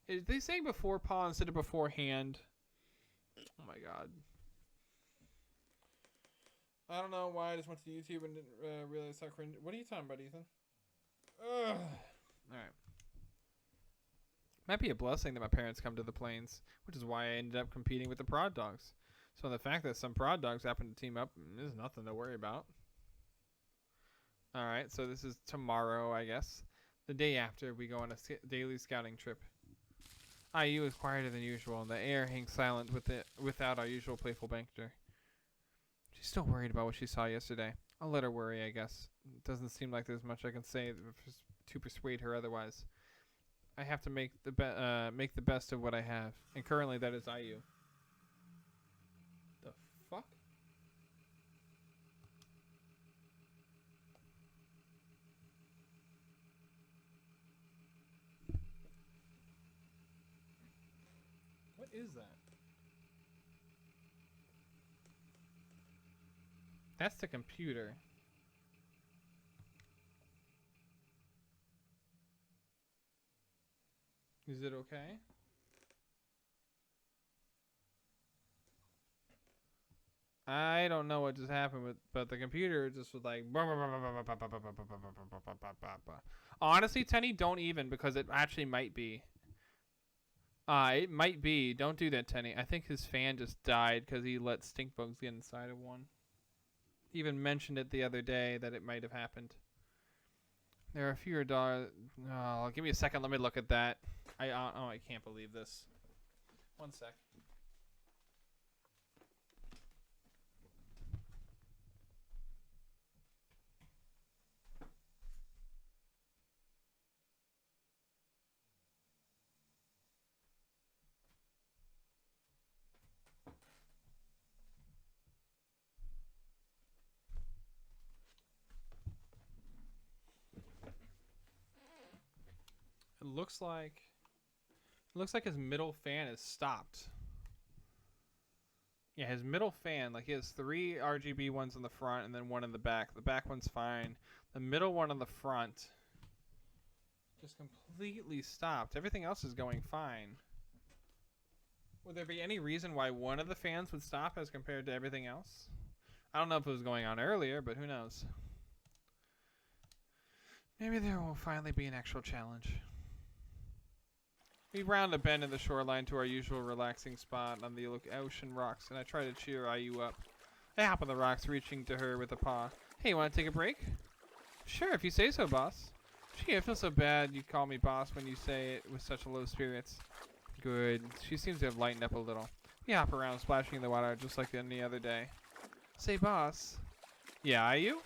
Is they saying before paw instead of beforehand? Oh my god. I don't know why I just went to YouTube and didn't realize how cringe. What are you talking about, Ethan? Ugh. Alright. Might be a blessing that my parents come to the plains, which is why I ended up competing with the prod dogs. So the fact that some prod dogs happen to team up is nothing to worry about. Alright, so this is tomorrow, I guess. The day after, we go on a daily scouting trip. IU is quieter than usual, and the air hangs silent without our usual playful banter. She's still worried about what she saw yesterday. I'll let her worry, I guess. It doesn't seem like there's much I can say to persuade her otherwise. I have to make the best of what I have, and currently that is IU. The fuck? What is that? That's the computer. Is it okay? I don't know what just happened, but the computer just was like. Honestly, Tenny, don't even, because it actually might be. It might be. Don't do that, Tenny. I think his fan just died because he let stink bugs get inside of one. He even mentioned it the other day that it might have happened. There are fewer dogs. Oh, give me a second. Let me look at that. I can't believe this. One sec. It looks like his middle fan is stopped. Yeah, his middle fan, like he has 3 RGB ones on the front and then one in the back. The back one's fine. The middle one on the front just completely stopped. Everything else is going fine. Would there be any reason why one of the fans would stop as compared to everything else? I don't know if it was going on earlier, but who knows? Maybe there will finally be an actual challenge. We round a bend in the shoreline to our usual relaxing spot on the ocean rocks, and I try to cheer IU up. I hop on the rocks, reaching to her with a paw. Hey, you want to take a break? Sure, if you say so, boss. Gee, I feel so bad you call me boss when you say it with such low spirits. Good. She seems to have lightened up a little. We hop around, splashing in the water just like any other day. Say, boss. Yeah, IU?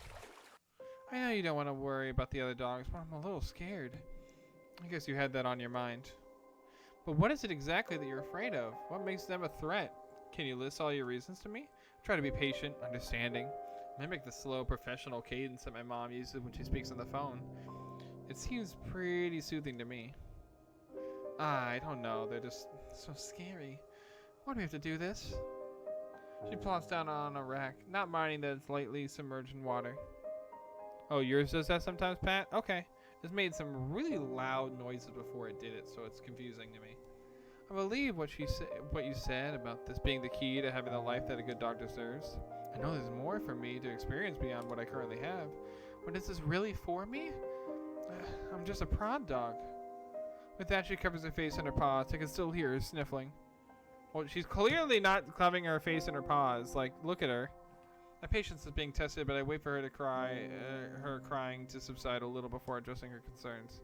I know you don't want to worry about the other dogs, but I'm a little scared. I guess you had that on your mind. But what is it exactly that you're afraid of? What makes them a threat? Can you list all your reasons to me? Try to be patient, understanding. Mimic the slow, professional cadence that my mom uses when she speaks on the phone. It seems pretty soothing to me. I don't know. They're just so scary. Why do we have to do this? She plops down on a rack, not minding that it's lightly submerged in water. Oh, yours does that sometimes, Pat? Okay. It's made some really loud noises before it did it, so it's confusing to me. I believe what you said about this being the key to having the life that a good dog deserves. I know there's more for me to experience beyond what I currently have. But is this really for me? I'm just a prod dog. With that, she covers her face in her paws. I can still hear her sniffling. Well, she's clearly not covering her face in her paws. Like, look at her. My patience is being tested, but I wait for her to cry, her crying to subside a little before addressing her concerns.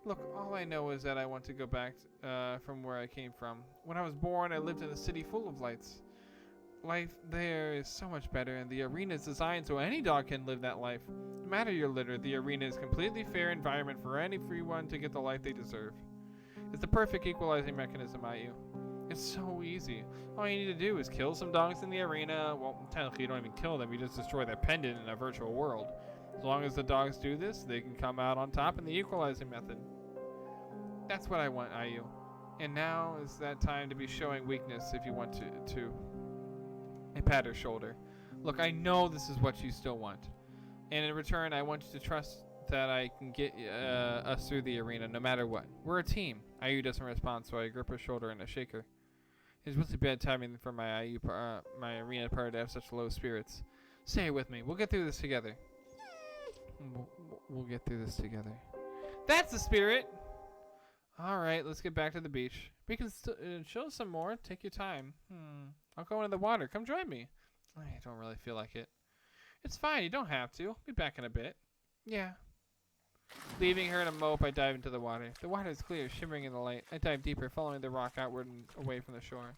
Look, all I know is that I want to go back from where I came from. When I was born, I lived in a city full of lights. Life there is so much better, and the arena is designed so any dog can live that life. No matter your litter, the arena is a completely fair environment for any free one to get the life they deserve. It's the perfect equalizing mechanism, IU. It's so easy. All you need to do is kill some dogs in the arena. Well, technically you don't even kill them, you just destroy their pendant in a virtual world. As long as the dogs do this, they can come out on top in the equalizing method. That's what I want, Ayu. And now is that time to be showing weakness if you want to. I pat her shoulder. Look, I know this is what you still want. And in return, I want you to trust that I can get us through the arena no matter what. We're a team. Ayu doesn't respond, so I grip her shoulder and I shake her. It's really bad timing for my my arena part to have such low spirits. Stay with me. We'll get through this together. We'll get through this together. That's the spirit! Alright, let's get back to the beach. We can chill some more. Take your time. I'll go into the water. Come join me. I don't really feel like it. It's fine. You don't have to. I'll be back in a bit. Yeah. Leaving her in a mope, I dive into the water. The water is clear, shimmering in the light. I dive deeper, following the rock outward and away from the shore.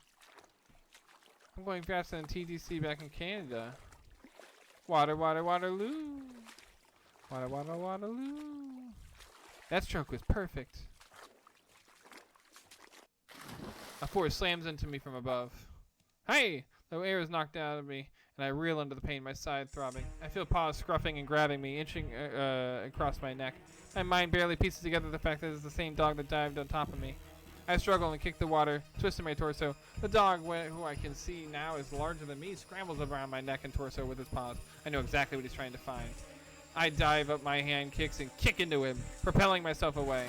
I'm going faster than TDC back in Canada. Water, water, Waterloo. Water, water, Waterloo. That stroke was perfect. A force slams into me from above. Hey! The air is knocked out of me, and I reel under the pain, my side throbbing. I feel paws scruffing and grabbing me, inching across my neck. My mind barely pieces together the fact that it's the same dog that dived on top of me. I struggle and kick the water, twisting my torso. The dog, who I can see now is larger than me, scrambles around my neck and torso with his paws. I know exactly what he's trying to find. I dive up my hand kicks and kick into him, propelling myself away.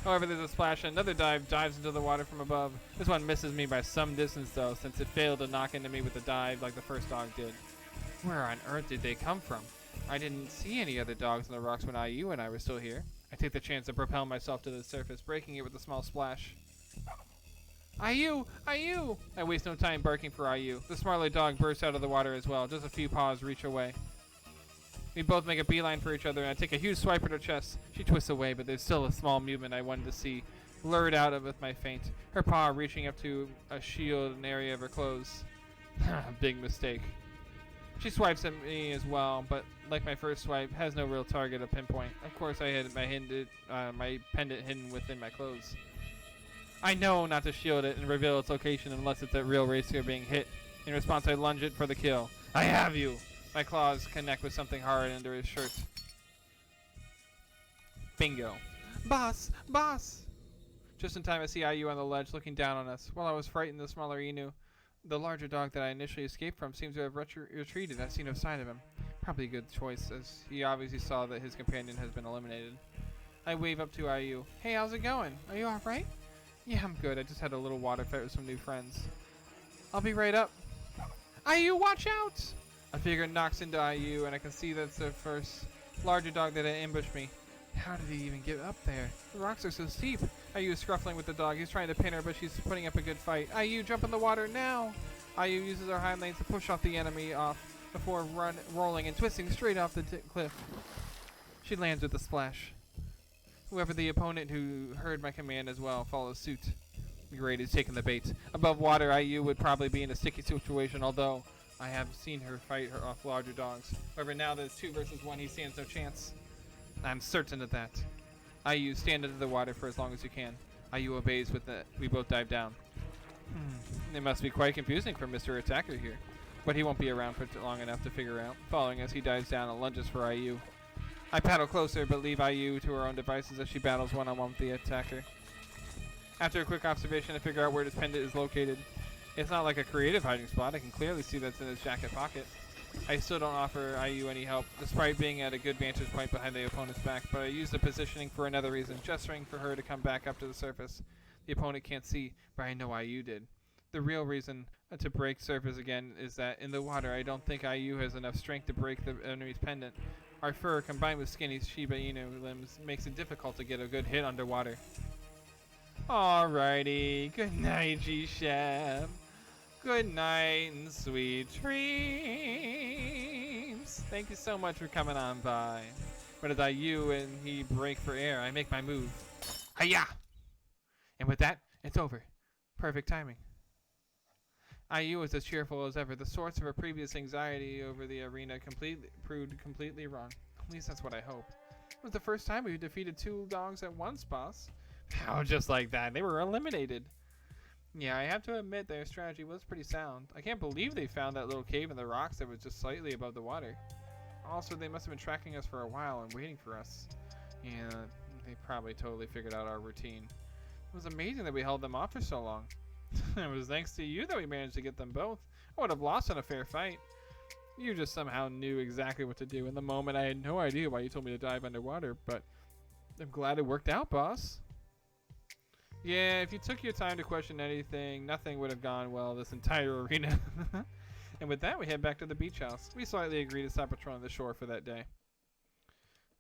However, there's a splash and another dives into the water from above. This one misses me by some distance though, since it failed to knock into me with a dive like the first dog did. Where on earth did they come from? I didn't see any other dogs on the rocks when Ayu and I were still here. I take the chance to propel myself to the surface, breaking it with a small splash. Ayu! Ayu! I waste no time barking for Ayu. The smaller dog bursts out of the water as well. Just a few paws reach away. We both make a beeline for each other, and I take a huge swipe at her chest. She twists away, but there's still a small movement I wanted to see, lured out of with my feint. Her paw reaching up to a shield an area of her clothes. Big mistake. She swipes at me as well, but like my first swipe, has no real target to pinpoint. Of course, I had my pendant hidden within my clothes. I know not to shield it and reveal its location unless it's at real risk of being hit. In response, I lunge it for the kill. I have you! My claws connect with something hard under his shirt. Bingo. Boss! Boss! Just in time, I see Ayu on the ledge looking down on us. While I was frightened, the smaller Inu, the larger dog that I initially escaped from, seems to have retreated. I see no sign of him. Probably a good choice, as he obviously saw that his companion has been eliminated. I wave up to Ayu. Hey, how's it going? Are you alright? Yeah, I'm good. I just had a little water fight with some new friends. I'll be right up. Ayu, watch out! A figure knocks into Ayu, and I can see that's the first larger dog that had ambushed me. How did he even get up there? The rocks are so steep. Ayu is scuffling with the dog. He's trying to pin her, but she's putting up a good fight. Ayu, jump in the water now! Ayu uses her hind legs to push off the enemy before rolling and twisting straight off the cliff. She lands with a splash. Whoever the opponent who heard my command as well follows suit. Great is taking the bait. Above water, Ayu would probably be in a sticky situation, although I have seen her fight her off larger dogs. However, now that it's 2 versus 1, he stands no chance. I'm certain of that. Ayu, stand under the water for as long as you can. Ayu obeys with it. We both dive down. It must be quite confusing for Mr. Attacker here. But he won't be around for long enough to figure out. Following us, he dives down and lunges for Ayu. I paddle closer, but leave Ayu to her own devices as she battles one-on-one with the attacker. After a quick observation, I figure out where this pendant is located. It's not like a creative hiding spot. I can clearly see that's in his jacket pocket. I still don't offer Ayu any help, despite being at a good vantage point behind the opponent's back, but I use the positioning for another reason, gesturing for her to come back up to the surface. The opponent can't see, but I know Ayu did. The real reason to break surface again is that in the water, I don't think Ayu has enough strength to break the enemy's pendant. Our fur, combined with skinny Shiba Inu limbs, makes it difficult to get a good hit underwater. Alrighty, good night, G-Chef. Good night and sweet dreams. Thank you so much for coming on by. But as Ayu and he break for air, I make my move. Hiya! And with that, it's over. Perfect timing. Ayu is as cheerful as ever. The source of her previous anxiety over the arena proved completely wrong. At least that's what I hoped. It was the first time we defeated 2 dogs at once, boss. How just like that? They were eliminated. Yeah, I have to admit their strategy was pretty sound. I can't believe they found that little cave in the rocks that was just slightly above the water. Also, they must have been tracking us for a while and waiting for us. Yeah, They probably totally figured out our routine. It was amazing that we held them off for so long. It was thanks to you that we managed to get them both. I would have lost in a fair fight. You just somehow knew exactly what to do. In the moment, I had no idea why you told me to dive underwater, but I'm glad it worked out, boss. Yeah, if you took your time to question anything, nothing would have gone well this entire arena. And with that, we head back to the beach house. We slightly agree to stop patrolling the shore for that day.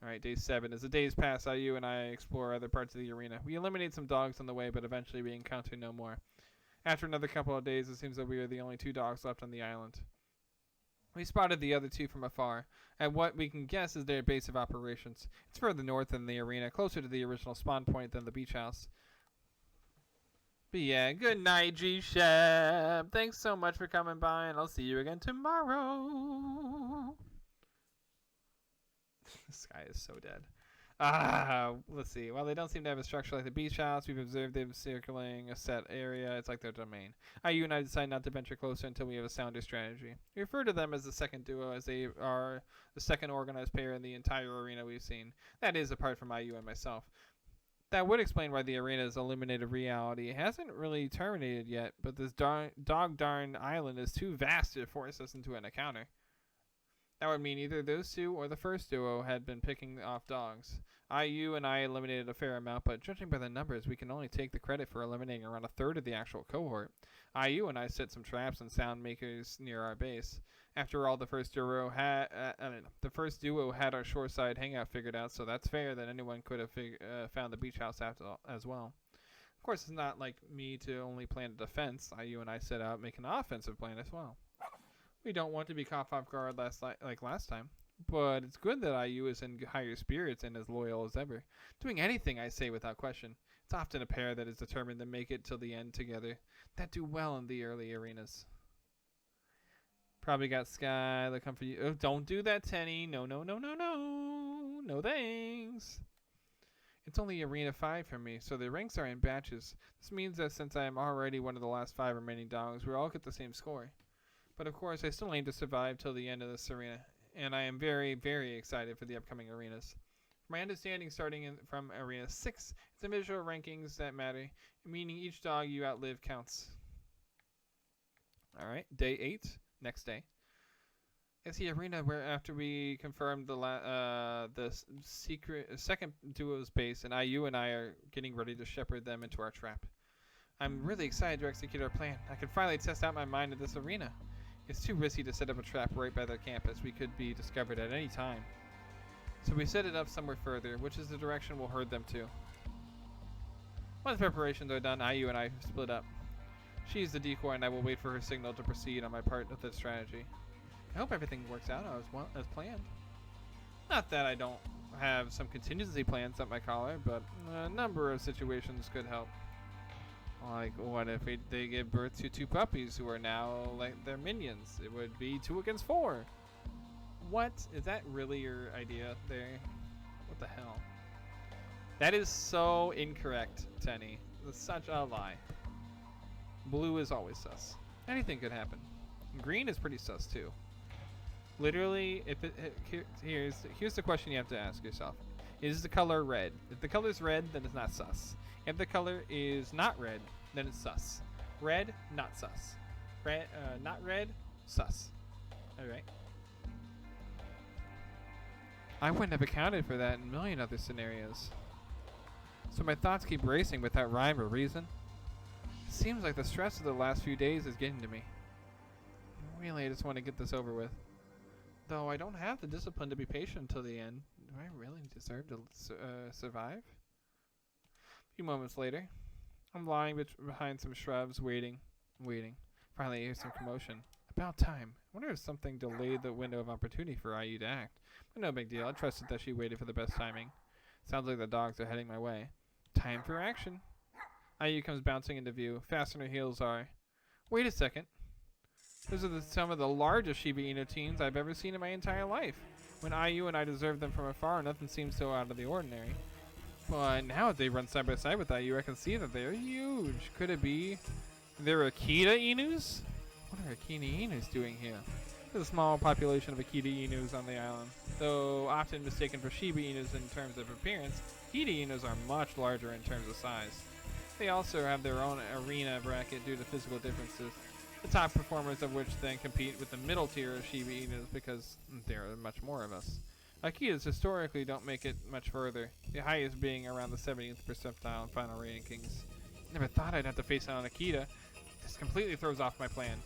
Alright, day 7. As the days pass, you and I explore other parts of the arena. We eliminate some dogs on the way, but eventually we encounter no more. After another couple of days, it seems that we are the only 2 dogs left on the island. We spotted the other 2 from afar, at what we can guess is their base of operations. It's further north than the arena, closer to the original spawn point than the beach house. But yeah, good night, G-Shep. Thanks so much for coming by, and I'll see you again tomorrow. This guy is so dead. Let's see. While they don't seem to have a structure like the beach house, we've observed them circling a set area. It's like their domain. You and I decide not to venture closer until we have a sounder strategy. We refer to them as the second duo, as they are the second organized pair in the entire arena we've seen. That is, apart from IU and myself. That would explain why the arena's illuminated reality hasn't really terminated yet, but this dog-darn island is too vast to force us into an encounter. That would mean either those 2 or the first duo had been picking off dogs. IU and I eliminated a fair amount, but judging by the numbers, we can only take the credit for eliminating around a third of the actual cohort. IU and I set some traps and sound makers near our base. After all, the first duo had our shoreside hangout figured out, so that's fair that anyone could have found the beach house as well. Of course, it's not like me to only plan a defense. IU and I set out making an offensive plan as well. We don't want to be caught off guard like last time, but it's good that IU is in higher spirits and as loyal as ever. Doing anything I say without question. It's often a pair that is determined to make it till the end together, that do well in the early arenas. Probably got Sky, they'll come for you. Oh, don't do that, Tenny. No, no, no, no, no. No thanks. It's only Arena 5 for me, so the ranks are in batches. This means that since I am already one of the last 5 remaining dogs, we all get the same score. But of course, I still aim to survive till the end of this arena, and I am very, very excited for the upcoming arenas. From my understanding, starting from Arena 6, it's the visual rankings that matter, meaning each dog you outlive counts. Alright, day 8, next day. It's the arena where after we confirmed the second duo's base, and IU and I are getting ready to shepherd them into our trap. I'm really excited to execute our plan. I can finally test out my mind in this arena. It's too risky to set up a trap right by their campus. We could be discovered at any time. So we set it up somewhere further, which is the direction we'll herd them to. Once preparations are done, IU and I split up. She's the decoy, and I will wait for her signal to proceed on my part of the strategy. I hope everything works out as planned. Not that I don't have some contingency plans up my collar, but a number of situations could help. Like, what if they give birth to 2 puppies who are now like their minions? It would be 2 against 4. What? Is that really your idea there? What the hell? That is so incorrect, Tenny. That's such a lie. Blue is always sus. Anything could happen. Green is pretty sus too. Literally, here's the question you have to ask yourself. Is the color red? If the color is red, then it's not sus. If the color is not red, then it's sus. Red, not sus. Red, not red, sus. Alright. I wouldn't have accounted for that in a million other scenarios. So my thoughts keep racing without rhyme or reason. It seems like the stress of the last few days is getting to me. Really, I just want to get this over with. Though I don't have the discipline to be patient until the end. Do I really deserve to survive? A few moments later, I'm lying behind some shrubs, waiting. Finally, I hear some commotion. About time. I wonder if something delayed the window of opportunity for IU to act. But no big deal. I trusted that she waited for the best timing. Sounds like the dogs are heading my way. Time for action. IU comes bouncing into view. Fast on her heels are. Wait a second. Those are some of the largest Shiba Inu teens I've ever seen in my entire life. When IU and I observe them from afar, nothing seems so out of the ordinary. But now as they run side by side with IU, I can see that they're huge. Could it be they're Akita Inus? What are Akita Inus doing here? There's a small population of Akita Inus on the island. Though often mistaken for Shiba Inus in terms of appearance, Akita Inus are much larger in terms of size. They also have their own arena bracket due to physical differences, the top performers of which then compete with the middle tier of Shiba Inus because there are much more of us. Akitas historically don't make it much further, the highest being around the 70th percentile in final rankings. Never thought I'd have to face an Akita. This completely throws off my plan.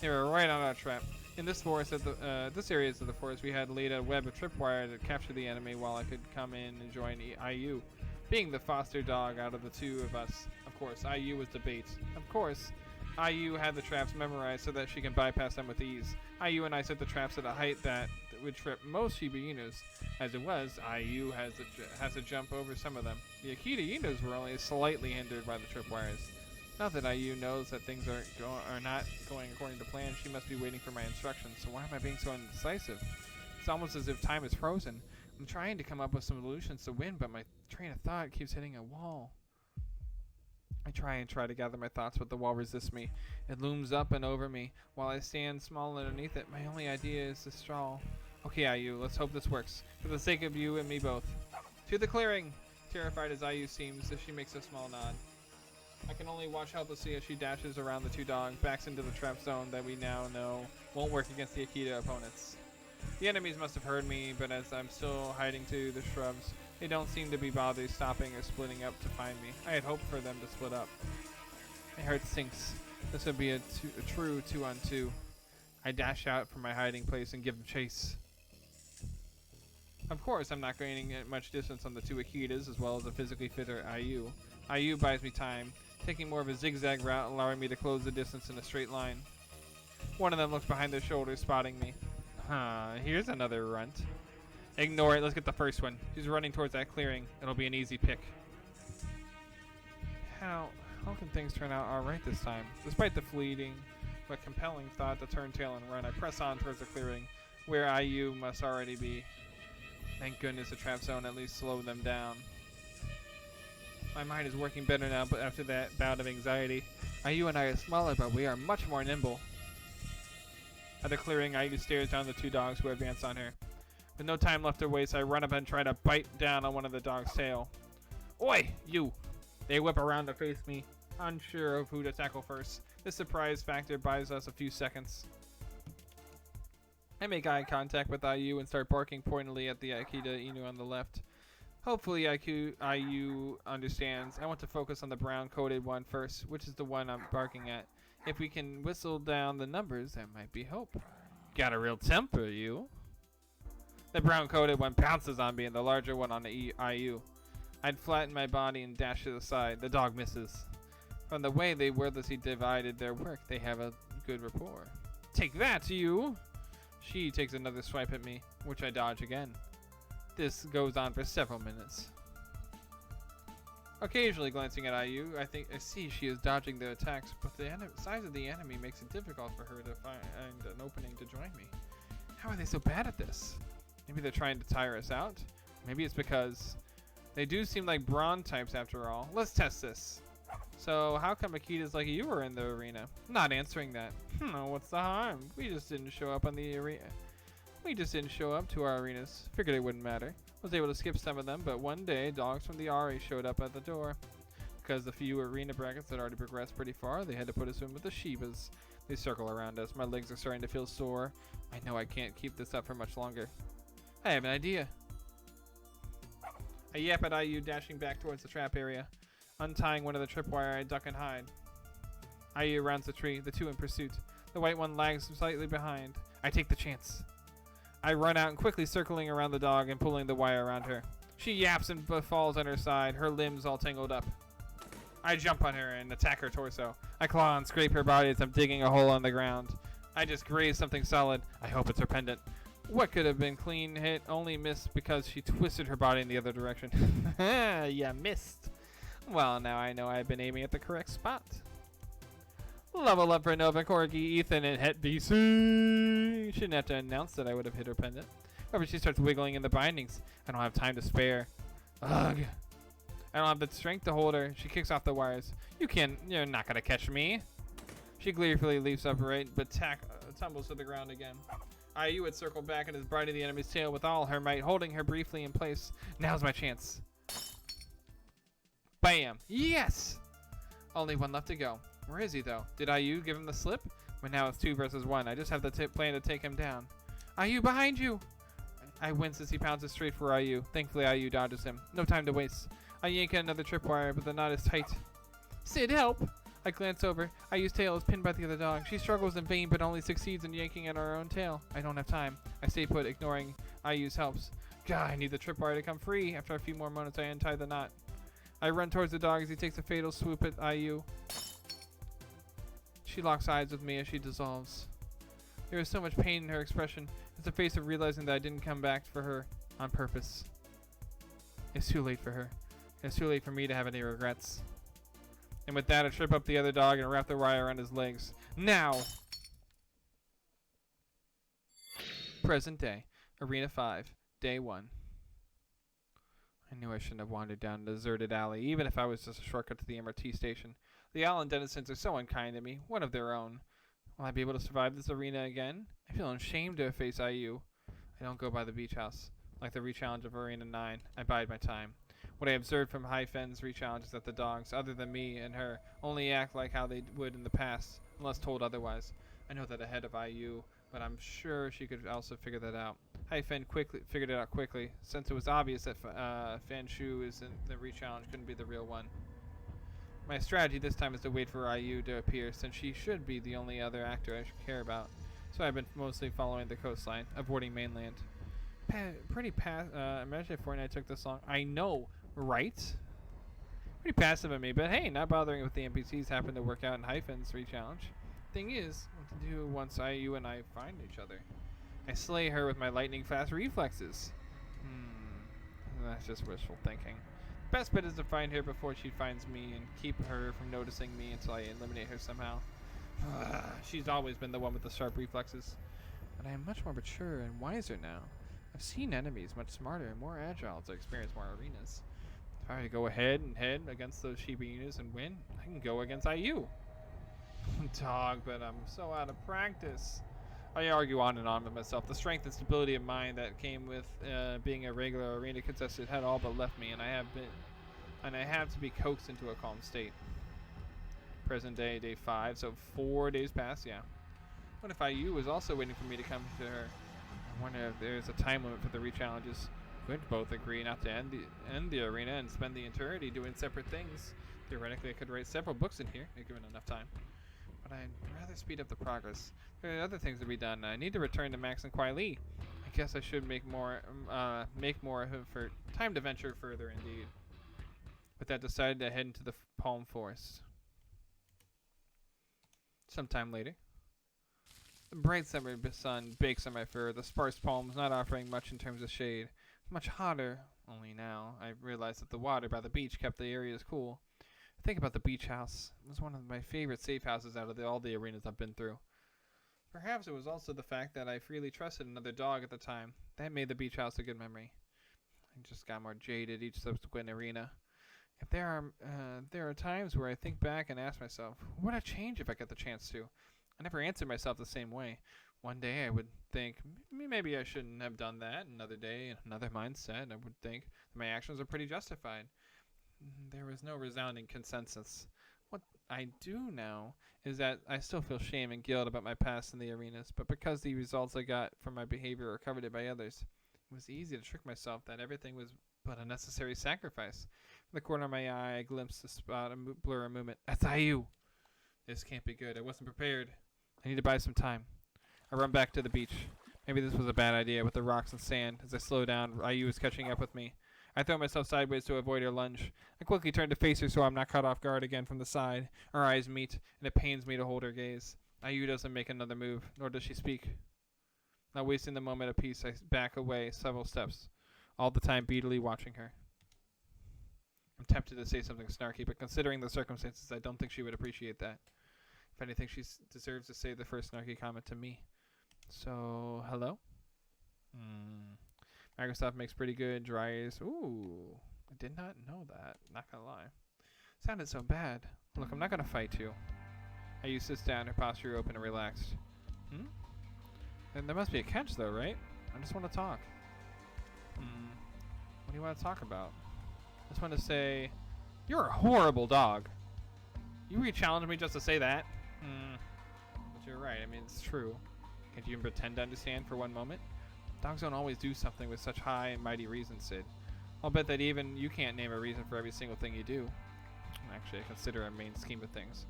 They were right on our trap. In this forest, this area of the forest, we had laid a web of tripwire to capture the enemy while I could come in and join IU. Being the foster dog out of the two of us, of course, IU was the bait. Of course, IU had the traps memorized so that she can bypass them with ease. IU and I set the traps at a height that would trip most Shiba Inus. As it was, IU has to jump over some of them. The Akita Inus were only slightly hindered by the tripwires. Not that IU knows that things are not going according to plan. She must be waiting for my instructions. So why am I being so indecisive? It's almost as if time is frozen. I'm trying to come up with some solutions to win, but my train of thought keeps hitting a wall. I try to gather my thoughts, but the wall resists me. It looms up and over me. While I stand small underneath it, my only idea is to stall. Okay, IU, let's hope this works. For the sake of you and me both. To the clearing! Terrified as IU seems, she makes a small nod. I can only watch helplessly as she dashes around the two dogs, backs into the trap zone that we now know won't work against the Akita opponents. The enemies must have heard me, but as I'm still hiding to the shrubs, they don't seem to be bothered stopping or splitting up to find me. I had hoped for them to split up. My heart sinks. This would be a true 2-on-2. I dash out from my hiding place and give them chase. Of course, I'm not gaining much distance on the two Akitas as well as a physically fitter IU. IU buys me time, taking more of a zigzag route, allowing me to close the distance in a straight line. One of them looks behind their shoulders, spotting me. Here's another runt. Ignore it, let's get the first one. She's running towards that clearing. It'll be an easy pick. How can things turn out alright this time? Despite the fleeting but compelling thought to turn tail and run, I press on towards the clearing, where IU must already be. Thank goodness the trap zone at least slowed them down. My mind is working better now, but after that bout of anxiety, IU and I are smaller, but we are much more nimble. At the clearing, IU stares down the two dogs who advance on her. With no time left to waste, I run up and try to bite down on one of the dog's tail. Oi, you! They whip around to face me, unsure of who to tackle first. This surprise factor buys us a few seconds. I make eye contact with IU and start barking pointedly at the Akita Inu on the left. Hopefully IU understands. I want to focus on the brown-coated one first, which is the one I'm barking at. If we can whistle down the numbers, that might be hope. Got a real temper, you. The brown-coated one pounces on me and the larger one on the IU. I'd flatten my body and dash to the side. The dog misses. From the way they wordlessly divided their work, they have a good rapport. Take that, you! She takes another swipe at me, which I dodge again. This goes on for several minutes. Occasionally glancing at IU, I see she is dodging their attacks, but the size of the enemy makes it difficult for her to find an opening to join me. How are they so bad at this? Maybe they're trying to tire us out? Maybe it's because they do seem like brawn types after all. Let's test this. So how come Akitas like you were in the arena? I'm not answering that. What's the harm? We just didn't show up on the arena. We just didn't show up to our arenas. Figured it wouldn't matter. Was able to skip some of them, but one day dogs from the Aaaa showed up at the door. Because the few arena brackets had already progressed pretty far, they had to put us in with the Shibas. They circle around us. My legs are starting to feel sore. I know I can't keep this up for much longer. I have an idea. I yap at IU, dashing back towards the trap area. Untying one of the tripwire, I duck and hide. IU rounds the tree, the two in pursuit. The white one lags slightly behind. I take the chance. I run out and quickly circling around the dog and pulling the wire around her. She yaps and falls on her side, her limbs all tangled up. I jump on her and attack her torso. I claw and scrape her body as I'm digging a hole on the ground. I just graze something solid. I hope it's her pendant. What could have been clean hit only missed because she twisted her body in the other direction. Yeah, missed. Well, now I know I've been aiming at the correct spot. Level up for Nova, Corgi, Ethan, and Het BC. Shouldn't have to announce that I would have hit her pendant. However, she starts wiggling in the bindings. I don't have time to spare. Ugh. I don't have the strength to hold her. She kicks off the wires. You're not gonna catch me. She gleefully leaps upright, but and tumbles to the ground again. IU had circled back and is biting the enemy's tail with all her might, holding her briefly in place. Now's my chance. Bam! Yes! Only one left to go. Where is he, though? Did IU give him the slip? But now it's 2 versus 1. I just have the plan to take him down. IU, behind you! I wince as he pounces straight for IU. Thankfully, IU dodges him. No time to waste. I yank at another tripwire, but the knot is tight. Sid, help! I glance over. IU's tail is pinned by the other dog. She struggles in vain, but only succeeds in yanking at her own tail. I don't have time. I stay put, ignoring IU's helps. God, I need the tripwire to come free. After a few more moments, I untie the knot. I run towards the dog as he takes a fatal swoop at IU. She locks eyes with me as she dissolves. There is so much pain in her expression. It's a face of realizing that I didn't come back for her on purpose. It's too late for her. It's too late for me to have any regrets. And with that, I trip up the other dog and wrap the wire around his legs. Now! Present day. Arena 5. Day 1. I knew I shouldn't have wandered down a deserted alley, even if I was just a shortcut to the MRT station. The island denizens are so unkind to me, one of their own. Will I be able to survive this arena again? I feel ashamed to face IU. I don't go by the beach house. Like the re-challenge of Arena 9, I bide my time. What I observed from Hyphen's re-challenge is that the dogs, other than me and her, only act like how they would in the past, unless told otherwise. I know that ahead of IU, but I'm sure she could also figure that out. Hyphen quickly figured it out quickly, since it was obvious that Fanshu is in the re-challenge couldn't be the real one. My strategy this time is to wait for IU to appear, since she should be the only other actor I should care about. So I've been mostly following the coastline, avoiding mainland. Imagine if Fortnite took this long. I know, right? Pretty passive of me, but hey, not bothering with the NPCs happened to work out in Hyphen's re-challenge. Thing is, what to do once IU and I find each other? I slay her with my lightning-fast reflexes. That's just wishful thinking. Best bet is to find her before she finds me and keep her from noticing me until I eliminate her somehow. She's always been the one with the sharp reflexes. But I am much more mature and wiser now. I've seen enemies much smarter and more agile as I experience more arenas. If I go ahead against those Shiba Inus and win, I can go against IU. Dog, but I'm so out of practice. I argue on and on with myself. The strength and stability of mind that came with being a regular arena contestant had all but left me, and I have to be coaxed into a calm state. Present day, day 5, so 4 days past, yeah. What if IU was also waiting for me to come to her? I wonder if there's a time limit for the re-challenges. We could both agree not to end the arena and spend the eternity doing separate things. Theoretically, I could write several books in here, if given enough time. But I'd rather speed up the progress. There are other things to be done. I need to return to Max and Kwai Li. I guess I should make more effort. Time to venture further, indeed. With that, decided to head into the palm forest. Sometime later. The bright summer sun bakes on my fur, the sparse palms not offering much in terms of shade. Much hotter, only now I realized that the water by the beach kept the areas cool. Think about the beach house. It was one of my favorite safe houses out of all the arenas I've been through. Perhaps it was also the fact that I freely trusted another dog at the time. That made the beach house a good memory. I just got more jaded each subsequent arena. If there are times where I think back and ask myself, what would I change if I got the chance to? I never answered myself the same way. One day I would think, maybe I shouldn't have done that. Another day, in another mindset, I would think that my actions are pretty justified. There was no resounding consensus. What I do now is that I still feel shame and guilt about my past in the arenas, but because the results I got from my behavior are coveted by others, it was easy to trick myself that everything was but a necessary sacrifice. From the corner of my eye, I glimpsed a spot, a blur of movement. That's IU! This can't be good. I wasn't prepared. I need to buy some time. I run back to the beach. Maybe this was a bad idea with the rocks and sand. As I slow down, IU is catching up with me. I throw myself sideways to avoid her lunge. I quickly turn to face her so I'm not caught off guard again from the side. Our eyes meet, and it pains me to hold her gaze. IU doesn't make another move, nor does she speak. Not wasting the moment of peace, I back away several steps, all the time beadily watching her. I'm tempted to say something snarky, but considering the circumstances, I don't think she would appreciate that. If anything, she deserves to say the first snarky comment to me. So, hello? Microsoft makes pretty good dryers. Ooh, I did not know that. Not gonna lie. Sounded so bad. Look, I'm not gonna fight you. IU sits down, her posture open and relaxed. And there must be a catch though, right? I just want to talk. What do you want to talk about? I just want to say, you're a horrible dog. You re-challenged me just to say that? But you're right, I mean, it's true. Can't you even pretend to understand for one moment? Dogs don't always do something with such high and mighty reasons, Sid. I'll bet that even you can't name a reason for every single thing you do. Actually, I consider a main scheme of things.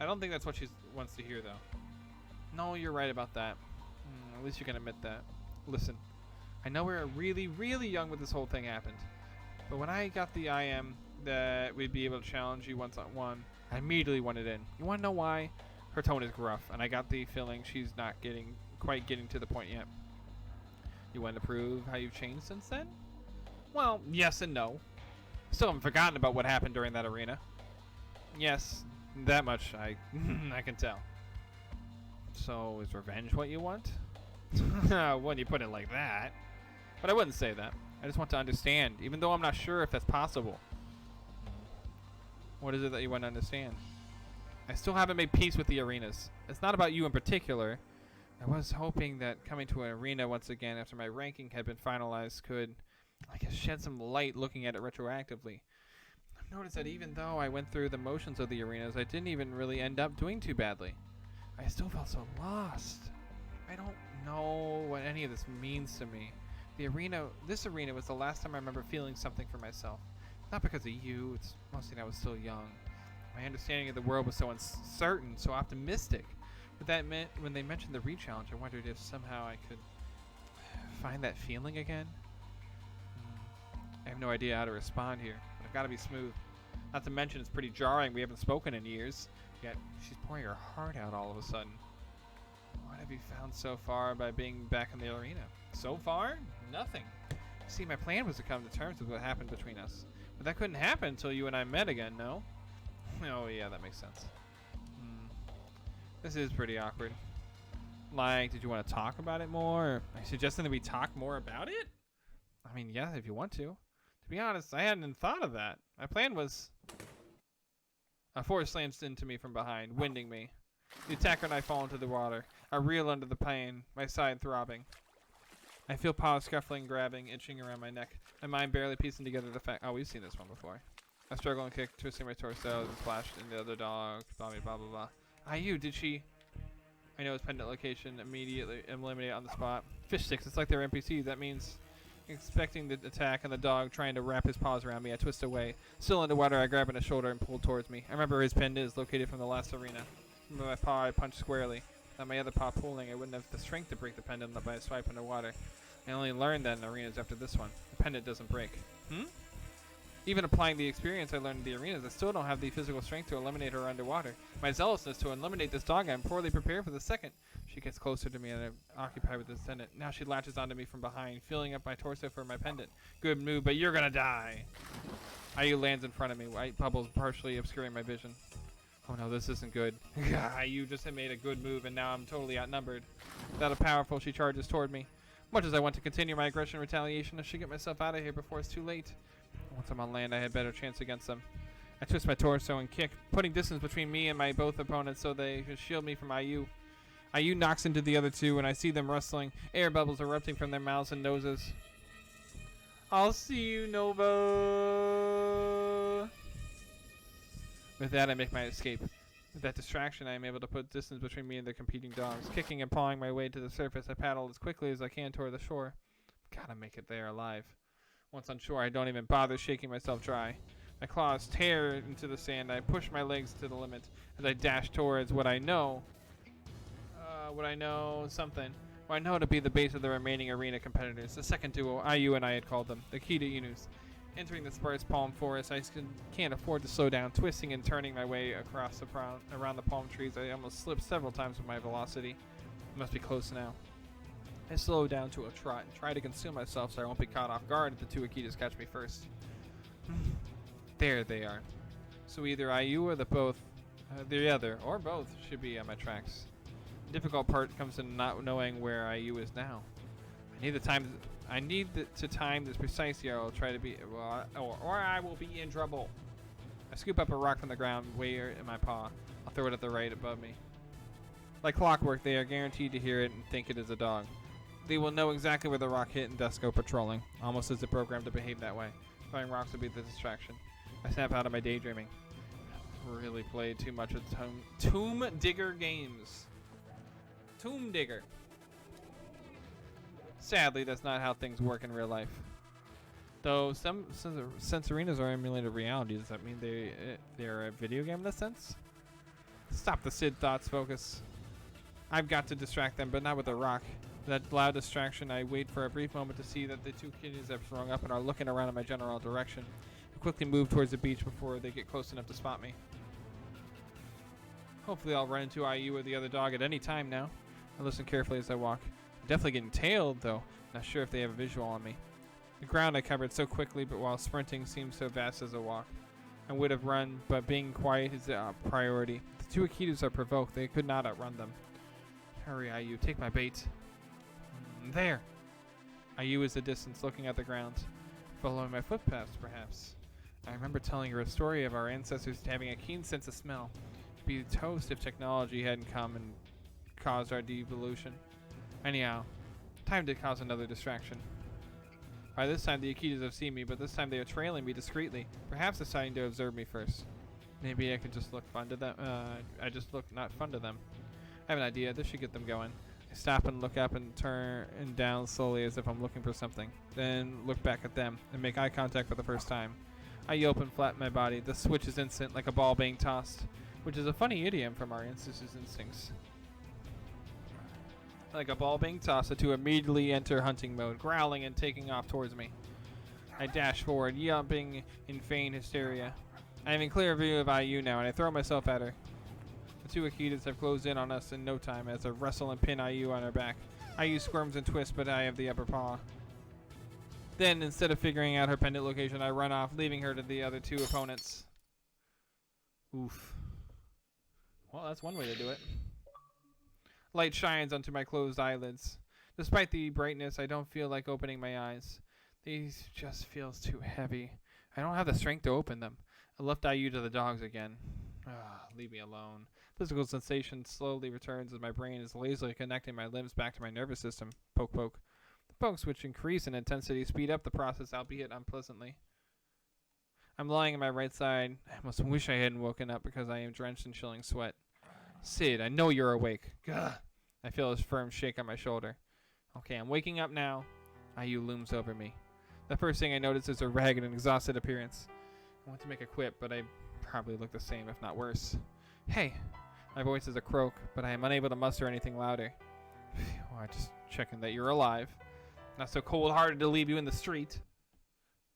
I don't think that's what she wants to hear, though. No, you're right about that. At least you can admit that. Listen, I know we were really, really young when this whole thing happened. But when I got the IM that we'd be able to challenge you one-on-one, I immediately wanted in. You want to know why? Her tone is gruff, and I got the feeling she's not quite getting to the point yet. You want to prove how you've changed since then? Well, yes and no. Still haven't forgotten about what happened during that arena. Yes, that much I can tell. So, is revenge what you want? When you put it like that. But I wouldn't say that. I just want to understand, even though I'm not sure if that's possible. What is it that you want to understand? I still haven't made peace with the arenas. It's not about you in particular. I was hoping that coming to an arena once again after my ranking had been finalized could, I guess, shed some light looking at it retroactively. I've noticed that even though I went through the motions of the arenas, I didn't even really end up doing too badly. I still felt so lost. I don't know what any of this means to me. This arena was the last time I remember feeling something for myself. Not because of you, it's mostly that I was still young. My understanding of the world was so uncertain, so optimistic. But that meant when they mentioned the re-challenge, I wondered if somehow I could find that feeling again. I have no idea how to respond here, but I've got to be smooth. Not to mention it's pretty jarring, we haven't spoken in years, yet she's pouring her heart out all of a sudden. What have you found so far by being back in the arena? So far? Nothing. See, my plan was to come to terms with what happened between us. But that couldn't happen until you and I met again, no? Oh yeah, that makes sense. This is pretty awkward. Like, did you want to talk about it more? Are you suggesting that we talk more about it? I mean, yeah, if you want to. To be honest, I hadn't even thought of that. My plan was... A force slams into me from behind, winding me. The attacker and I fall into the water. I reel under the pain, my side throbbing. I feel paws scuffling, grabbing, itching around my neck. My mind barely piecing together the fact... Oh, we've seen this one before. I struggle and kick, twisting my torso, and splashed in the other dog, blah, blah, blah, blah. Ayu, did she... I know his pendant location, immediately eliminate on the spot. Fish sticks, it's like they're NPCs. That means expecting the attack and the dog trying to wrap his paws around me. I twist away. Still underwater, I grab him his shoulder and pull towards me. I remember his pendant is located from the last arena. With my paw, I punch squarely. Without my other paw pulling, I wouldn't have the strength to break the pendant by a swipe underwater. I only learned that in arenas after this one. The pendant doesn't break. Even applying the experience I learned in the arenas, I still don't have the physical strength to eliminate her underwater. My zealousness to eliminate this dog, I'm poorly prepared for the second. She gets closer to me and I'm occupied with this pendant. Now she latches onto me from behind, filling up my torso for my pendant. Good move, but you're gonna die. Ayu lands in front of me, white bubbles partially obscuring my vision. Oh no, this isn't good. You just had made a good move and now I'm totally outnumbered. Without a powerful, she charges toward me. Much as I want to continue my aggression and retaliation, I should get myself out of here before it's too late. Once I'm on land, I had a better chance against them. I twist my torso and kick, putting distance between me and my both opponents so they can shield me from Ayu. Ayu knocks into the other two, and I see them wrestling, air bubbles erupting from their mouths and noses. I'll see you, Nova! With that, I make my escape. With that distraction, I am able to put distance between me and the competing dogs. Kicking and pawing my way to the surface, I paddle as quickly as I can toward the shore. Gotta make it there alive. Once on shore, I don't even bother shaking myself dry. My claws tear into the sand. I push my legs to the limit as I dash towards what I know what I know to be the base of the remaining arena competitors. The second duo, Ayu and I had called them, the Kita Inus. Entering the sparse palm forest, I can't afford to slow down, twisting and turning my way across around the palm trees. I almost slipped several times with my velocity. It must be close now. I slow down to a trot and try to conceal myself so I won't be caught off guard if the two Akitas catch me first. There they are. So either Ayu or the other, or both, should be on my tracks. The difficult part comes in not knowing where Ayu is now. I need to time this precisely, or I'll try to be, or I will be in trouble. I scoop up a rock from the ground, weigh it in my paw. I'll throw it at the right above me. Like clockwork, they are guaranteed to hear it and think it is a dog. They will know exactly where the rock hit and thus go patrolling, almost as if programmed to behave that way. Throwing rocks would be the distraction. I snap out of my daydreaming. Really played too much of Tomb Digger games. Tomb Digger. Sadly, that's not how things work in real life. Though some sensorinas are emulated reality, does that mean they're a video game in a sense? Stop the Sid thoughts, focus. I've got to distract them, but not with a rock. That loud distraction, I wait for a brief moment to see that the two kitties have sprung up and are looking around in my general direction. I quickly move towards the beach before they get close enough to spot me. Hopefully I'll run into Aaaa or the other dog at any time now. I listen carefully as I walk. I'm definitely getting tailed, though. Not sure if they have a visual on me. The ground I covered so quickly, but while sprinting seems so vast as a walk. I would have run, but being quiet is a priority. If the two Akitas are provoked, they could not outrun them. Hurry, Aaaa, take my bait. There! Aaaa is a distance, looking at the ground. Following my footpaths, perhaps. I remember telling her a story of our ancestors having a keen sense of smell. It'd be toast if technology hadn't come and caused our devolution. Anyhow, time to cause another distraction. By this time, the Akitas have seen me, but this time they are trailing me discreetly, perhaps deciding to observe me first. Maybe I could just look fun to them. I just look not fun to them. I have an idea. This should get them going. I stop and look up and turn and down slowly as if I'm looking for something. Then look back at them and make eye contact for the first time. I yelp and flatten my body. The switch is instant, like a ball being tossed, which is a funny idiom from our ancestors' instincts. Like a ball being tossed to immediately enter hunting mode, growling and taking off towards me. I dash forward, yelping in feigned hysteria. I am in clear view of Aaaa now, and I throw myself at her. The two Akitas have closed in on us in no time as I wrestle and pin Aaaa on her back. Aaaa squirms and twists, but I have the upper paw. Then, instead of figuring out her pendant location, I run off, leaving her to the other two opponents. Oof. Well, that's one way to do it. Light shines onto my closed eyelids. Despite the brightness, I don't feel like opening my eyes. These just feels too heavy. I don't have the strength to open them. I left Aaaa to the dogs again. Leave me alone. Physical sensation slowly returns as my brain is lazily connecting my limbs back to my nervous system. Poke, poke. The pokes, which increase in intensity, speed up the process, albeit unpleasantly. I'm lying on my right side. I almost wish I hadn't woken up because I am drenched in chilling sweat. Sid, I know you're awake. Gah! I feel his firm shake on my shoulder. Okay, I'm waking up now. Aaaa looms over me. The first thing I notice is her ragged and exhausted appearance. I want to make a quip, but I probably look the same, if not worse. Hey! My voice is a croak, but I am unable to muster anything louder. Phew, I'm just checking that you're alive. Not so cold-hearted to leave you in the street.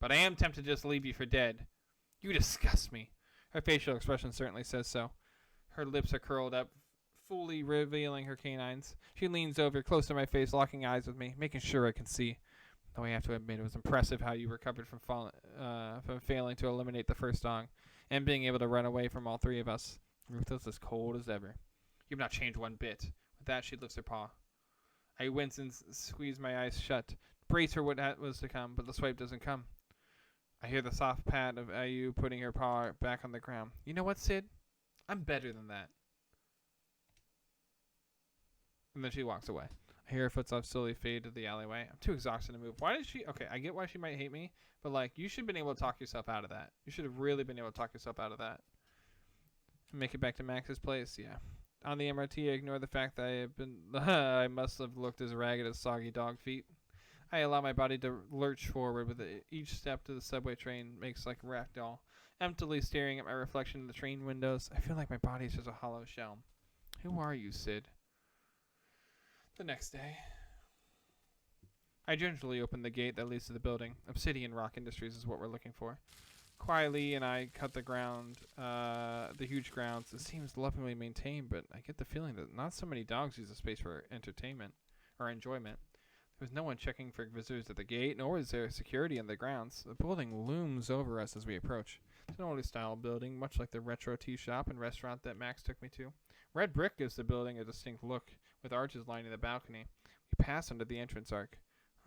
But I am tempted to just leave you for dead. You disgust me. Her facial expression certainly says so. Her lips are curled up, fully revealing her canines. She leans over close to my face, locking eyes with me, making sure I can see. Though I have to admit, it was impressive how you recovered from failing to eliminate the first dog, and being able to run away from all three of us. Ruthless as cold as ever. You've not changed one bit. With that, she lifts her paw. I wince and squeeze my eyes shut, brace for what was to come, but the swipe doesn't come. I hear the soft pat of Aaaa putting her paw back on the ground. You know what, Sid? I'm better than that. And then she walks away. I hear her footsteps slowly fade to the alleyway. I'm too exhausted to move. Why did she... Okay, I get why she might hate me, but, like, you should have been able to talk yourself out of that. You should have really been able to talk yourself out of that. Make it back to Max's place, yeah. On the MRT, I ignore the fact that I have been... I must have looked as ragged as soggy dog feet. I allow my body to lurch forward with each step to the subway train makes like a ragdoll. Emptily staring at my reflection in the train windows, I feel like my body is just a hollow shell. Who are you, Sid? The next day. I gingerly open the gate that leads to the building. Obsidian Rock Industries is what we're looking for. Quietly, and I cut the ground, the huge grounds. It seems lovingly maintained, but I get the feeling that not so many dogs use the space for entertainment or enjoyment. There's no one checking for visitors at the gate, nor is there security in the grounds. The building looms over us as we approach. It's an older-style building, much like the retro tea shop and restaurant that Max took me to. Red brick gives the building a distinct look, with arches lining the balcony. We pass under the entrance arc.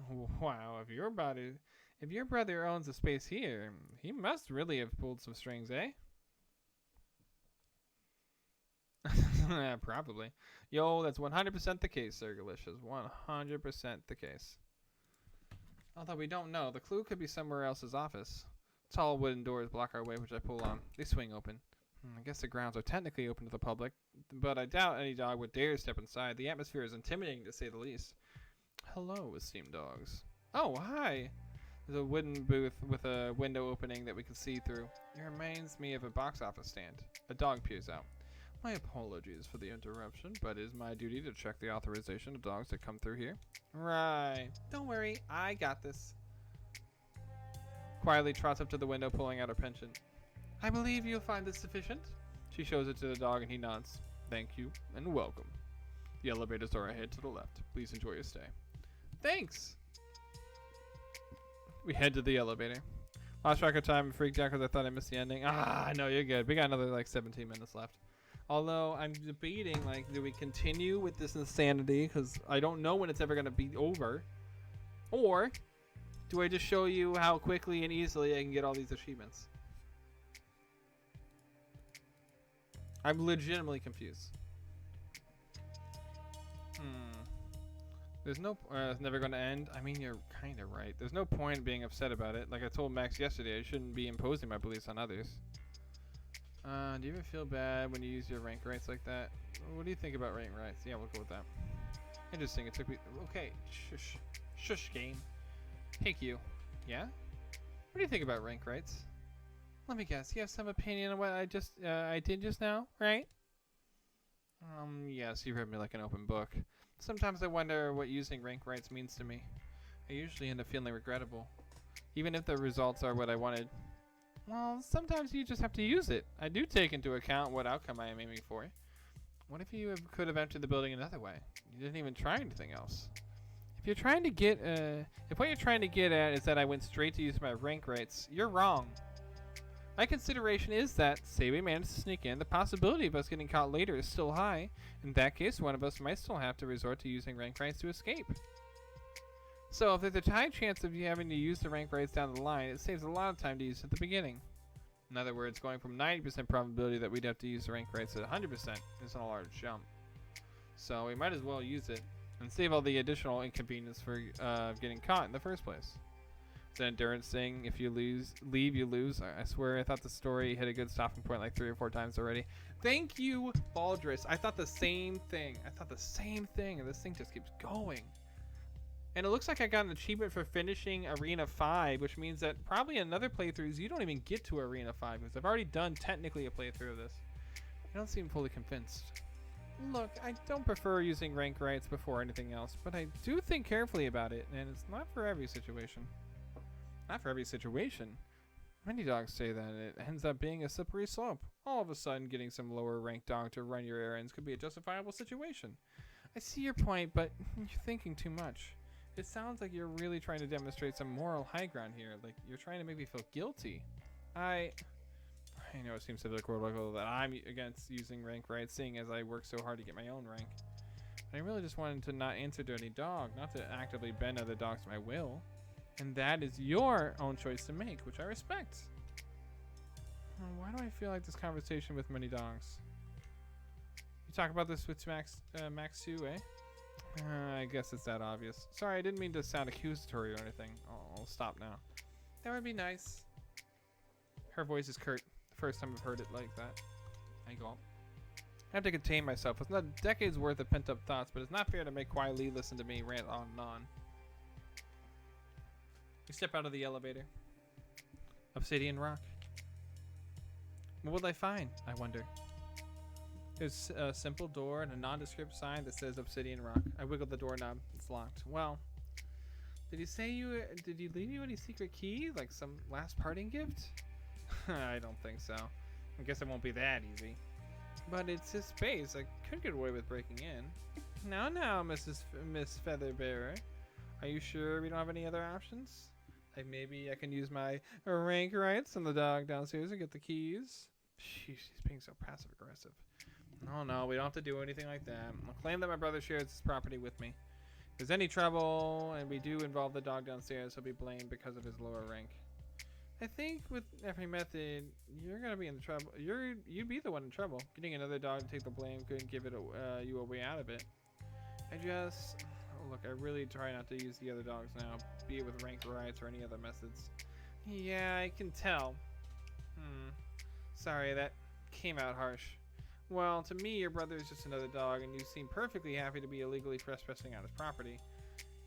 Wow, if your brother owns a space here, he must really have pulled some strings, eh? Probably. Yo, that's 100% the case, Sir Galicious. 100% the case. Although we don't know. The clue could be somewhere else's office. Tall wooden doors block our way, which I pull on. They swing open. I guess the grounds are technically open to the public, but I doubt any dog would dare step inside. The atmosphere is intimidating, to say the least. Hello, esteemed dogs. Oh, hi! There's a wooden booth with a window opening that we can see through. It reminds me of a box office stand. A dog peers out. My apologies for the interruption, but it is my duty to check the authorization of dogs that come through here. Right. Don't worry, I got this. Quietly trots up to the window, pulling out her pension. I believe you'll find this sufficient. She shows it to the dog and he nods. Thank you and welcome. The elevators are ahead to the left. Please enjoy your stay. Thanks. We head to the elevator. Lost track of time and freaked out because I thought I missed the ending. Ah, no, you're good. We got another like 17 minutes left. Although I'm debating, like, do we continue with this insanity? Because I don't know when it's ever going to be over. Or do I just show you how quickly and easily I can get all these achievements? I'm legitimately confused. There's no, it's never going to end. I mean, you're kind of right. There's no point being upset about it. Like I told Max yesterday, I shouldn't be imposing my beliefs on others. Do you ever feel bad when you use your rank rights like that? What do you think about rank rights? Yeah, we'll go with that. Interesting. It took me. Okay, shush, shush, game. Thank you. Yeah. What do you think about rank rights? Let me guess. You have some opinion on what I did just now, right? Yes. You read me like an open book. Sometimes I wonder what using rank rights means to me. I usually end up feeling regrettable, even if the results are what I wanted. Well, sometimes you just have to use it. I do take into account what outcome I am aiming for. What if you could have entered the building another way? You didn't even try anything else. If you're trying to get, if what you're trying to get at is that I went straight to use my rank rights, you're wrong. My consideration is that, say we managed to sneak in, the possibility of us getting caught later is still high. In that case, one of us might still have to resort to using rank rights to escape. So if there's a high chance of you having to use the rank rights down the line, it saves a lot of time to use at the beginning. In other words, going from 90% probability that we'd have to use the rank rights at 100% isn't a large jump. So we might as well use it and save all the additional inconvenience for getting caught in the first place. It's an endurance thing. If you leave, you lose. I swear I thought the story hit a good stopping point like 3 or 4 times already. Thank you, Baldress. I thought the same thing. And this thing just keeps going. And it looks like I got an achievement for finishing Arena 5, which means that probably in other playthroughs you don't even get to Arena 5, because I've already done technically a playthrough of this. I don't seem fully convinced. Look, I don't prefer using rank rights before anything else, but I do think carefully about it, and it's not for every situation. Not for every situation. Many dogs say that it ends up being a slippery slope. All of a sudden, getting some lower ranked dog to run your errands could be a justifiable situation. I see your point, but you're thinking too much. It sounds like you're really trying to demonstrate some moral high ground here, like you're trying to make me feel guilty. I know it seems hypocritical that I'm against using rank rights, seeing as I work so hard to get my own rank. But I really just wanted to not answer to any dog, not to actively bend other dogs to my will. And that is your own choice to make, which I respect. Why do I feel like this conversation with many dogs? You talk about this with Max too, eh? I guess it's that obvious. Sorry, I didn't mean to sound accusatory or anything. I'll stop now. That would be nice. Her voice is curt. The first time I've heard it like that. I go. I have to contain myself. It's not decades worth of pent up thoughts, but it's not fair to make quietly listen to me rant on and on. We step out of the elevator. Obsidian rock. What will I find, I wonder? There's a simple door and a nondescript sign that says Obsidian Rock. I wiggle the doorknob. It's locked. Well, did he leave you any secret key? Like some last parting gift? I don't think so. I guess it won't be that easy. But it's his space. I could get away with breaking in. Now, Miss Featherbearer. Are you sure we don't have any other options? Like maybe I can use my rank rights on the dog downstairs and get the keys? She's being so passive aggressive. No, we don't have to do anything like that. I'll claim that my brother shares his property with me. If there's any trouble and we do involve the dog downstairs, he'll be blamed because of his lower rank. I think with every method, you're gonna be in trouble. You'd be the one in trouble. Getting another dog to take the blame couldn't give it you a way out of it. Look, I really try not to use the other dogs now, be it with ranked rights or any other methods. Yeah, I can tell. Sorry, that came out harsh. Well, to me, your brother is just another dog, and you seem perfectly happy to be illegally trespassing on his property.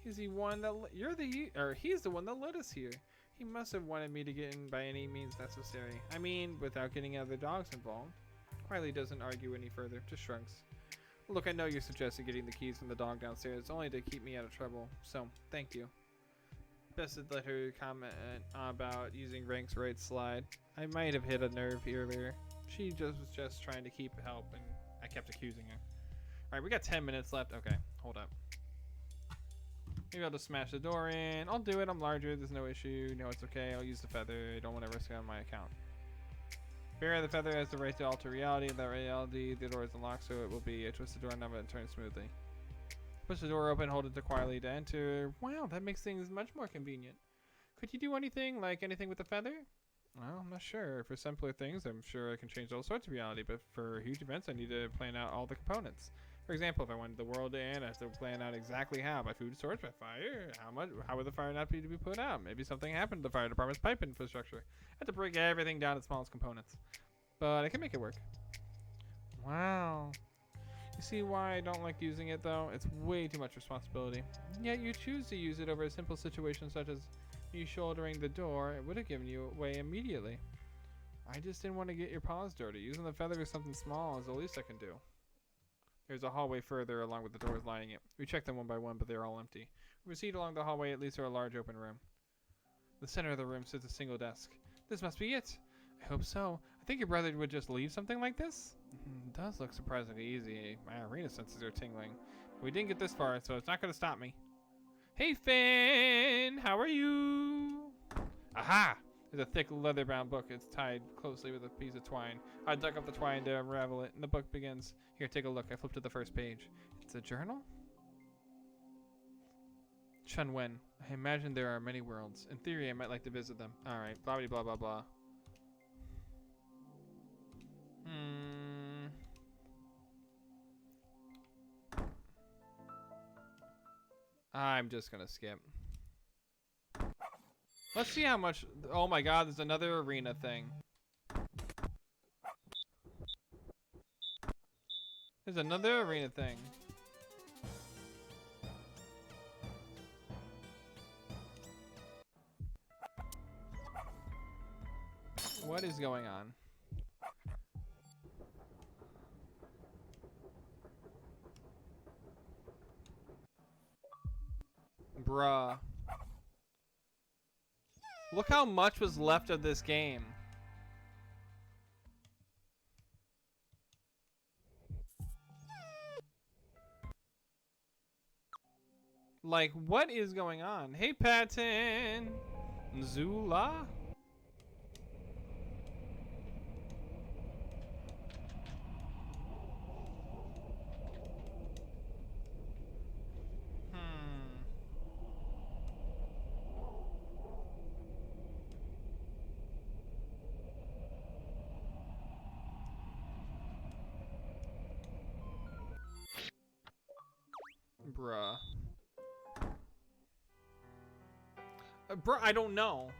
He's the one that he's the one that led us here. He must have wanted me to get in by any means necessary. I mean, without getting other dogs involved. Riley doesn't argue any further, just shrugs. Look, I know you suggested getting the keys from the dog downstairs, only to keep me out of trouble, so thank you. Best to let her comment about using Rank's right slide. I might have hit a nerve earlier. She was just trying to keep help, and I kept accusing her. Alright, we got 10 minutes left. Okay, hold up. Maybe I'll just smash the door in. I'll do it. I'm larger. There's no issue. No, it's okay. I'll use the feather. I don't want to risk it on my account. Bearer, the feather has the right to alter reality. That reality, the door is unlocked, so it will be a twist the door knob and turn smoothly. Push the door open, hold it to quietly to enter. Wow, that makes things much more convenient. Could you do anything with the feather? Well, I'm not sure. For simpler things, I'm sure I can change all sorts of reality, but for huge events, I need to plan out all the components. For example, if I wanted the world to end, I have to plan out exactly how. By food source, by fire, how would the fire not be to be put out? Maybe something happened to the fire department's pipe infrastructure. I have to break everything down to smallest components. But I can make it work. Wow. You see why I don't like using it, though? It's way too much responsibility. Yet you choose to use it over a simple situation such as you shouldering the door. It would have given you away immediately. I just didn't want to get your paws dirty. Using the feather is something small is the least I can do. There's a hallway further along with the doors lining it. We checked them one by one, but they're all empty. We proceed along the hallway. It leads to a large open room. In the center of the room sits a single desk. This must be it. I hope so. I think your brother would just leave something like this? It does look surprisingly easy. My arena senses are tingling. We didn't get this far, so it's not going to stop me. Hey, Finn! How are you? Aha! There's a thick leather-bound book. It's tied closely with a piece of twine. I dug up the twine to unravel it, and the book begins. Here, take a look. I flipped to the first page. It's a journal? Chunwen. I imagine there are many worlds. In theory, I might like to visit them. Alright, blah, blah, blah, blah. I'm just gonna skip. Let's see how much. Oh my god, there's another arena thing. There's another arena thing. What is going on? Bruh. Look how much was left of this game. Like, what is going on? Hey, Patton. Zula? Bruh. Bruh, I don't know.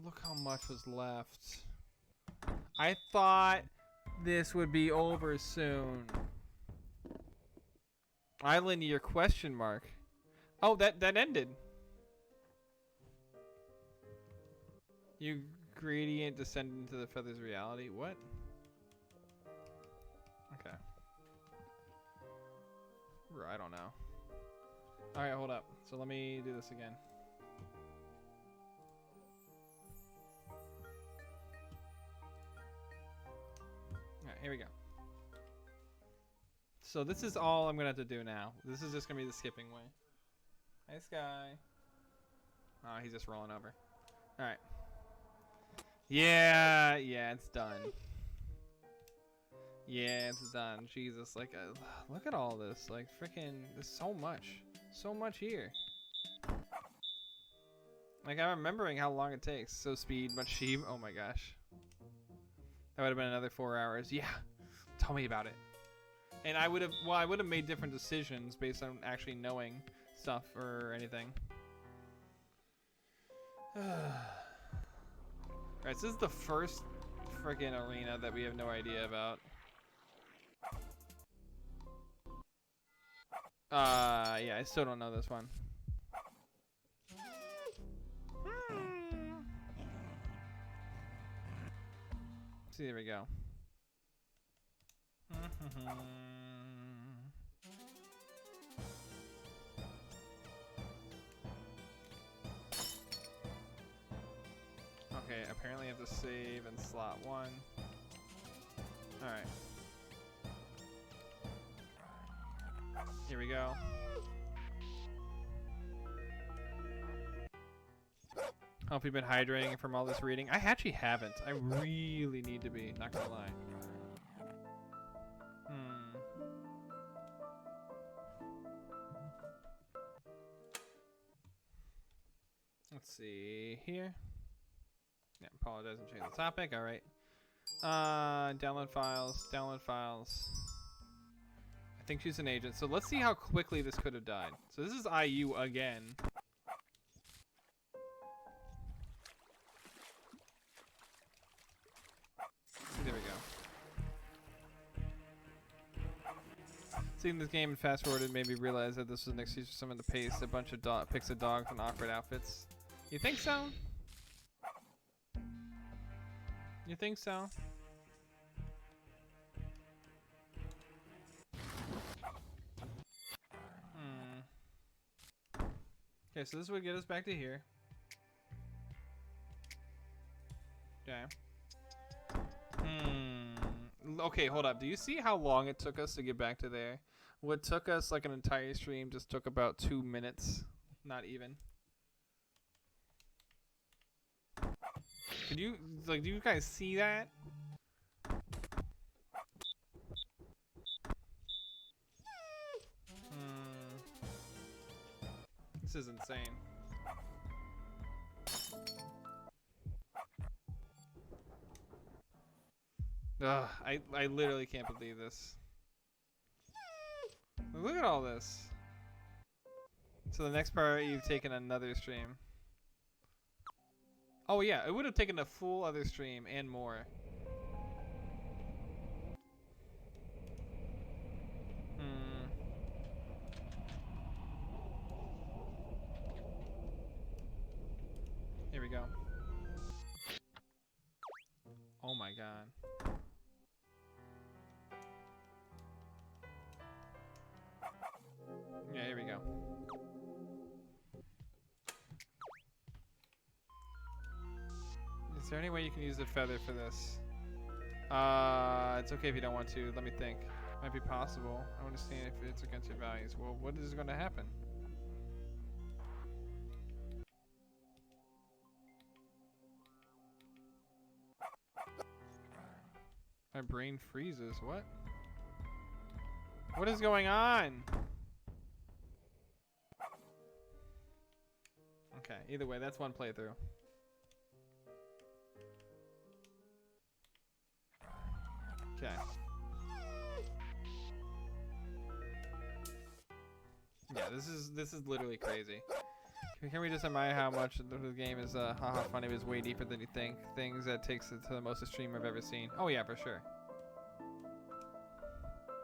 Look how much was left. I thought this would be over soon. Island year question mark. Oh, that ended. You gradient descend into the feather's reality. What? Okay. I don't know. Alright, hold up. So let me do this again. Alright, here we go. So this is all I'm gonna have to do now. This is just gonna be the skipping way. Hi, Sky. Oh, he's just rolling over. Alright. Yeah, it's done. Yeah, it's done. Jesus, like, look at all this. Like, freaking, there's so much here. Like, I'm remembering how long it takes. So speed, much sheep. Oh my gosh. That would have been another 4 hours. Yeah. Tell me about it. And I would have made different decisions based on actually knowing stuff or anything. Alright, so this is the first freaking arena that we have no idea about. Yeah, I still don't know this one. See, there we go. Okay, apparently I have to save in slot 1. Alright. Here we go. Hope you've been hydrating from all this reading. I actually haven't. I really need to be, not gonna lie. Let's see here. Yeah, apologize and change the topic. All right. Download files. Download files. I think she's an agent. So let's see how quickly this could have died. So this is IU again. There we go. Seeing this game and fast forwarded made me realize that this was an excuse for someone to paste a bunch of pics of dogs in awkward outfits. You think so? You think so? Okay, so this would get us back to here. Okay. Okay, hold up. Do you see how long it took us to get back to there? What took us like an entire stream just took about 2 minutes. Not even. Could you, like, do you guys see that? This is insane. Ugh, I literally can't believe this. Look at all this. So the next part, you've taken another stream. Oh yeah, it would have taken a full other stream and more. Here we go. Oh my god. Yeah, here we go. Is there any way you can use the feather for this? It's okay if you don't want to. Let me think. Might be possible. I want to see if it's against your values. Well, what is going to happen? My brain freezes. What? What is going on? Okay, either way, that's one playthrough. Okay. Yeah, this is literally crazy. Can we just admire how much the game is haha funny, but it's way deeper than you think. Things that takes it to the most extreme I've ever seen. Oh yeah, for sure.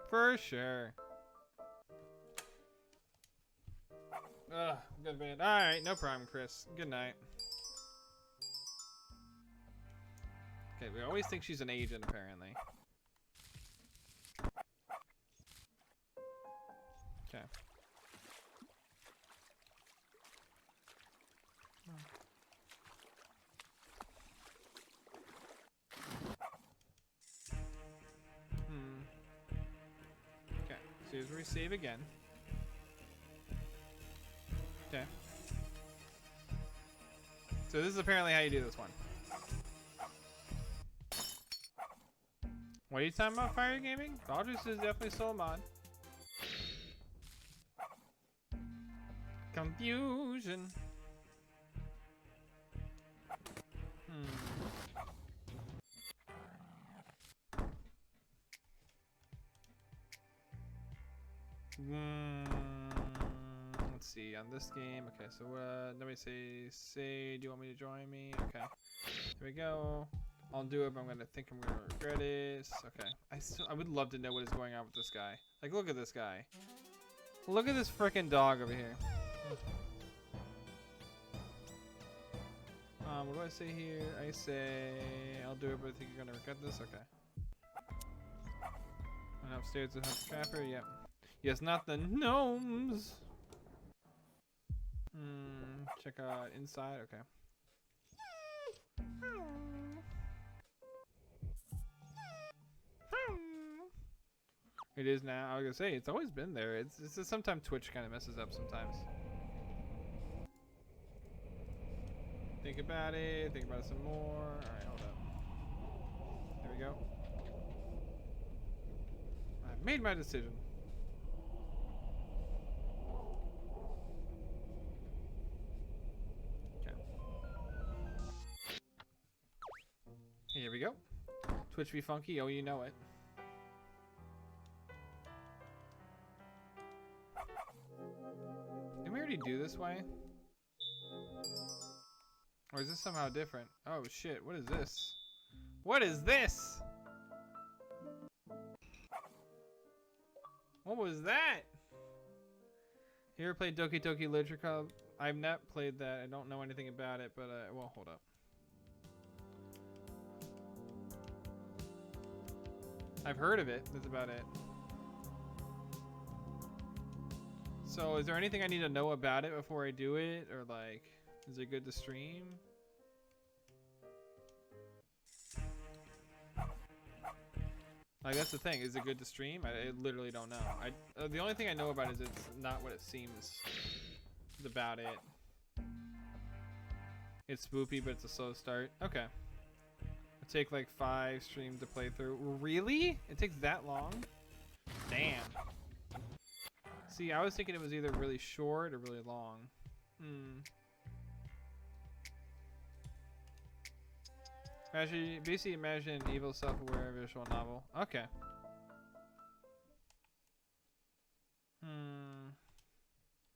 For sure. Ugh, good bed. Alright, no problem, Chris. Good night. Okay, we always think she's an agent, apparently. Okay. Okay, so here's where we save again. Okay. So this is apparently how you do this one. What are you talking about, Fire Gaming? Dodgers is definitely still a mod. Confusion. Let's see on this game. Okay, so let me say, do you want me to join me? Okay, here we go. I'll do it, but I'm gonna regret it. Okay, I would love to know what is going on with this guy. Like, look at this guy. Look at this freaking dog over here. What do I say here? I say I'll do it, but I think you're gonna regret this. Okay. Went upstairs to hunt the trapper. Yep. Yes, not the gnomes. Check out inside. Okay. It is now. I was gonna say it's always been there. It's just sometimes Twitch kind of messes up sometimes. Think about it. Think about it some more. All right, hold up. There we go. I've made my decision. Okay. Here we go. Twitch be funky. Oh, you know it. Didn't we already do this way? Or is this somehow different? Oh shit, what is this? What is this? What was that? You ever played Doki Doki Literature Club? I've not played that. I don't know anything about it, but well, hold up. I've heard of it. That's about it. So, is there anything I need to know about it before I do it, or like, is it good to stream? Like, that's the thing. Is it good to stream? I literally don't know. The only thing I know about it is it's not what it seems about it. It's spoopy, but it's a slow start. Okay. It'll take like 5 streams to play through. Really? It takes that long? Damn. See, I was thinking it was either really short or really long. Basically imagine an evil, self-aware visual novel. Okay.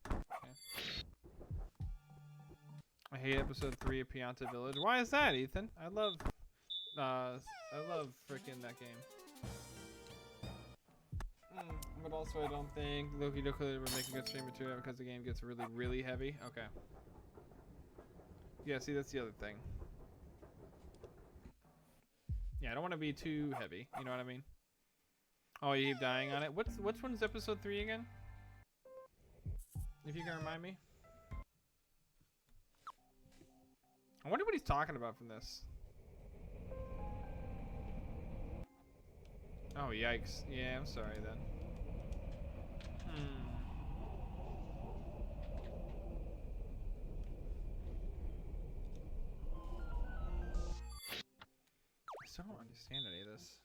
Okay. I hate episode 3 of Pianta Village. Why is that, Ethan? I love freaking that game. But also I don't think Loki would make a good stream material because the game gets really, really heavy. Okay. Yeah, see, that's the other thing. Yeah, I don't want to be too heavy. You know what I mean? Oh, you keep dying on it. Which one's episode 3 again? If you can remind me. I wonder what he's talking about from this. Oh, yikes. Yeah, I'm sorry then. I still don't understand any of this.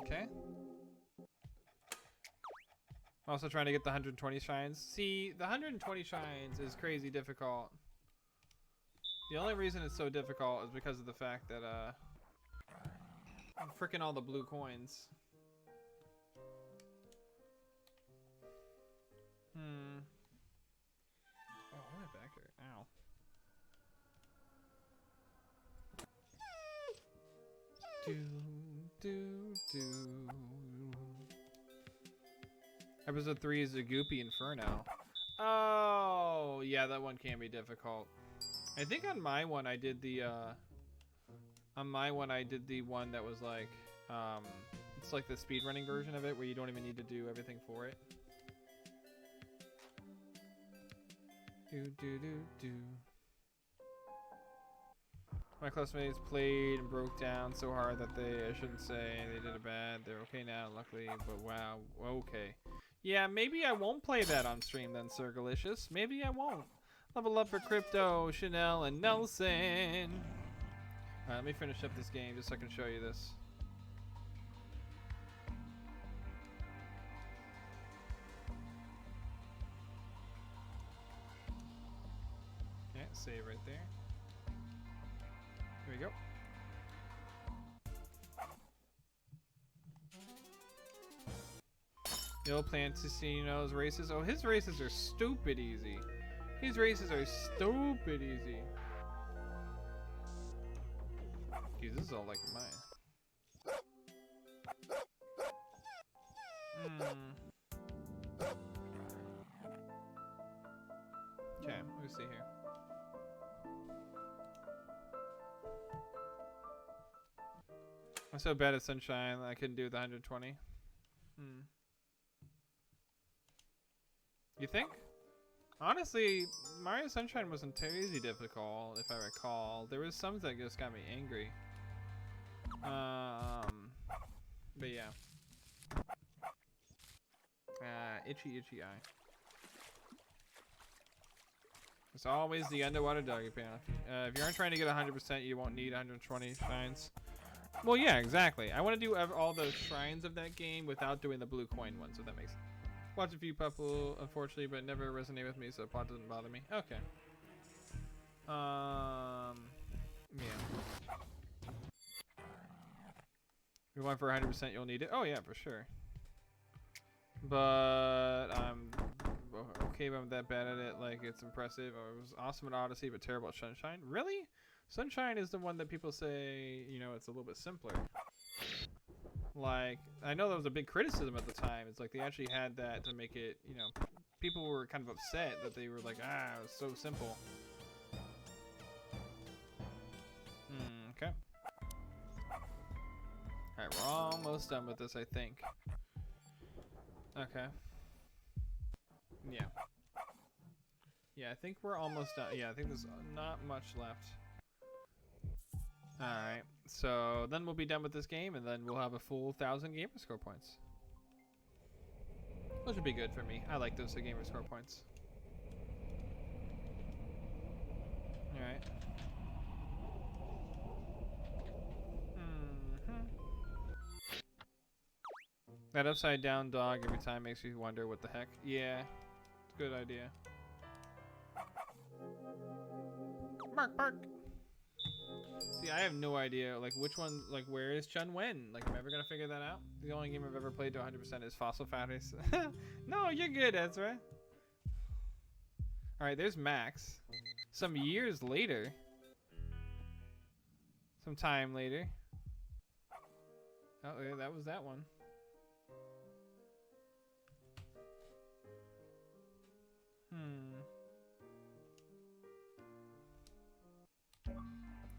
Okay. Also trying to get the 120 shines. See, the 120 shines is crazy difficult. The only reason it's so difficult is because of the fact that I'm freaking all the blue coins. Oh, what am I back here? Ow. Episode 3 is a Goopy Inferno. Oh, yeah, that one can be difficult. I think on my one I did the one that was like it's like the speedrunning version of it where you don't even need to do everything for it. My classmates played and broke down so hard that I shouldn't say they did it bad. They're okay now, luckily, but wow, okay. Yeah, maybe I won't play that on stream then, Sir Galicious. Maybe I won't. Level up for Crypto, Chanel, and Nelson. Alright, let me finish up this game just so I can show you this. Yeah, save right there. Here we go. You'll plan to see those races. Oh, his races are stupid easy. These races are stupid easy. Geez, this is all like mine. Okay, let me see here. I'm so bad at Sunshine that I couldn't do the 120. You think? Honestly, Mario Sunshine wasn't crazy difficult, if I recall. There was some that just got me angry. But yeah. Itchy eye. It's always the underwater doggy path. If you aren't trying to get 100%, you won't need 120 shines. Well, yeah, exactly. I want to do all the shrines of that game without doing the blue coin ones, if that makes sense. Watch a few people, unfortunately, but never resonate with me, so plot doesn't bother me. Okay. Yeah. If you want for 100%, you'll need it. Oh yeah, for sure. But I'm okay if I'm that bad at it. Like, it's impressive. I was awesome at Odyssey, but terrible at Sunshine. Really? Sunshine is the one that people say, you know, it's a little bit simpler. Like, I know that was a big criticism at the time. It's like they actually had that to make it, you know, people were kind of upset that they were like, it was so simple. Okay. Alright, we're almost done with this, I think. Okay. Yeah. Yeah, I think we're almost done. Yeah, I think there's not much left. Alright, so then we'll be done with this game, and then we'll have a full 1,000 gamer score points. Those would be good for me. I like those gamer score points. Alright. That upside down dog every time makes you wonder what the heck. Yeah, it's a good idea. Bark, bark. See, I have no idea, like, which one, like, where is Chun Wen? Like, am I ever gonna figure that out? The only game I've ever played to 100% is Fossil Fatties. No, you're good, Ezra. Alright, there's Max. Some years later. Some time later. Oh, yeah, that was that one.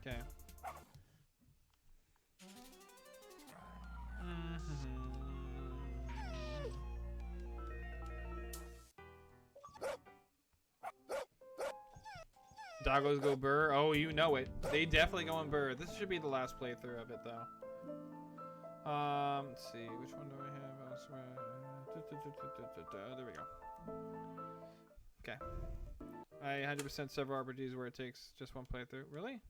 Okay. Doggos go burr. Oh, you know it. They definitely go in burr. This should be the last playthrough of it, though. Let's see. Which one do I have elsewhere? There we go. Okay. I 100% several RPGs where it takes just one playthrough. Really?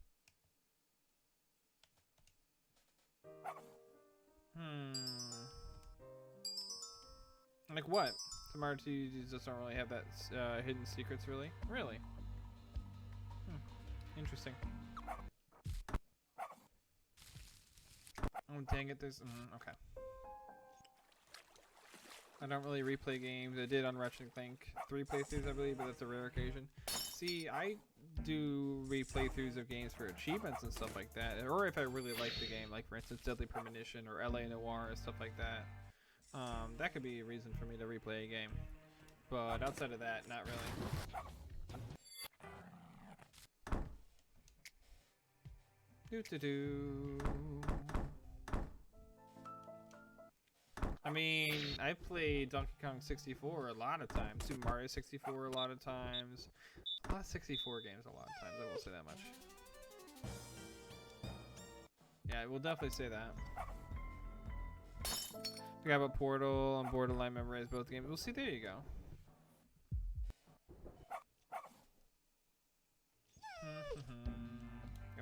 Like what? Some RPGs just don't really have that hidden secrets, really? Really? Interesting. Oh, dang it. There's... okay. I don't really replay games. I did on Ratchet & Clank 3 playthroughs, I believe, but that's a rare occasion. See, I do replay-throughs of games for achievements and stuff like that, or if I really like the game, like for instance Deadly Premonition or LA Noire and stuff like that. That could be a reason for me to replay a game, but outside of that, not really. I mean, I played Donkey Kong 64 a lot of times, Super Mario 64 a lot of times, a lot of 64 games a lot of times, I will say that much. Yeah, I will definitely say that. Forgot about Portal and Borderline, memorized both games. We'll see, there you go.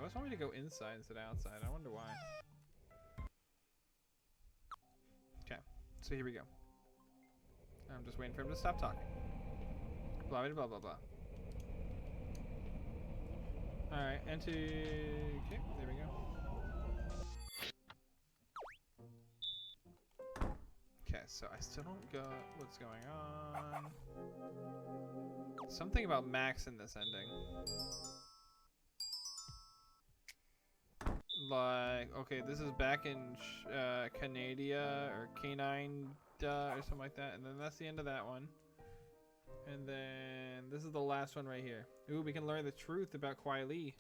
always want me to go inside instead of outside. I wonder why. Okay, so here we go. I'm just waiting for him to stop talking. Blah blah blah blah blah. Alright, enter. Okay, there we go. Okay, so I still don't got what's going on. Something about Max in this ending. Like, okay, this is back in Canada or Canine or something like that, and then that's the end of that one. And then this is the last one right here. Ooh, we can learn the truth about Kwai Li.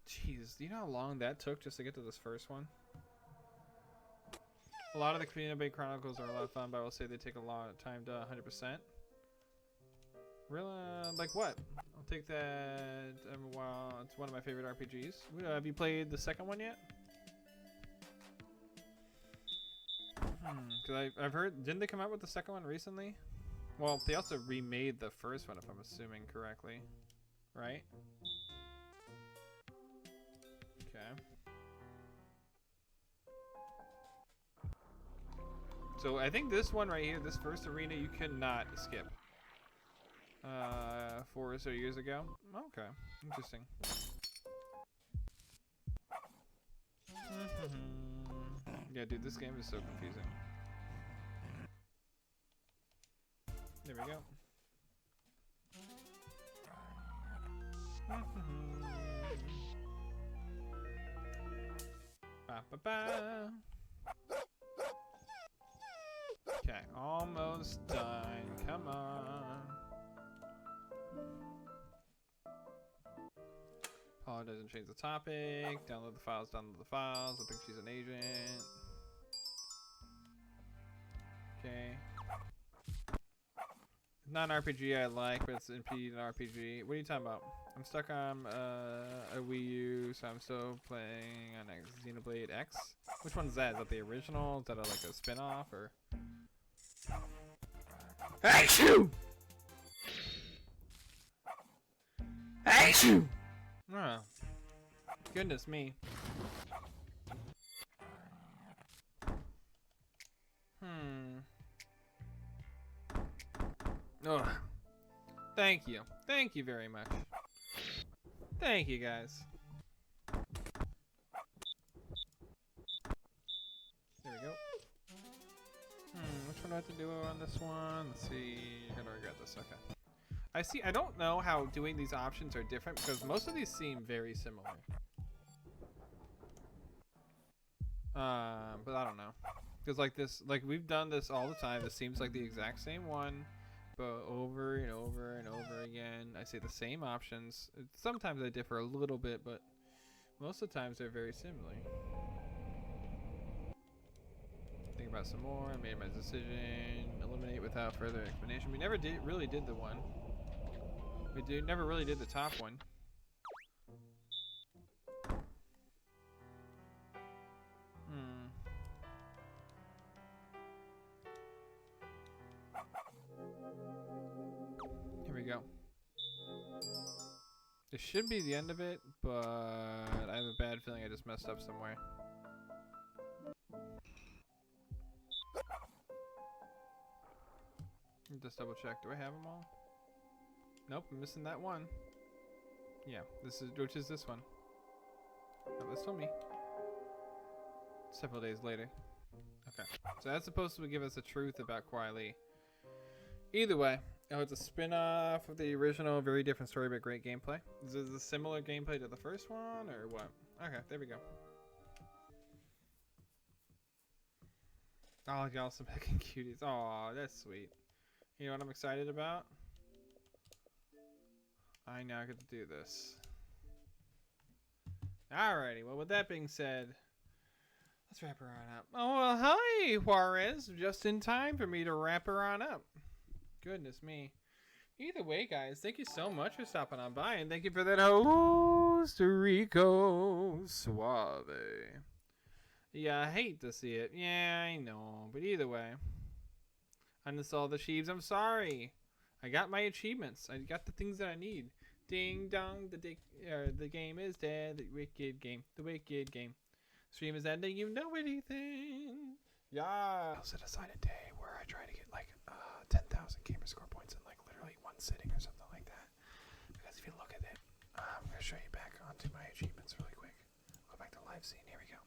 Jeez, do you know how long that took just to get to this first one? A lot of the Xenoblade Chronicles are a lot of fun, but I will say they take a lot of time to 100%. Really? Like what? I'll take that. Wow, it's one of my favorite RPGs. Have you played the second one yet? Because I've heard, didn't they come out with the second one recently? Well, they also remade the first one, if I'm assuming correctly, right? Okay. So I think this one right here, this first arena, you cannot skip. 4 or so years ago. Okay, interesting. Yeah, dude, this game is so confusing. There we go. Ba ba ba. Okay, almost done. Come on. Paula doesn't change the topic. Download the files, download the files. I think she's an agent. Okay. It's not an RPG I like, but it's an RPG. What are you talking about? I'm stuck on a Wii U, so I'm still playing on Xenoblade X. Which one's that? Is that the original? Is that like a spin-off or? Hey, shoo! Hey, shoo! Oh, goodness me. Ugh. Thank you. Thank you very much. Thank you, guys. There we go. Which one do I have to do on this one? Let's see. You're gonna regret this. Okay. I don't know how doing these options are different because most of these seem very similar. But I don't know. Because like this, like we've done this all the time. This seems like the exact same one, but over and over and over again. I say the same options. Sometimes they differ a little bit, but most of the times they're very similar. Think about some more. I made my decision. Eliminate without further explanation. We never really did the one. We never really did the top one. Here we go. This should be the end of it, but I have a bad feeling I just messed up somewhere. Just double check. Do I have them all? Nope, I'm missing that one. Yeah, which is this one. Oh, that's still me. Several days later. Okay, so that's supposed to give us the truth about Kwai Li. Either way, oh, it's a spin-off of the original, very different story, but great gameplay. Is this a similar gameplay to the first one, or what? Okay, there we go. Oh, y'all some picking cuties. Aw, that's sweet. You know what I'm excited about? I now get to do this. Alrighty, well with that being said, let's wrap her on up. Oh, well, hi Juarez, just in time for me to wrap her on up. Goodness me. Either way, guys, thank you so much for stopping on by, and thank you for that host Rico Suave. Yeah, I hate to see it. Yeah, I know, but either way. Uninstall the sheaves, I'm sorry. I got my achievements. I got the things that I need. Ding dong, the game is dead. The wicked game. The wicked game. Stream is ending. You know anything? Yeah. I'll set aside a day where I try to get like 10,000 gamer score points in like literally one sitting or something like that. Because if you look at it, I'm gonna show you back onto my achievements really quick. Go back to live scene. Here we go.